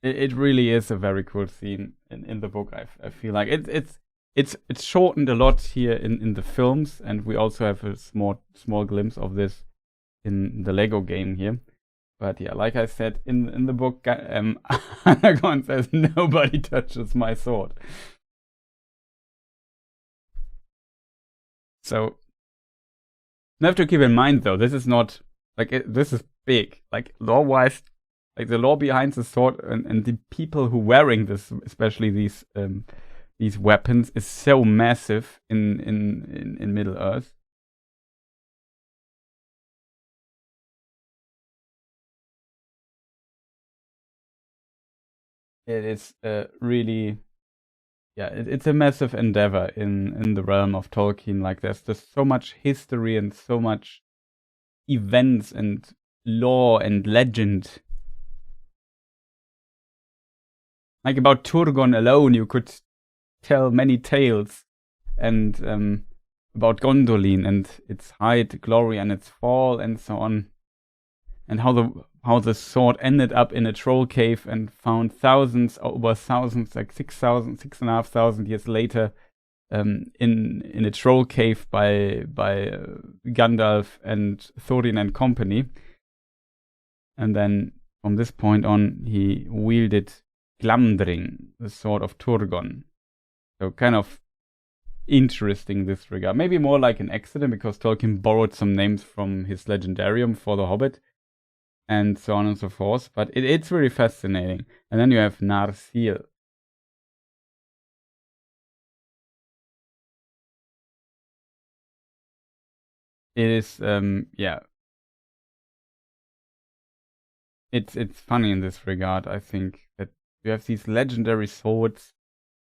It really is a very cool scene in the book. I feel like it's shortened a lot here in the films, and we also have a small glimpse of this in the Lego game here. But yeah, like I said, in the book, Aragorn says, nobody touches my sword. So, you have to keep in mind, though, this is not, like, this is big. Like, lore-wise, like, the lore behind the sword and the people who wearing this, especially these weapons, is so massive in Middle-earth. It is really, yeah, it's a massive endeavor in the realm of Tolkien. Like, there's just so much history and so much events and lore and legend. Like, about Turgon alone, you could tell many tales. And about Gondolin and its height, glory, and its fall, and so on, and how the sword ended up in a troll cave and found over thousands, like 6,500 years later, in a troll cave by Gandalf and Thorin and company. And then from this point on, he wielded Glamdring, the sword of Turgon. So kind of interesting in this regard. Maybe more like an accident, because Tolkien borrowed some names from his legendarium for the Hobbit, and so on and so forth. But it's very fascinating. And then you have Narsil. It is, yeah. It's funny in this regard, I think, that you have these legendary swords,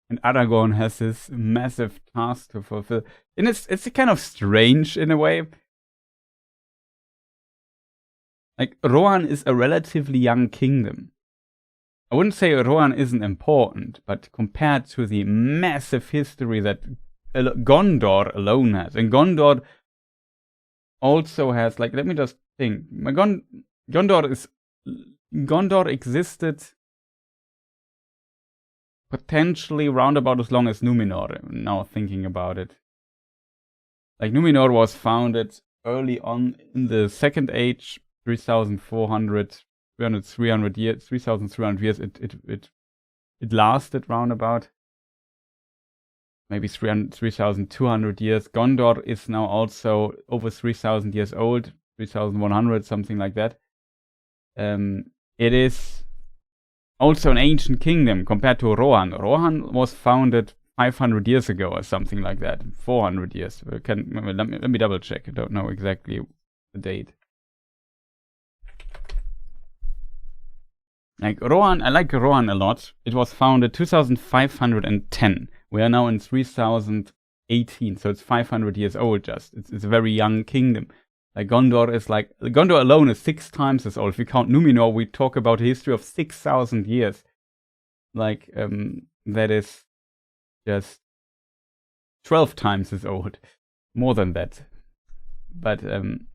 and Aragorn has this massive task to fulfill. And it's kind of strange in a way. Like, Rohan is a relatively young kingdom. I wouldn't say Rohan isn't important, but compared to the massive history that Gondor alone has, and Gondor also has, like, let me just think. Gondor existed potentially round about as long as Numenor, now thinking about it. Like, Numenor was founded early on in the Second Age, 3,300 years. It lasted round about maybe 3,200 years. Gondor is now also over 3,000 years old, 3,100, something like that. It is also an ancient kingdom compared to Rohan. Rohan was founded 500 years ago or something like that. 400 years. Let me double check. I don't know exactly the date. Like Rohan, I like Rohan a lot. It was founded 2510. We are now in 3018, so it's 500 years old just. It's a very young kingdom. Like Gondor alone is 6 times as old. If we count Numenor, we talk about a history of 6,000 years. Like, that is just 12 times as old. More than that. But, and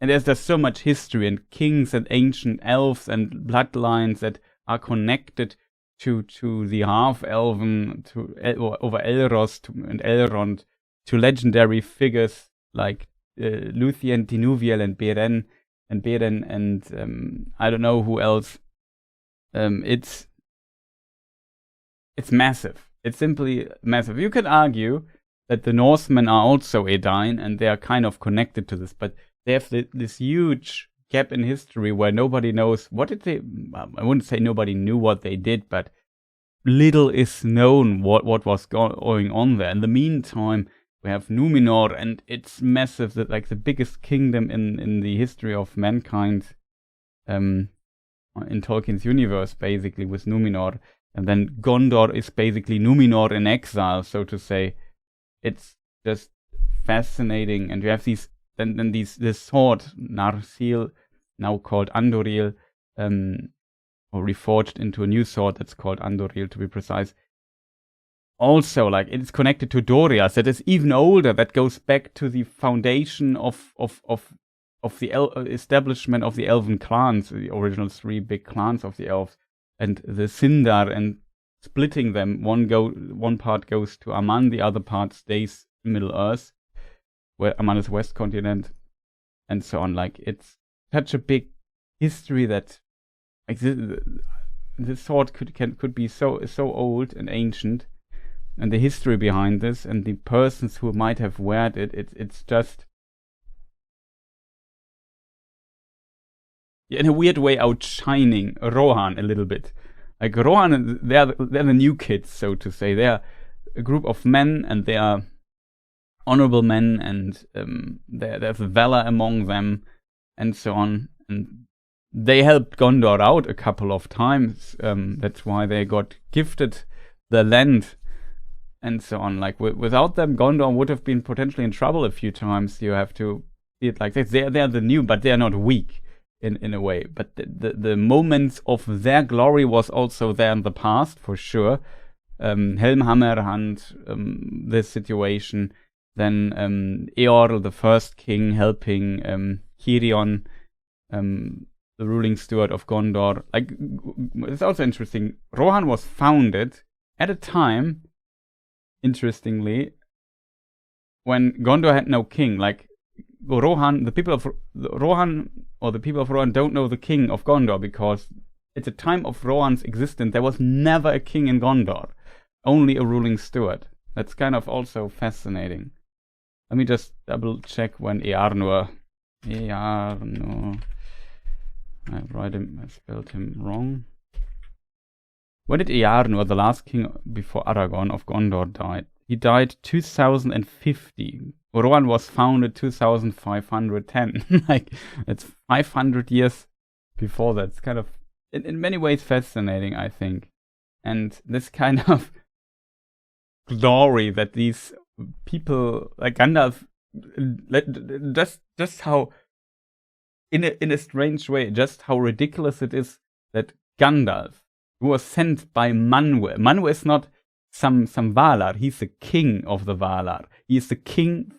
there's just so much history, and kings and ancient elves and bloodlines that are connected to the half-elven, over Elros and Elrond, to legendary figures like Luthien, Tinuviel, and Beren, and I don't know who else. It's massive. It's simply massive. You could argue that the Norsemen are also Edain, and they are kind of connected to this, but they have this huge gap in history where nobody knows what did they. I wouldn't say nobody knew what they did, but little is known what was going on there. In the meantime, we have Numenor, and it's massive, like the biggest kingdom in the history of mankind, in Tolkien's universe, basically, with Numenor. And then Gondor is basically Numenor in exile, so to say. It's just fascinating. And you have this sword, Narsil, now called Andoril, or reforged into a new sword that's called Andoril, to be precise. Also, like, it's connected to Doriath, that is even older, that goes back to the foundation of the establishment of the elven clans, the original 3 big clans of the elves, and the Sindar, and splitting them. One part goes to Aman, the other part stays in Middle-earth, where Aman is West Continent, and so on. Like, it's such a big history that, like, this sword could be so old and ancient. And the history behind this, and the persons who might have worn it's just, in a weird way, outshining Rohan a little bit. Like, Rohan, they're the new kids, so to say. They're a group of men, and they are honorable men, and there's valor among them, and so on. And they helped Gondor out a couple of times. That's why they got gifted the land, and so on. Like, without them, Gondor would have been potentially in trouble a few times. You have to see it like this. They're the new, but they're not weak in a way. But the moments of their glory was also there in the past, for sure. Helm Hammerhand, this situation, Then Eorl, the first king, helping Hirion, the ruling steward of Gondor. Like, it's also interesting. Rohan was founded at a time, interestingly, when Gondor had no king. Like, Rohan, the people of Rohan don't know the king of Gondor, because at the time of Rohan's existence, there was never a king in Gondor, only a ruling steward. That's kind of also fascinating. Let me just double check when Earnur. I spelled him wrong. When did Earnur, the last king before Aragorn of Gondor, died? He died 2050. Rohan was founded 2510. Like, it's 500 years before that. It's kind of, in many ways, fascinating, I think. And this kind of glory that these people, like Gandalf, just how, in a strange way, just how ridiculous it is that Gandalf, who was sent by Manwë. Manwë is not some Valar. He's the king of the Valar. He's the king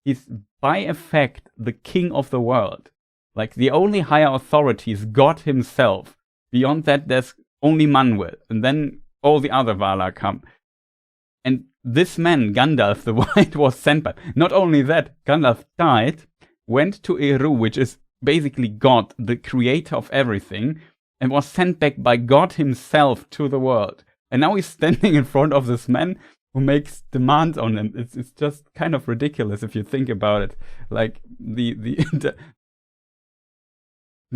he's by effect the king of the world. Like, the only higher authority is God himself. Beyond that, there's only Manwë, and then all the other Valar come. And this man, Gandalf the White, was sent by. Not only that, Gandalf died, went to Eru, which is basically God, the creator of everything, and was sent back by God himself to the world. And now he's standing in front of this man who makes demands on him. It's just kind of ridiculous if you think about it. Like, the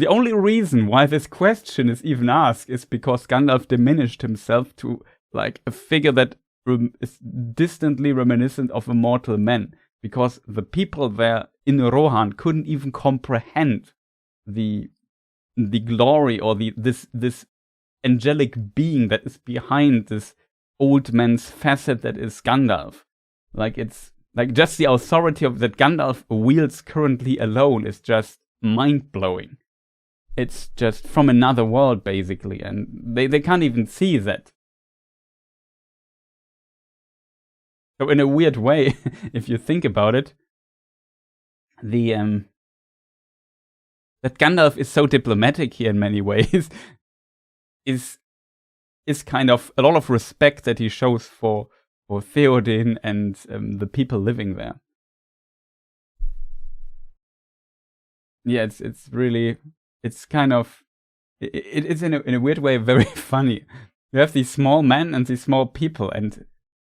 only reason why this question is even asked is because Gandalf diminished himself to, like, a figure that is distantly reminiscent of a mortal man, because the people there in Rohan couldn't even comprehend the glory or this angelic being that is behind this old man's facet that is Gandalf. Like, it's like just the authority of that Gandalf wields currently alone is just mind-blowing. It's just from another world, basically, and they can't even see that. So in a weird way, if you think about it, that Gandalf is so diplomatic here in many ways is kind of a lot of respect that he shows for Theoden and the people living there. Yeah, it's really, it's kind of, it's in a weird way very funny. You have these small men and these small people, and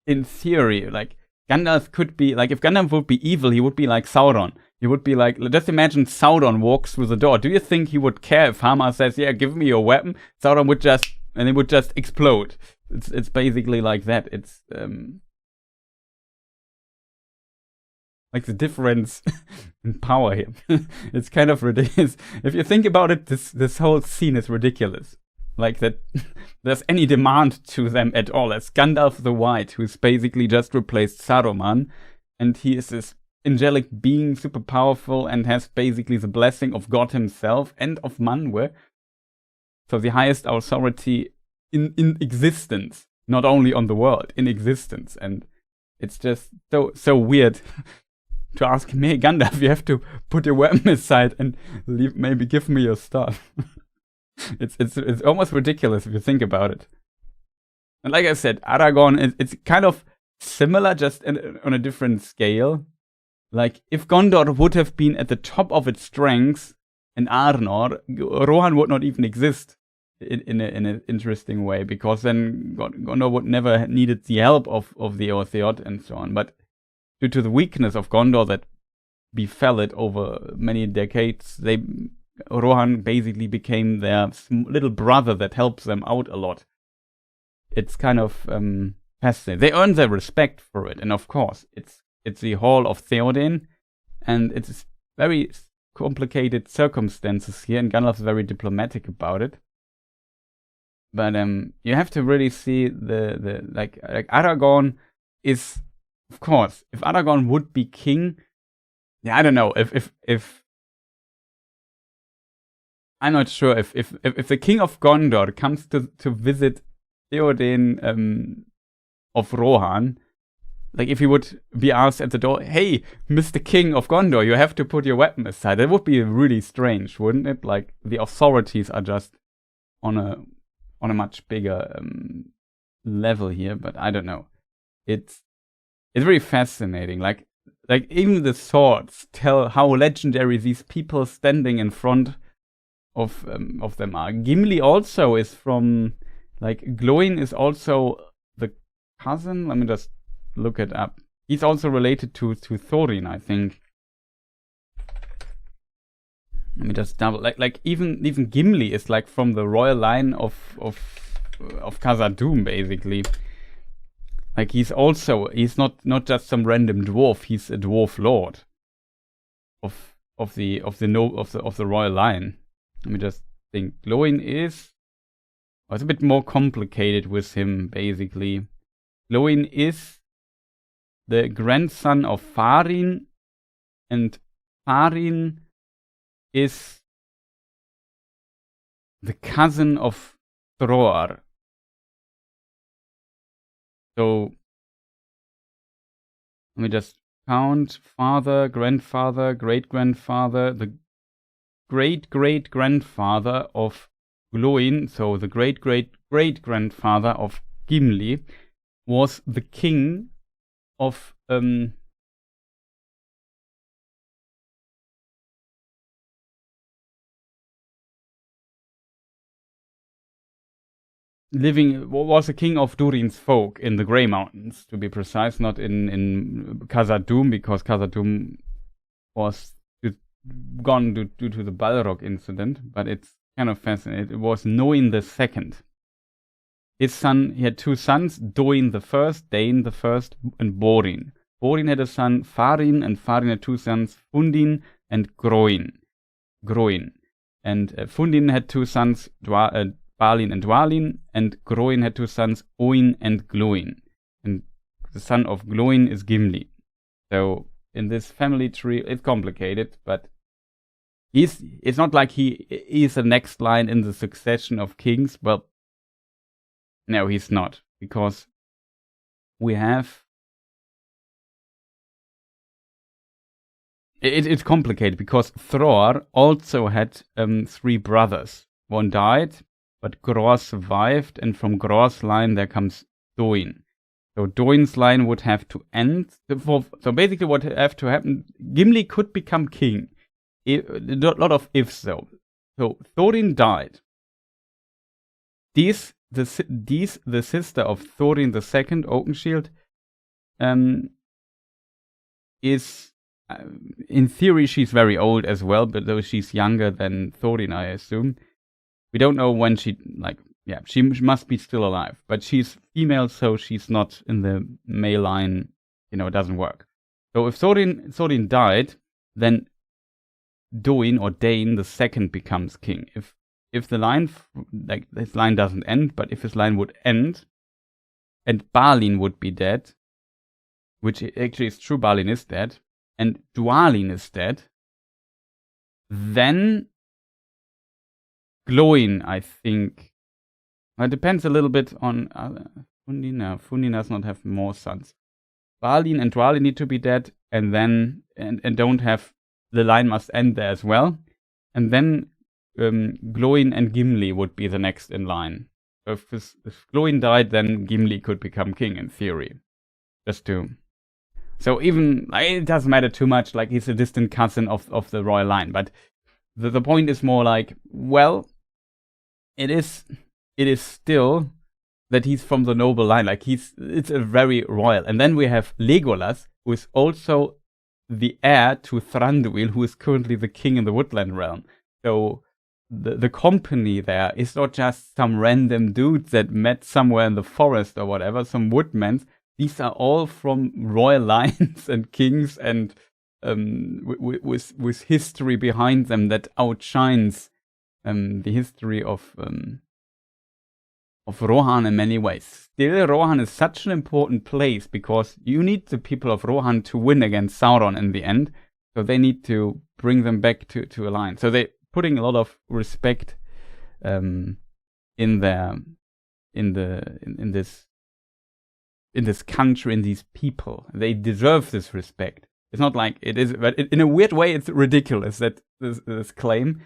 in theory, like, Gandalf could be, like, if Gandalf would be evil, he would be like Sauron. He would be like, just imagine Sauron walks through the door. Do you think he would care if Hamar says, yeah, give me your weapon? Sauron would just, and it would just explode. It's basically like that. It's, like, the difference in power here. It's kind of ridiculous. If you think about it, this whole scene is ridiculous. Like, that there's any demand to them at all. As Gandalf the White, who's basically just replaced Saruman, and he is this angelic being, super powerful, and has basically the blessing of God himself and of Manwë. So the highest authority in existence, not only on the world, in existence. And it's just so weird to ask me, hey, Gandalf, you have to put your weapon aside and maybe give me your stuff. It's almost ridiculous if you think about it. And like I said, Aragorn, it's kind of similar, just on a different scale. Like, if Gondor would have been at the top of its strengths in Arnor, Rohan would not even exist in an interesting way, because then Gondor would never needed the help of the Eotheod and so on. But due to the weakness of Gondor that befell it over many decades, Rohan basically became their little brother that helps them out a lot. It's kind of fascinating. They earn their respect for it, and of course, it's the Hall of Theoden, and it's very complicated circumstances here, and Gandalf's very diplomatic about it. But you have to really see the like Aragorn is, of course, if Aragorn would be king, yeah, I don't know if I'm not sure if the king of Gondor comes to visit Theoden of Rohan, like if he would be asked at the door, "Hey, Mr. King of Gondor, you have to put your weapon aside." That would be really strange, wouldn't it? Like the authorities are just on a much bigger level here, but I don't know. It's very fascinating. Like even the swords tell how legendary these people standing in front of them are. Gimli also is from, like, Glóin is also the cousin. Let me just look it up. He's also related to Thorin, I think. Let me just double. Like even Gimli is like from the royal line of Khazad-dûm, basically. Like he's not just some random dwarf. He's a dwarf lord of the royal line. Let me just think. Glóin is. Oh, it's a bit more complicated with him, basically. Glóin is the grandson of Farin, and Farin is the cousin of Þrór. So let me just count: father, grandfather, great-grandfather, the great-great-grandfather of Glóin, so the great-great-great-grandfather of Gimli, was the king of was a king of Durin's folk in the Grey Mountains, to be precise, not in Khazad-dûm, because Khazad-dûm was gone due to the Balrog incident, but it's kind of fascinating. It was Nóin II. His son, he had two sons, Dóin the First, Dain the First, and Bórin. Bórin had a son, Farin, and Farin had two sons, Fundin and Gróin. And Fundin had two sons, Balin and Dwalin, and Gróin had two sons, Óin and Glóin. And the son of Glóin is Gimli. So in this family tree, it's complicated, but it's not like he is the next line in the succession of kings. Well, no, he's not, because we have... It's complicated, because Þrór also had 3 brothers. One died, but Grór survived, and from Grór's line there comes Dóin. So Dóin's line would have to end. So basically what would have to happen, Gimli could become king. A lot of ifs though. So Thorin died. The sister of Thorin II, Oakenshield, is, in theory, she's very old as well, but though she's younger than Thorin, I assume. We don't know when she must be still alive, but she's female, so she's not in the male line. It doesn't work. So if Thorin died, then Dóin or Dain II becomes king. If the line, his line doesn't end, but if his line would end, and Balin would be dead, which actually is true, Balin is dead, and Dwalin is dead, then Glóin, I think. It depends a little bit on Fundin. No, Fundin does not have more sons. Balin and Dwalin need to be dead, and then and don't have, the line must end there as well, and then Glóin and Gimli would be the next in line. So if Glóin died, then Gimli could become king in theory. So even, it doesn't matter too much, like he's a distant cousin of the royal line, but the point is more like, well, it is still that he's from the noble line, like it's a very royal. And then we have Legolas, who is also the heir to Thranduil, who is currently the king in the Woodland realm. So the company there is not just some random dudes that met somewhere in the forest or whatever, some woodmen. These are all from royal lines and kings, and with history behind them that outshines the history of Rohan in many ways. Still, Rohan is such an important place because you need the people of Rohan to win against Sauron in the end. So they need to bring them back to a line. So they're putting a lot of respect in this country, in these people. They deserve this respect. It's not like it is, but in a weird way, it's ridiculous that this claim.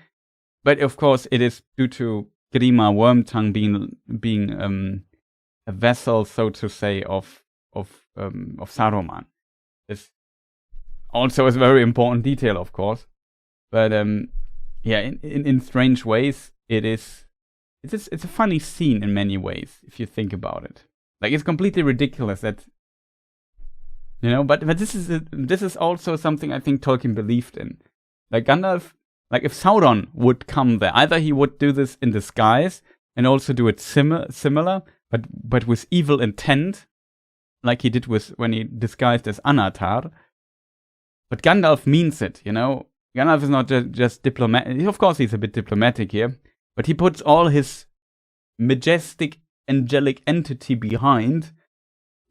But of course, it is due to Grima Wormtongue being a vessel, so to say, of Saruman. This also is a very important detail, of course. But yeah, in strange ways, it's a funny scene in many ways if you think about it. Like, it's completely ridiculous that, you know. But this is also something I think Tolkien believed in. Like, Gandalf, like, if Sauron would come there, either he would do this in disguise and also do it similar, but with evil intent, like he did when he disguised as Anatar. But Gandalf means it, you know. Gandalf is not just diplomatic. Of course, he's a bit diplomatic here, but he puts all his majestic, angelic entity behind.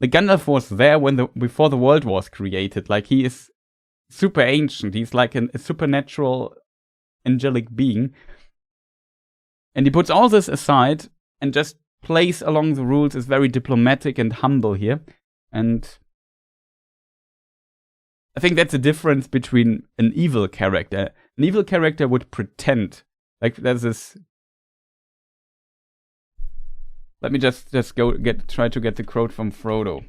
Like, Gandalf was there before the world was created. Like, he is super ancient. He's like a supernatural, angelic being. And he puts all this aside and just plays along the rules, is very diplomatic and humble here. And I think that's the difference between an evil character. An evil character would pretend. Like, there's this... Let me just try to get the quote from Frodo.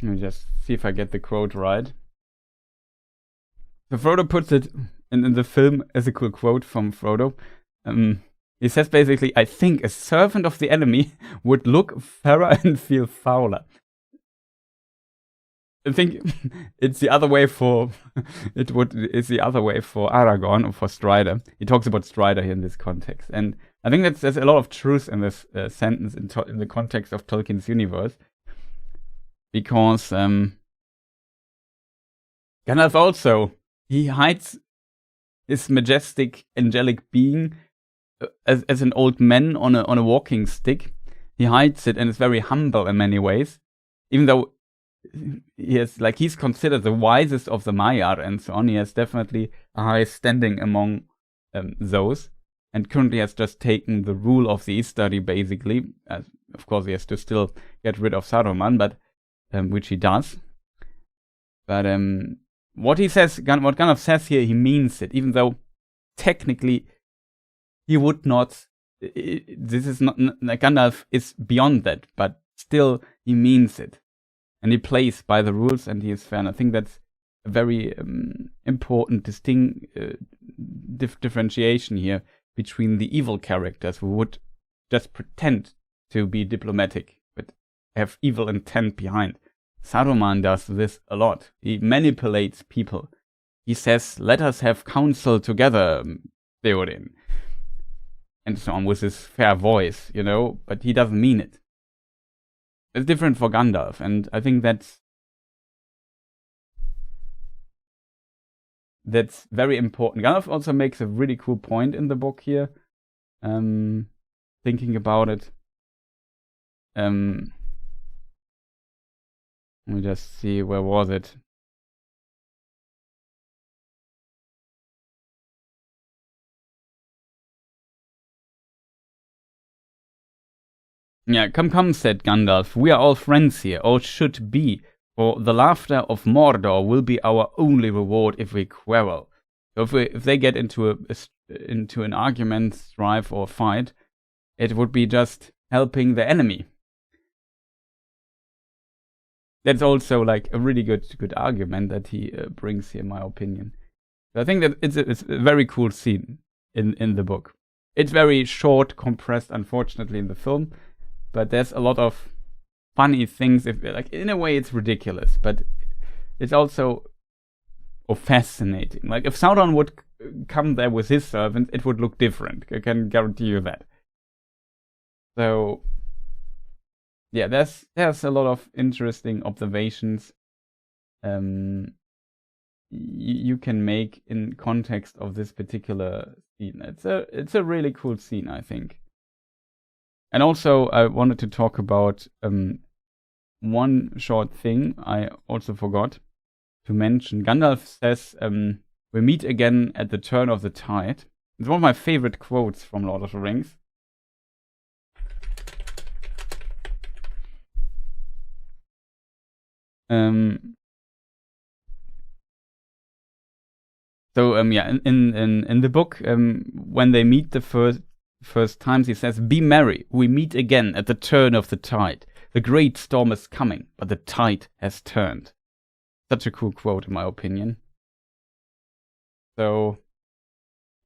Let me just see if I get the quote right. So Frodo puts it in the film as a cool quote from Frodo. He says basically, I think a servant of the enemy would look fairer and feel fouler. I think it's the other way for it's the other way for Aragorn or for Strider. He talks about Strider here in this context, and I think there's a lot of truth in this sentence in the context of Tolkien's universe, because Gandalf also, he hides his majestic angelic being as an old man on a walking stick. He hides it and is very humble in many ways, even though he's considered the wisest of the Maiar and so on. He has definitely a high standing among those, and currently has just taken the rule of the Istari basically. Of course, he has to still get rid of Saruman, but which he does. But what Gandalf says here, he means it, even though technically he would not. This is not, Gandalf is beyond that, but still he means it, and he plays by the rules, and he is fair. And I think that's a very important differentiation here between the evil characters who would just pretend to be diplomatic but have evil intent behind. Saruman does this a lot. He manipulates people. He says, "Let us have counsel together, Theoden," and so on, with his fair voice, you know, but he doesn't mean it. It's different for Gandalf, and I think that's very important. Gandalf also makes a really cool point in the book here, thinking about it. Let me just see, where was it? Yeah, come, said Gandalf. We are all friends here, or should be, for the laughter of Mordor will be our only reward if we quarrel. So if they get into an argument, strife, or fight, it would be just helping the enemy. That's also like a really good argument that he brings here, in my opinion. So I think that it's a very cool scene in the book. It's very short, compressed, unfortunately, in the film. But there's a lot of funny things. Like, in a way, it's ridiculous, but it's also fascinating. Like, if Sauron would come there with his servants, it would look different. I can guarantee you that. So, yeah, there's a lot of interesting observations you can make in context of this particular scene. It's a really cool scene, I think. And also, I wanted to talk about one short thing I also forgot to mention. Gandalf says, "We meet again at the turn of the tide." It's one of my favorite quotes from Lord of the Rings. Yeah, in the book, when they meet the first times, he says, "Be merry, we meet again at the turn of the tide. The great storm is coming, but the tide has turned." Such a cool quote, in my opinion. So,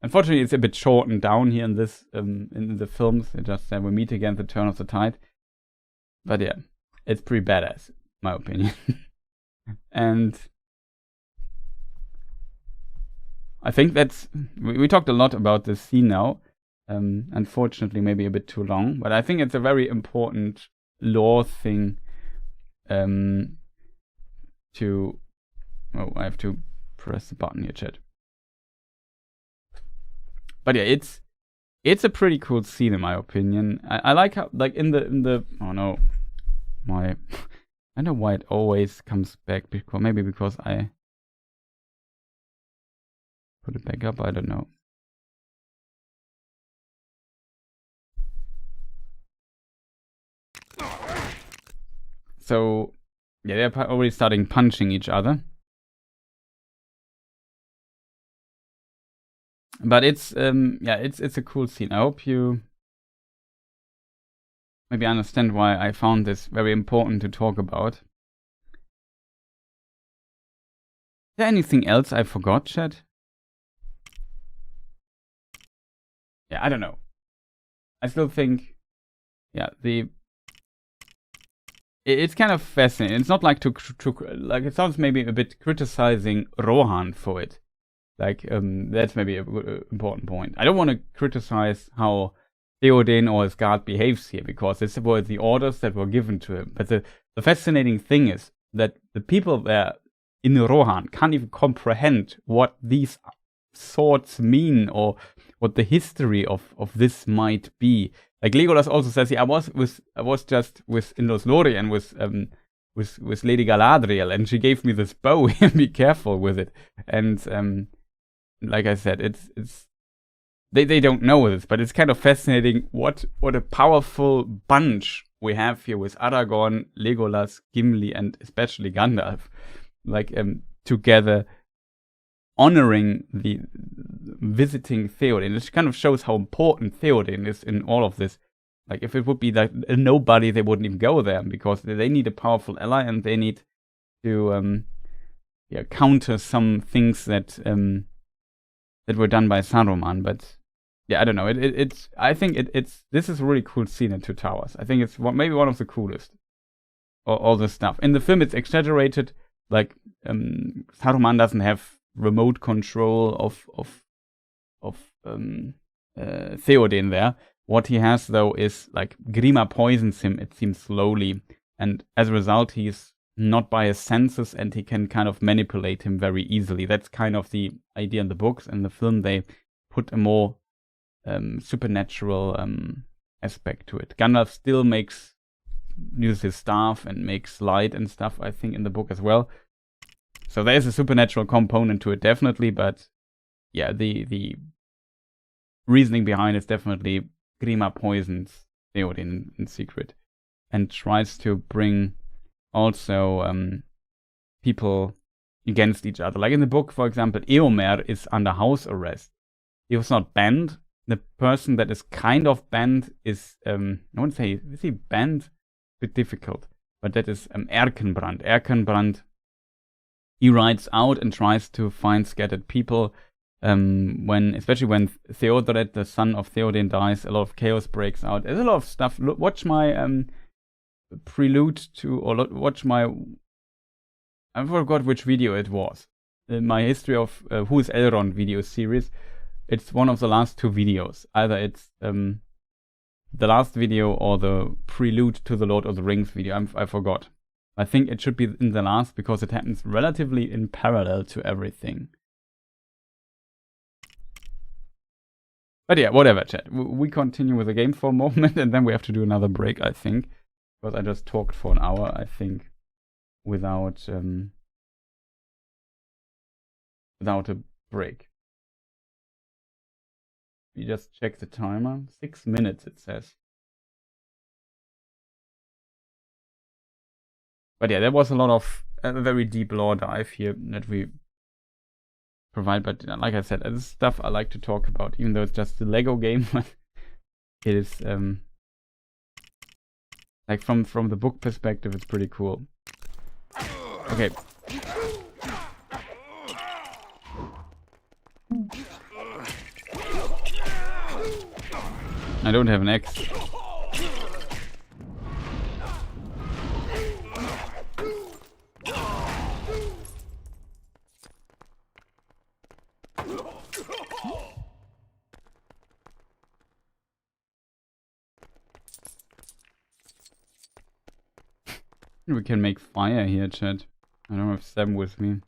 unfortunately, it's a bit shortened down here in this in the films. It just said, "We meet again at the turn of the tide." But yeah, it's pretty badass, in my opinion. And I think we talked a lot about this scene now. Unfortunately, maybe a bit too long, but I think it's a very important lore thing. I have to press the button here, chat. But yeah, it's a pretty cool scene, in my opinion. I like how, like, in the oh no, I don't know why it always comes back, because I put it back up, I don't know. So, yeah, they're already starting punching each other. But it's a cool scene. I hope you maybe understand why I found this very important to talk about. Is there anything else I forgot, chat? Yeah, I don't know. I still think, yeah, it's kind of fascinating. It's not like like, it sounds maybe a bit criticizing Rohan for it. Like, that's maybe a important point. I don't want to criticize how Theoden or his guard behaves here, because these were the orders that were given to him. But the fascinating thing is that the people there in Rohan can't even comprehend what these swords mean, or what the history of this might be. Like Legolas also says, "Yeah, I was just in Lothlorien with Lady Galadriel, and she gave me this bow. Be careful with it." And like I said, it's they don't know this, but it's kind of fascinating what a powerful bunch we have here with Aragorn, Legolas, Gimli, and especially Gandalf, like together, honoring the visiting Theoden. It kind of shows how important Theoden is in all of this. Like, if it would be like a nobody, they wouldn't even go there, because they need a powerful ally, and they need to counter some things that were done by Saruman. But yeah, I don't know. I think this is a really cool scene in Two Towers. I think it's maybe one of the coolest. All this stuff in the film, it's exaggerated. Like, Saruman doesn't have remote control of Theoden there. What he has, though, is, like, Grima poisons him, it seems, slowly, and as a result, he's not by his senses, and he can kind of manipulate him very easily. That's kind of the idea in the books. In the film, they put a more supernatural aspect to it. Gandalf still uses his staff and makes light and stuff, I think, in the book as well. So there is a supernatural component to it, definitely, but yeah, the reasoning behind is definitely Grima poisons Theoden in secret and tries to bring also people against each other. Like in the book, for example, Eomer is under house arrest. He was not banned. The person that is kind of banned is, I wouldn't say, is he banned? A bit difficult. But that is Erkenbrand. Erkenbrand, he rides out and tries to find scattered people. Especially when Theodoret, the son of Theoden, dies, a lot of chaos breaks out. There's a lot of stuff. Watch my prelude to, or watch my, I forgot which video it was. My history of Who is Elrond video series. It's one of the last two videos. Either it's the last video or the prelude to the Lord of the Rings video. I forgot. I think it should be in the last, because it happens relatively in parallel to everything. But yeah, whatever, chat. We continue with the game for a moment, and then we have to do another break, I think. Because I just talked for an hour, I think, without without a break. You just check the timer. 6 minutes, it says. But yeah, there was a lot of very deep lore dive here that we provide. But like I said, this stuff I like to talk about, even though it's just a Lego game. It is like from the book perspective, it's pretty cool. Okay. I don't have an axe. We can make fire here, chat. I don't have 7 with me.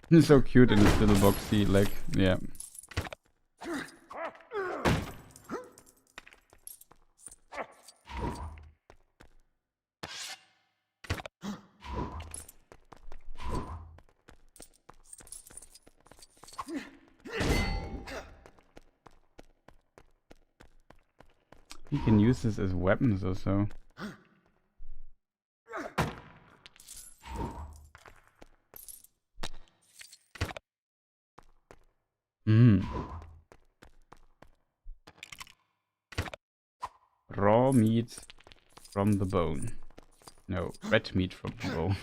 He's so cute in his little boxy leg, yeah. You can use this as weapons or so. Raw meat from the bone. No, red meat from the bone.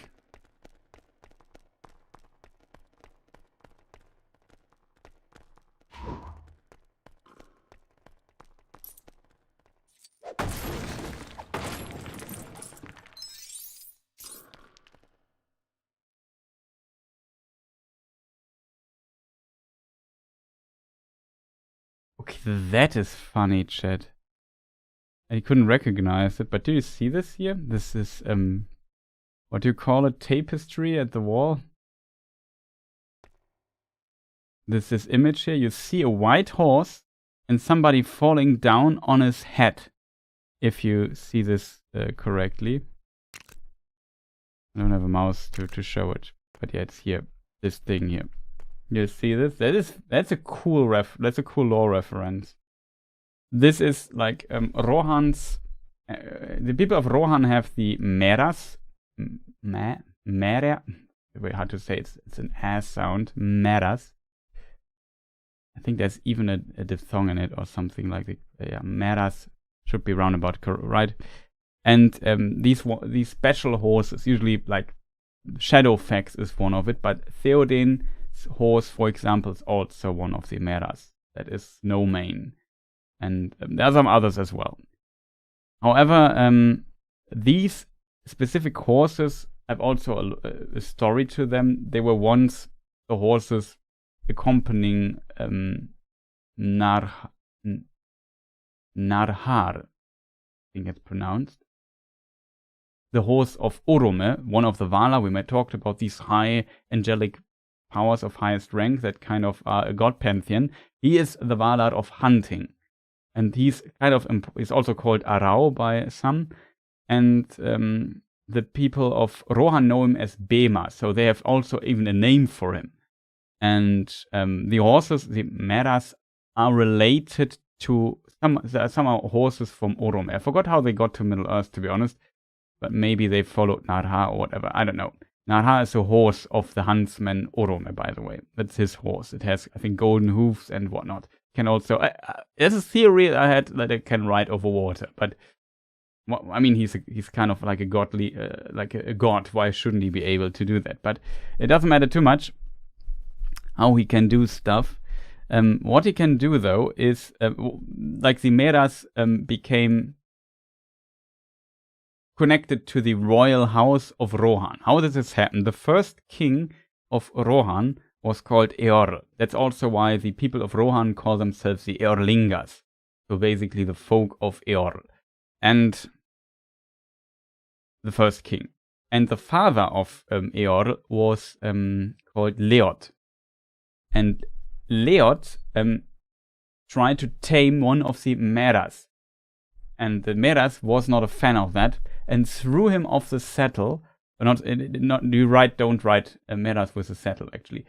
Okay, that is funny, chat. I couldn't recognize it, but do you see this here? This is, what do you call it? Tapestry at the wall? This image here, you see a white horse and somebody falling down on his head. If you see this correctly. I don't have a mouse to show it, but yeah, it's here. This thing here. You see this? That's a cool lore reference. This is like Rohan's. The people of Rohan have the meras. Mera. Wait, how to say it? It's an ass sound. Meras. I think there's even a diphthong in it or something like that. Yeah, meras should be roundabout, right? And these special horses, usually like Shadowfax is one of it, but Theoden's horse, for example, is also one of the meras. That is Snowmane. And there are some others as well. However, these specific horses have also a story to them. They were once the horses accompanying Narhar, I think it's pronounced. The horse of Orome, one of the Valar. We talked about these high angelic powers of highest rank that kind of are a god pantheon. He is the Valar of hunting. and he's also called Arau by some, and the people of Rohan know him as Bema, so they have also even a name for him. And the horses, the Meras, are related to some horses from Orome. I forgot how they got to Middle Earth, to be honest, but maybe they followed Narha or whatever. I don't know. Narha is a horse of the huntsman Orome, by the way. That's his horse. It has, I think, golden hooves and whatnot. Can also, there's a theory I had that it can ride over water, but I mean, he's kind of like a godly, like a god. Why shouldn't he be able to do that? But it doesn't matter too much how he can do stuff. What he can do, though, is like the Meras became connected to the royal house of Rohan. How did this happen? The first king of Rohan was called Eorl. That's also why the people of Rohan call themselves the Eorlingas. So basically the folk of Eorl. And the first king. And the father of Eorl was called Leod. And Leod tried to tame one of the Meras. And the Meras was not a fan of that and threw him off the saddle. Don't ride Meras with a saddle, actually.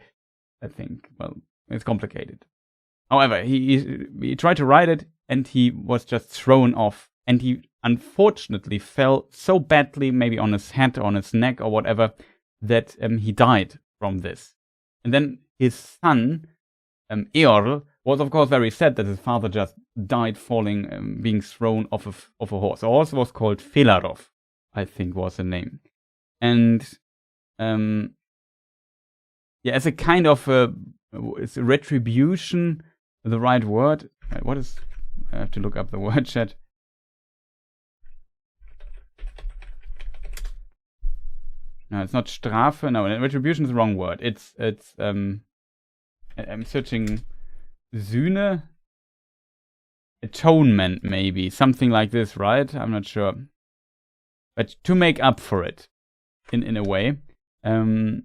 I think, well, it's complicated. However, he tried to ride it and he was just thrown off. And he unfortunately fell so badly, maybe on his head or on his neck or whatever, that he died from this. And then his son, Eorl, was of course very sad that his father just died falling, being thrown off a horse. The horse was called Felarov, I think was the name. And as a kind of is retribution the right word? What is? I have to look up the word, chat. No, it's not Strafe. No, retribution is the wrong word. It's I'm searching Sühne, atonement, maybe something like this, right? I'm not sure, but to make up for it, in a way, the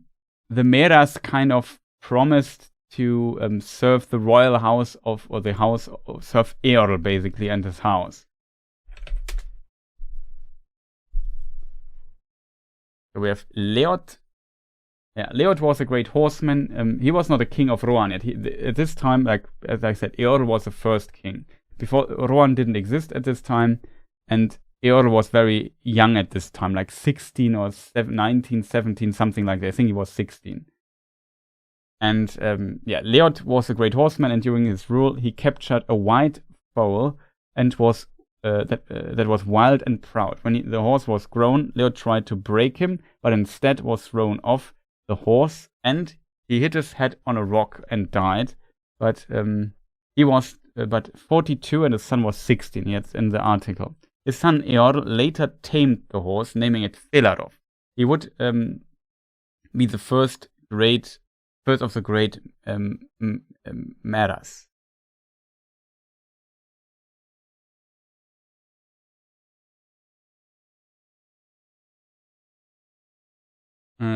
Meras kind of promised to serve the royal house serve Eorl basically and his house. So we have Leod. Yeah, Leod was a great horseman. He was not a king of Rohan yet. At this time, like as I said, Eorl was the first king. Before Rohan didn't exist at this time, and Eorl was very young at this time, like 16 or 19, 17, something like that. I think he was 16. And Leod was a great horseman, and during his rule, he captured a white foal and was that was wild and proud. When the horse was grown, Leod tried to break him, but instead was thrown off the horse, and he hit his head on a rock and died. But he was 42, and his son was 16. It's in the article. His son Eorl later tamed the horse, naming it Felarov. He would be the first of the great Meras.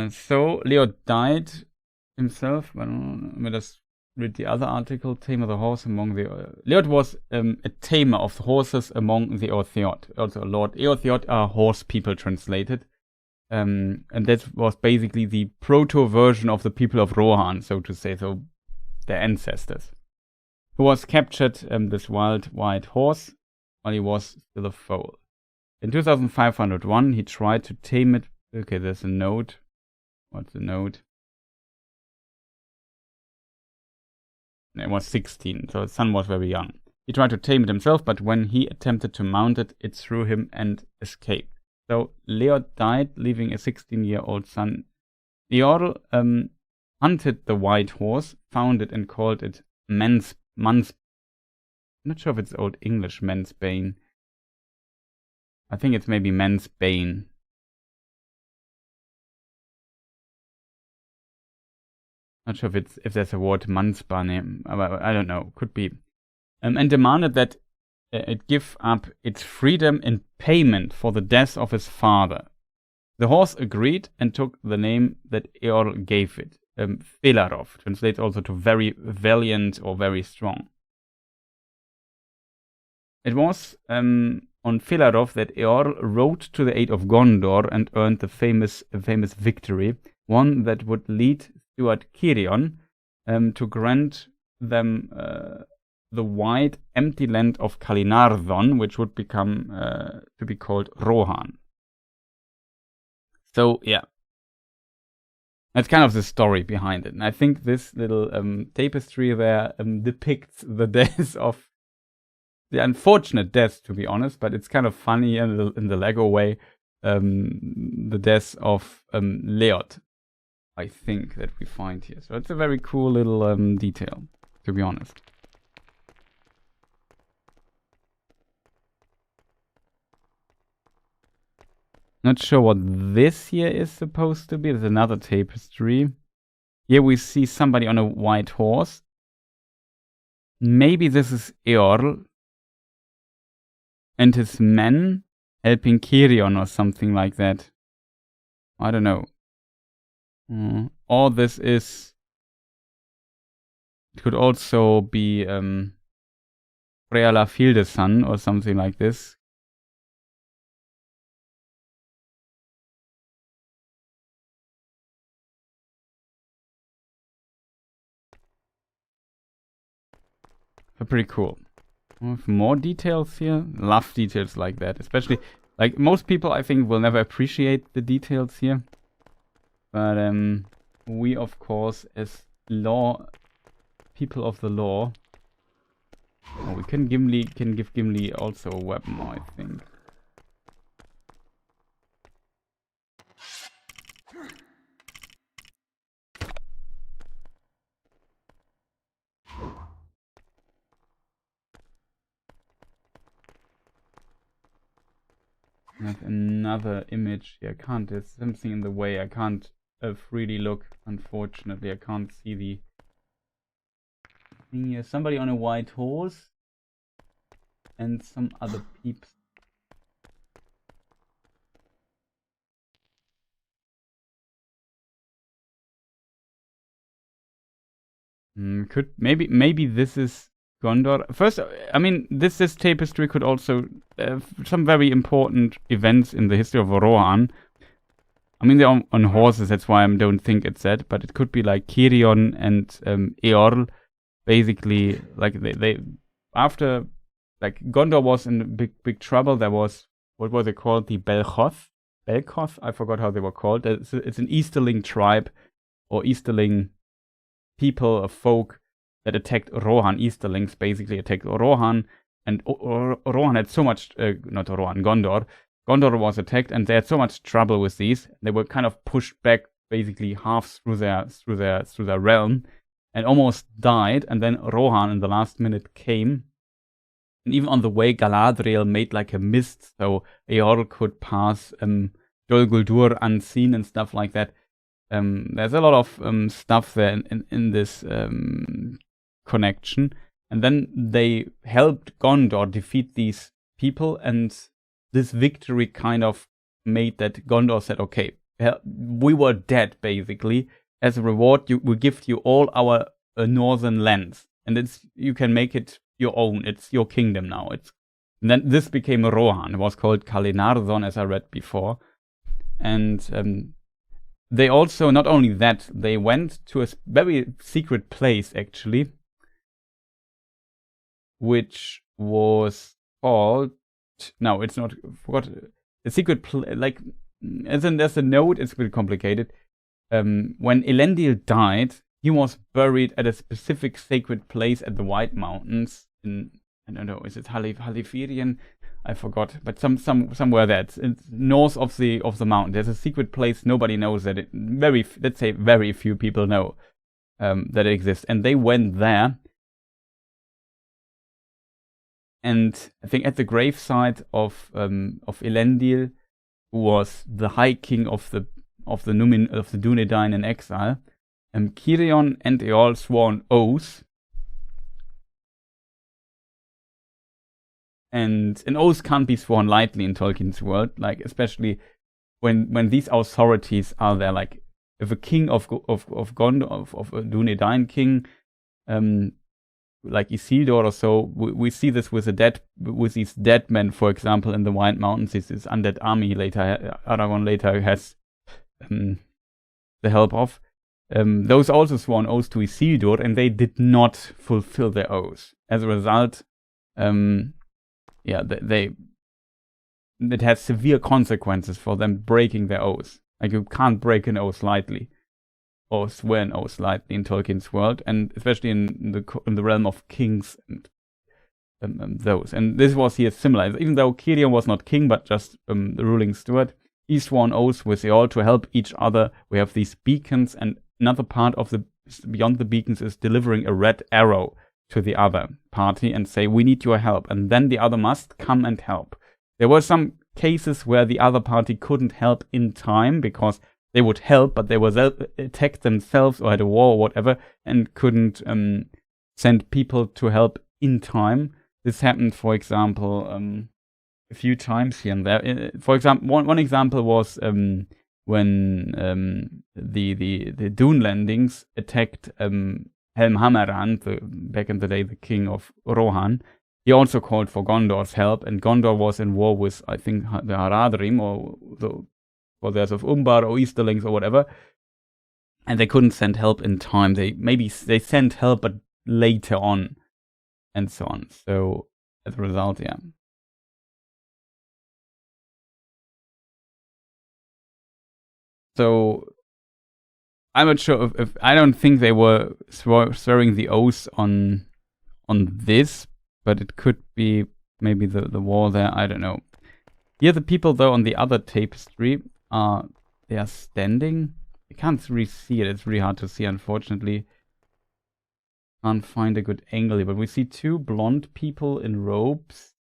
So Leod died himself. Let me just read the other article. Tamer the horse among the Leod was a tamer of the horses among the Eortheot. Also, Lord Eortheot are horse people translated, and that was basically the proto version of the people of Rohan, so to say. So their ancestors, who was captured this wild white horse while he was still a foal. In 2501, he tried to tame it. Okay, there's a note. What's the note? It was 16, so his son was very young. He tried to tame it himself, but when he attempted to mount it, it threw him and escaped. So Leod died, leaving a 16-year-old son. Eorl hunted the white horse, found it, and called it I'm not sure if it's Old English, Mansbane. I think it's maybe Mansbane. Not sure if there's a word Mansbane, I don't know, could be. And demanded that it give up its freedom in payment for the death of his father. The horse agreed and took the name that Eorl gave it. Felarov translates also to very valiant or very strong. it was on Philarov that Eorl rode to the aid of Gondor and earned the famous victory, one that would lead Steward Cirion to grant them the wide, empty land of Calinardhon, which would become to be called Rohan. So, yeah. That's kind of the story behind it. And I think this little tapestry there depicts the death of the unfortunate death, to be honest, but it's kind of funny in the Lego way. The death of Leot, I think, that we find here. So it's a very cool little detail, to be honest. Not sure what this here is supposed to be. There's another tapestry. Here we see somebody on a white horse. Maybe this is Eorl and his men helping Cirion or something like that. I don't know. Or this is... It could also be Freala Fildesan or something like this. Pretty cool. With more details here. Love details like that. Especially, like, most people I think will never appreciate the details here. But we of course, as people of the law, we can give Gimli also a weapon, I think. I have another image here. I can't, there's something in the way. I can't freely look, unfortunately. I can't see the thing here. Somebody on a white horse and some other peeps. Could maybe this is Gondor. First, I mean, this tapestry could also some very important events in the history of Rohan. I mean, they're on horses, that's why I don't think it's that. But it could be like Cirion and Eorl, basically, like they after, like, Gondor was in big trouble. There was, what was it called, the Belkoth. I forgot how they were called. It's an Easterling tribe or Easterling people of folk that attacked Rohan. Easterlings basically attacked Rohan, and Rohan had so much, not Rohan, Gondor. Gondor was attacked, and they had so much trouble with these. They were kind of pushed back, basically half through their realm, and almost died. And then Rohan, in the last minute, came, and even on the way, Galadriel made like a mist, so Eorl could pass Dol Guldur unseen and stuff like that. There's a lot of stuff there in this connection, and then they helped Gondor defeat these people, and this victory kind of made that Gondor said, okay, we were dead, basically. As a reward, we give you all our northern lands, and you can make it your own. It's your kingdom now. And then this became Rohan. It was called Calinardhon, as I read before. And they also, not only that, they went to a very secret place, actually, which was called... No, it's not... Forgot. A secret like, as in there's a note, it's a bit complicated. When Elendil died, he was buried at a specific sacred place at the White Mountains in... I don't know, is it Halifirian? I forgot, but somewhere there. It's north of the mountain. There's a secret place. Nobody knows that it. Let's say very few people know that it exists. And they went there. And I think at the gravesite of Elendil, who was the High King of the Dunedain in exile, Cirion and Eorl swore an oath. And an oath can't be sworn lightly in Tolkien's world, like, especially when these authorities are there. Like, if a king of Gondor, of a Dunedain king, like Isildur or so, we see this with these dead men, for example, in the Wild Mountains. This undead army Aragorn later has the help of. Those also swore an oath to Isildur, and they did not fulfill their oath. As a result, it has severe consequences for them breaking their oath. Like, you can't break an oath lightly, or swear an oath lightly in Tolkien's world, and especially in the realm of kings and those. And this was here similar. Even though Cirion was not king, but just the ruling steward, he swore an oath with all to help each other. We have these beacons, and another part of beyond the beacons is delivering a red arrow to the other party and say, we need your help, and then the other must come and help. There were some cases where the other party couldn't help in time because they would help, but they were attacked themselves or had a war or whatever, and couldn't send people to help in time. This happened, for example, a few times here and there. For example, one example was when the Dune landings attacked Helmhammerand, back in the day the king of Rohan. He also called for Gondor's help, and Gondor was in war with, I think, the Haradrim, or the Warriors of Umbar, or Easterlings, or whatever. And they couldn't send help in time. They sent help, but later on, and so on. So, as a result, yeah. So, I'm not sure if I don't think they were swearing the oath on this, but it could be maybe the wall there. I don't know. Here, the people though on the other tapestry they are standing. You can't really see it. It's really hard to see, unfortunately. Can't find a good angle here, but we see two blonde people in robes,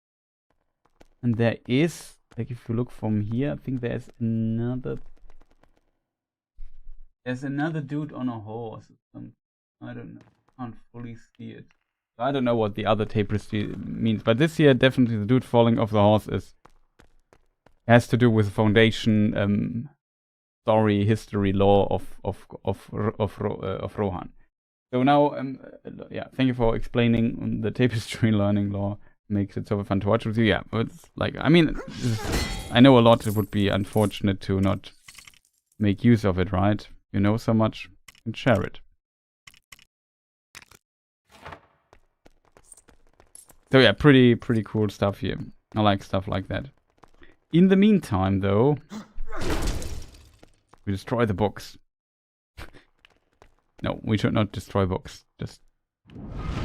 and there is, like, if you look from here, I think there's another. There's another dude on a horse. I don't know. Can't fully see it. I don't know what the other tapestry means, but this here, definitely the dude falling off the horse has to do with foundation, story, history, lore of Rohan. So now, yeah, thank you for explaining the tapestry learning lore. Makes it so fun to watch with you. Yeah, it's like, I mean, I know a lot. It would be unfortunate to not make use of it, right? You know so much, and share it. So yeah, pretty cool stuff here. I like stuff like that. In the meantime, though, we destroy the books. No, we should not destroy books. Just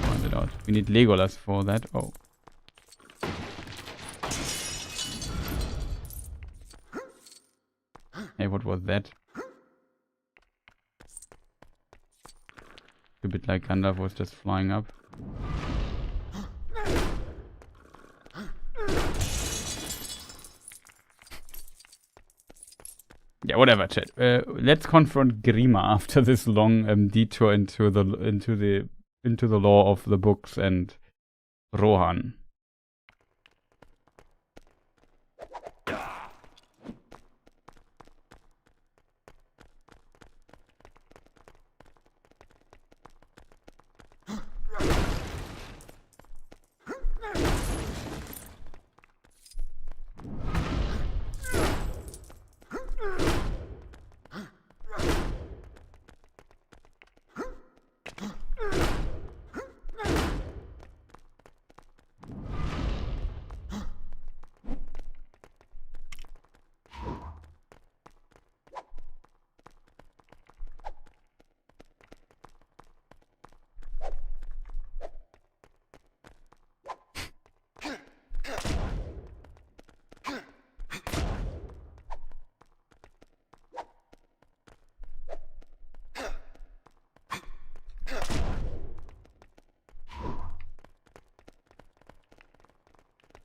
find it out. We need Legolas for that. Oh. Hey, what was that? A bit like Gandalf was just flying up. Yeah, whatever, chat. Let's confront Grima after this long detour into the lore of the books and Rohan.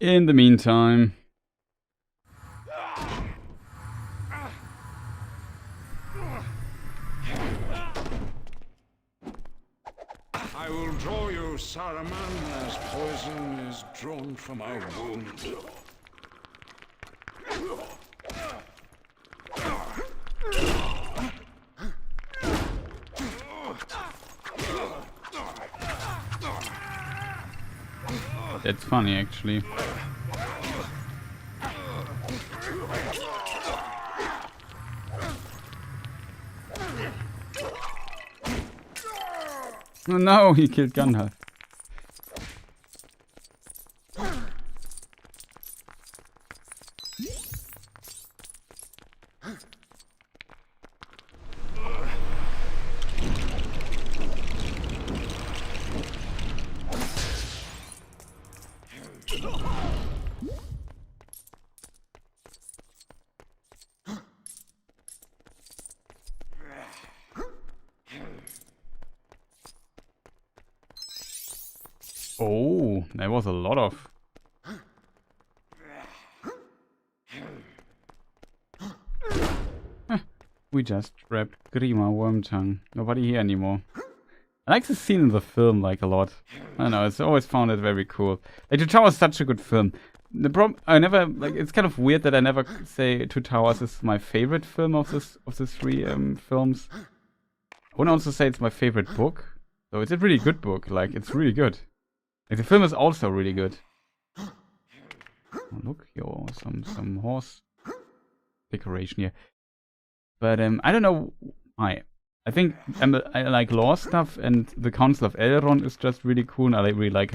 In the meantime, I will draw you, Saruman, as poison is drawn from a wound. That's funny, actually. Oh no, he killed Gandalf. Oh, there was a lot of... We just trapped Grima Wormtongue. Nobody here anymore. I like the scene in the film, like, a lot. I don't know, it's always found it very cool. Like, Two Towers is such a good film. The problem, I never, like, it's kind of weird that I never say Two Towers is my favorite film of the three films. I wouldn't also say it's my favorite book. So it's a really good book, like, it's really good. Like, the film is also really good. Oh, look, yo, some horse decoration here. But I don't know why. I think I like lore stuff, and the Council of Elrond is just really cool. I really like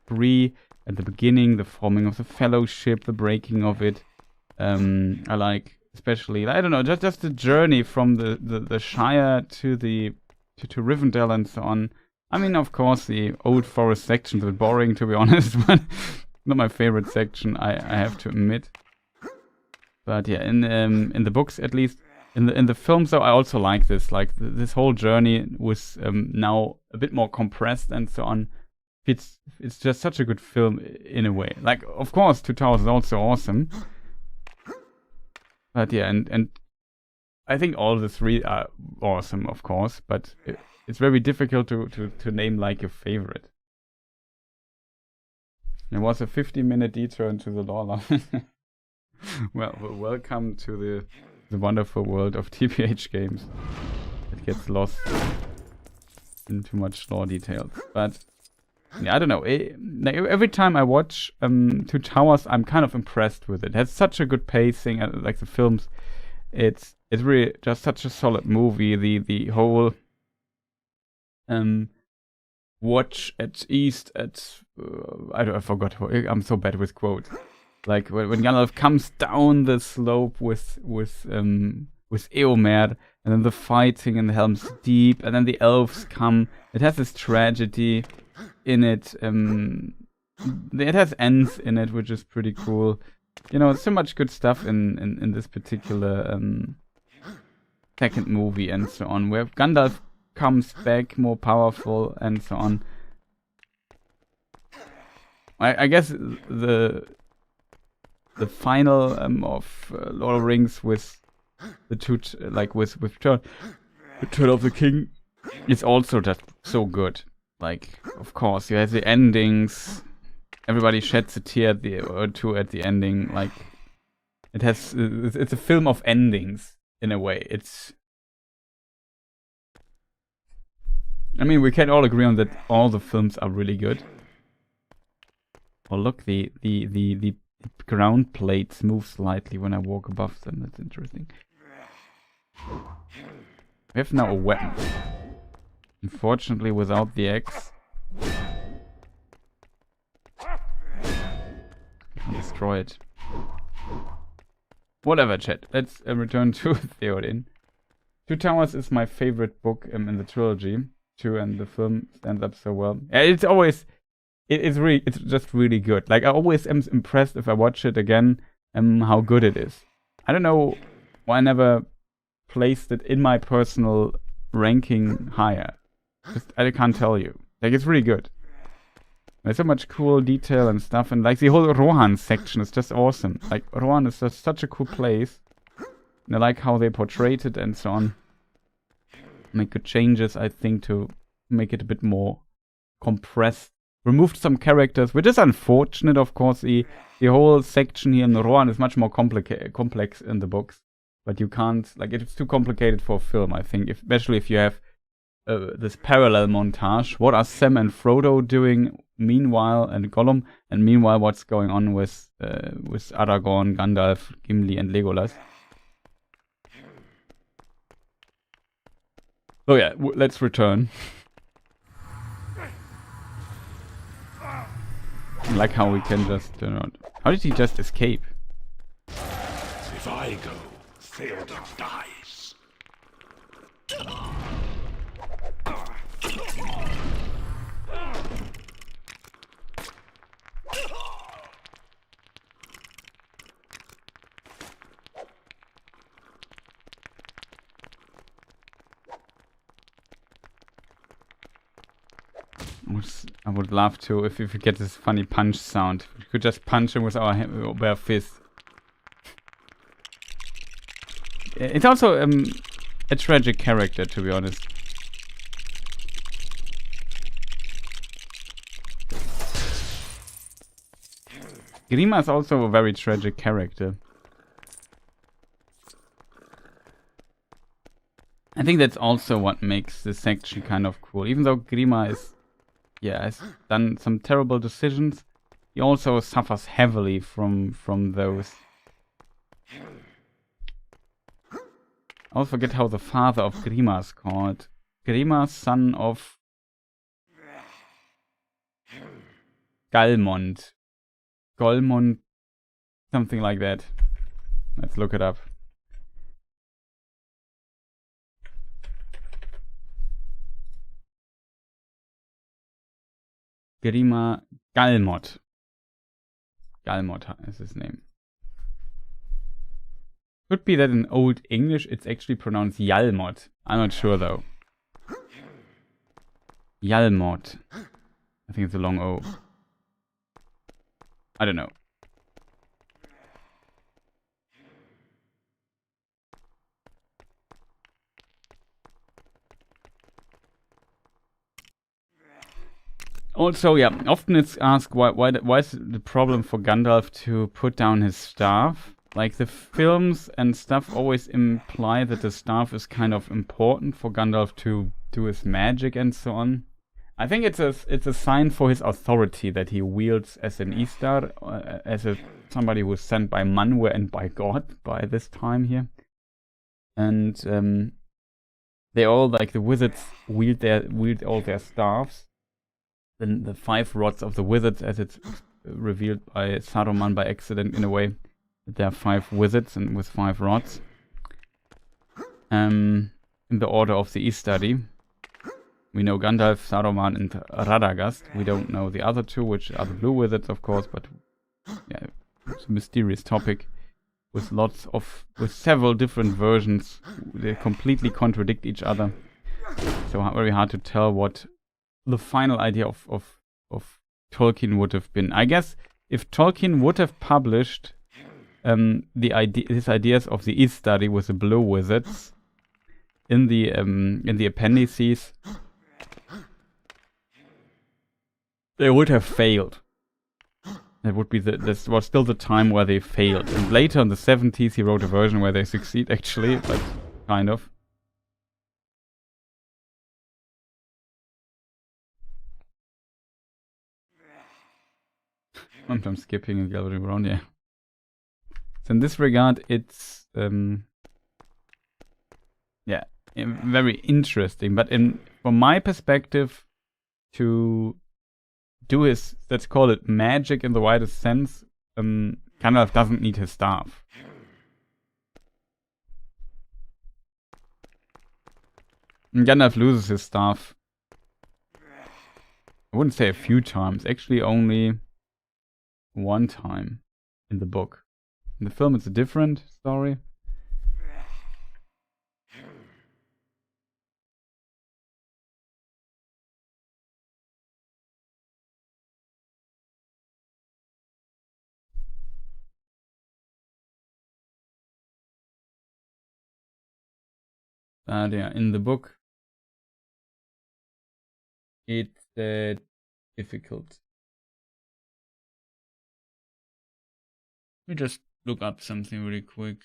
Bree at the beginning, the forming of the Fellowship, the breaking of it. I like especially, I don't know, just the journey from the Shire to Rivendell and so on. I mean, of course, the Old Forest section is a bit boring, to be honest, but not my favorite section, I have to admit. But yeah, in the books at least, in the films though, I also like this. Like this whole journey was now a bit more compressed and so on. It's just such a good film in a way. Like, of course, Two Towers is also awesome. But yeah, and I think all the three are awesome, of course, but it's very difficult to name like your favorite. It was a 50-minute detour into the lore. Well, welcome to the wonderful world of TPH games. It gets lost in too much lore details. But yeah, I don't know. Every time I watch Two Towers, I'm kind of impressed with it. It has such a good pacing. Like the films, it's really just such a solid movie. The whole watch at east at I forgot. I'm so bad with quotes. Like when Gandalf comes down the slope with Eomer, and then the fighting in the Helm's Deep, and then the elves come. It has this tragedy in it. It has ends in it, which is pretty cool. You know, so much good stuff in this particular second movie and so on, where Gandalf comes back more powerful and so on. I guess the final of Lord of the Rings with the two, with Return of the King, is also just so good. Like, of course, you have the endings. Everybody sheds a tear or two at the ending. Like, it's a film of endings in a way. I mean, we can all agree on that. All the films are really good. Oh, look, the ground plates move slightly when I walk above them. That's interesting. We have now a weapon. Unfortunately, without the axe, can't destroy it. Whatever, chat. Let's return to Theoden. Two Towers is my favorite book in the trilogy too, and the film stands up so well. It's always, it's just really good. Like, I always am impressed if I watch it again, how good it is. I don't know why I never placed it in my personal ranking higher. I can't tell you. Like, it's really good. There's so much cool detail and stuff, and like the whole Rohan section is just awesome. Like, Rohan is just such a cool place. And I like how they portrayed it and so on. Make good changes, I think, to make it a bit more compressed. Removed some characters, which is unfortunate, of course. The whole section here in Rohan is much more complex in the books. But you can't, like, it's too complicated for a film, I think. Especially if you have this parallel montage. What are Sam and Frodo doing meanwhile, and Gollum, and meanwhile what's going on with Aragorn, Gandalf, Gimli, and Legolas. So yeah, let's return. I like how we can just turn around. How did he just escape? If I go, Theoden dies. I would love to if we get this funny punch sound. We could just punch him with our bare fist. It's also a tragic character, to be honest. Grima is also a very tragic character. I think that's also what makes this section kind of cool. Even though Grima is, has done some terrible decisions, he also suffers heavily from those. I always forget how the father of Grima is called. Grima, son of Galmond. Golmund, something like that. Let's look it up. Grima Galmod. Galmod is his name. Could be that in Old English it's actually pronounced Yalmod. I'm not sure though. Yalmod. I think it's a long O. I don't know. Also, often it's asked why is the problem for Gandalf to put down his staff? Like the films and stuff always imply that the staff is kind of important for Gandalf to do his magic and so on. I think it's a sign for his authority that he wields as an Istar, as somebody who was sent by Manwë and by God by this time here. And they all, like the wizards, wield all their staffs. Then the 5 rods of the wizards, as it's revealed by Saruman by accident in a way. There are 5 wizards and with 5 rods. In the order of the Istari. We know Gandalf, Saruman, and Radagast. We don't know the other 2, which are the blue wizards, of course, but yeah, it's a mysterious topic with several different versions. They completely contradict each other. So very hard to tell what the final idea of Tolkien would have been. I guess if Tolkien would have published his ideas of the Istari with the blue wizards in the appendices, they would have failed. That would be this was still the time where they failed. And later in the 70s he wrote a version where they succeed actually, but kind of. I'm skipping and gathering around, yeah. So in this regard, it's very interesting. But from my perspective, to do his, let's call it magic in the widest sense, Gandalf doesn't need his staff. And Gandalf loses his staff. I wouldn't say a few times, actually only 1 time in the book. In the film it's a different story. In the book it's difficult. Let me just look up something really quick.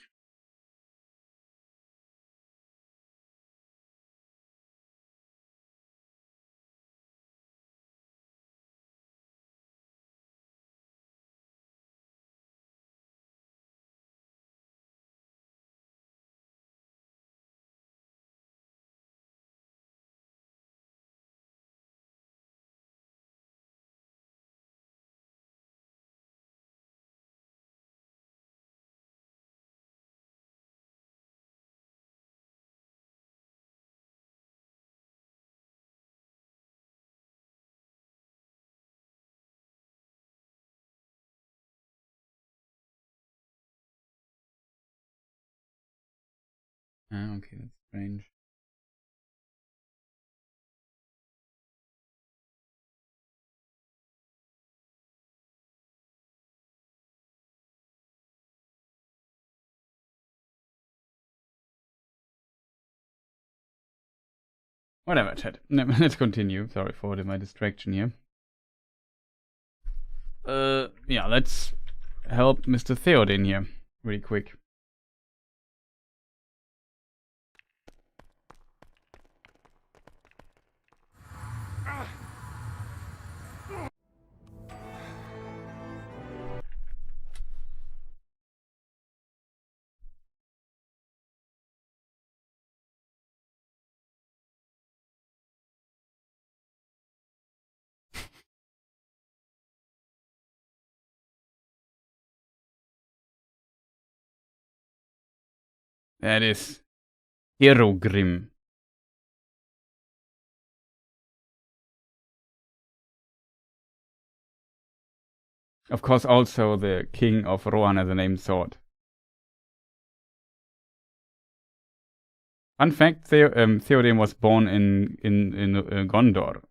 Ah, okay, that's strange. Whatever, chat. No, let's continue. Sorry for my distraction here. Yeah, let's help Mr. Theoden here, really quick. That is Herogrim. Of course, also the king of Rohan has a named sword. Fun fact: Theoden was born in Gondor.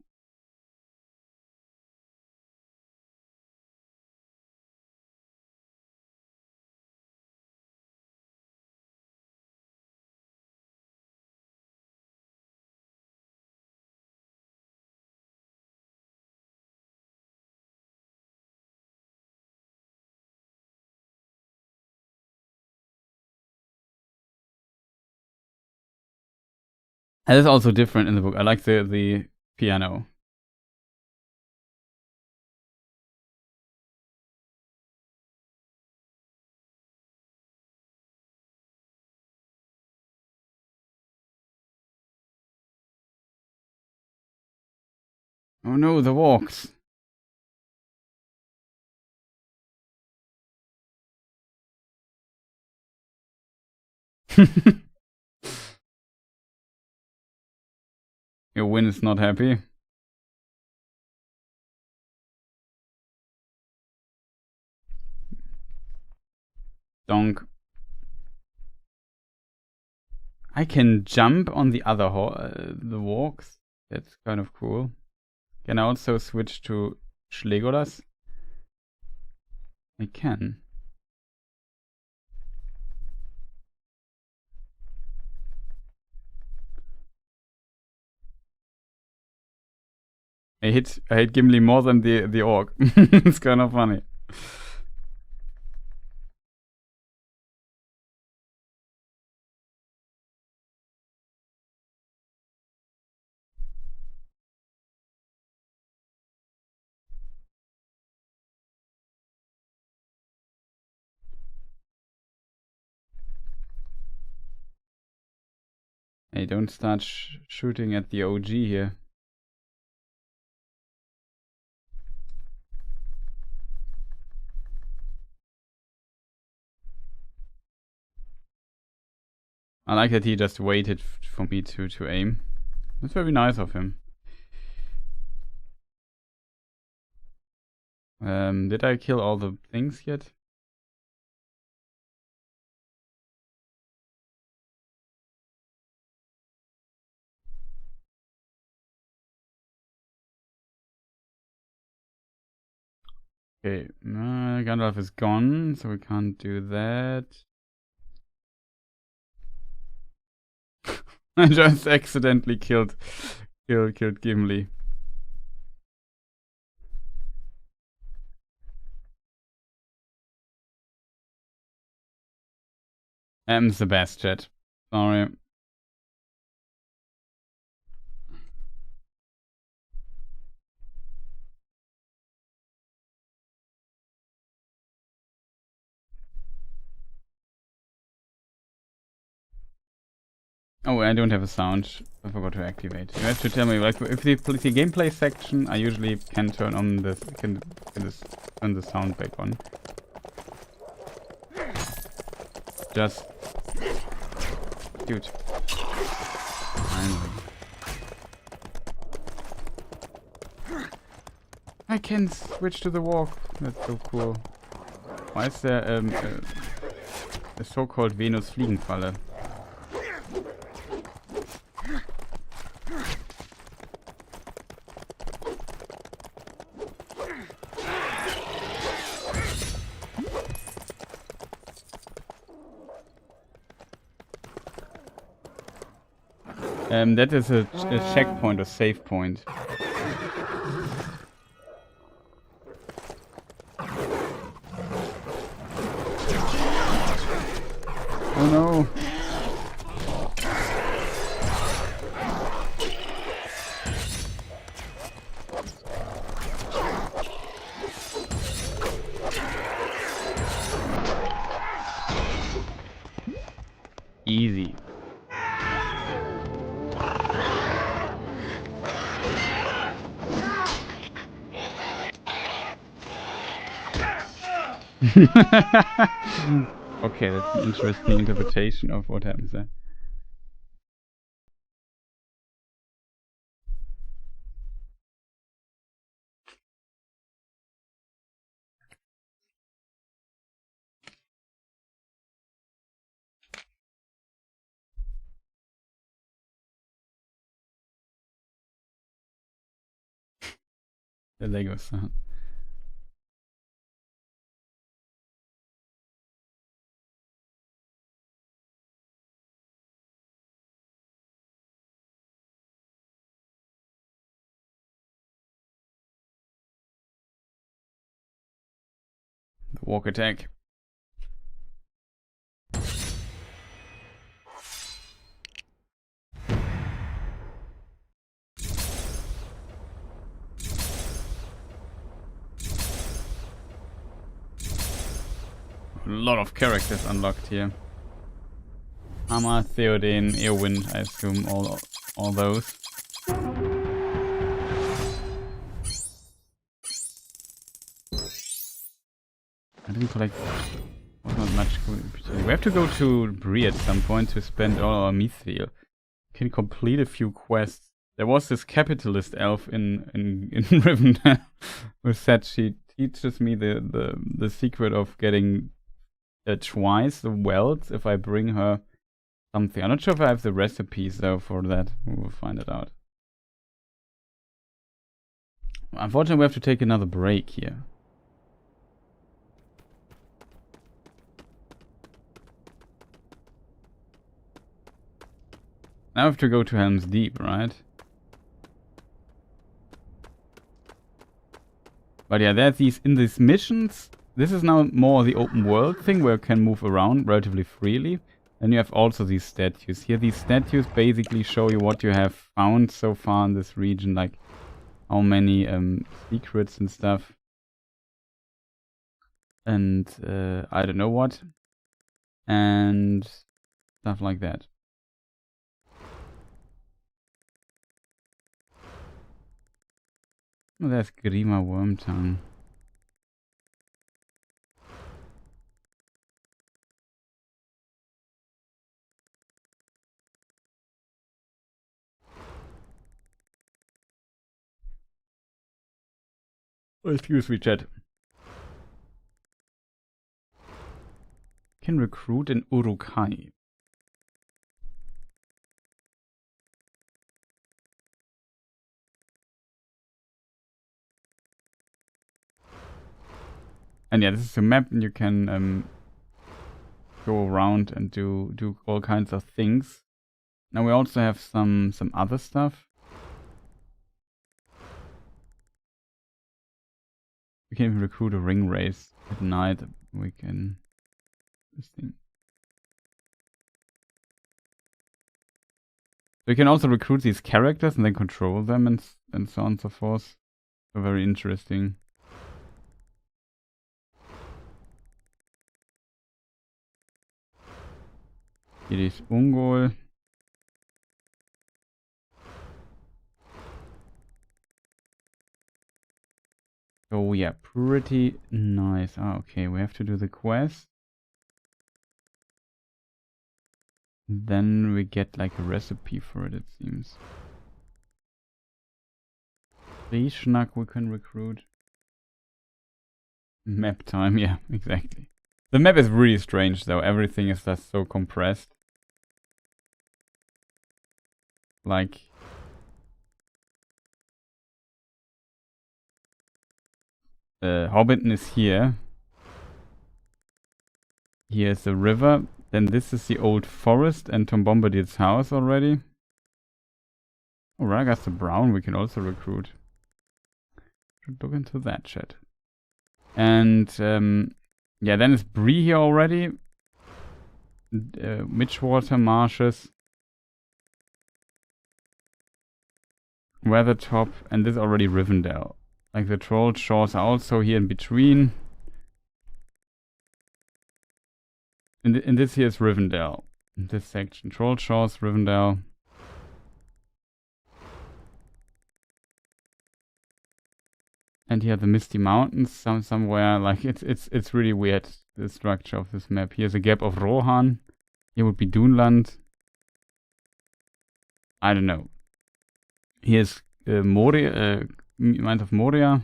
That is also different in the book. I like the piano. Oh no, the walks. Your win is not happy. Donk. I can jump on the other the walks. That's kind of cool. Can I also switch to Legolas? I can. I hit Gimli more than the orc. It's kind of funny. Hey, don't start shooting at the OG here. I like that he just waited for me to aim. That's very nice of him. Did I kill all the things yet? Okay, Gandalf is gone, so we can't do that. I just accidentally killed Gimli. M's the best, chat. Sorry. Oh, I don't have a sound. I forgot to activate. You have to tell me, like, if the gameplay section, I usually can turn on this, can just turn the sound back on. Just, dude. Finally. I can switch to the walk. That's so cool. Why is there a so-called Venus Fliegenfalle? That is a checkpoint or save point. Oh no! Easy. Okay, that's an interesting interpretation of what happens there. The Lego sound. The walk attack. A lot of characters unlocked here. Hammer, Theoden, Eowyn, I assume all those. I didn't collect not much. We have to go to Bree at some point to spend all our mithril. Can complete a few quests. There was this capitalist elf in Rivendell who said she teaches me the secret of getting twice the wealth if I bring her something. I'm not sure if I have the recipes though for that. We will find it out. Unfortunately, we have to take another break here. Now I have to go to Helm's Deep, right? But yeah, there's in these missions. This is now more the open world thing where you can move around relatively freely. And you have also these statues. Here these statues basically show you what you have found so far in this region, like how many secrets and stuff. And I don't know what. And stuff like that. Oh, there's Grima Wormtongue. Oh, excuse me, chat. Can recruit in Urukai. And yeah, this is a map, and you can go around and do all kinds of things. Now we also have some other stuff. We can even recruit a ring race at night. We can this thing. We can also recruit these characters and then control them and so on and so forth. So very interesting. Hier ist Ungol. Oh yeah, pretty nice. Oh, okay, we have to do the quest. Then we get like a recipe for it, it seems. Schnack we can recruit. Map time, yeah, exactly. The map is really strange though, everything is just so compressed. Like... Hobbiton is here. Here's the river. Then this is the old forest and Tom Bombadil's house already. Oh, Radagast the Brown we can also recruit. Should look into that shit. And yeah, then it's Bree here already. Midgewater Marshes. Weathertop, and this already Rivendell. Like the Troll Shores are also here in between. In this here is Rivendell. In this section. Troll Shores, Rivendell. And here the Misty Mountains somewhere. Like it's really weird, the structure of this map. Here's a gap of Rohan. Here would be Dunland. I don't know. Here's Moria, Mines of Moria.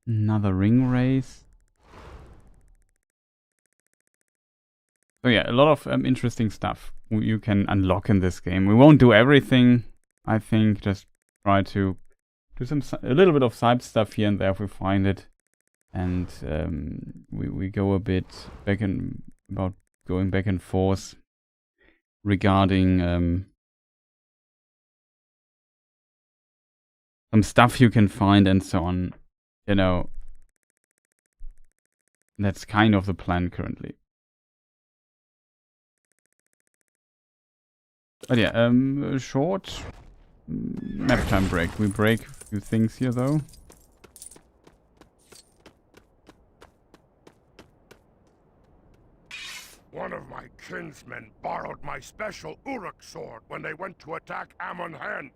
Another ring race. So yeah, a lot of interesting stuff you can unlock in this game. We won't do everything, I think. Just try to do a little bit of side stuff here and there if we find it, and we go a bit about going back and forth regarding some stuff you can find and so on. You know, that's kind of the plan currently. But yeah, short map time break. We break a few things here though. One of my kinsmen borrowed my special Uruk sword when they went to attack Amon Hen,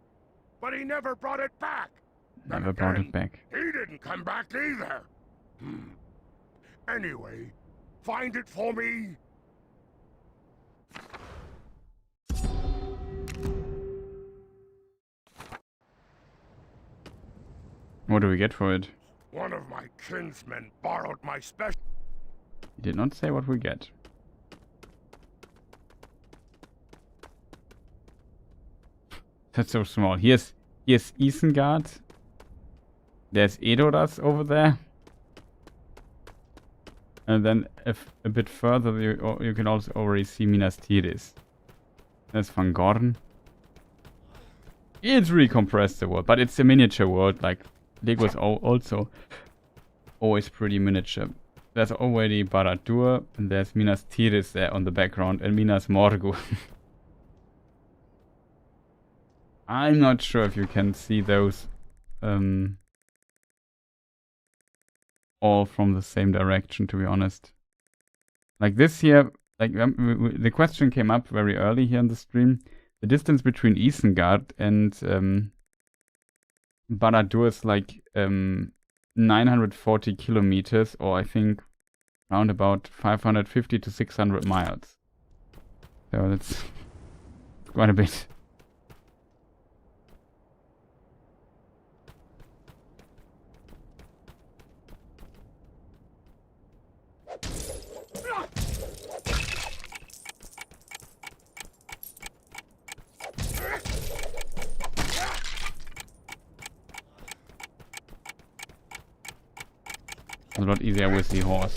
but he never brought it back. Never brought it back. He didn't come back either. Anyway, find it for me. What do we get for it? One of my kinsmen borrowed my special... He did not say what we get. That's so small. Here's Isengard. There's Edoras over there. And then a bit further you can also already see Minas Tirith. There's Van Gorn. It's really compressed the world, but it's a miniature world. Like Lego is also always pretty miniature. There's already Barad-dûr, and there's Minas Tirith there on the background, and Minas Morgul. I'm not sure if you can see those all from the same direction, to be honest. Like this here, like the question came up very early here in the stream. The distance between Isengard and Barad-dûr is like 940 kilometers, or I think around about 550 to 600 miles. So that's quite a bit. A lot easier with the horse.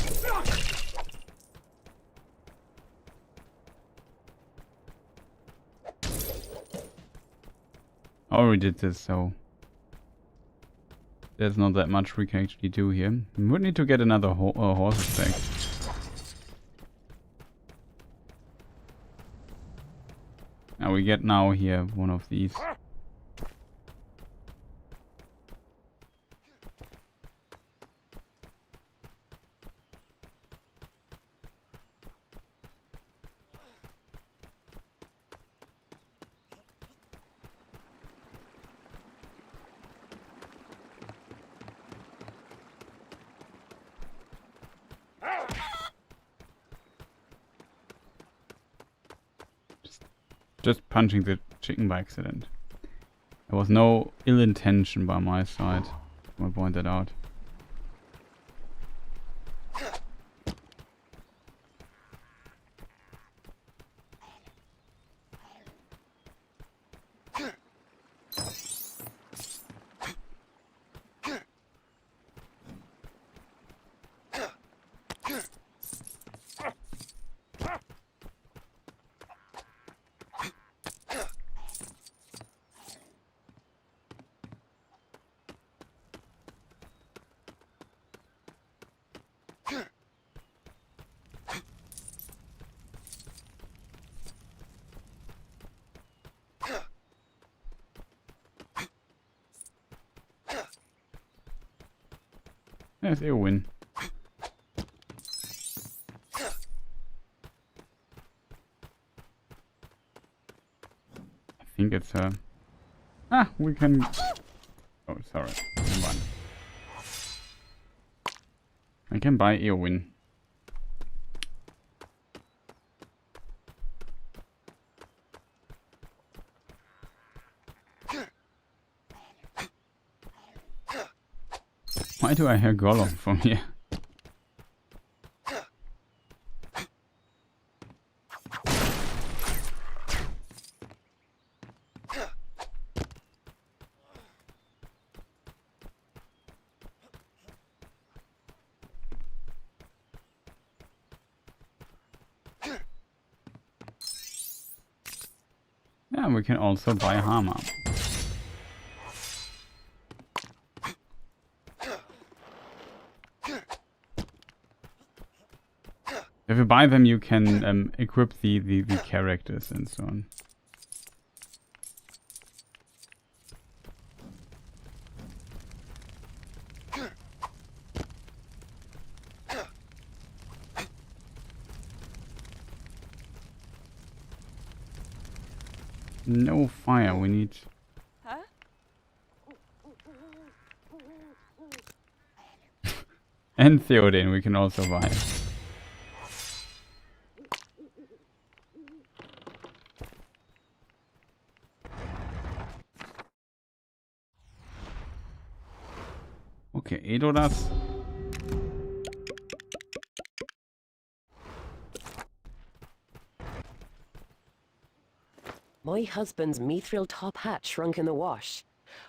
I already did this, so there's not that much we can actually do here. We would need to get another horse back. Now we get now here one of these. Just punching the chicken by accident. There was no ill intention by my side. I point that out. There's Eowyn. I think it's her. Ah, we can... Oh, sorry. Never mind. I can buy Eowyn. Why do I hear Gollum from here? Yeah, we can also buy Hama. If you buy them, you can equip the characters and so on. No fire, we need... Huh? And Theoden we can also buy. Okay, Edoras. My husband's mithril top hat shrunk in the wash.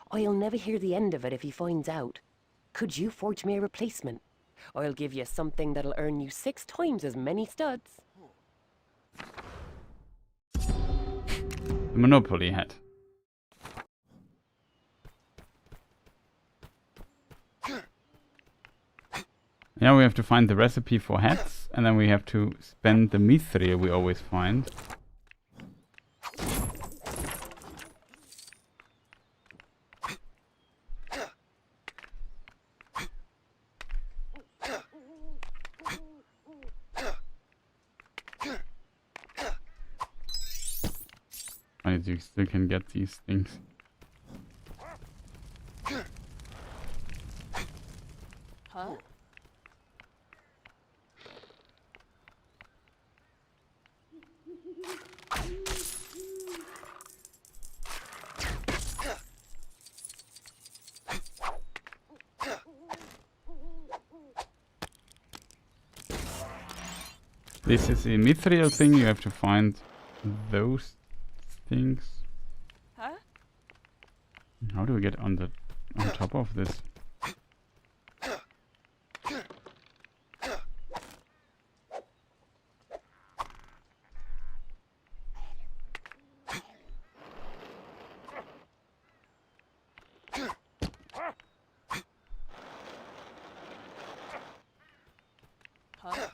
I'll never hear the end of it if he finds out. Could you forge me a replacement? I'll give you something that'll earn you 6 times as many studs. The Monopoly hat. Yeah, we have to find the recipe for hats, and then we have to spend the mithril we always find. You still can get these things. Huh? This is a mithril thing, you have to find those things. Huh? How do we get on top of this? Huh?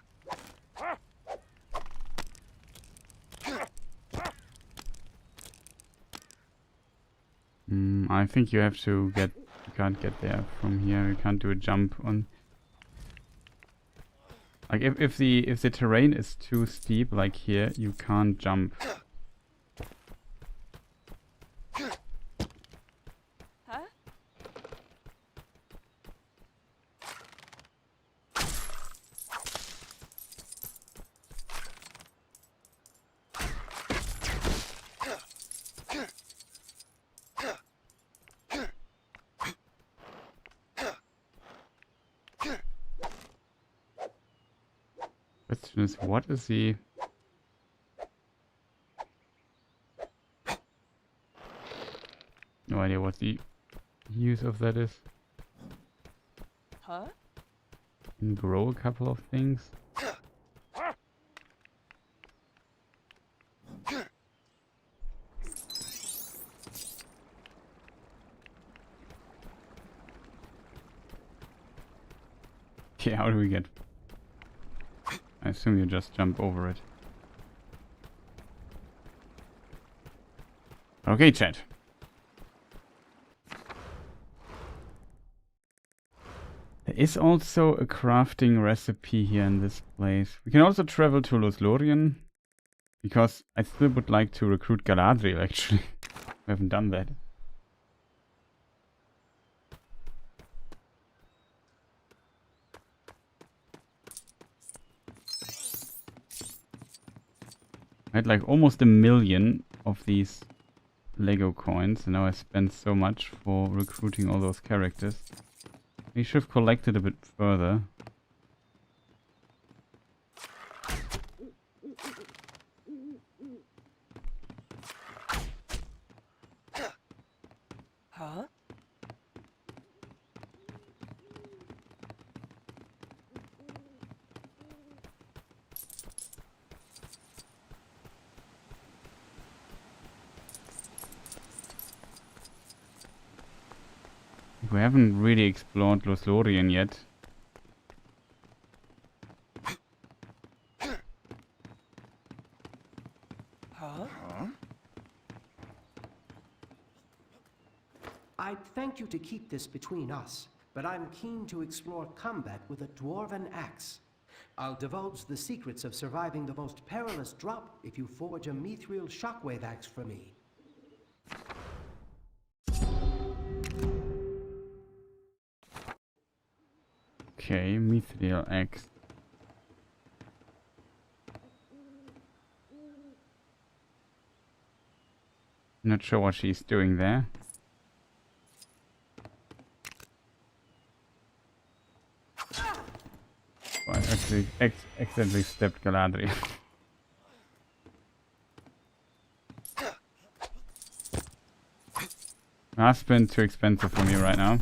I think you have to get... You can't get there from here. You can't do a jump on... Like if the terrain is too steep, like here, you can't jump. Huh? Question is, what is the... No idea what the use of that is. Huh? Can grow a couple of things. Okay, how do we get... I assume you just jump over it. Okay, chat. There is also a crafting recipe here in this place. We can also travel to Silmarillion, because I still would like to recruit Galadriel, actually. We haven't done that. I had like almost 1 million of these Lego coins, and now I spent so much for recruiting all those characters. We should have collected a bit further. Huh? We haven't really explored Silmarillion yet. Huh? I'd thank you to keep this between us, but I'm keen to explore combat with a dwarven axe. I'll divulge the secrets of surviving the most perilous drop if you forge a mithril shockwave axe for me. Okay, mithril axe. Not sure what she's doing there. Oh, I actually accidentally stepped Galadriel. That's been too expensive for me right now.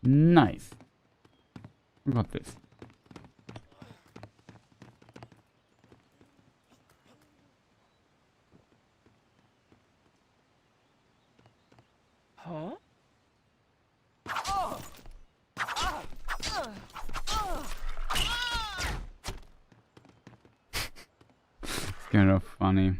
Nice. We got this. Huh? It's kind of funny.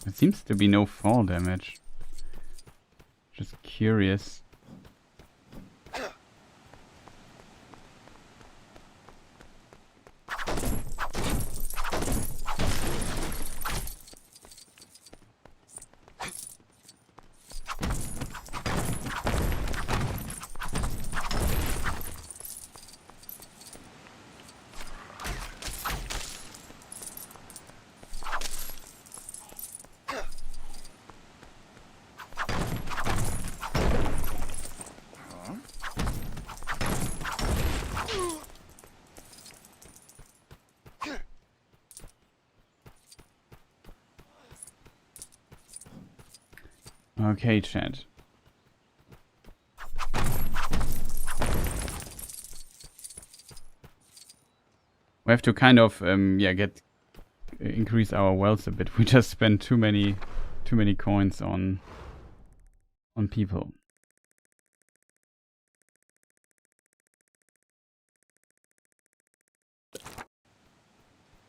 There seems to be no fall damage. Just curious. Okay, chat. We have to kind of increase our wealth a bit. We just spent too many coins on people.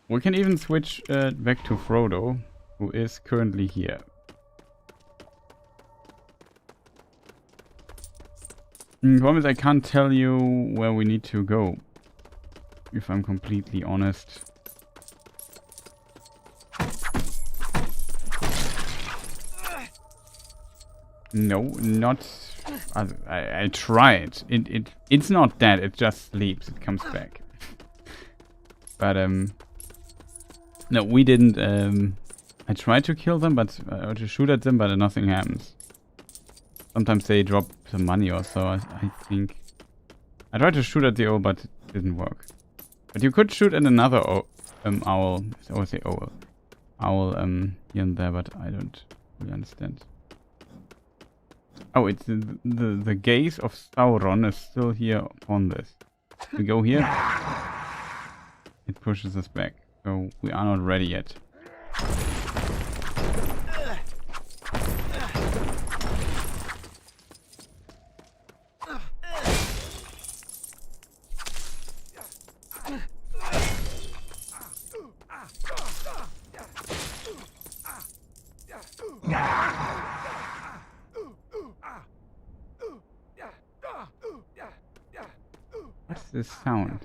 We can even switch back to Frodo, who is currently here. Problem is, I can't tell you where we need to go, if I'm completely honest. No, not... I tried. It's not that, it just sleeps, it comes back. But, no, we didn't I try to kill them, but or to shoot at them, but nothing happens. Sometimes they drop some money or so, I think. I tried to shoot at the owl, but it didn't work. But you could shoot at another owl. I always say owl. Owl here and there, but I don't really understand. Oh, it's the gaze of Sauron is still here on this. We go here. It pushes us back. So we are not ready yet. What's this sound?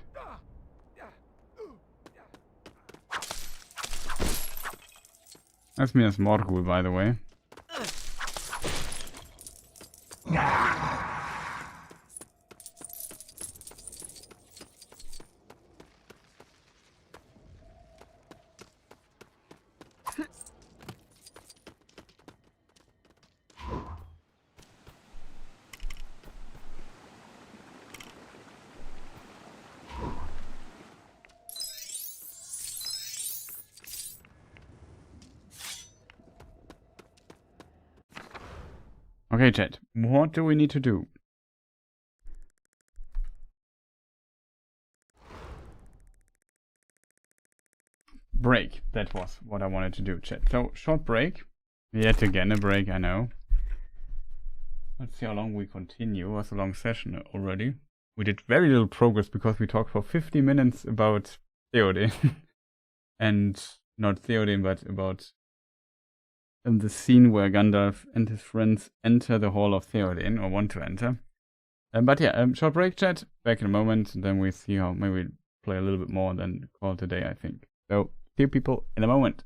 That's me as Morgul, by the way. Okay, chat. What do we need to do? Break. That was what I wanted to do, chat. So, short break. Yet again a break, I know. Let's see how long we continue. It was a long session already. We did very little progress because we talked for 50 minutes about Theoden. And not Theoden, but about the scene where Gandalf and his friends enter the Hall of Theoden, or want to enter. But yeah, short break, chat. Back in a moment, and then we see how maybe play a little bit more than call it a day, I think. So, see you people in a moment.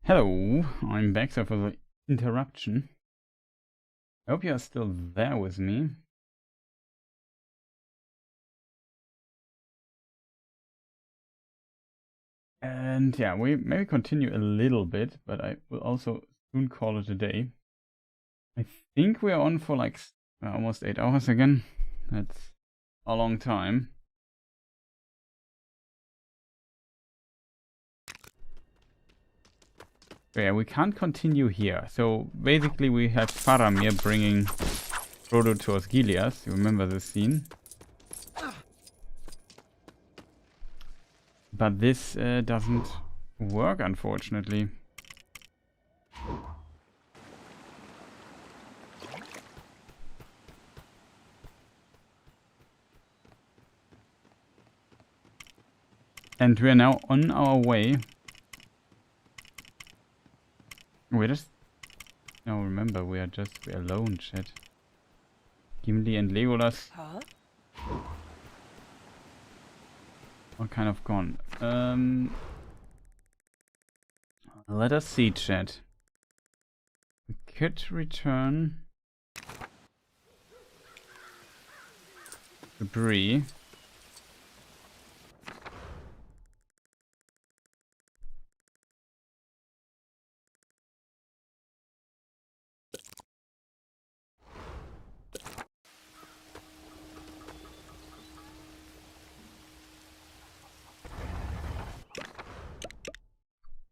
Hello, I'm back, so for the interruption. I hope you are still there with me. And yeah, we maybe continue a little bit, but I will also soon call it a day. I think we are on for like almost 8 hours again. That's a long time. Yeah, we can't continue here. So basically we had Faramir bringing Frodo to Osgiliath. You remember this scene? But this doesn't work, unfortunately. And we are now on our way. We're just... No, remember, we're alone, chat. Gimli and Legolas Huh? are kind of gone. Let us see, chat. We could return to Bree.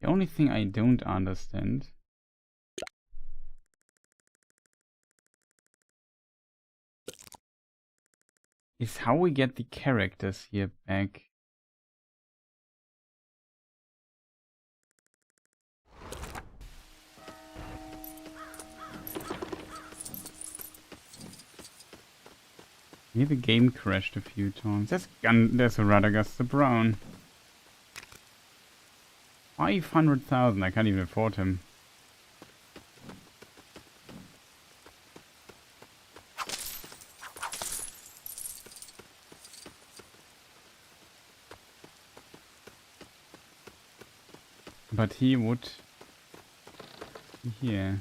The only thing I don't understand is how we get the characters here back. Maybe the game crashed a few times. There's Radagast the Brown. 500,000, I can't even afford him. But he would be here.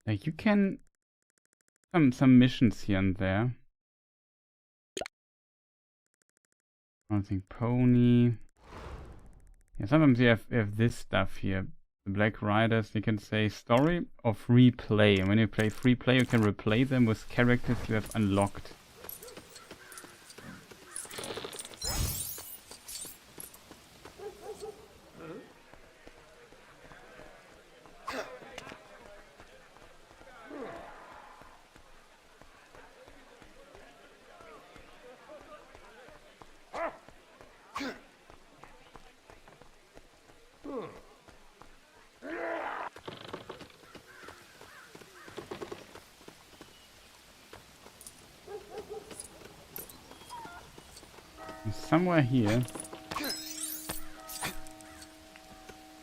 Like you can some missions here and there. I don't think pony. Yeah, sometimes you have this stuff here. The Black Riders, you can say story or free play. And when you play free play, you can replay them with characters you have unlocked. Somewhere here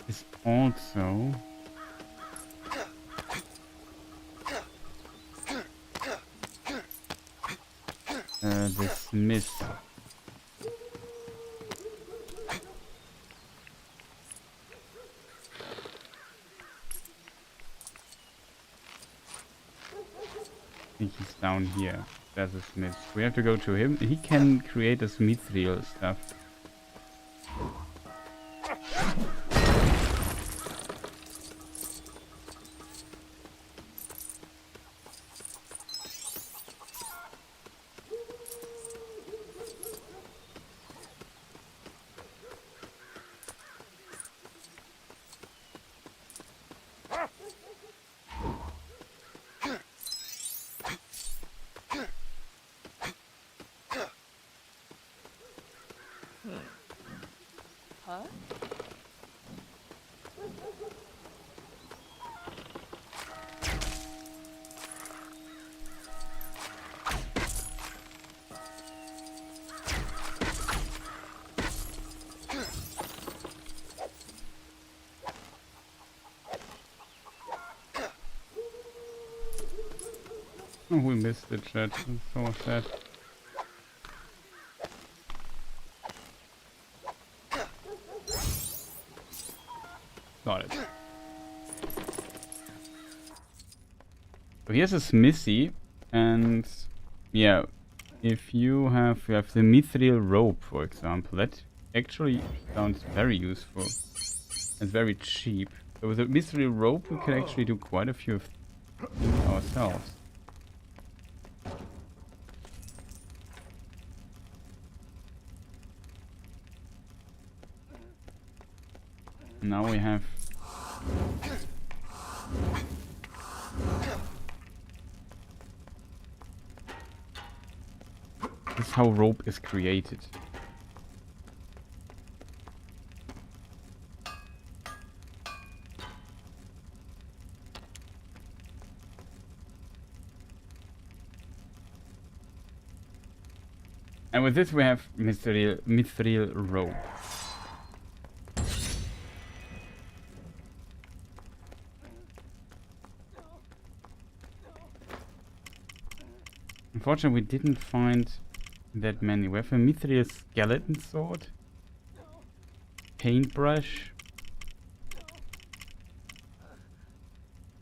is also the smith. I think he's down here. There's a smith. We have to go to him. He can create a mithril stuff. Huh? Oh, we missed the chat. So sad. Got it. So here's a smithy, and yeah, if you have the mithril rope, for example, that actually sounds very useful. It's very cheap. So with a mithril rope, we can actually do quite a few things ourselves. Now we have this is how rope is created. And with this we have mithril rope. Unfortunately, we didn't find that many. We have a mithril skeleton sword, paintbrush,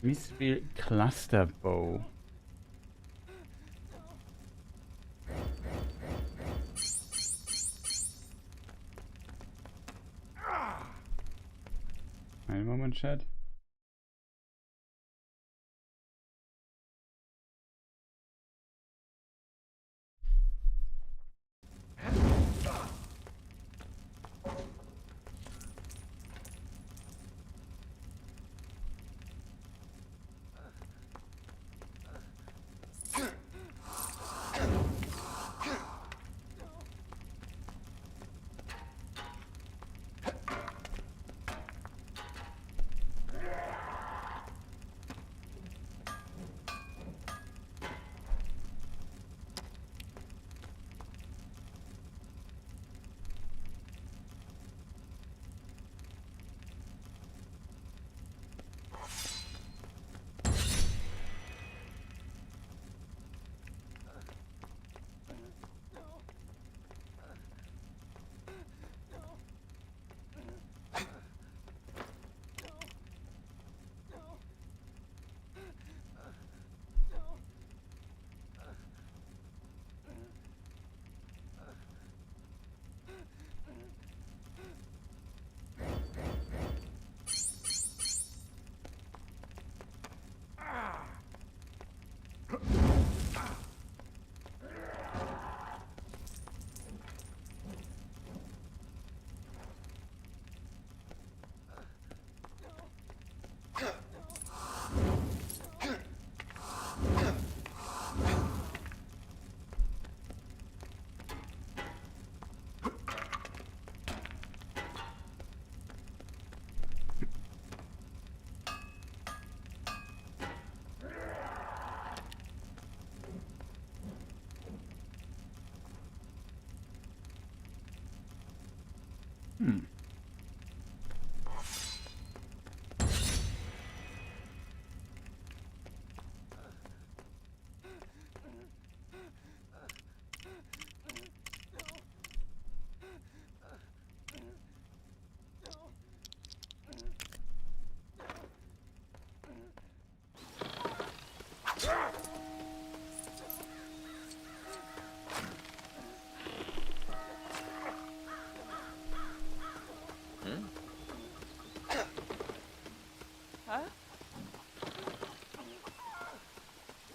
mithril cluster bow. Wait a moment, chat.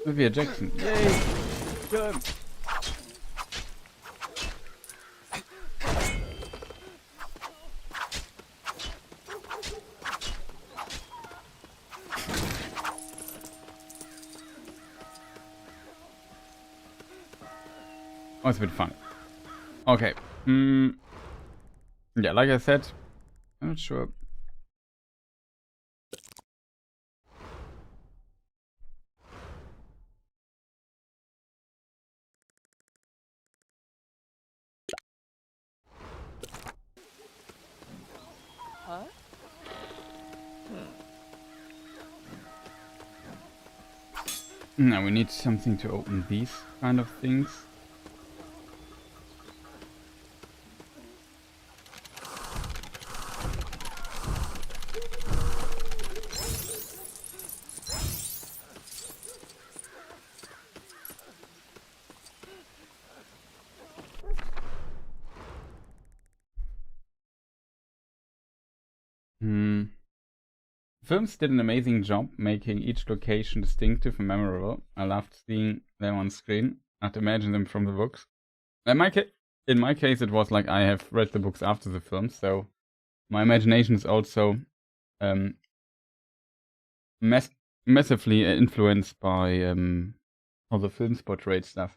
Olivia Jackson. Yay! Good. Oh, it's a bit fun. Okay. Yeah, like I said, I'm not sure. Huh? Now we need something to open these kind of things. Films did an amazing job making each location distinctive and memorable. I loved seeing them on screen. I had to imagine them from the books. In my case, it was like I have read the books after the films, so my imagination is also massively influenced by how the films portrayed stuff.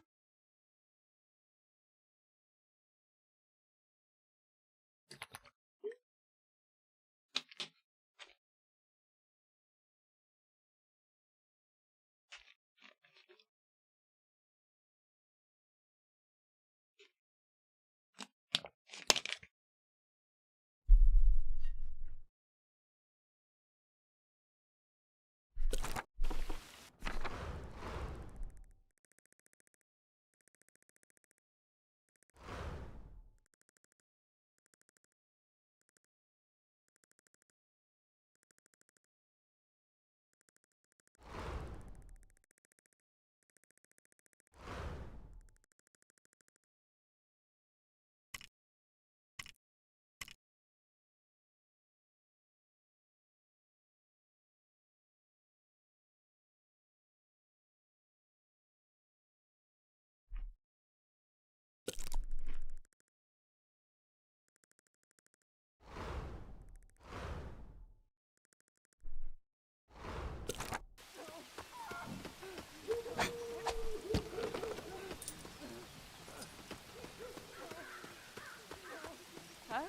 Huh?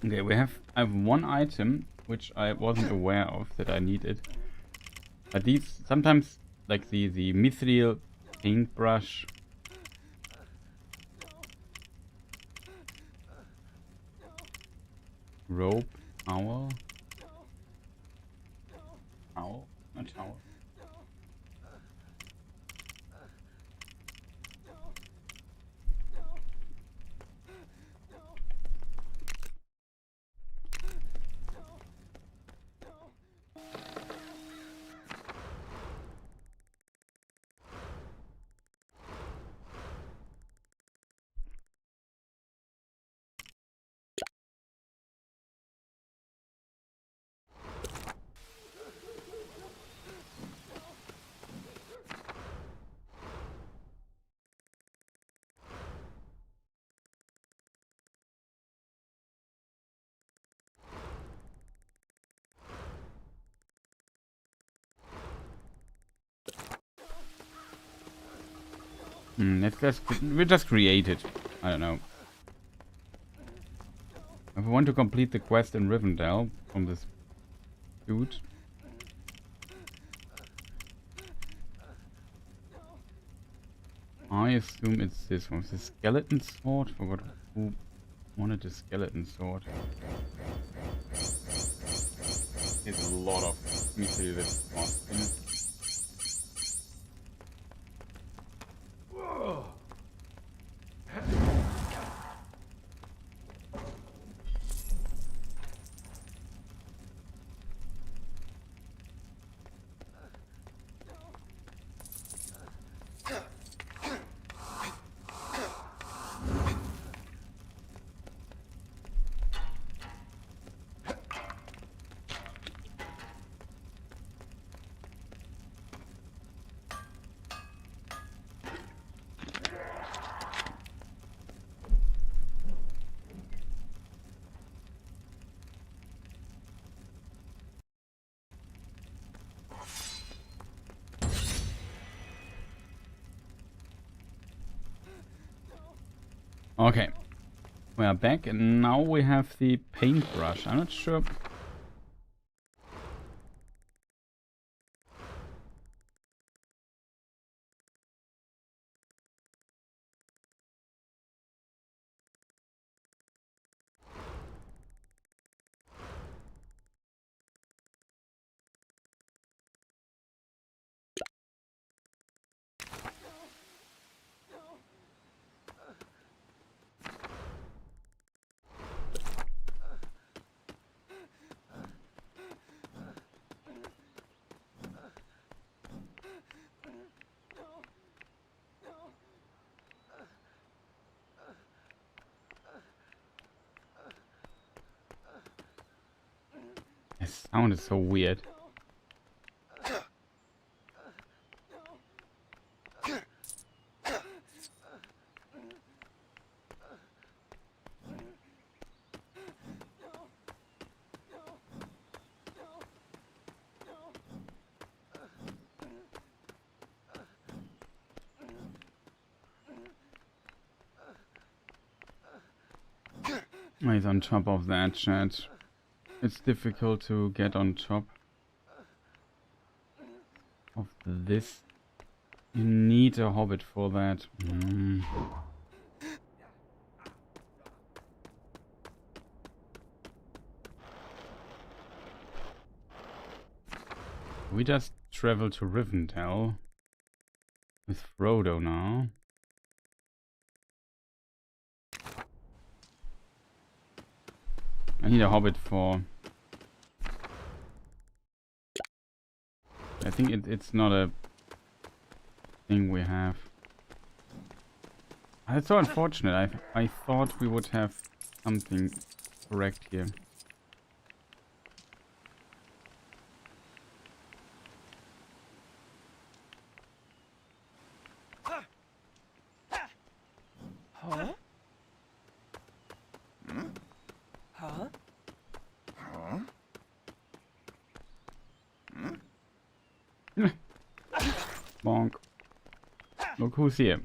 Okay, I have one item which I wasn't aware of that I needed. But these sometimes, like the mithril paintbrush, rope, owl, not owl. We'll just create it. I don't know. If we want to complete the quest in Rivendell from this dude. I assume it's this one. The skeleton sword? Forgot who wanted the skeleton sword. There's a lot of mystery that's lost in it. Okay, we are back and now we have the paintbrush. I'm not sure. The sound is so weird. He's on top of that, chat. It's difficult to get on top of this. You need a hobbit for that. We just travel to Rivendell with Frodo now. I need a hobbit for... I think it's not a thing we have. That's so unfortunate. I thought we would have something correct here. Huh? Huh? Bonk. Look who's here.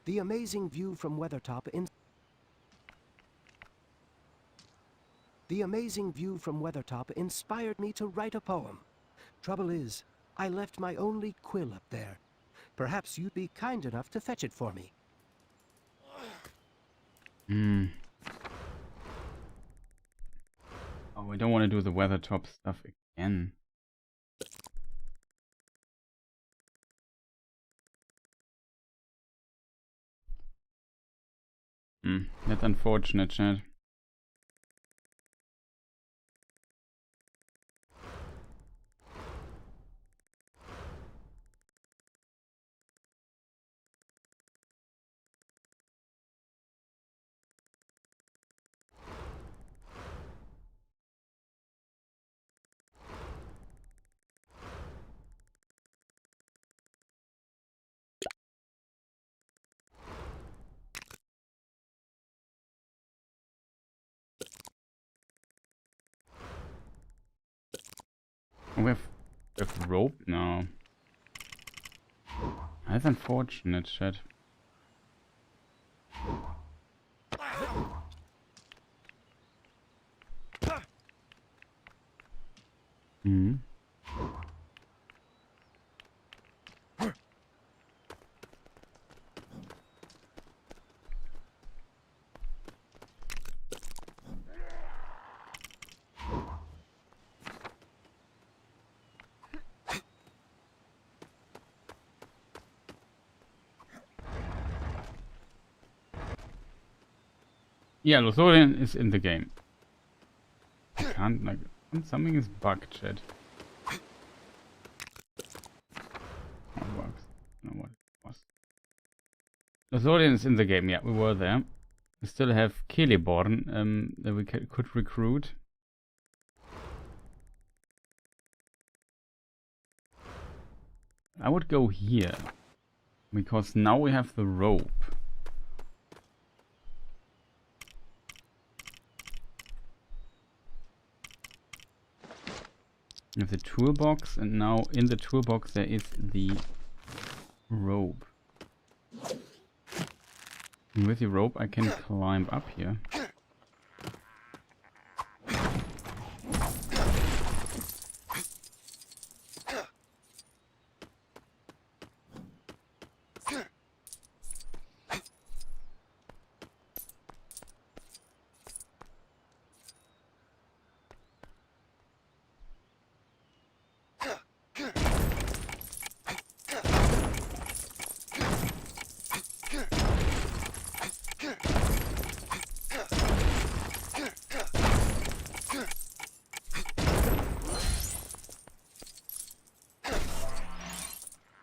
The amazing view from Weathertop inspired me to write a poem. Trouble is, I left my only quill up there. Perhaps you'd be kind enough to fetch it for me. Oh, we don't want to do the Weathertop stuff again. That's unfortunate, chat. We have rope now. That's unfortunate, shit. Hmm. Yeah, Lothlorien is in the game. Can't like something is bugged, chat. How it works? No, what it was. Lothlorien is in the game. Yeah, we were there. We still have Celeborn that we could recruit. I would go here because now we have the rope. We have the toolbox, and now in the toolbox there is the rope. And with the rope I can climb up here.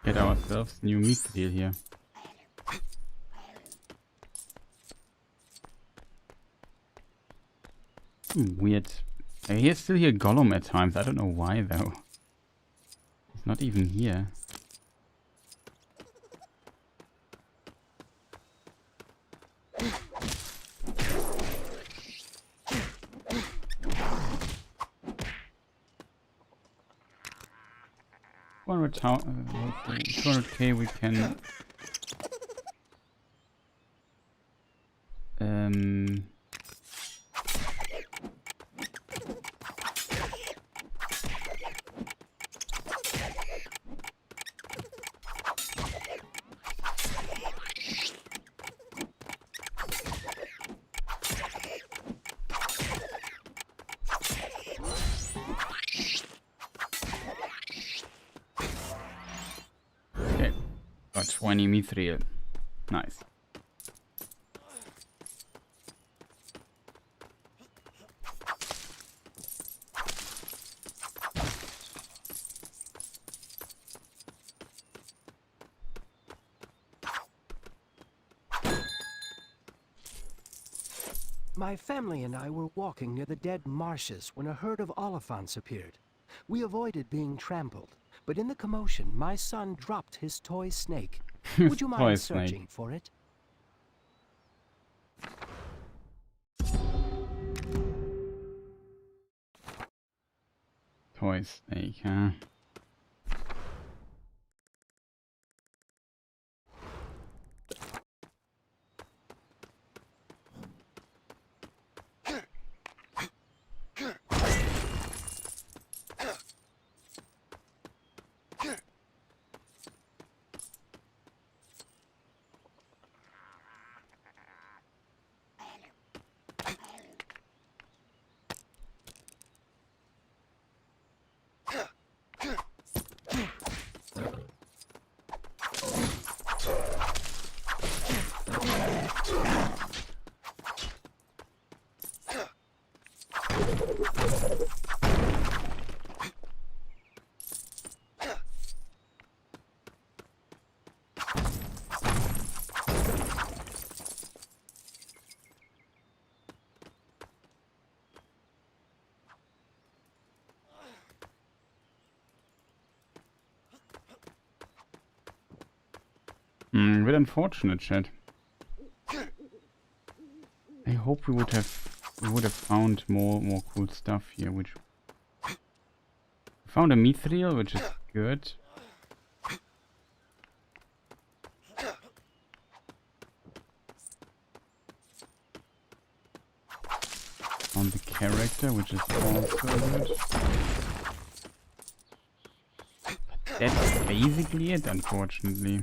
Get ourselves new meat deal here. Weird. I still hear Gollum at times. I don't know why though. He's not even here. For 200k we can okay, got 20 mithril. Nice. My family and I were walking near the dead marshes when a herd of oliphants appeared. We avoided being trampled, but in the commotion, my son dropped his toy snake. Would you mind searching for it? Toy snake, huh? Bit unfortunate, chat. I hope we would have found more cool stuff here, which found a mithril, which is good. On the character, which is also good. But that's basically it, unfortunately.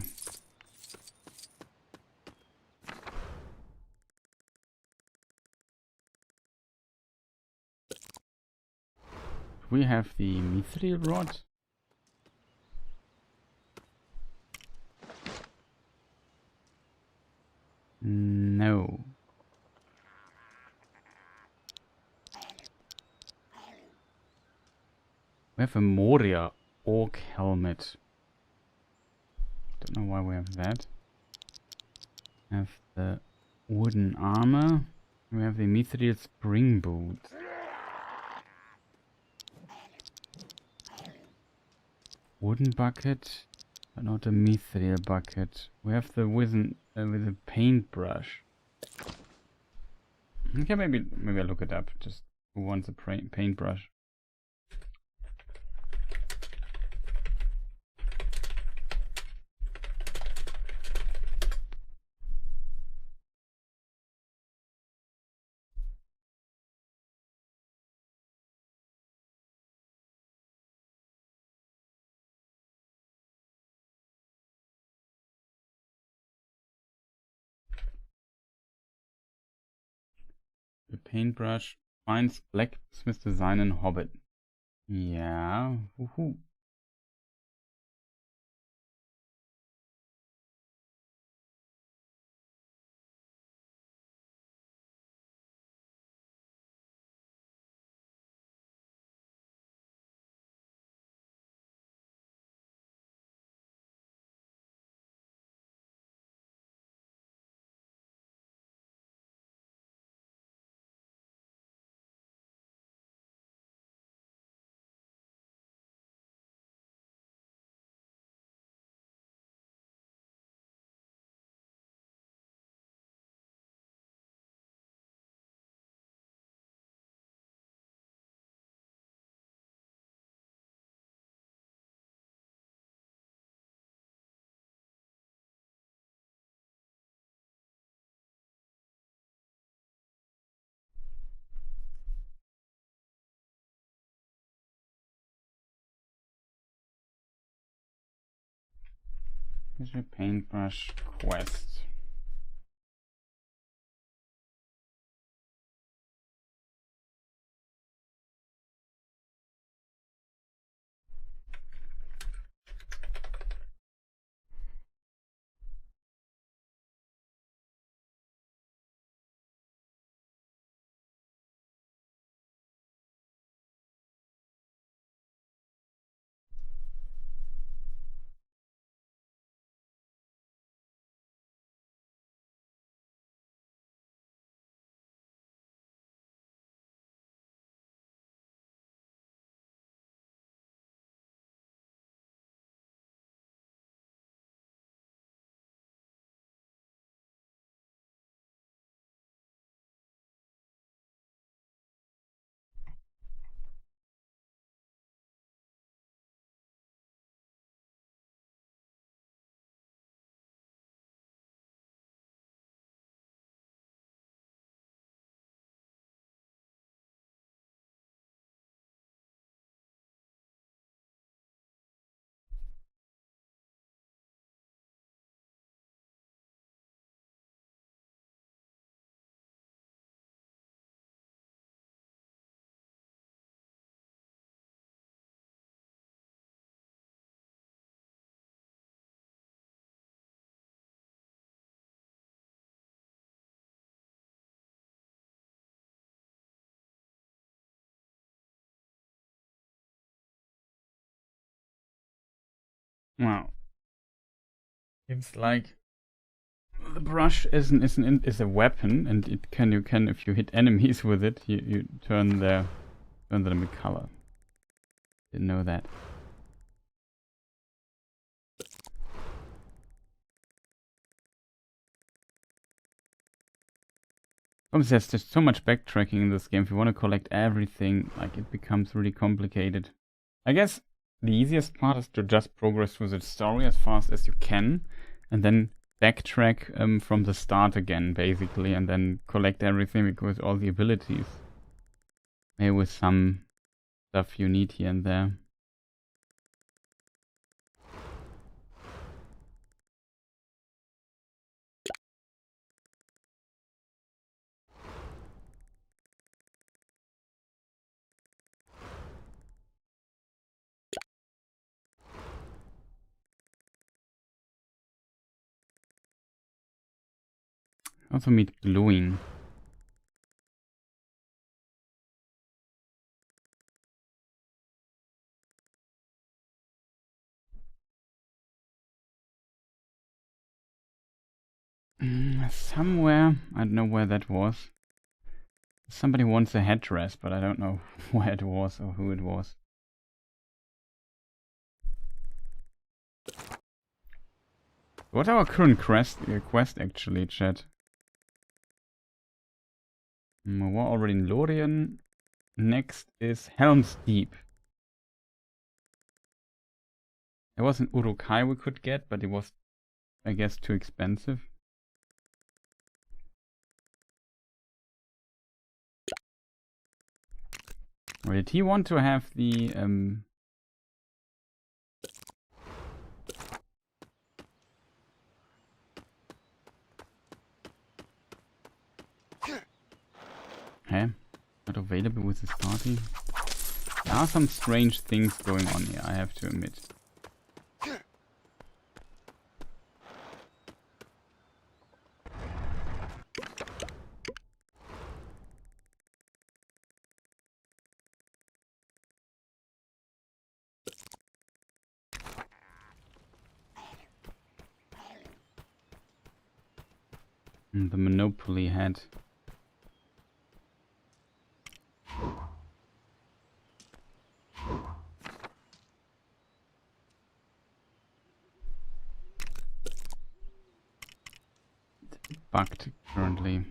We have the mithril rod. No. We have a Moria orc helmet. Don't know why we have that. We have the wooden armor. We have the mithril spring boot. Wooden bucket, but not a mithril bucket. We have the with a paintbrush. Okay, maybe I look it up. Just who wants a paintbrush? The paintbrush finds blacksmith design in Hobbit. Yeah. Woohoo. Here's your paintbrush quest. Wow. It's like the brush is a weapon, and you can if you hit enemies with it, you turn them a color. Didn't know that. Obviously, there's just so much backtracking in this game. If you want to collect everything, like, it becomes really complicated. I guess the easiest part is to just progress through the story as fast as you can, and then backtrack from the start again, basically, and then collect everything with all the abilities. Maybe with some stuff you need here and there. Also meet Glowing. Somewhere, I don't know where that was. Somebody wants a headdress, but I don't know where it was or who it was. What's our current quest actually, chat? We're already in Lorien. Next is Helm's Deep. There was an Urukai we could get, but it was, I guess, too expensive. Or did he want to have the not available with this party? There are some strange things going on here, I have to admit. The Monopoly head. Bugged currently.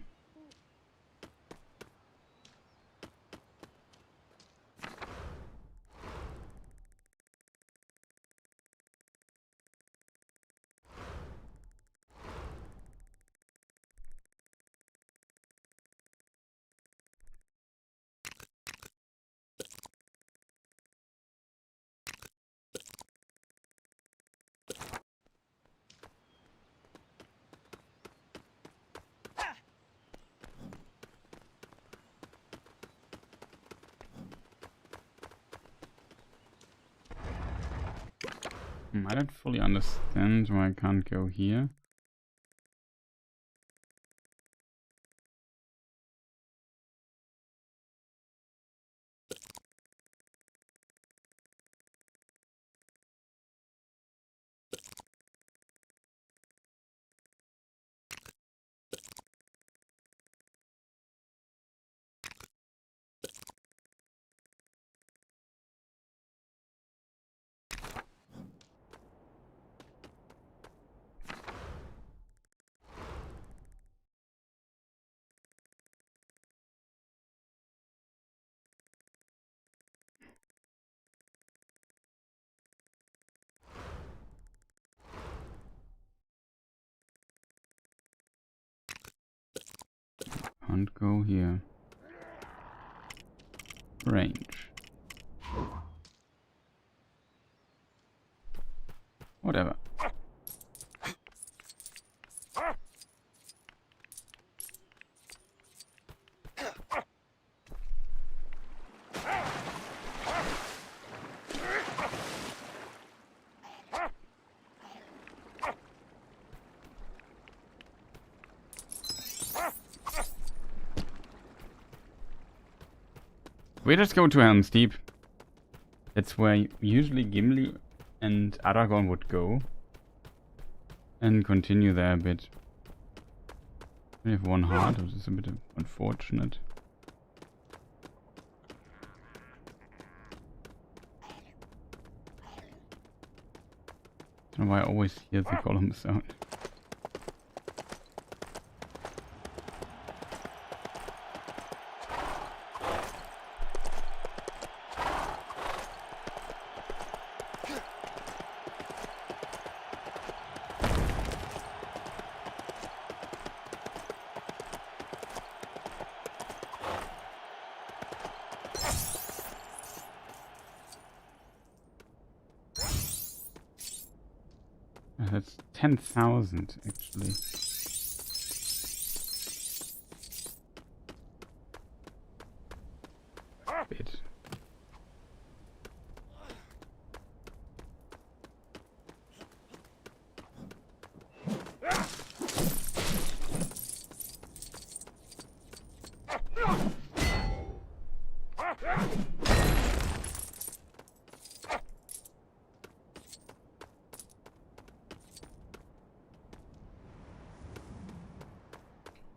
I don't fully understand why I can't go here. Can't go here. Range. Whatever. We just go to Helm's Deep. That's where usually Gimli and Aragorn would go. And continue there a bit. We have one heart, which is a bit unfortunate. I don't know why I always hear the column sound. that's 10,000 actually. Bit.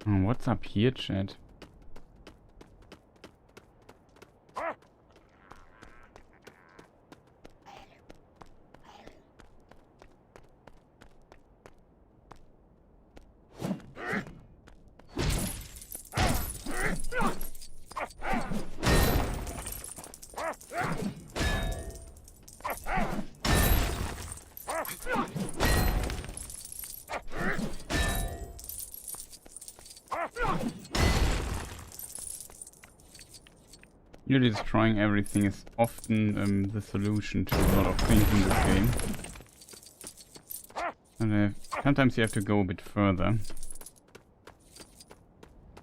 Oh, what's up here, chat? Really destroying everything is often the solution to a lot of things in this game. And sometimes you have to go a bit further.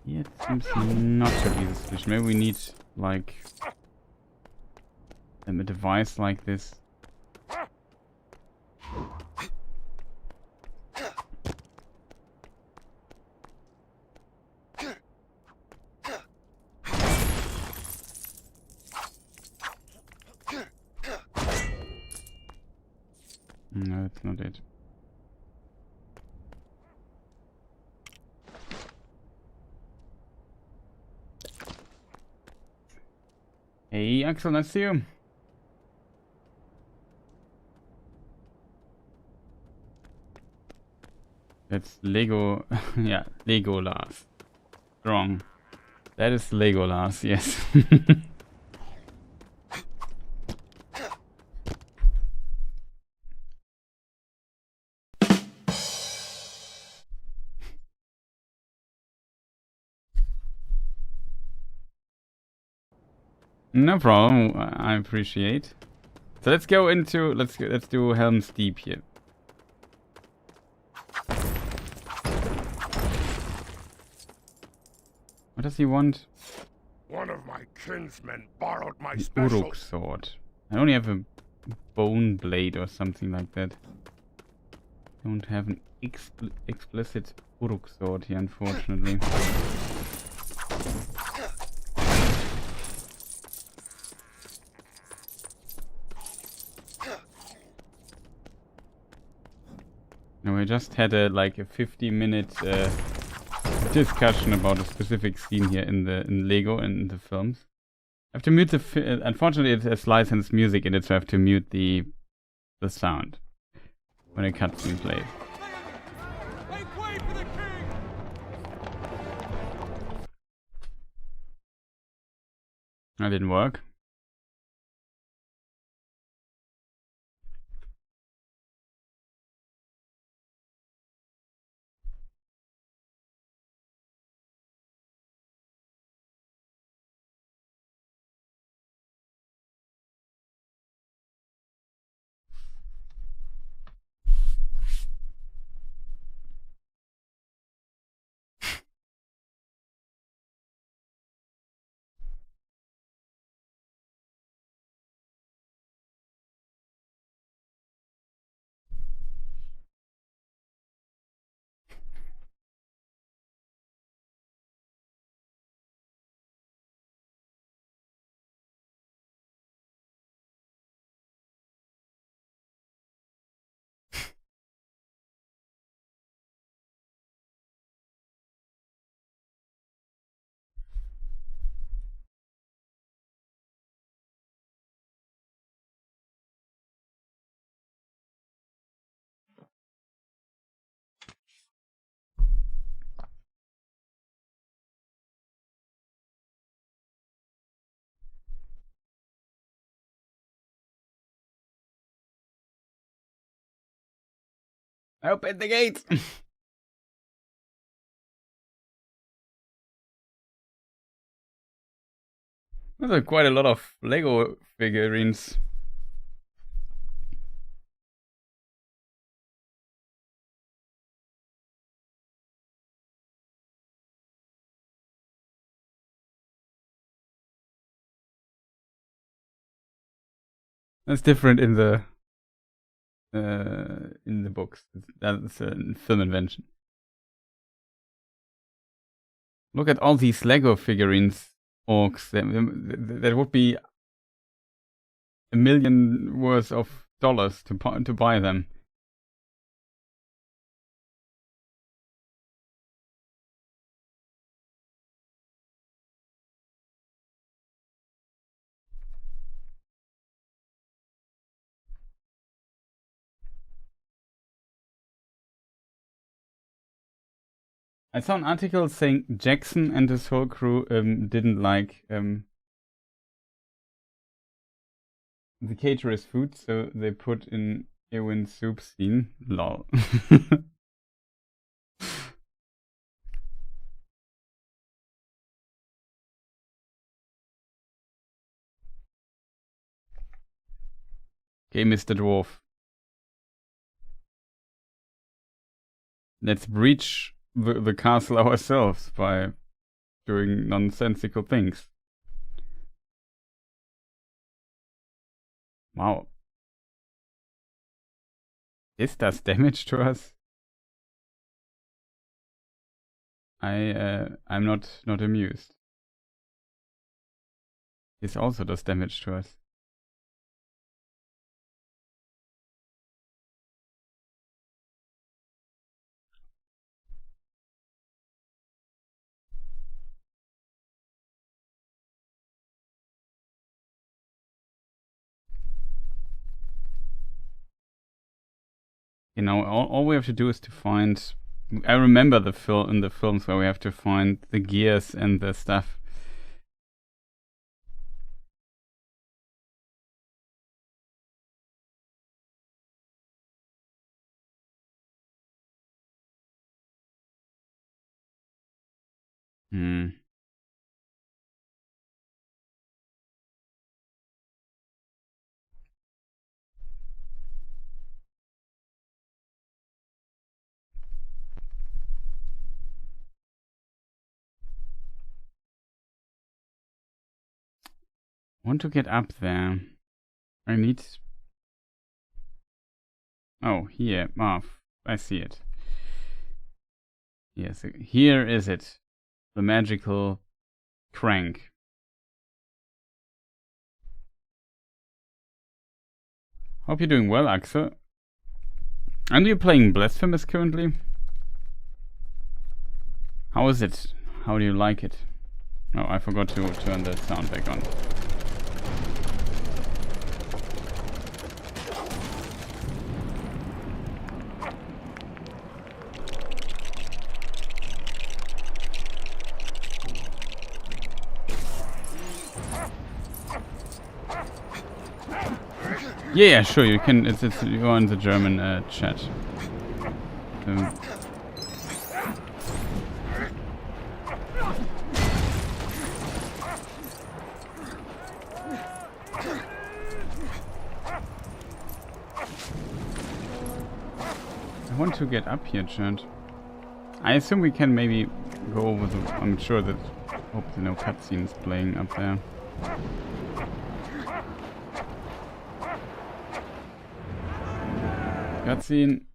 Yeah, it seems not to be the solution. Maybe we need, like, a device like this. No, that's not it. Hey, Axel, nice to see you. That's Lego. Yeah, Legolas. Wrong. That is Legolas, yes. No problem, I appreciate. So let's go into let's do Helm's Deep here. What does he want? One of my kinsmen borrowed my The special Uruk sword. I only have a bone blade or something like that. Don't have an explicit Uruk sword here, unfortunately. No, we just had a 50-minute discussion about a specific scene here in Lego and in the films. I have to mute the unfortunately it has licensed music in it, so I have to mute the sound when a cutscene plays. That didn't work. Open the gate! There's quite a lot of Lego figurines. That's different in the books. That's a film invention. Look at all these Lego figurines, orcs. That would be $1 million worth of dollars to buy them. I saw an article saying Jackson and his whole crew didn't like the caterer's food, so they put in Eowyn soup scene. Lol. Okay, Mr. Dwarf. Let's breach the castle ourselves by doing nonsensical things. Wow. This does damage to us? I'm not amused. This also does damage to us. You know, all we have to do is to find... I remember in the films where we have to find the gears and the stuff. Want to get up there. I need... Oh, here. Oh, I see it. Yes, here is it. The magical crank. Hope you're doing well, Axel. Aren't you playing Blasphemous currently? How is it? How do you like it? Oh, I forgot to turn the sound back on. Yeah, sure. You can. You're on the German chat. I want to get up here, chat. I assume we can maybe go over the. I'm sure that. Hope there are no cutscenes playing up there. Cutscene.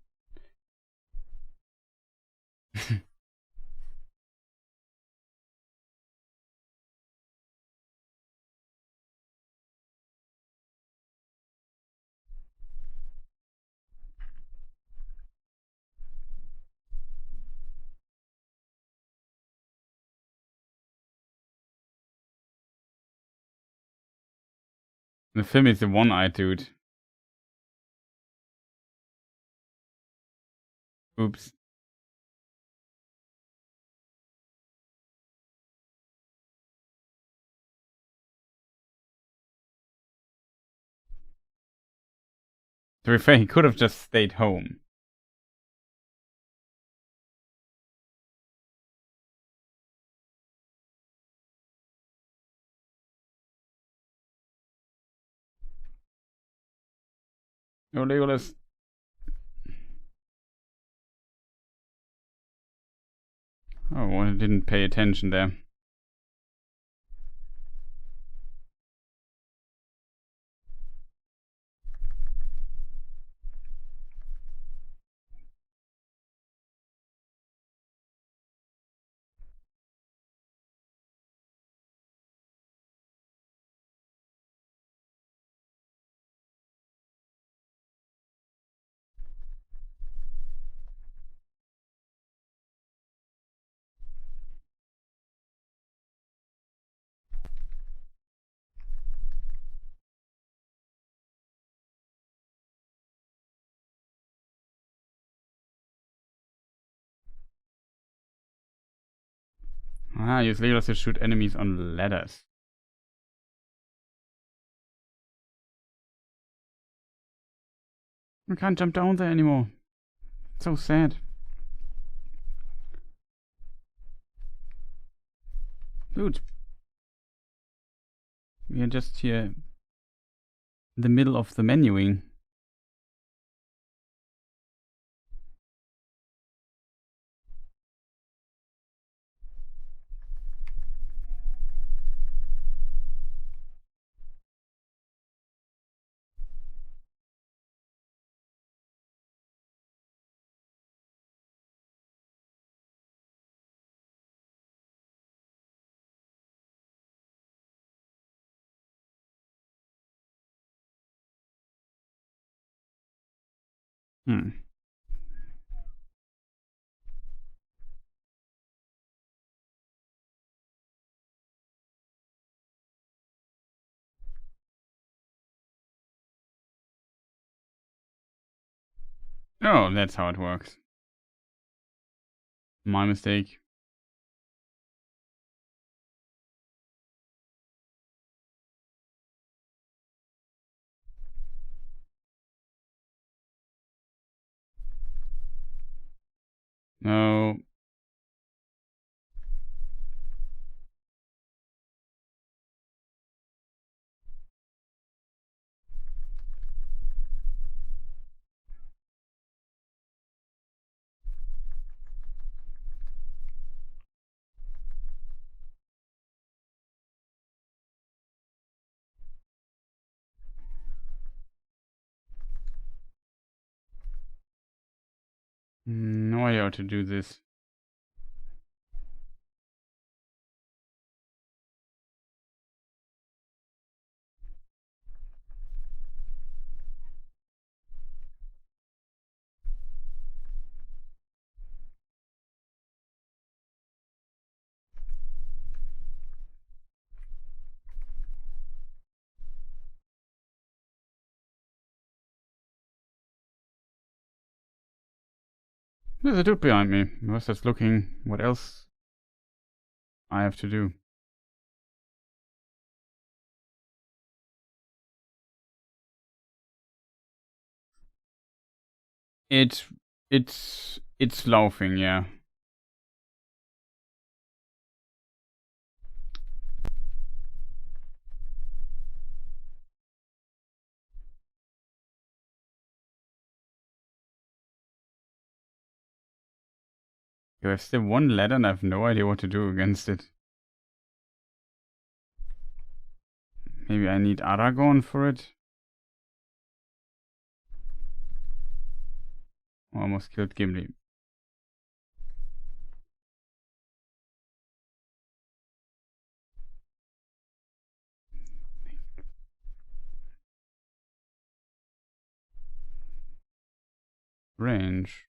The film is the one-eyed dude. Oops. To be fair, he could have just stayed home. Oh, Legolas. Oh, well, I didn't pay attention there. Ah, use lasers to shoot enemies on ladders. I can't jump down there anymore. So sad. Dude. We are just here in the middle of the menuing. Oh, that's how it works. My mistake. No. No idea how to do this. There's a dude behind me. I was just looking what else I have to do. It's laughing, yeah. There's still one ladder and I have no idea what to do against it. Maybe I need Aragorn for it. Almost killed Gimli. Range.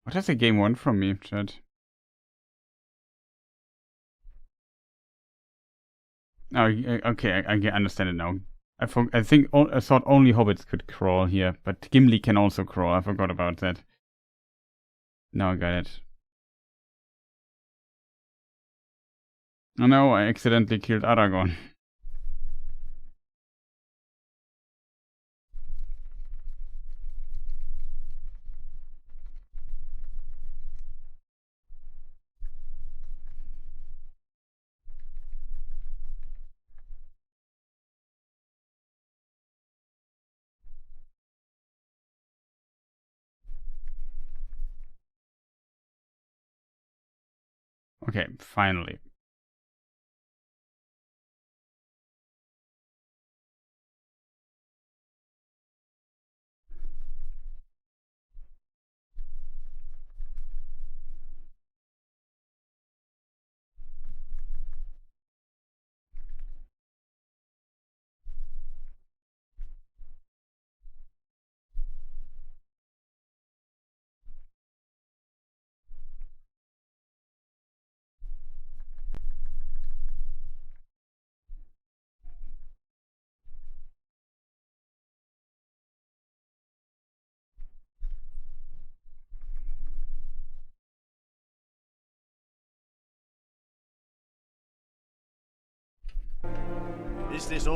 What does the game want from me, chat? Oh, okay, I understand it now. I thought only hobbits could crawl here, but Gimli can also crawl. I forgot about that. Now I got it. Oh no, I accidentally killed Aragorn. Okay, finally. Is this all?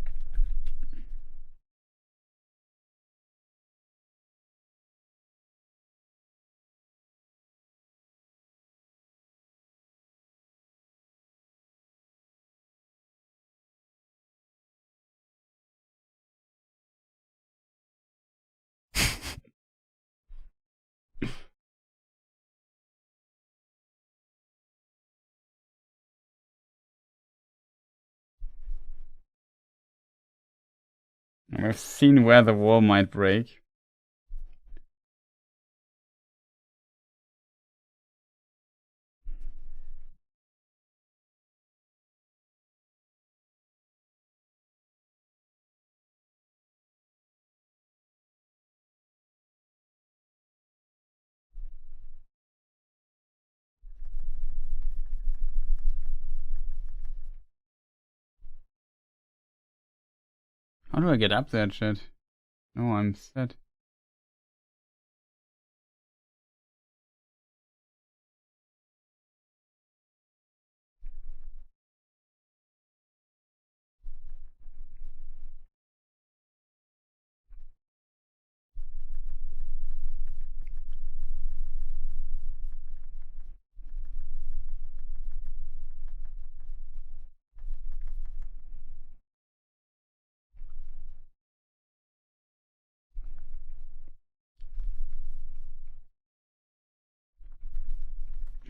I've seen where the wall might break. How do I get up there, chat? No, I'm set.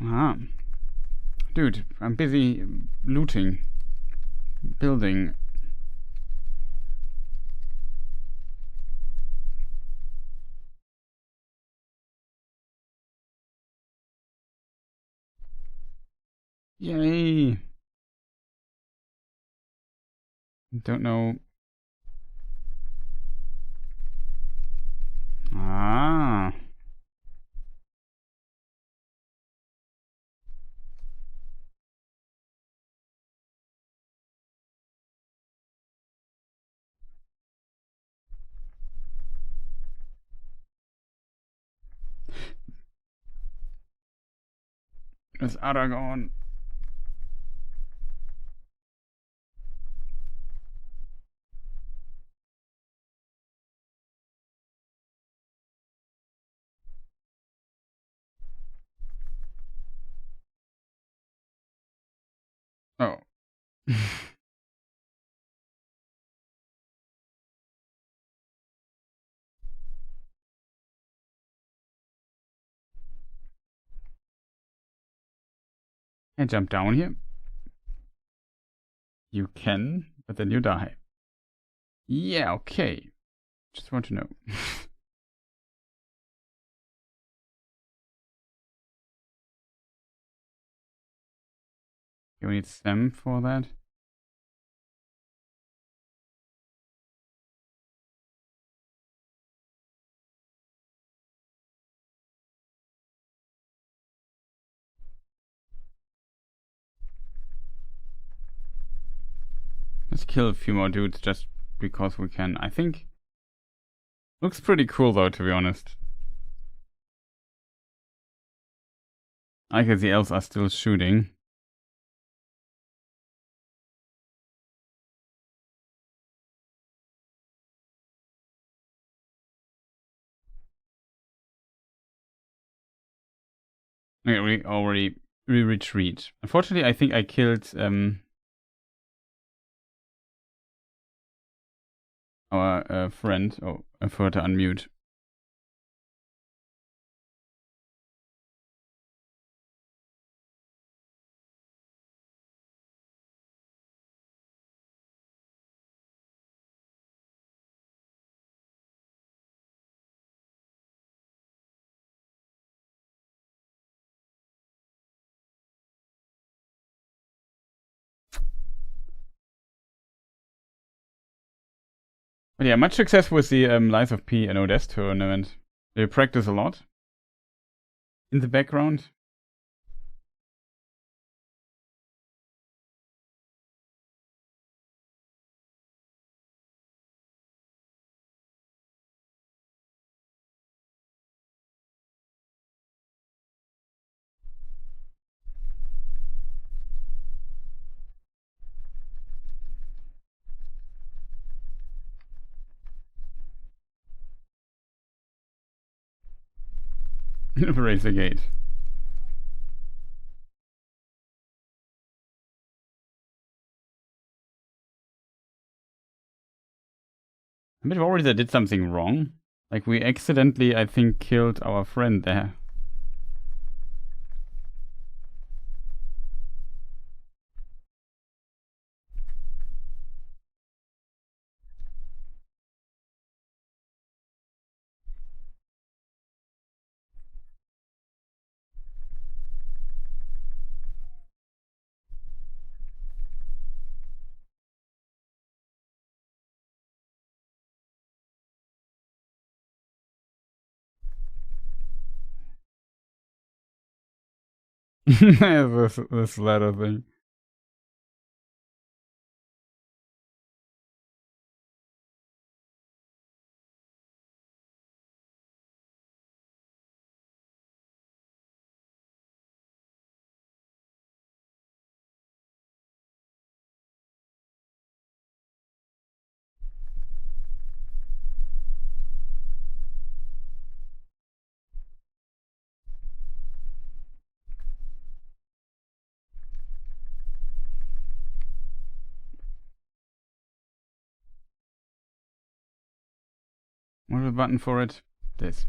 Ah. Dude, I'm busy looting. Building. Yay! Don't know. Ah. It's Aragorn. Oh. Can I jump down here? You can, but then you die. Yeah, okay. Just want to know. You need stem for that? Let's kill a few more dudes just because we can. I think looks pretty cool though, to be honest. I guess the elves are still shooting. Okay, we already retreat. Unfortunately, I think I killed our friend. Oh, I forgot to unmute. But yeah, much success with the Lies of P and Odess tournament. Do you practice a lot? In the background? Raise the gate. I'm a bit worried I did something wrong. Like, we accidentally, I think, killed our friend there. this ladder thing. What's the button for it? This.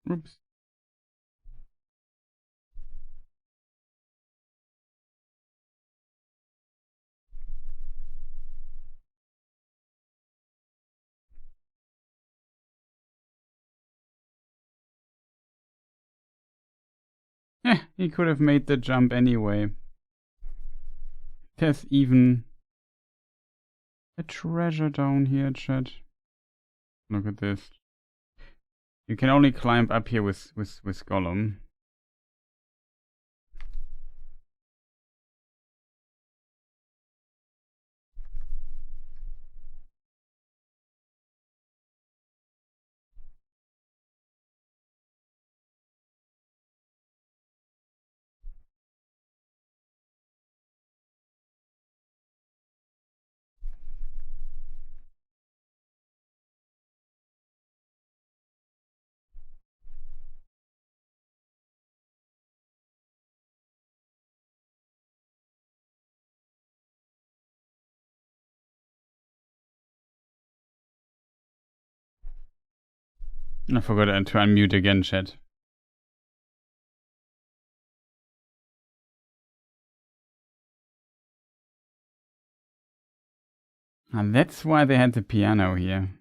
Oops. He could have made the jump anyway. There's even a treasure down here, chat. Look at this. You can only climb up here with Gollum. I forgot to unmute again, chat. And that's why they had the piano here.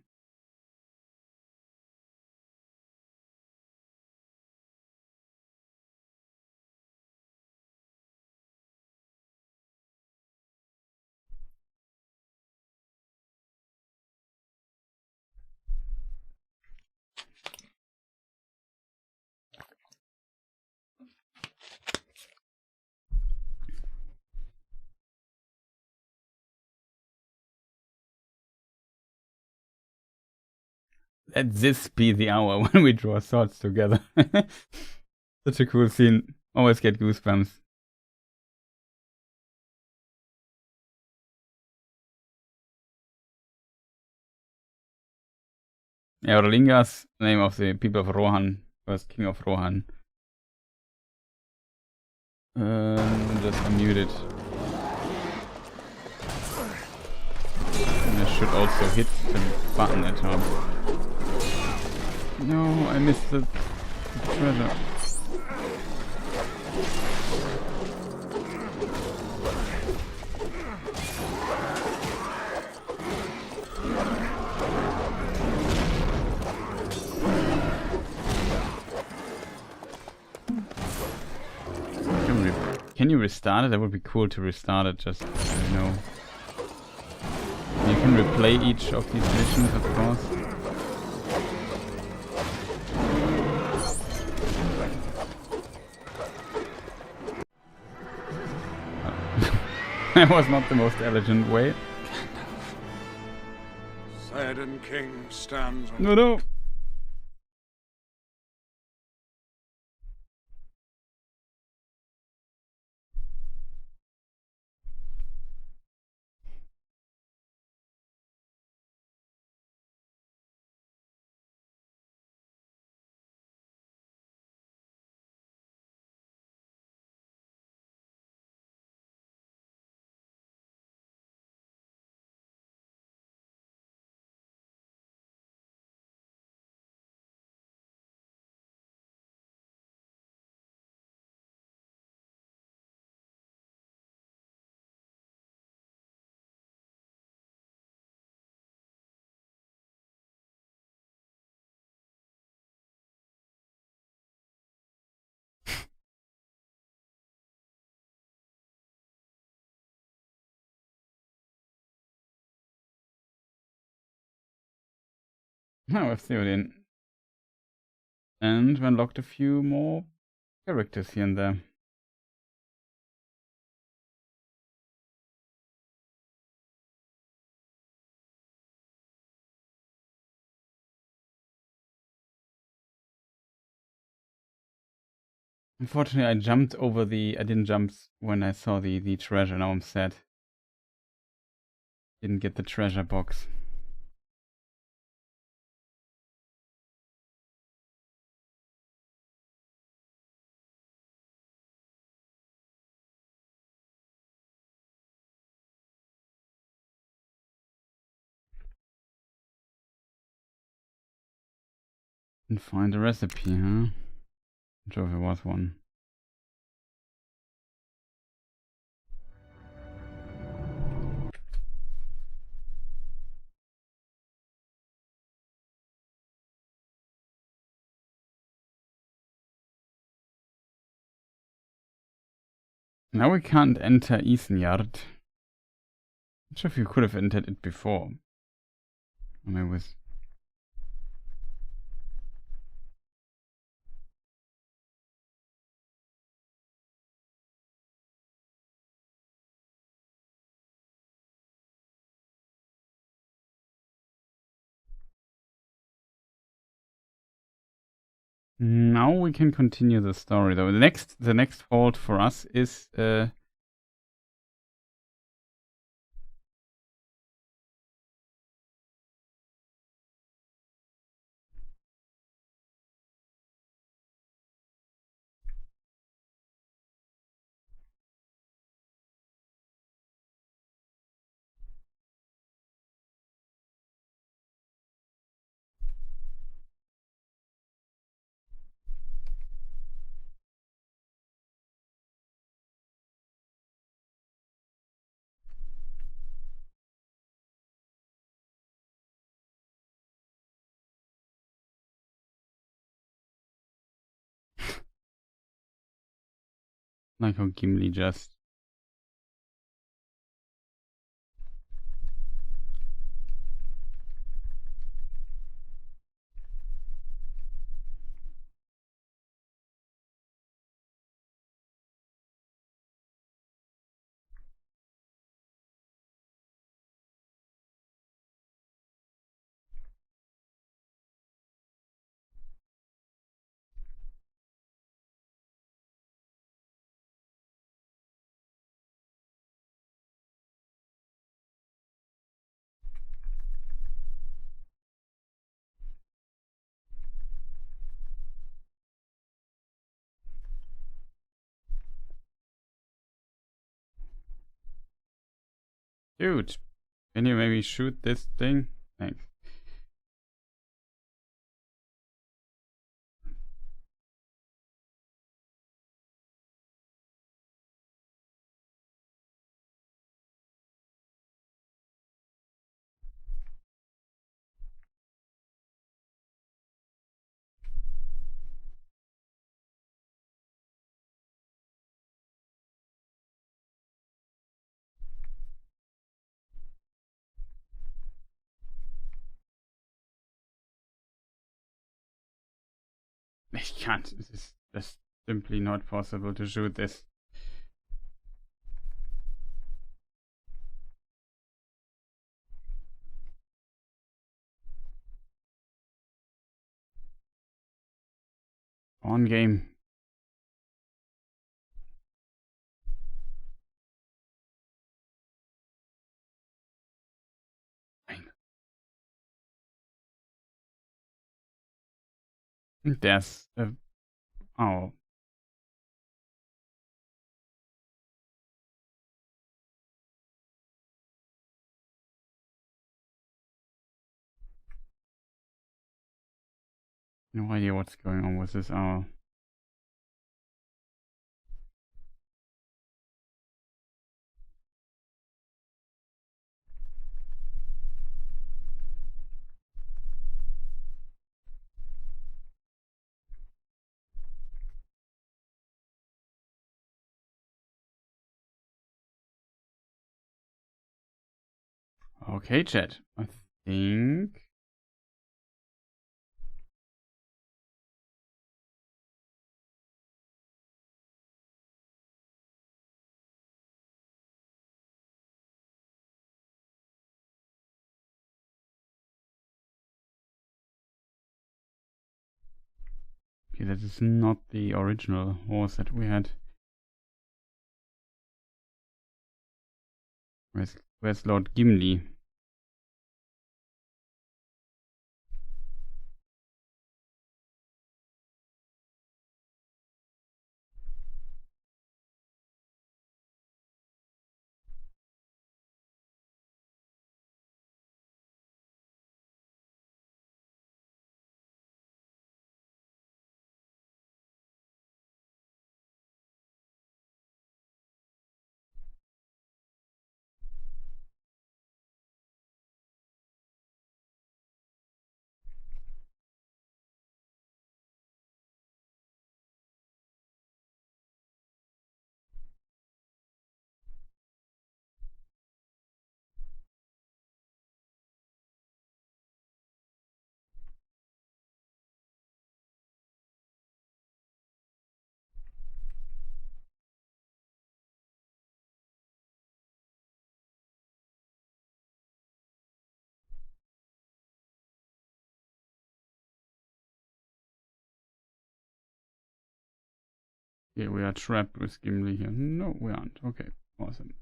Let this be the hour when we draw swords together. Such a cool scene. Always get goosebumps. Eorlingas, name of the people of Rohan, first king of Rohan. Just unmute it. And I should also hit the button at top. No, I missed the treasure. can you restart it? That would be cool to restart it, just, you know. You can replay each of these missions, of course. That was not the most elegant way. Théoden King stands on... No. Now I've Theoden. And we unlocked a few more characters here and there. Unfortunately, I didn't jump when I saw the treasure. Now I'm sad. Didn't get the treasure box. And find a recipe, huh? Not sure if there was one. Now we can't enter Isengard. Not sure if you could have entered it before. I mean, with... Now we can continue the story though. The next fault for us is like how Gimli just... Dude, can you maybe shoot this thing? Thanks. I can't. This is just simply not possible to shoot this. On game. I think there's a... Oh. No idea what's going on with this owl. Okay, chat. I think... Okay, that is not the original horse that we had. Where's Lord Gimli? Yeah, we are trapped with Gimli here. No, we aren't. Okay, awesome.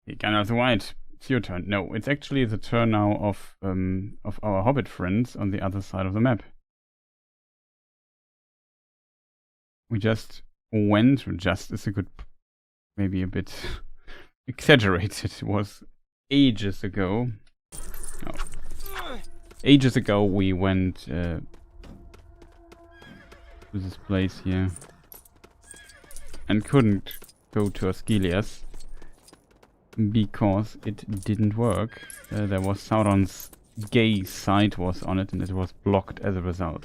Hey, Gandalf the White, it's your turn. No, it's actually the turn now of our Hobbit friends on the other side of the map. We just went, just is a good, maybe a bit exaggerated. It was ages ago. Oh. Ages ago we went to this place here and couldn't go to Osgiliath because it didn't work. There was Sauron's gay side was on it and it was blocked as a result.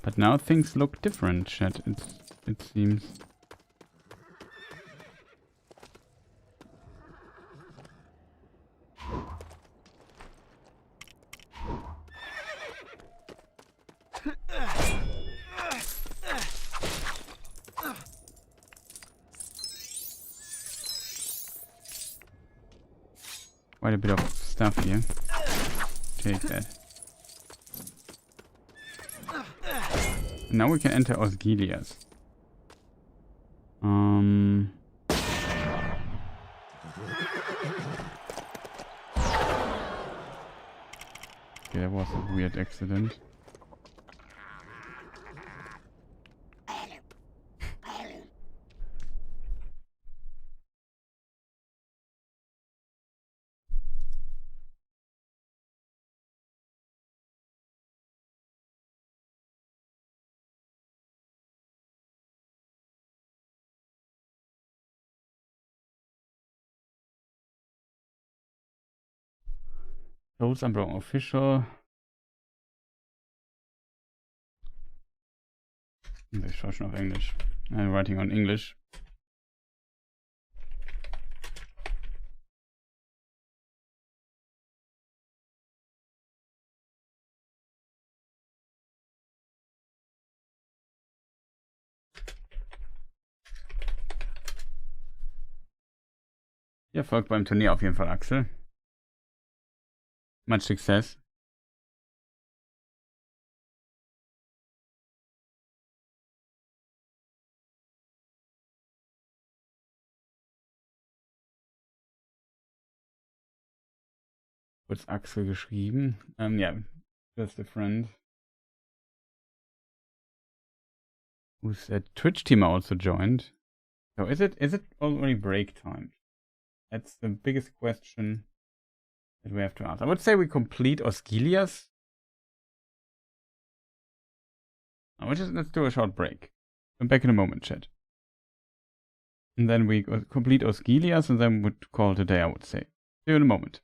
But now things look different, chat, it seems. Quite a bit of stuff here. Take that. Now we can enter Osgiliath. Okay, that was a weird accident. Tolls Umbro official. Ich schaue schon auf Englisch. I'm writing on English. Viel Erfolg beim Turnier auf jeden Fall, Axel. Much success. Kurz Axel geschrieben. Yeah, just a friend. Who's a Twitch teamer also joined. So is it already break time? That's the biggest question that we have to ask. I would say we complete Osgiliath. Let's do a short break. I'm back in a moment, chat. And then we complete Osgiliath and then would call it a day, I would say. See you in a moment.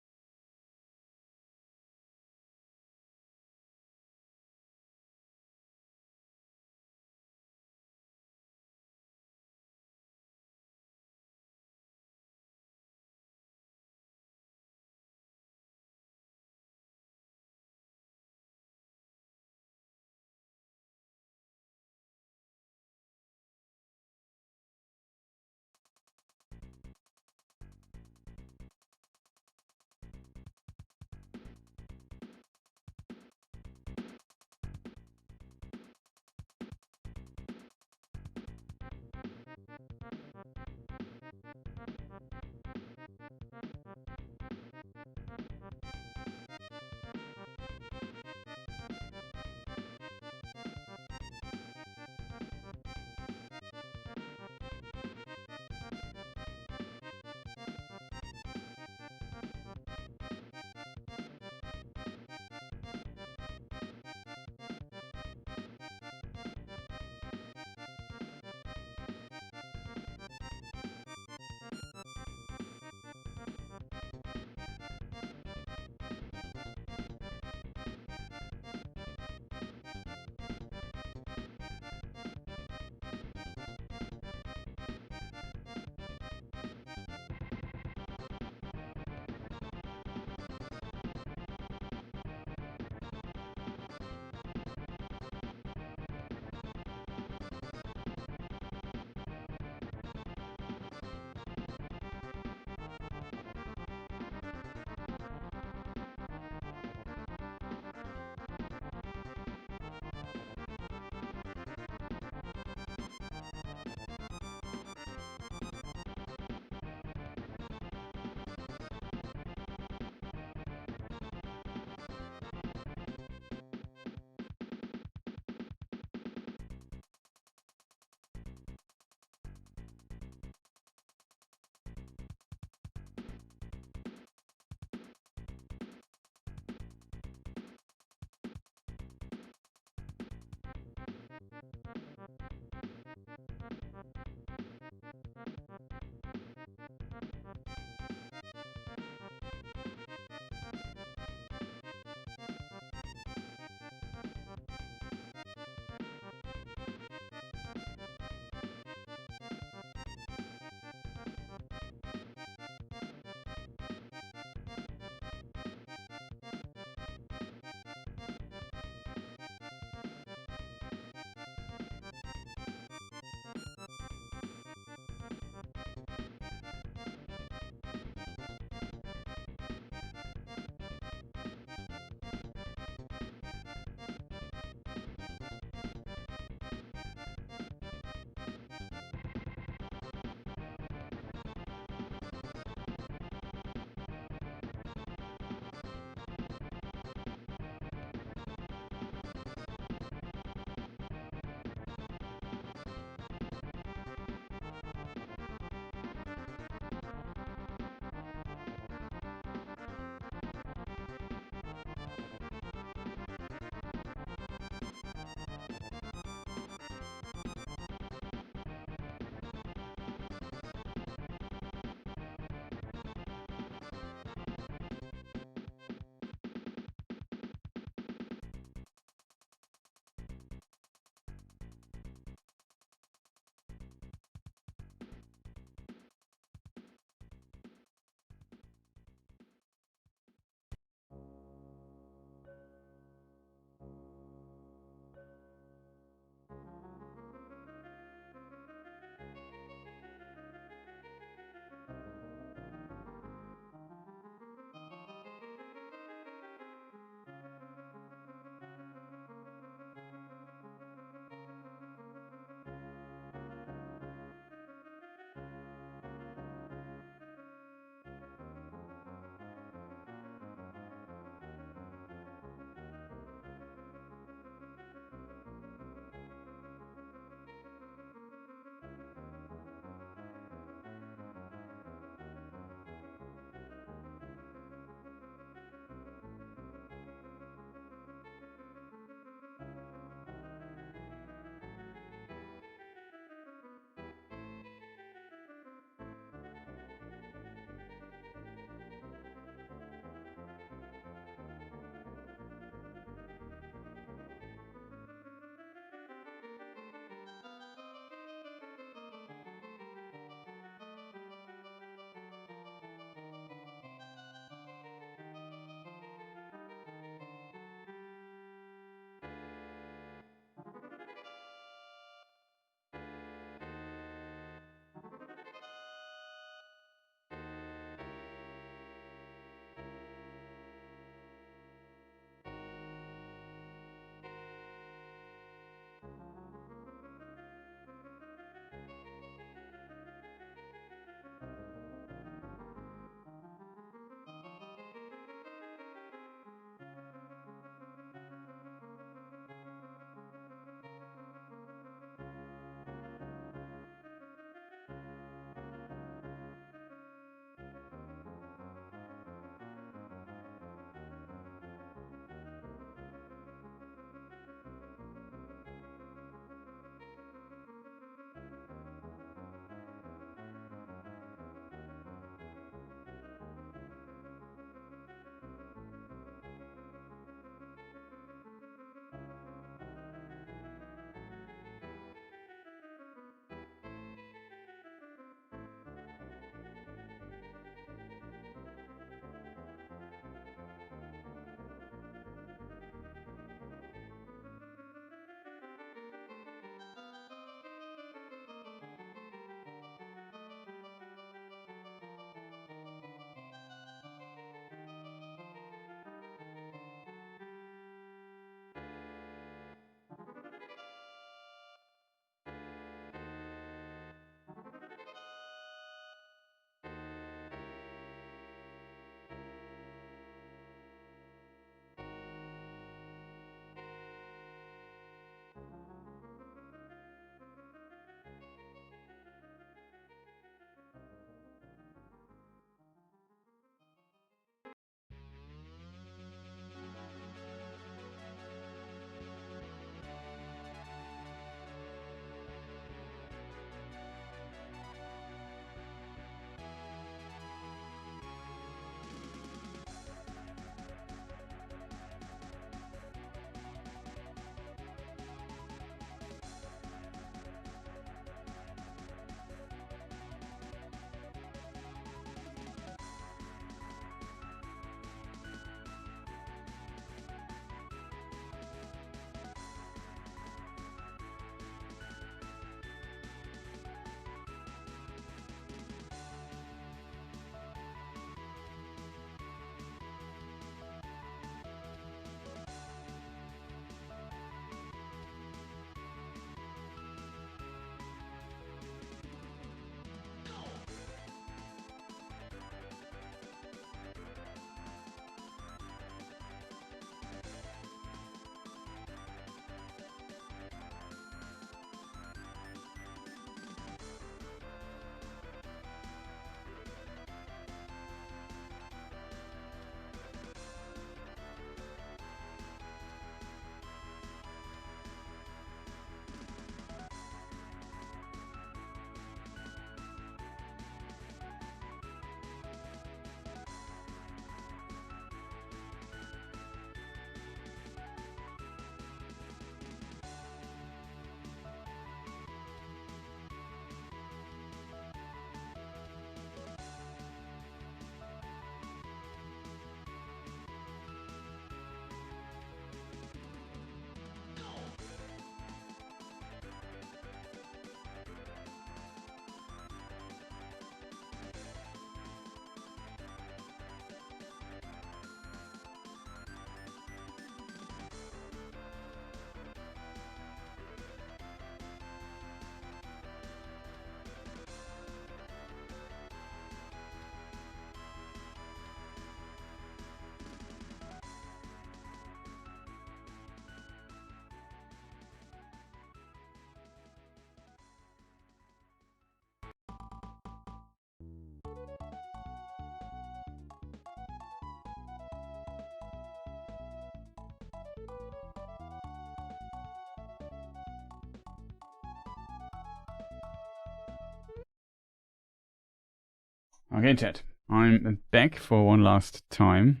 Okay, chat. I'm back for one last time.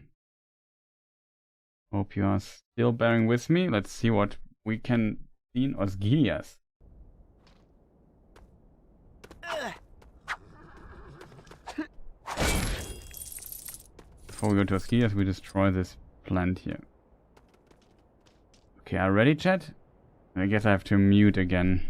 Hope you are still bearing with me. Let's see what we can see in Osgiliath. Before we go to Osgiliath, we destroy this plant here. Okay, are you ready, chat? I guess I have to mute again.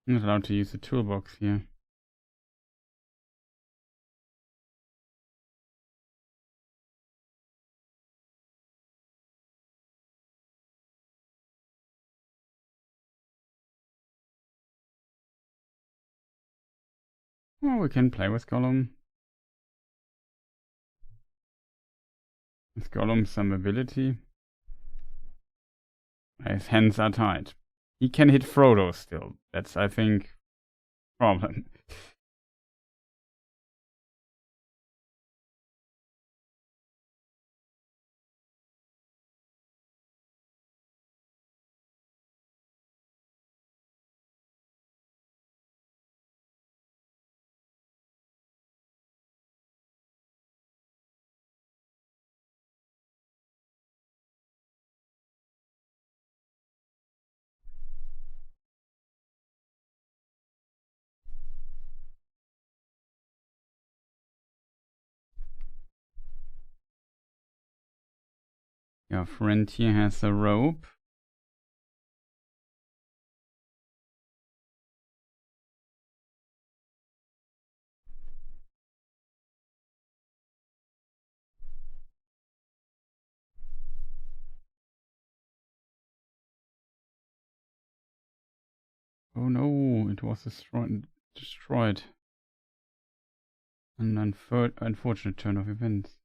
I'm not allowed to use the toolbox here. Oh, we can play with Gollum. With Gollum some ability. His hands are tied. He can hit Frodo still. That's, I think, problem. Your friend here has a rope. Oh no, it was destroyed. An unfortunate turn of events.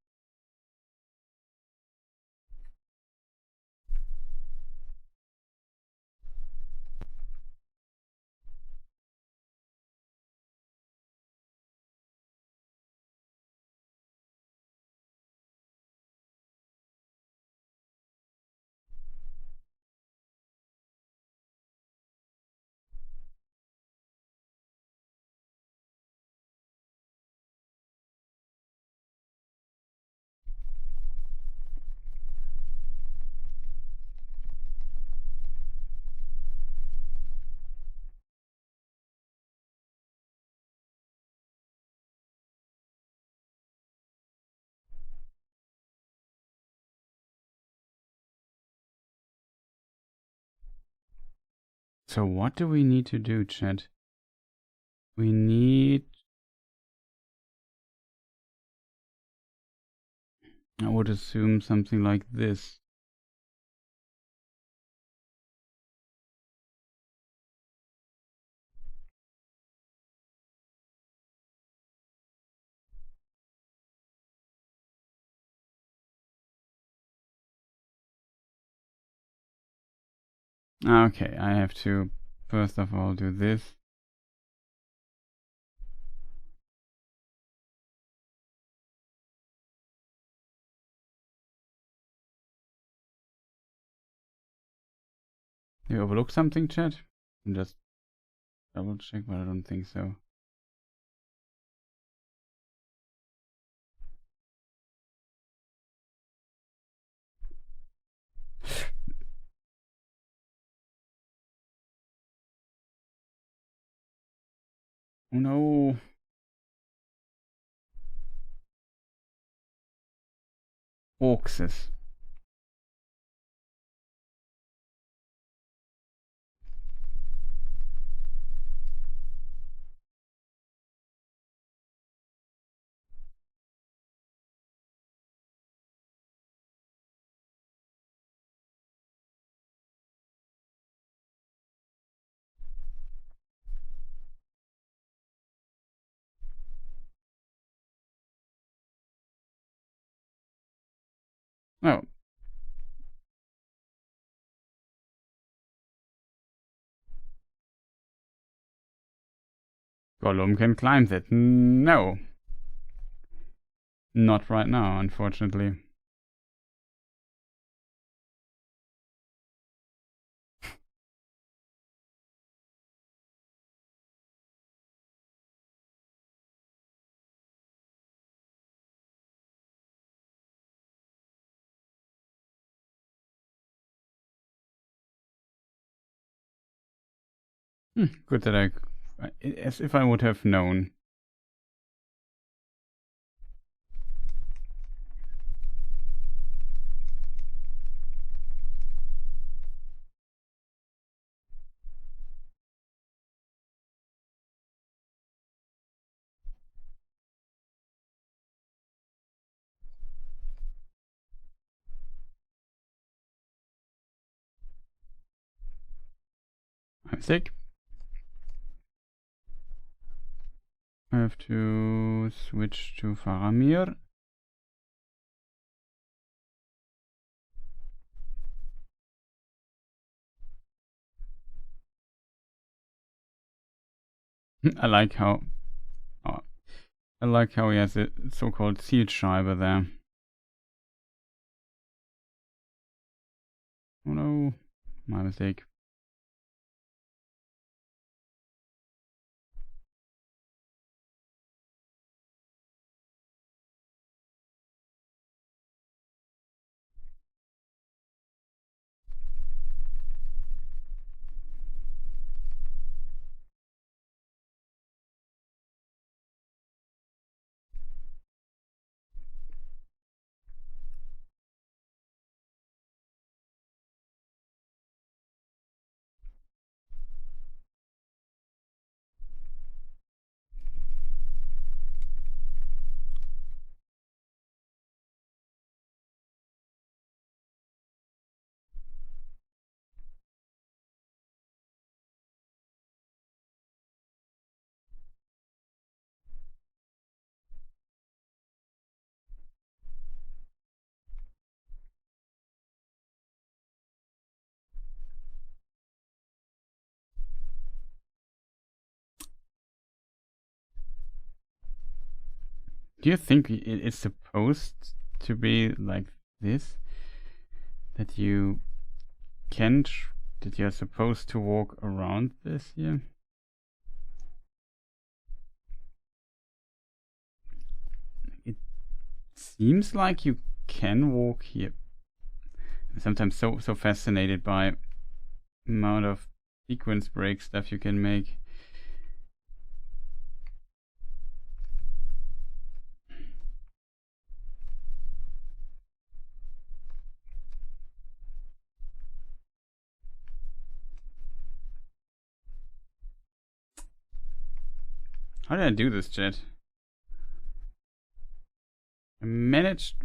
So what do we need to do, chat? We need... I would assume something like this. Okay, I have to first of all do this. Did you overlook something, chat? And just double check, but I don't think so. Oh no. Orcs. Oh. Gollum can climb that. No. Not right now, unfortunately. Good that as if I would have known. I'm sick. I have to switch to Faramir. I like how he has a so-called Zielscheibe there. Oh no, my mistake. Do you think it's supposed to be like this? That you can't, that you're supposed to walk around this here? It seems like you can walk here. I'm sometimes so fascinated by amount of sequence break stuff you can make. How did I do this, chat? I managed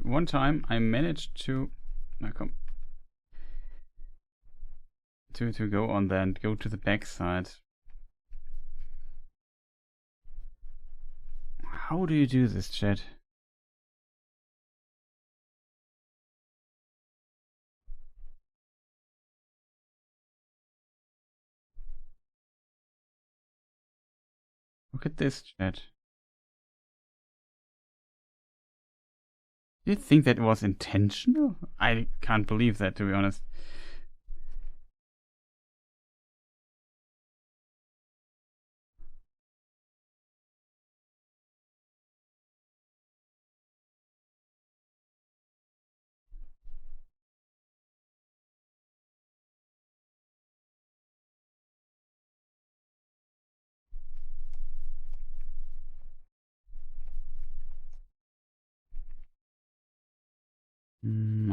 to to go on there and go to the back side. How do you do this, chat? Look at this, chat. Do you think that was intentional? I can't believe that, to be honest.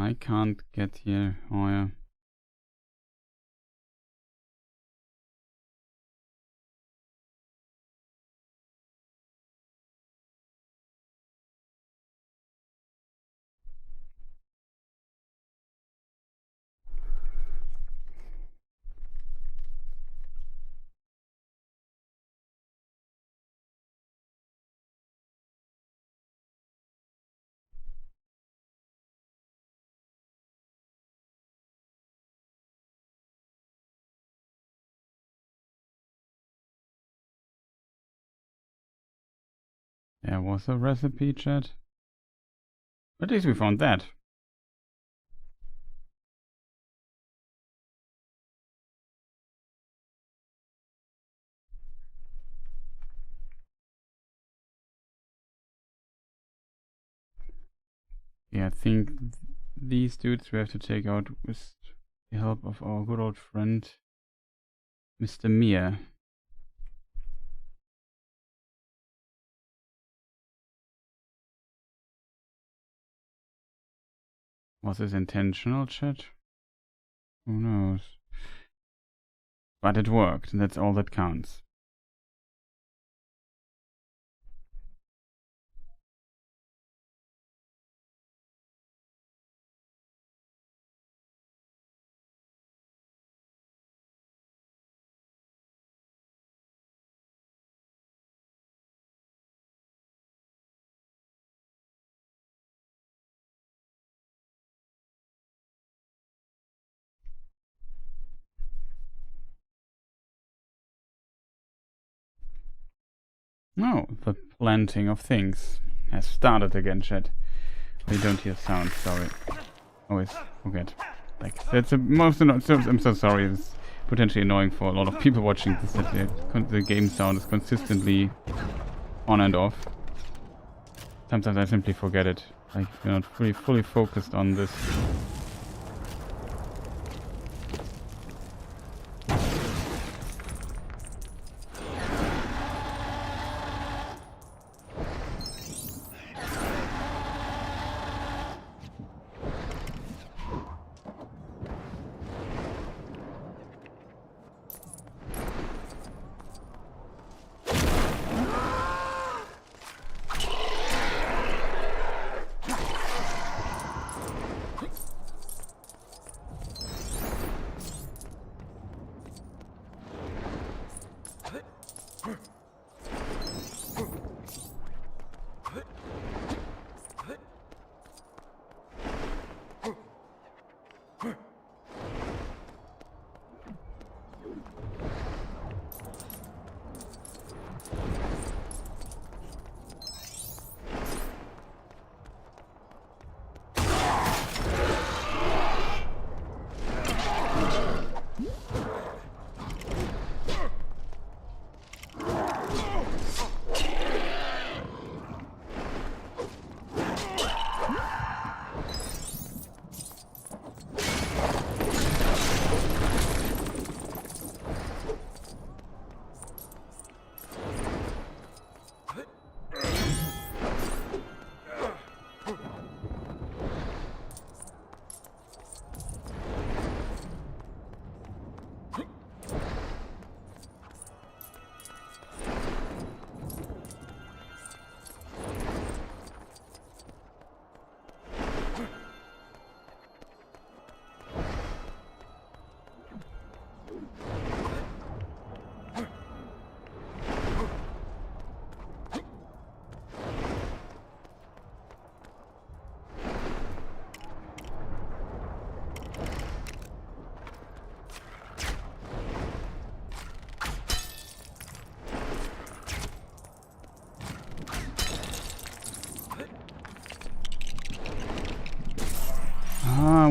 I can't get here. Oh yeah. There was a recipe, chat. At least we found that. Yeah, I think these dudes we have to take out with the help of our good old friend, Mr. Mir. Was this intentional, chat? Who knows? But it worked, and that's all that counts. No, the planting of things has started again, chat. We don't hear sound, sorry. Always forget. Like, that's the most annoying. I'm so sorry, it's potentially annoying for a lot of people watching this, that the game sound is consistently on and off. Sometimes I simply forget it. Like, you're not fully focused on this.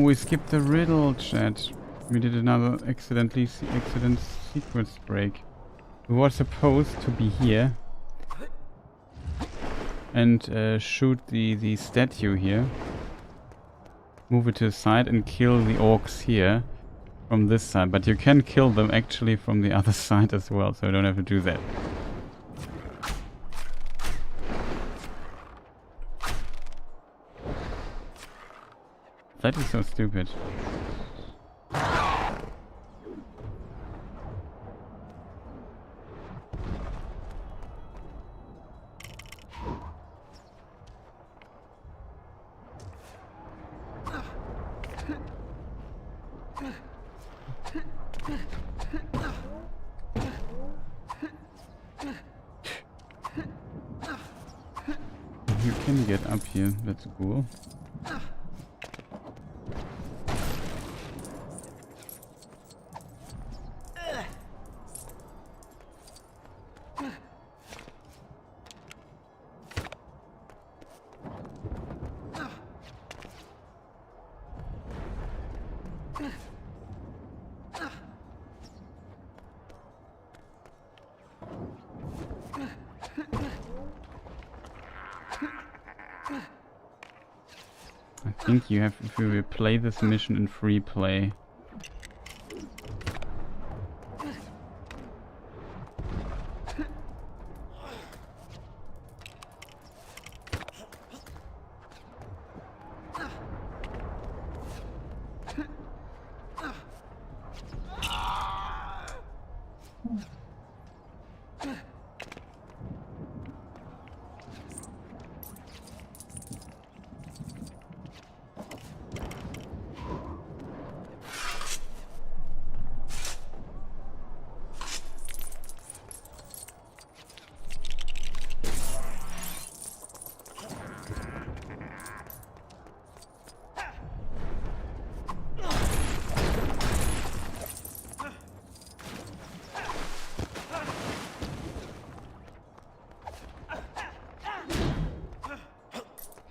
We skipped the riddle, chat. We did another accident sequence break. We were supposed to be here and shoot the statue here, move it to the side and kill the orcs here from this side. But you can kill them actually from the other side as well, so you don't have to do that. That is so stupid. You can get up here, that's cool. I think you have, if you replay this mission in free play.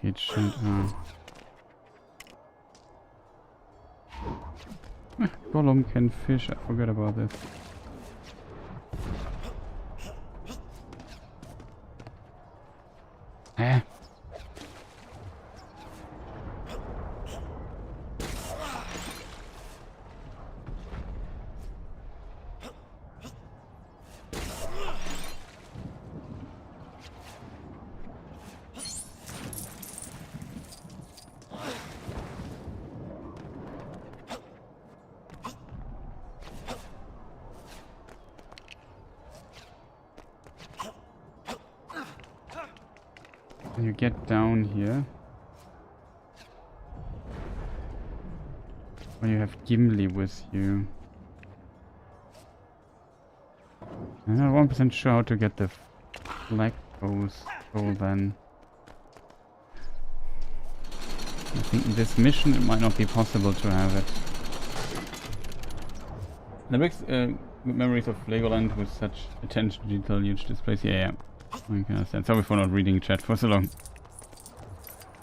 It should, Gollum can fish, I forgot about this. You get down here. Or you have Gimli with you. I'm not 1% sure how to get the flag post then. I think in this mission it might not be possible to have it. The brings good memories of Legoland with such attention to detail, huge displays. Yeah. I can understand. Sorry for not reading chat for so long.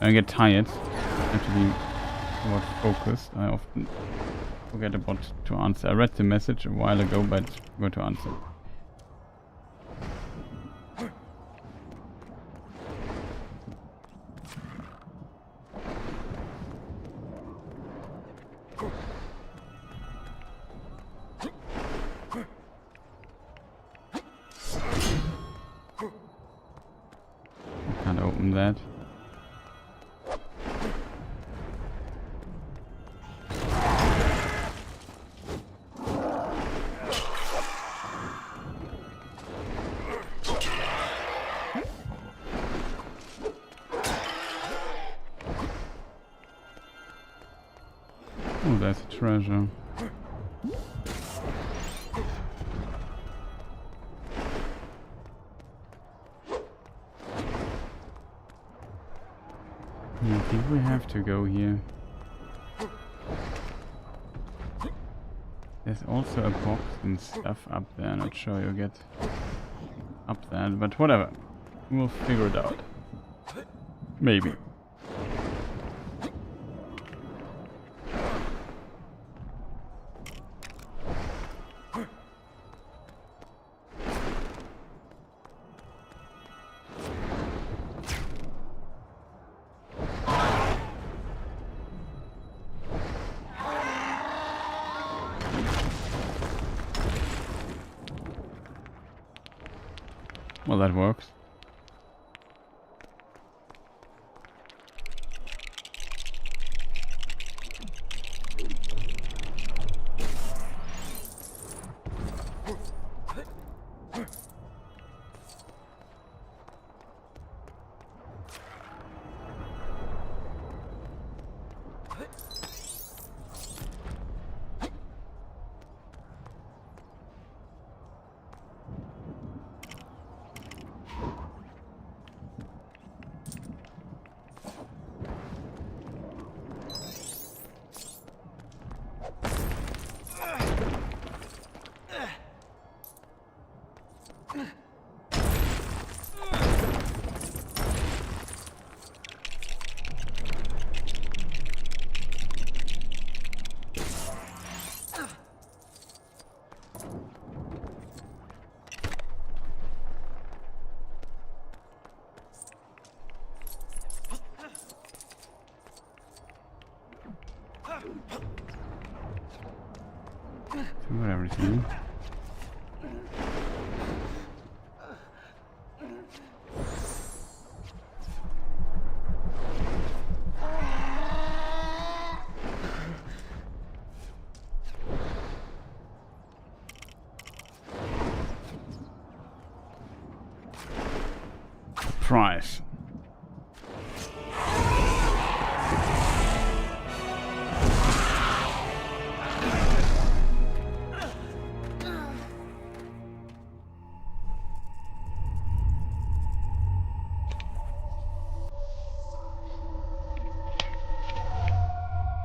I get tired. I have to be more focused. I often forget about to answer. I read the message a while ago, but forgot to answer. Can't open that. Oh, there's a treasure. I think we have to go here. There's also a box and stuff up there. Not sure you get up there, but whatever. We'll figure it out. Maybe. Well, that works. Got everything. Price.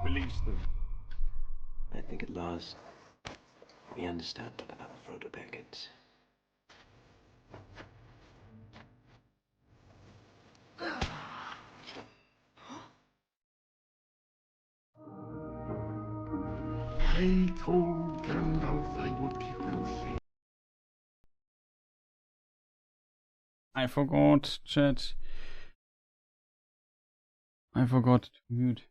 Release them. I think at last we understand about Frodo Baggins. I told Gandalf I would keep him safe. I forgot, chat. I forgot to mute.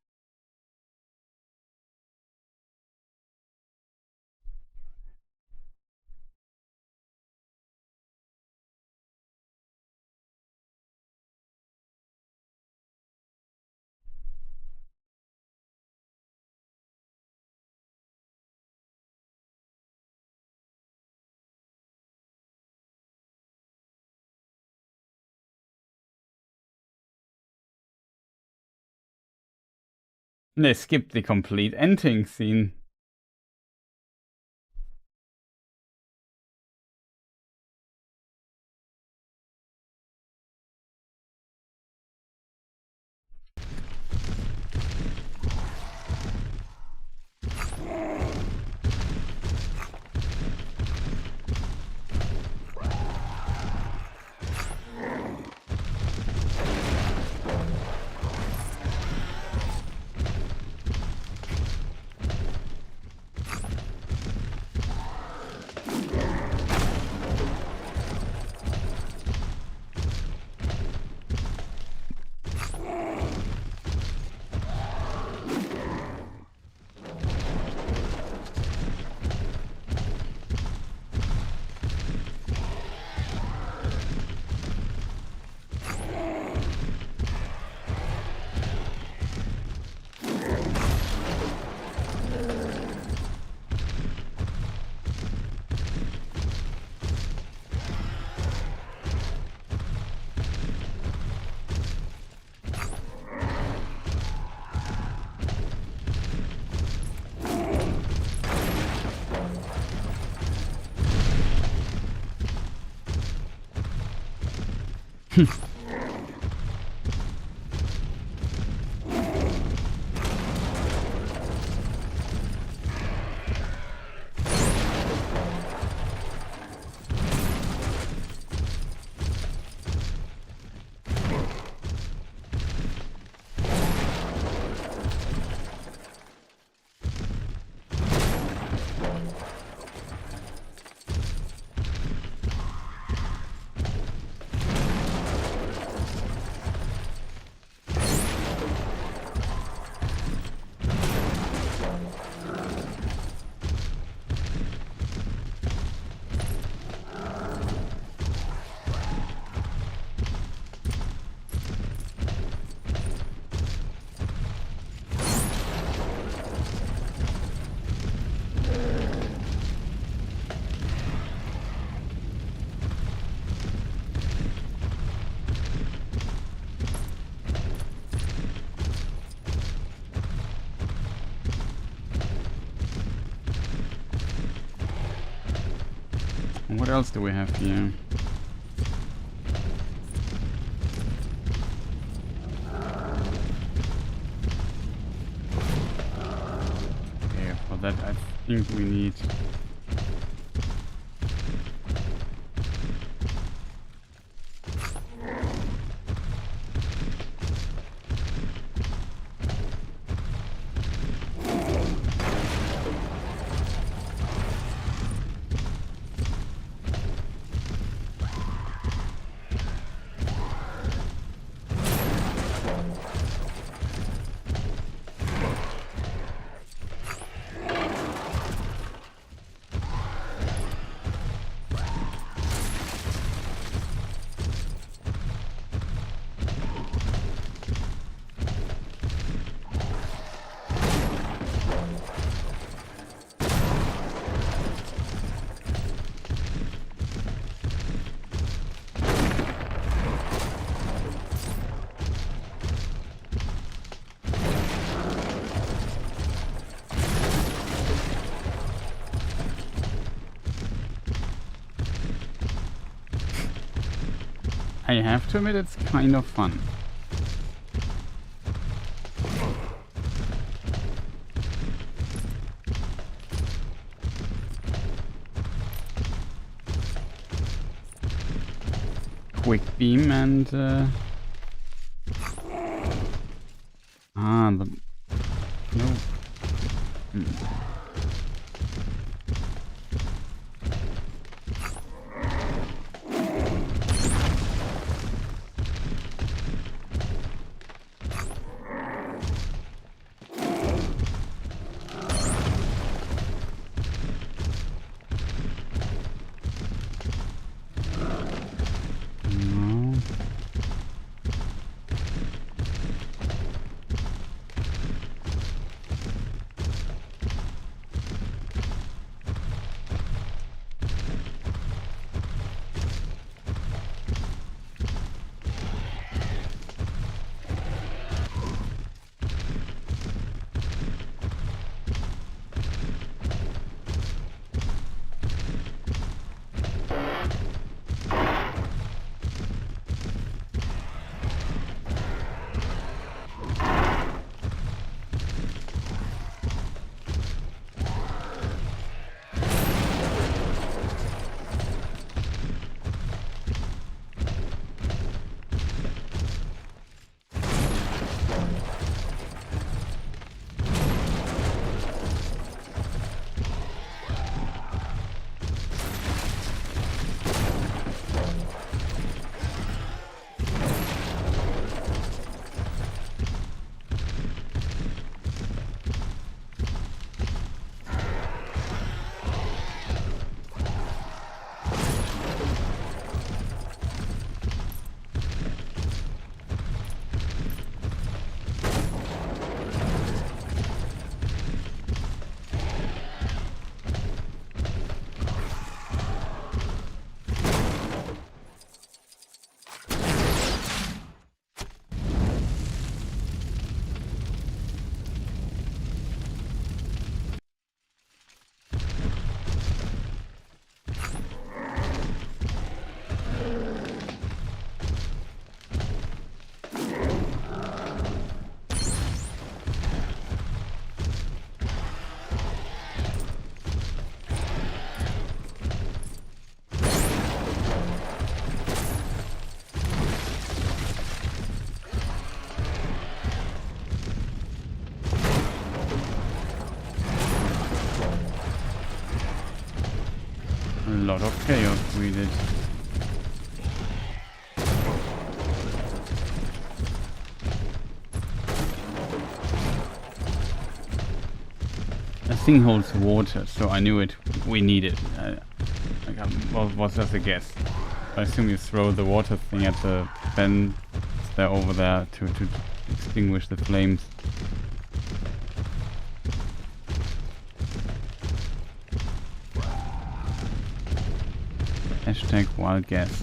They skipped the complete ending scene. What else do we have here? Okay, for that I think we need... I have to admit it's kind of fun. Quick beam and the no. A lot of chaos we did. The thing holds water, so I knew it. We need it. Was just a guess. I assume you throw the water thing at the fence there over there to extinguish the flames. Hashtag wild guess.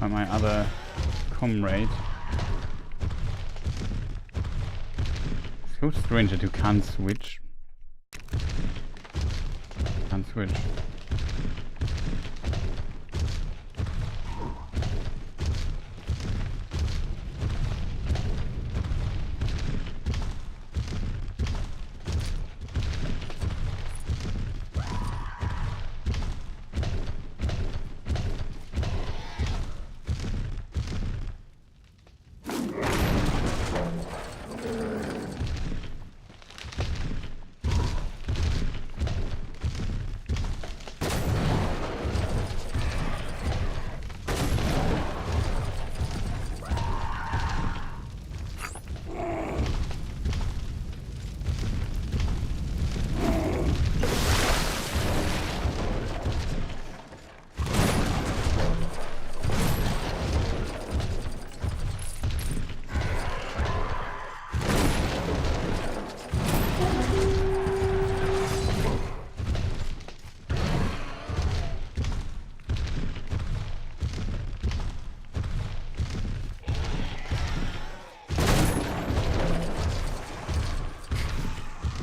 By my other comrade. So strange that you can't switch. Can't switch.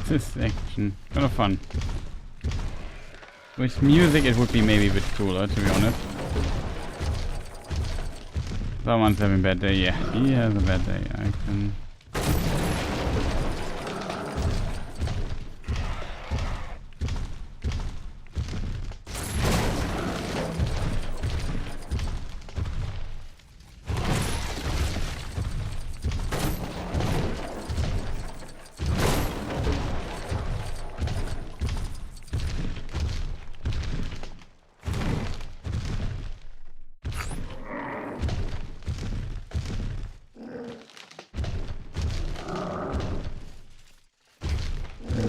this action. Kind of fun. With music it would be maybe a bit cooler, to be honest. Someone's having a bad day. Yeah, he has a bad day. I can...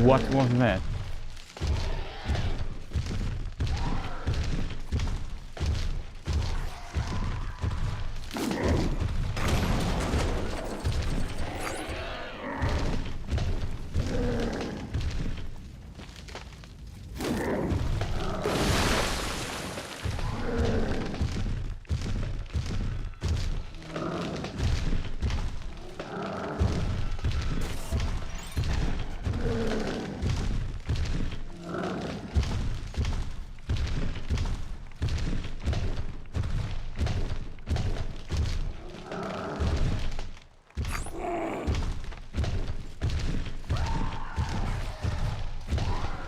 What was that?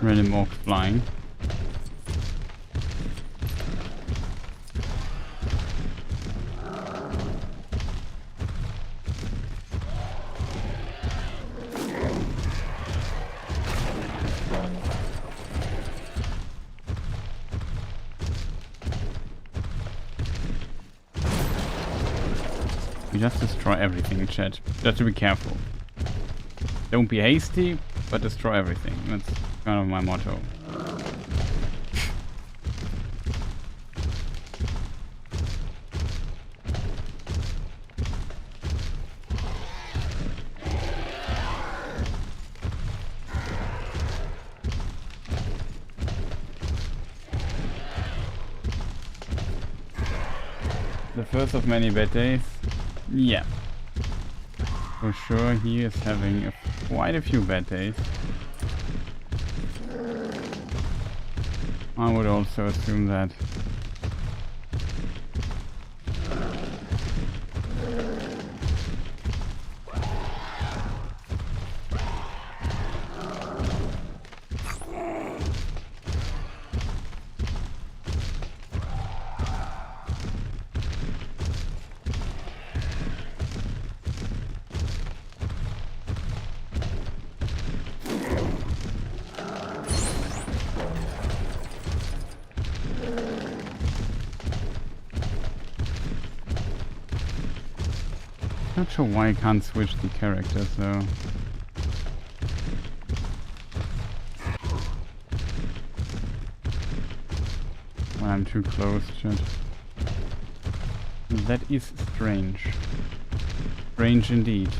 Random orcs flying. We just destroy everything, chat. Just to be careful. Don't be hasty, but destroy everything. That's kind of my motto. The first of many bad days? Yeah. For sure, he is having quite a few bad days. I would also assume that. Not sure why I can't switch the characters though. When I'm too close, chat. That is strange. Strange indeed.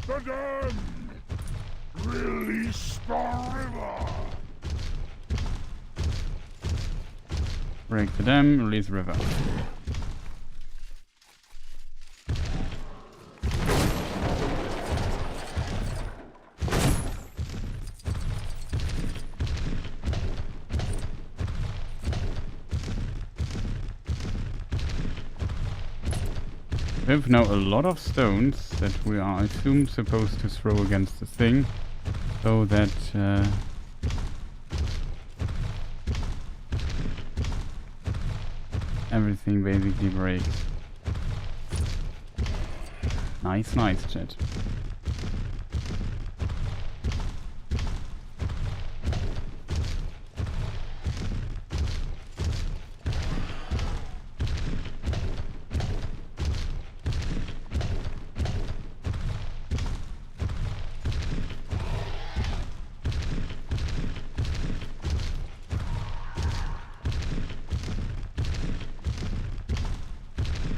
The dam! Release the river! Break the dam, release river. We have now a lot of stones that we are, I assume, supposed to throw against the thing, so that everything basically breaks. Nice, nice, chat.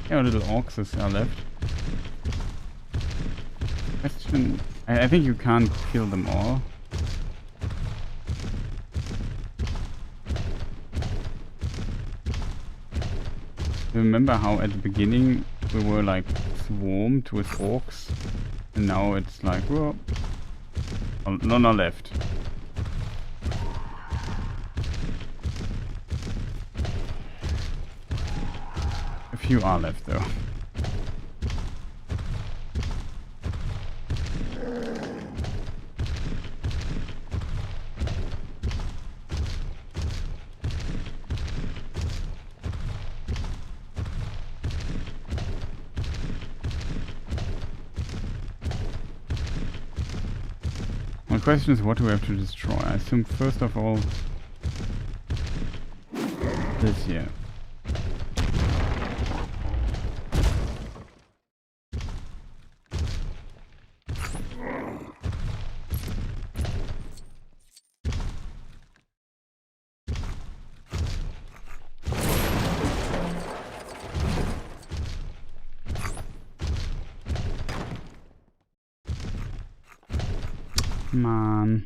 Yeah, little orcs are left. question. I think you can't kill them all. Remember how at the beginning we were like swarmed with orcs, and now it's like, well, none are left. A few are left though. My question is, what do we have to destroy? I assume first of all this here. Come on.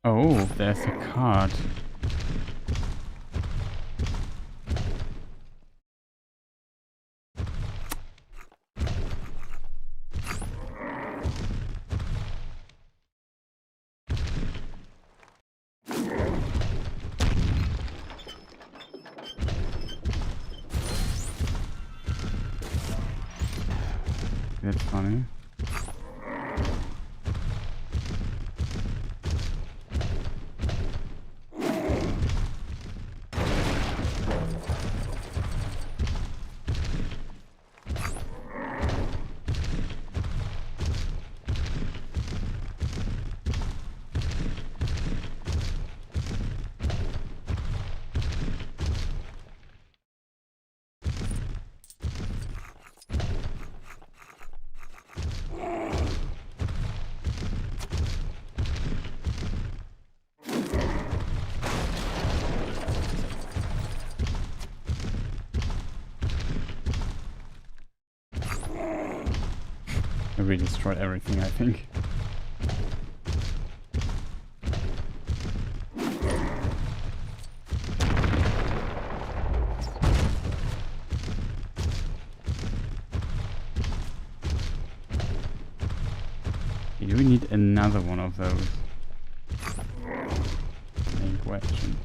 Oh, there's a card. That's funny. We destroyed everything, I think. Do we need another one of those? Main question.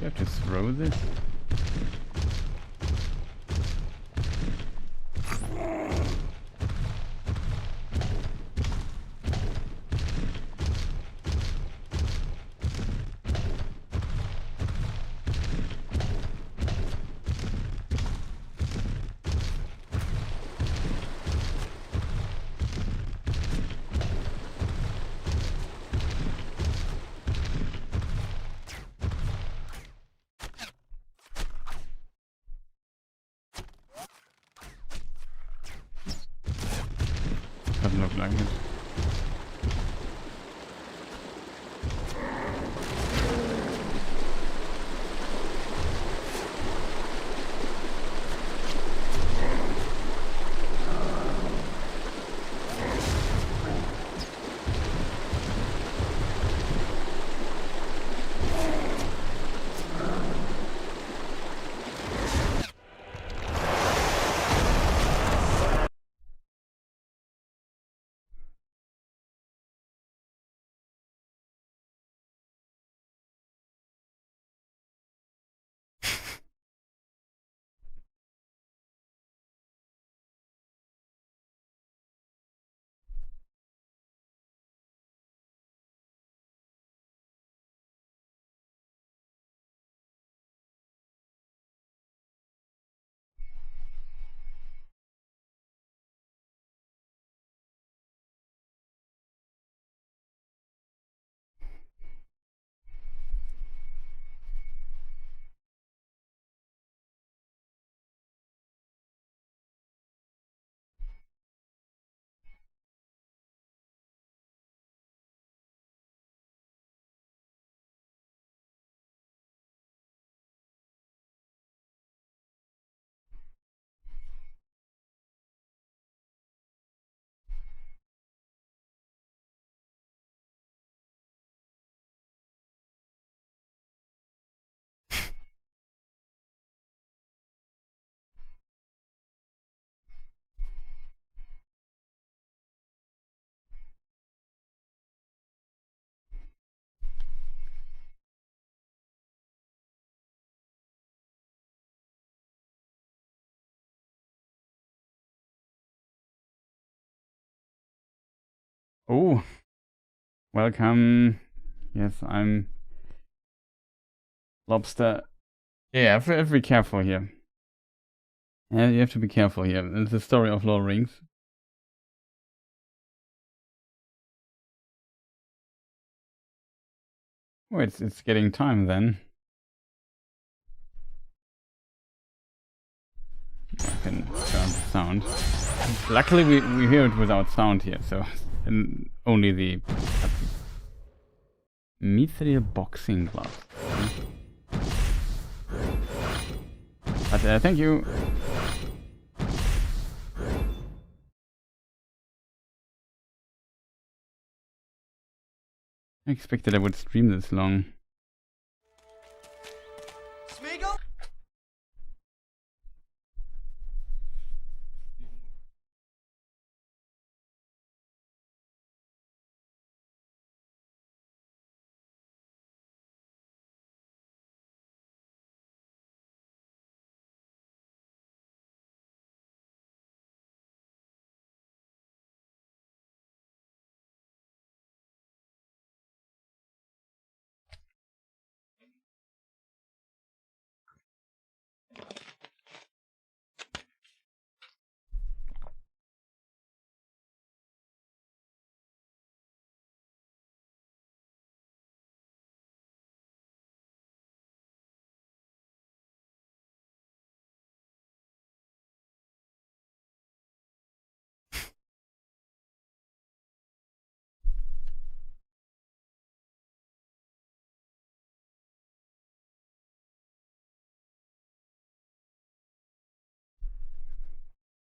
You have to throw this? Doesn't look like it. Oh, welcome. Yes, I'm Lobster. Yeah, have to be careful here. Yeah, you have to be careful here. It's the story of Lord of the Rings. Oh, it's getting time then. I can turn the sound. Luckily we hear it without sound here, so and only the mithril boxing glove. But thank you. I expected I would stream this long. Smeagol?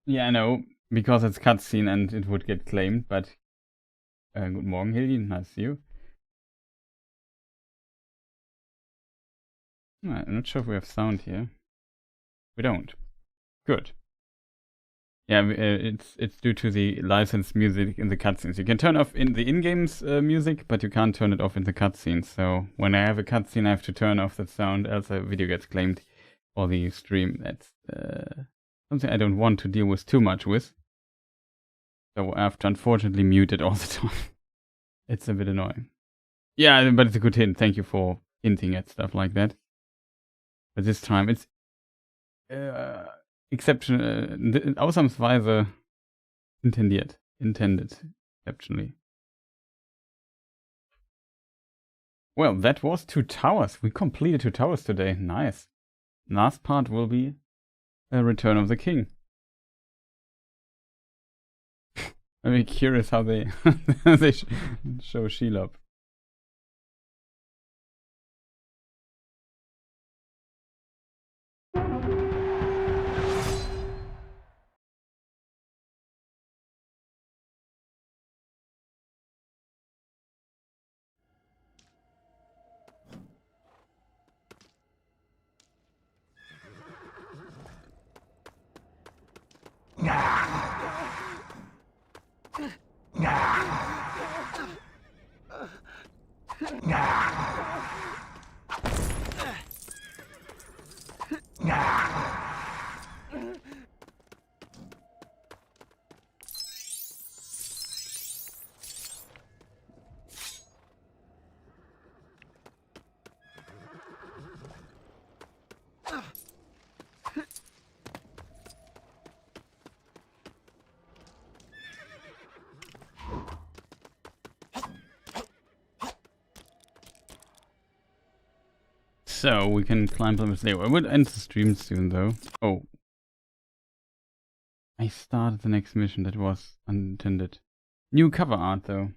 Yeah, I know, because it's cutscene and it would get claimed, but good morning, Hildy, nice to see you. I'm not sure if we have sound here. We don't. Good. Yeah, it's due to the licensed music in the cutscenes. You can turn off in the in-game's music, but you can't turn it off in the cutscenes. So when I have a cutscene, I have to turn off that sound, else the video gets claimed or the stream. That's something I don't want to deal with too much with. So I have to unfortunately mute it all the time. It's a bit annoying. Yeah, but it's a good hint. Thank you for hinting at stuff like that. But this time it's ausnahmsweise intended, exceptionally. Well, that was 2 towers. We completed 2 towers today. Nice. Last part will be a Return of the King. I'm curious how they show Shelob. So we can climb Plymouth there. I would end the stream soon though. Oh. I started the next mission, that was unintended. New cover art though.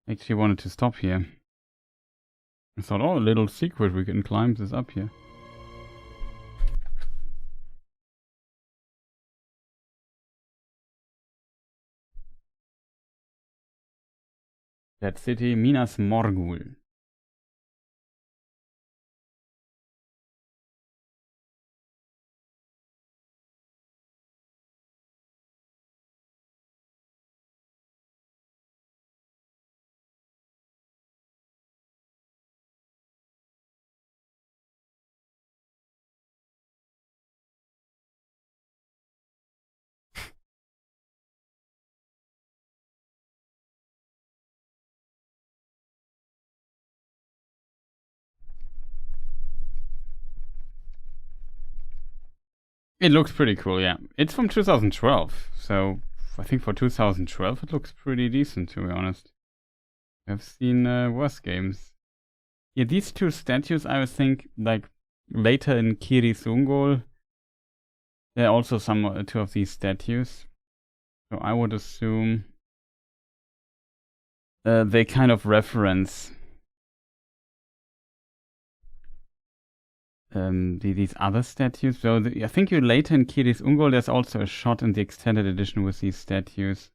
Actually wanted to stop here. I thought, oh, a little secret, we can climb this up here. That city, Minas Morgul. It looks pretty cool, yeah. It's from 2012, so I think for 2012 it looks pretty decent, to be honest. I've seen worse games. Yeah, these two statues, I would think, like, later in Kiris Ungol, there are also some two of these statues. So I would assume they kind of reference these other statues. So I think you later in Kiris Ungol, there's also a shot in the extended edition with these statues.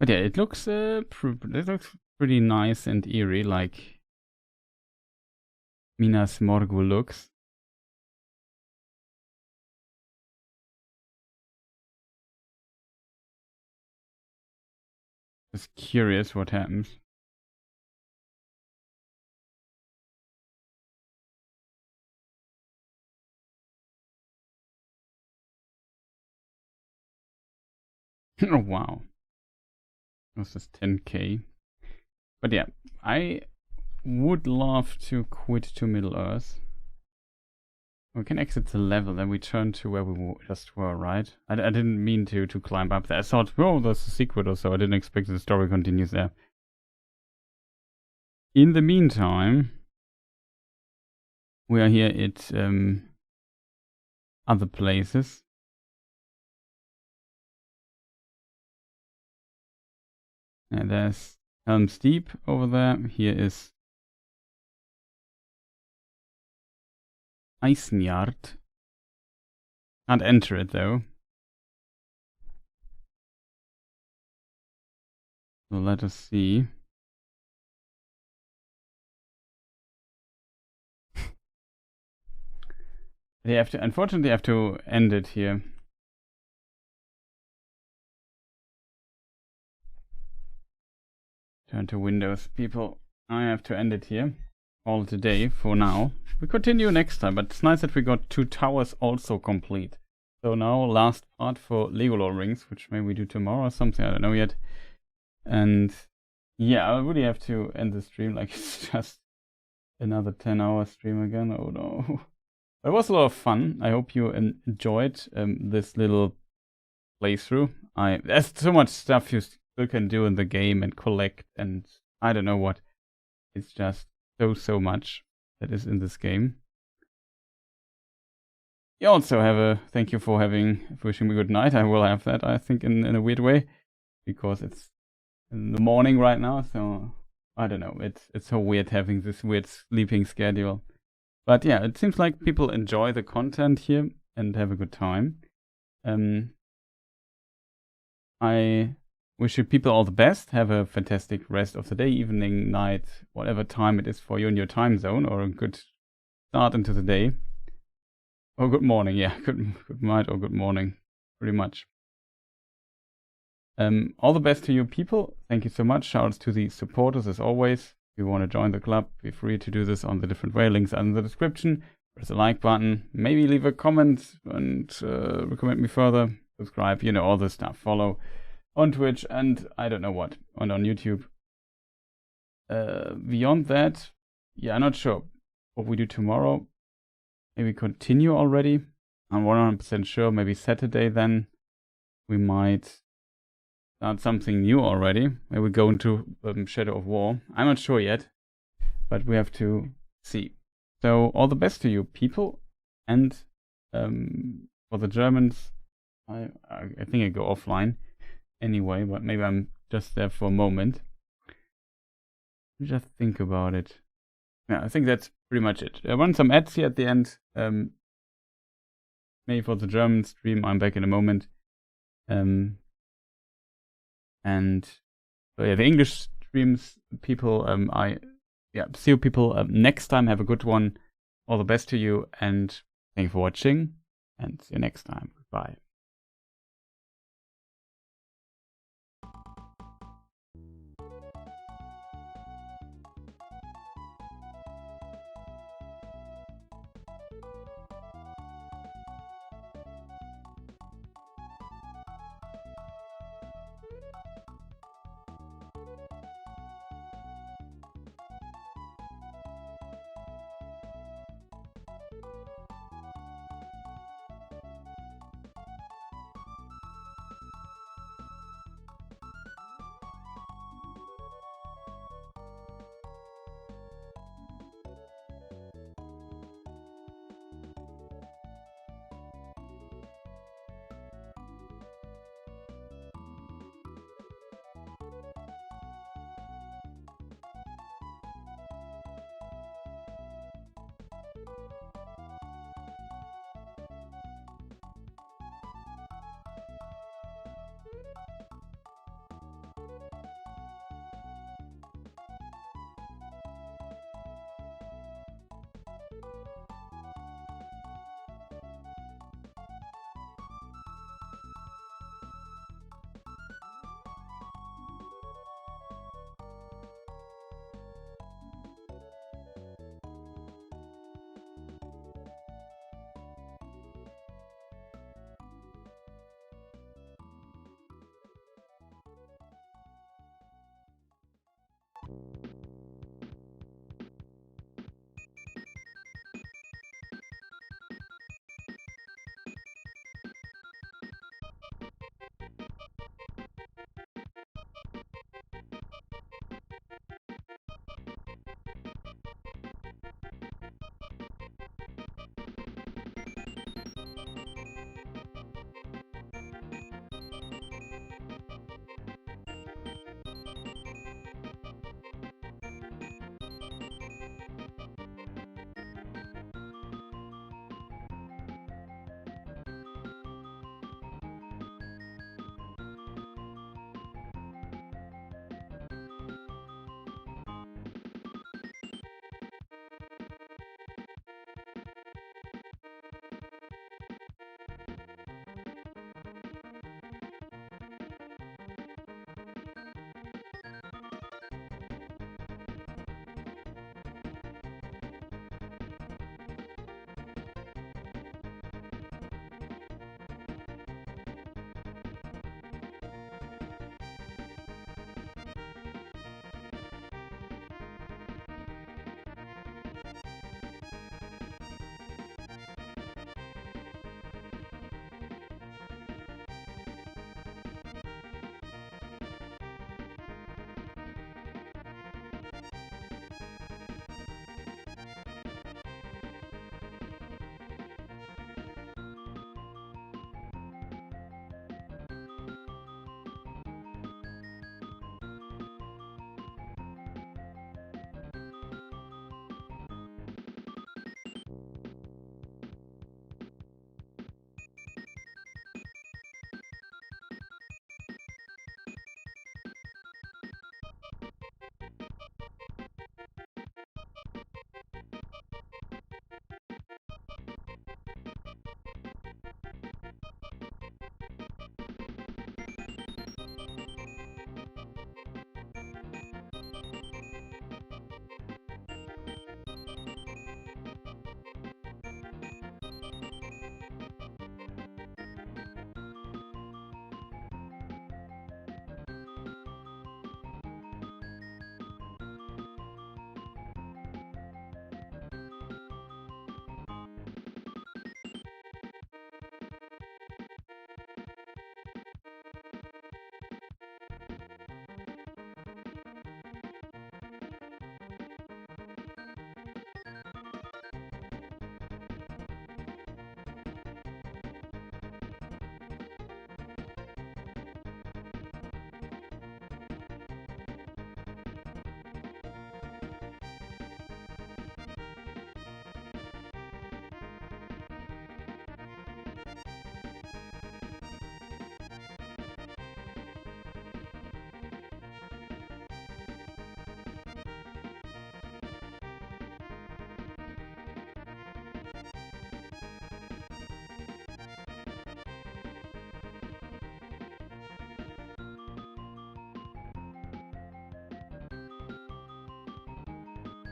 But yeah, it looks pretty nice and eerie, like Minas Morgul looks. Just curious what happens. Oh wow. This is 10k. But yeah, I would love to quit to Middle Earth. We can exit the level, then we turn to where we just were, right? I didn't mean to climb up there. I thought, oh, there's a secret or so. I didn't expect the story continues there. In the meantime, we are here at other places. And there's Helm's Deep over there. Here is Isengard. Can't enter it though. So let us see. They have to, unfortunately, have to end it here. Turn to Windows, people. I have to end it here. All today for now. We continue next time, but it's nice that we got 2 towers also complete. So now last part for Lego Lore Rings, which maybe we do tomorrow or something, I don't know yet. And yeah, I really have to end the stream, like it's just another 10-hour stream again. Oh no. But it was a lot of fun. I hope you enjoyed this little playthrough. There's so much stuff you still can do in the game and collect and I don't know what. It's just so much that is in this game. You also have a thank you for wishing me good night. I will have that, I think, in a weird way, because it's in the morning right now. So I don't know. It's so weird having this weird sleeping schedule. But yeah, it seems like people enjoy the content here and have a good time. I wish you people all the best. Have a fantastic rest of the day, evening, night, whatever time it is for you in your time zone, or a good start into the day. Or good morning, yeah. Good night or good morning, pretty much. All the best to you people. Thank you so much. Shoutouts to the supporters as always. If you want to join the club, feel free to do this on the different way. Links are in the description. Press the like button. Maybe leave a comment and recommend me further. Subscribe, you know, all this stuff. Follow on Twitch and I don't know what. And on YouTube. Beyond that, yeah, I'm not sure what we do tomorrow. Maybe continue already. I'm 100% sure. Maybe Saturday then. We might start something new already. Maybe go into Shadow of War. I'm not sure yet. But we have to see. So all the best to you people. And for the Germans, I think I go offline anyway. But maybe I'm just there for a moment. Just think about it. Yeah, I think that's pretty much it. I run some ads here at the end. Maybe for the German stream, I'm back in a moment. And yeah, the English streams, people, see you people next time. Have a good one. All the best to you, and thank you for watching. And see you next time. Goodbye.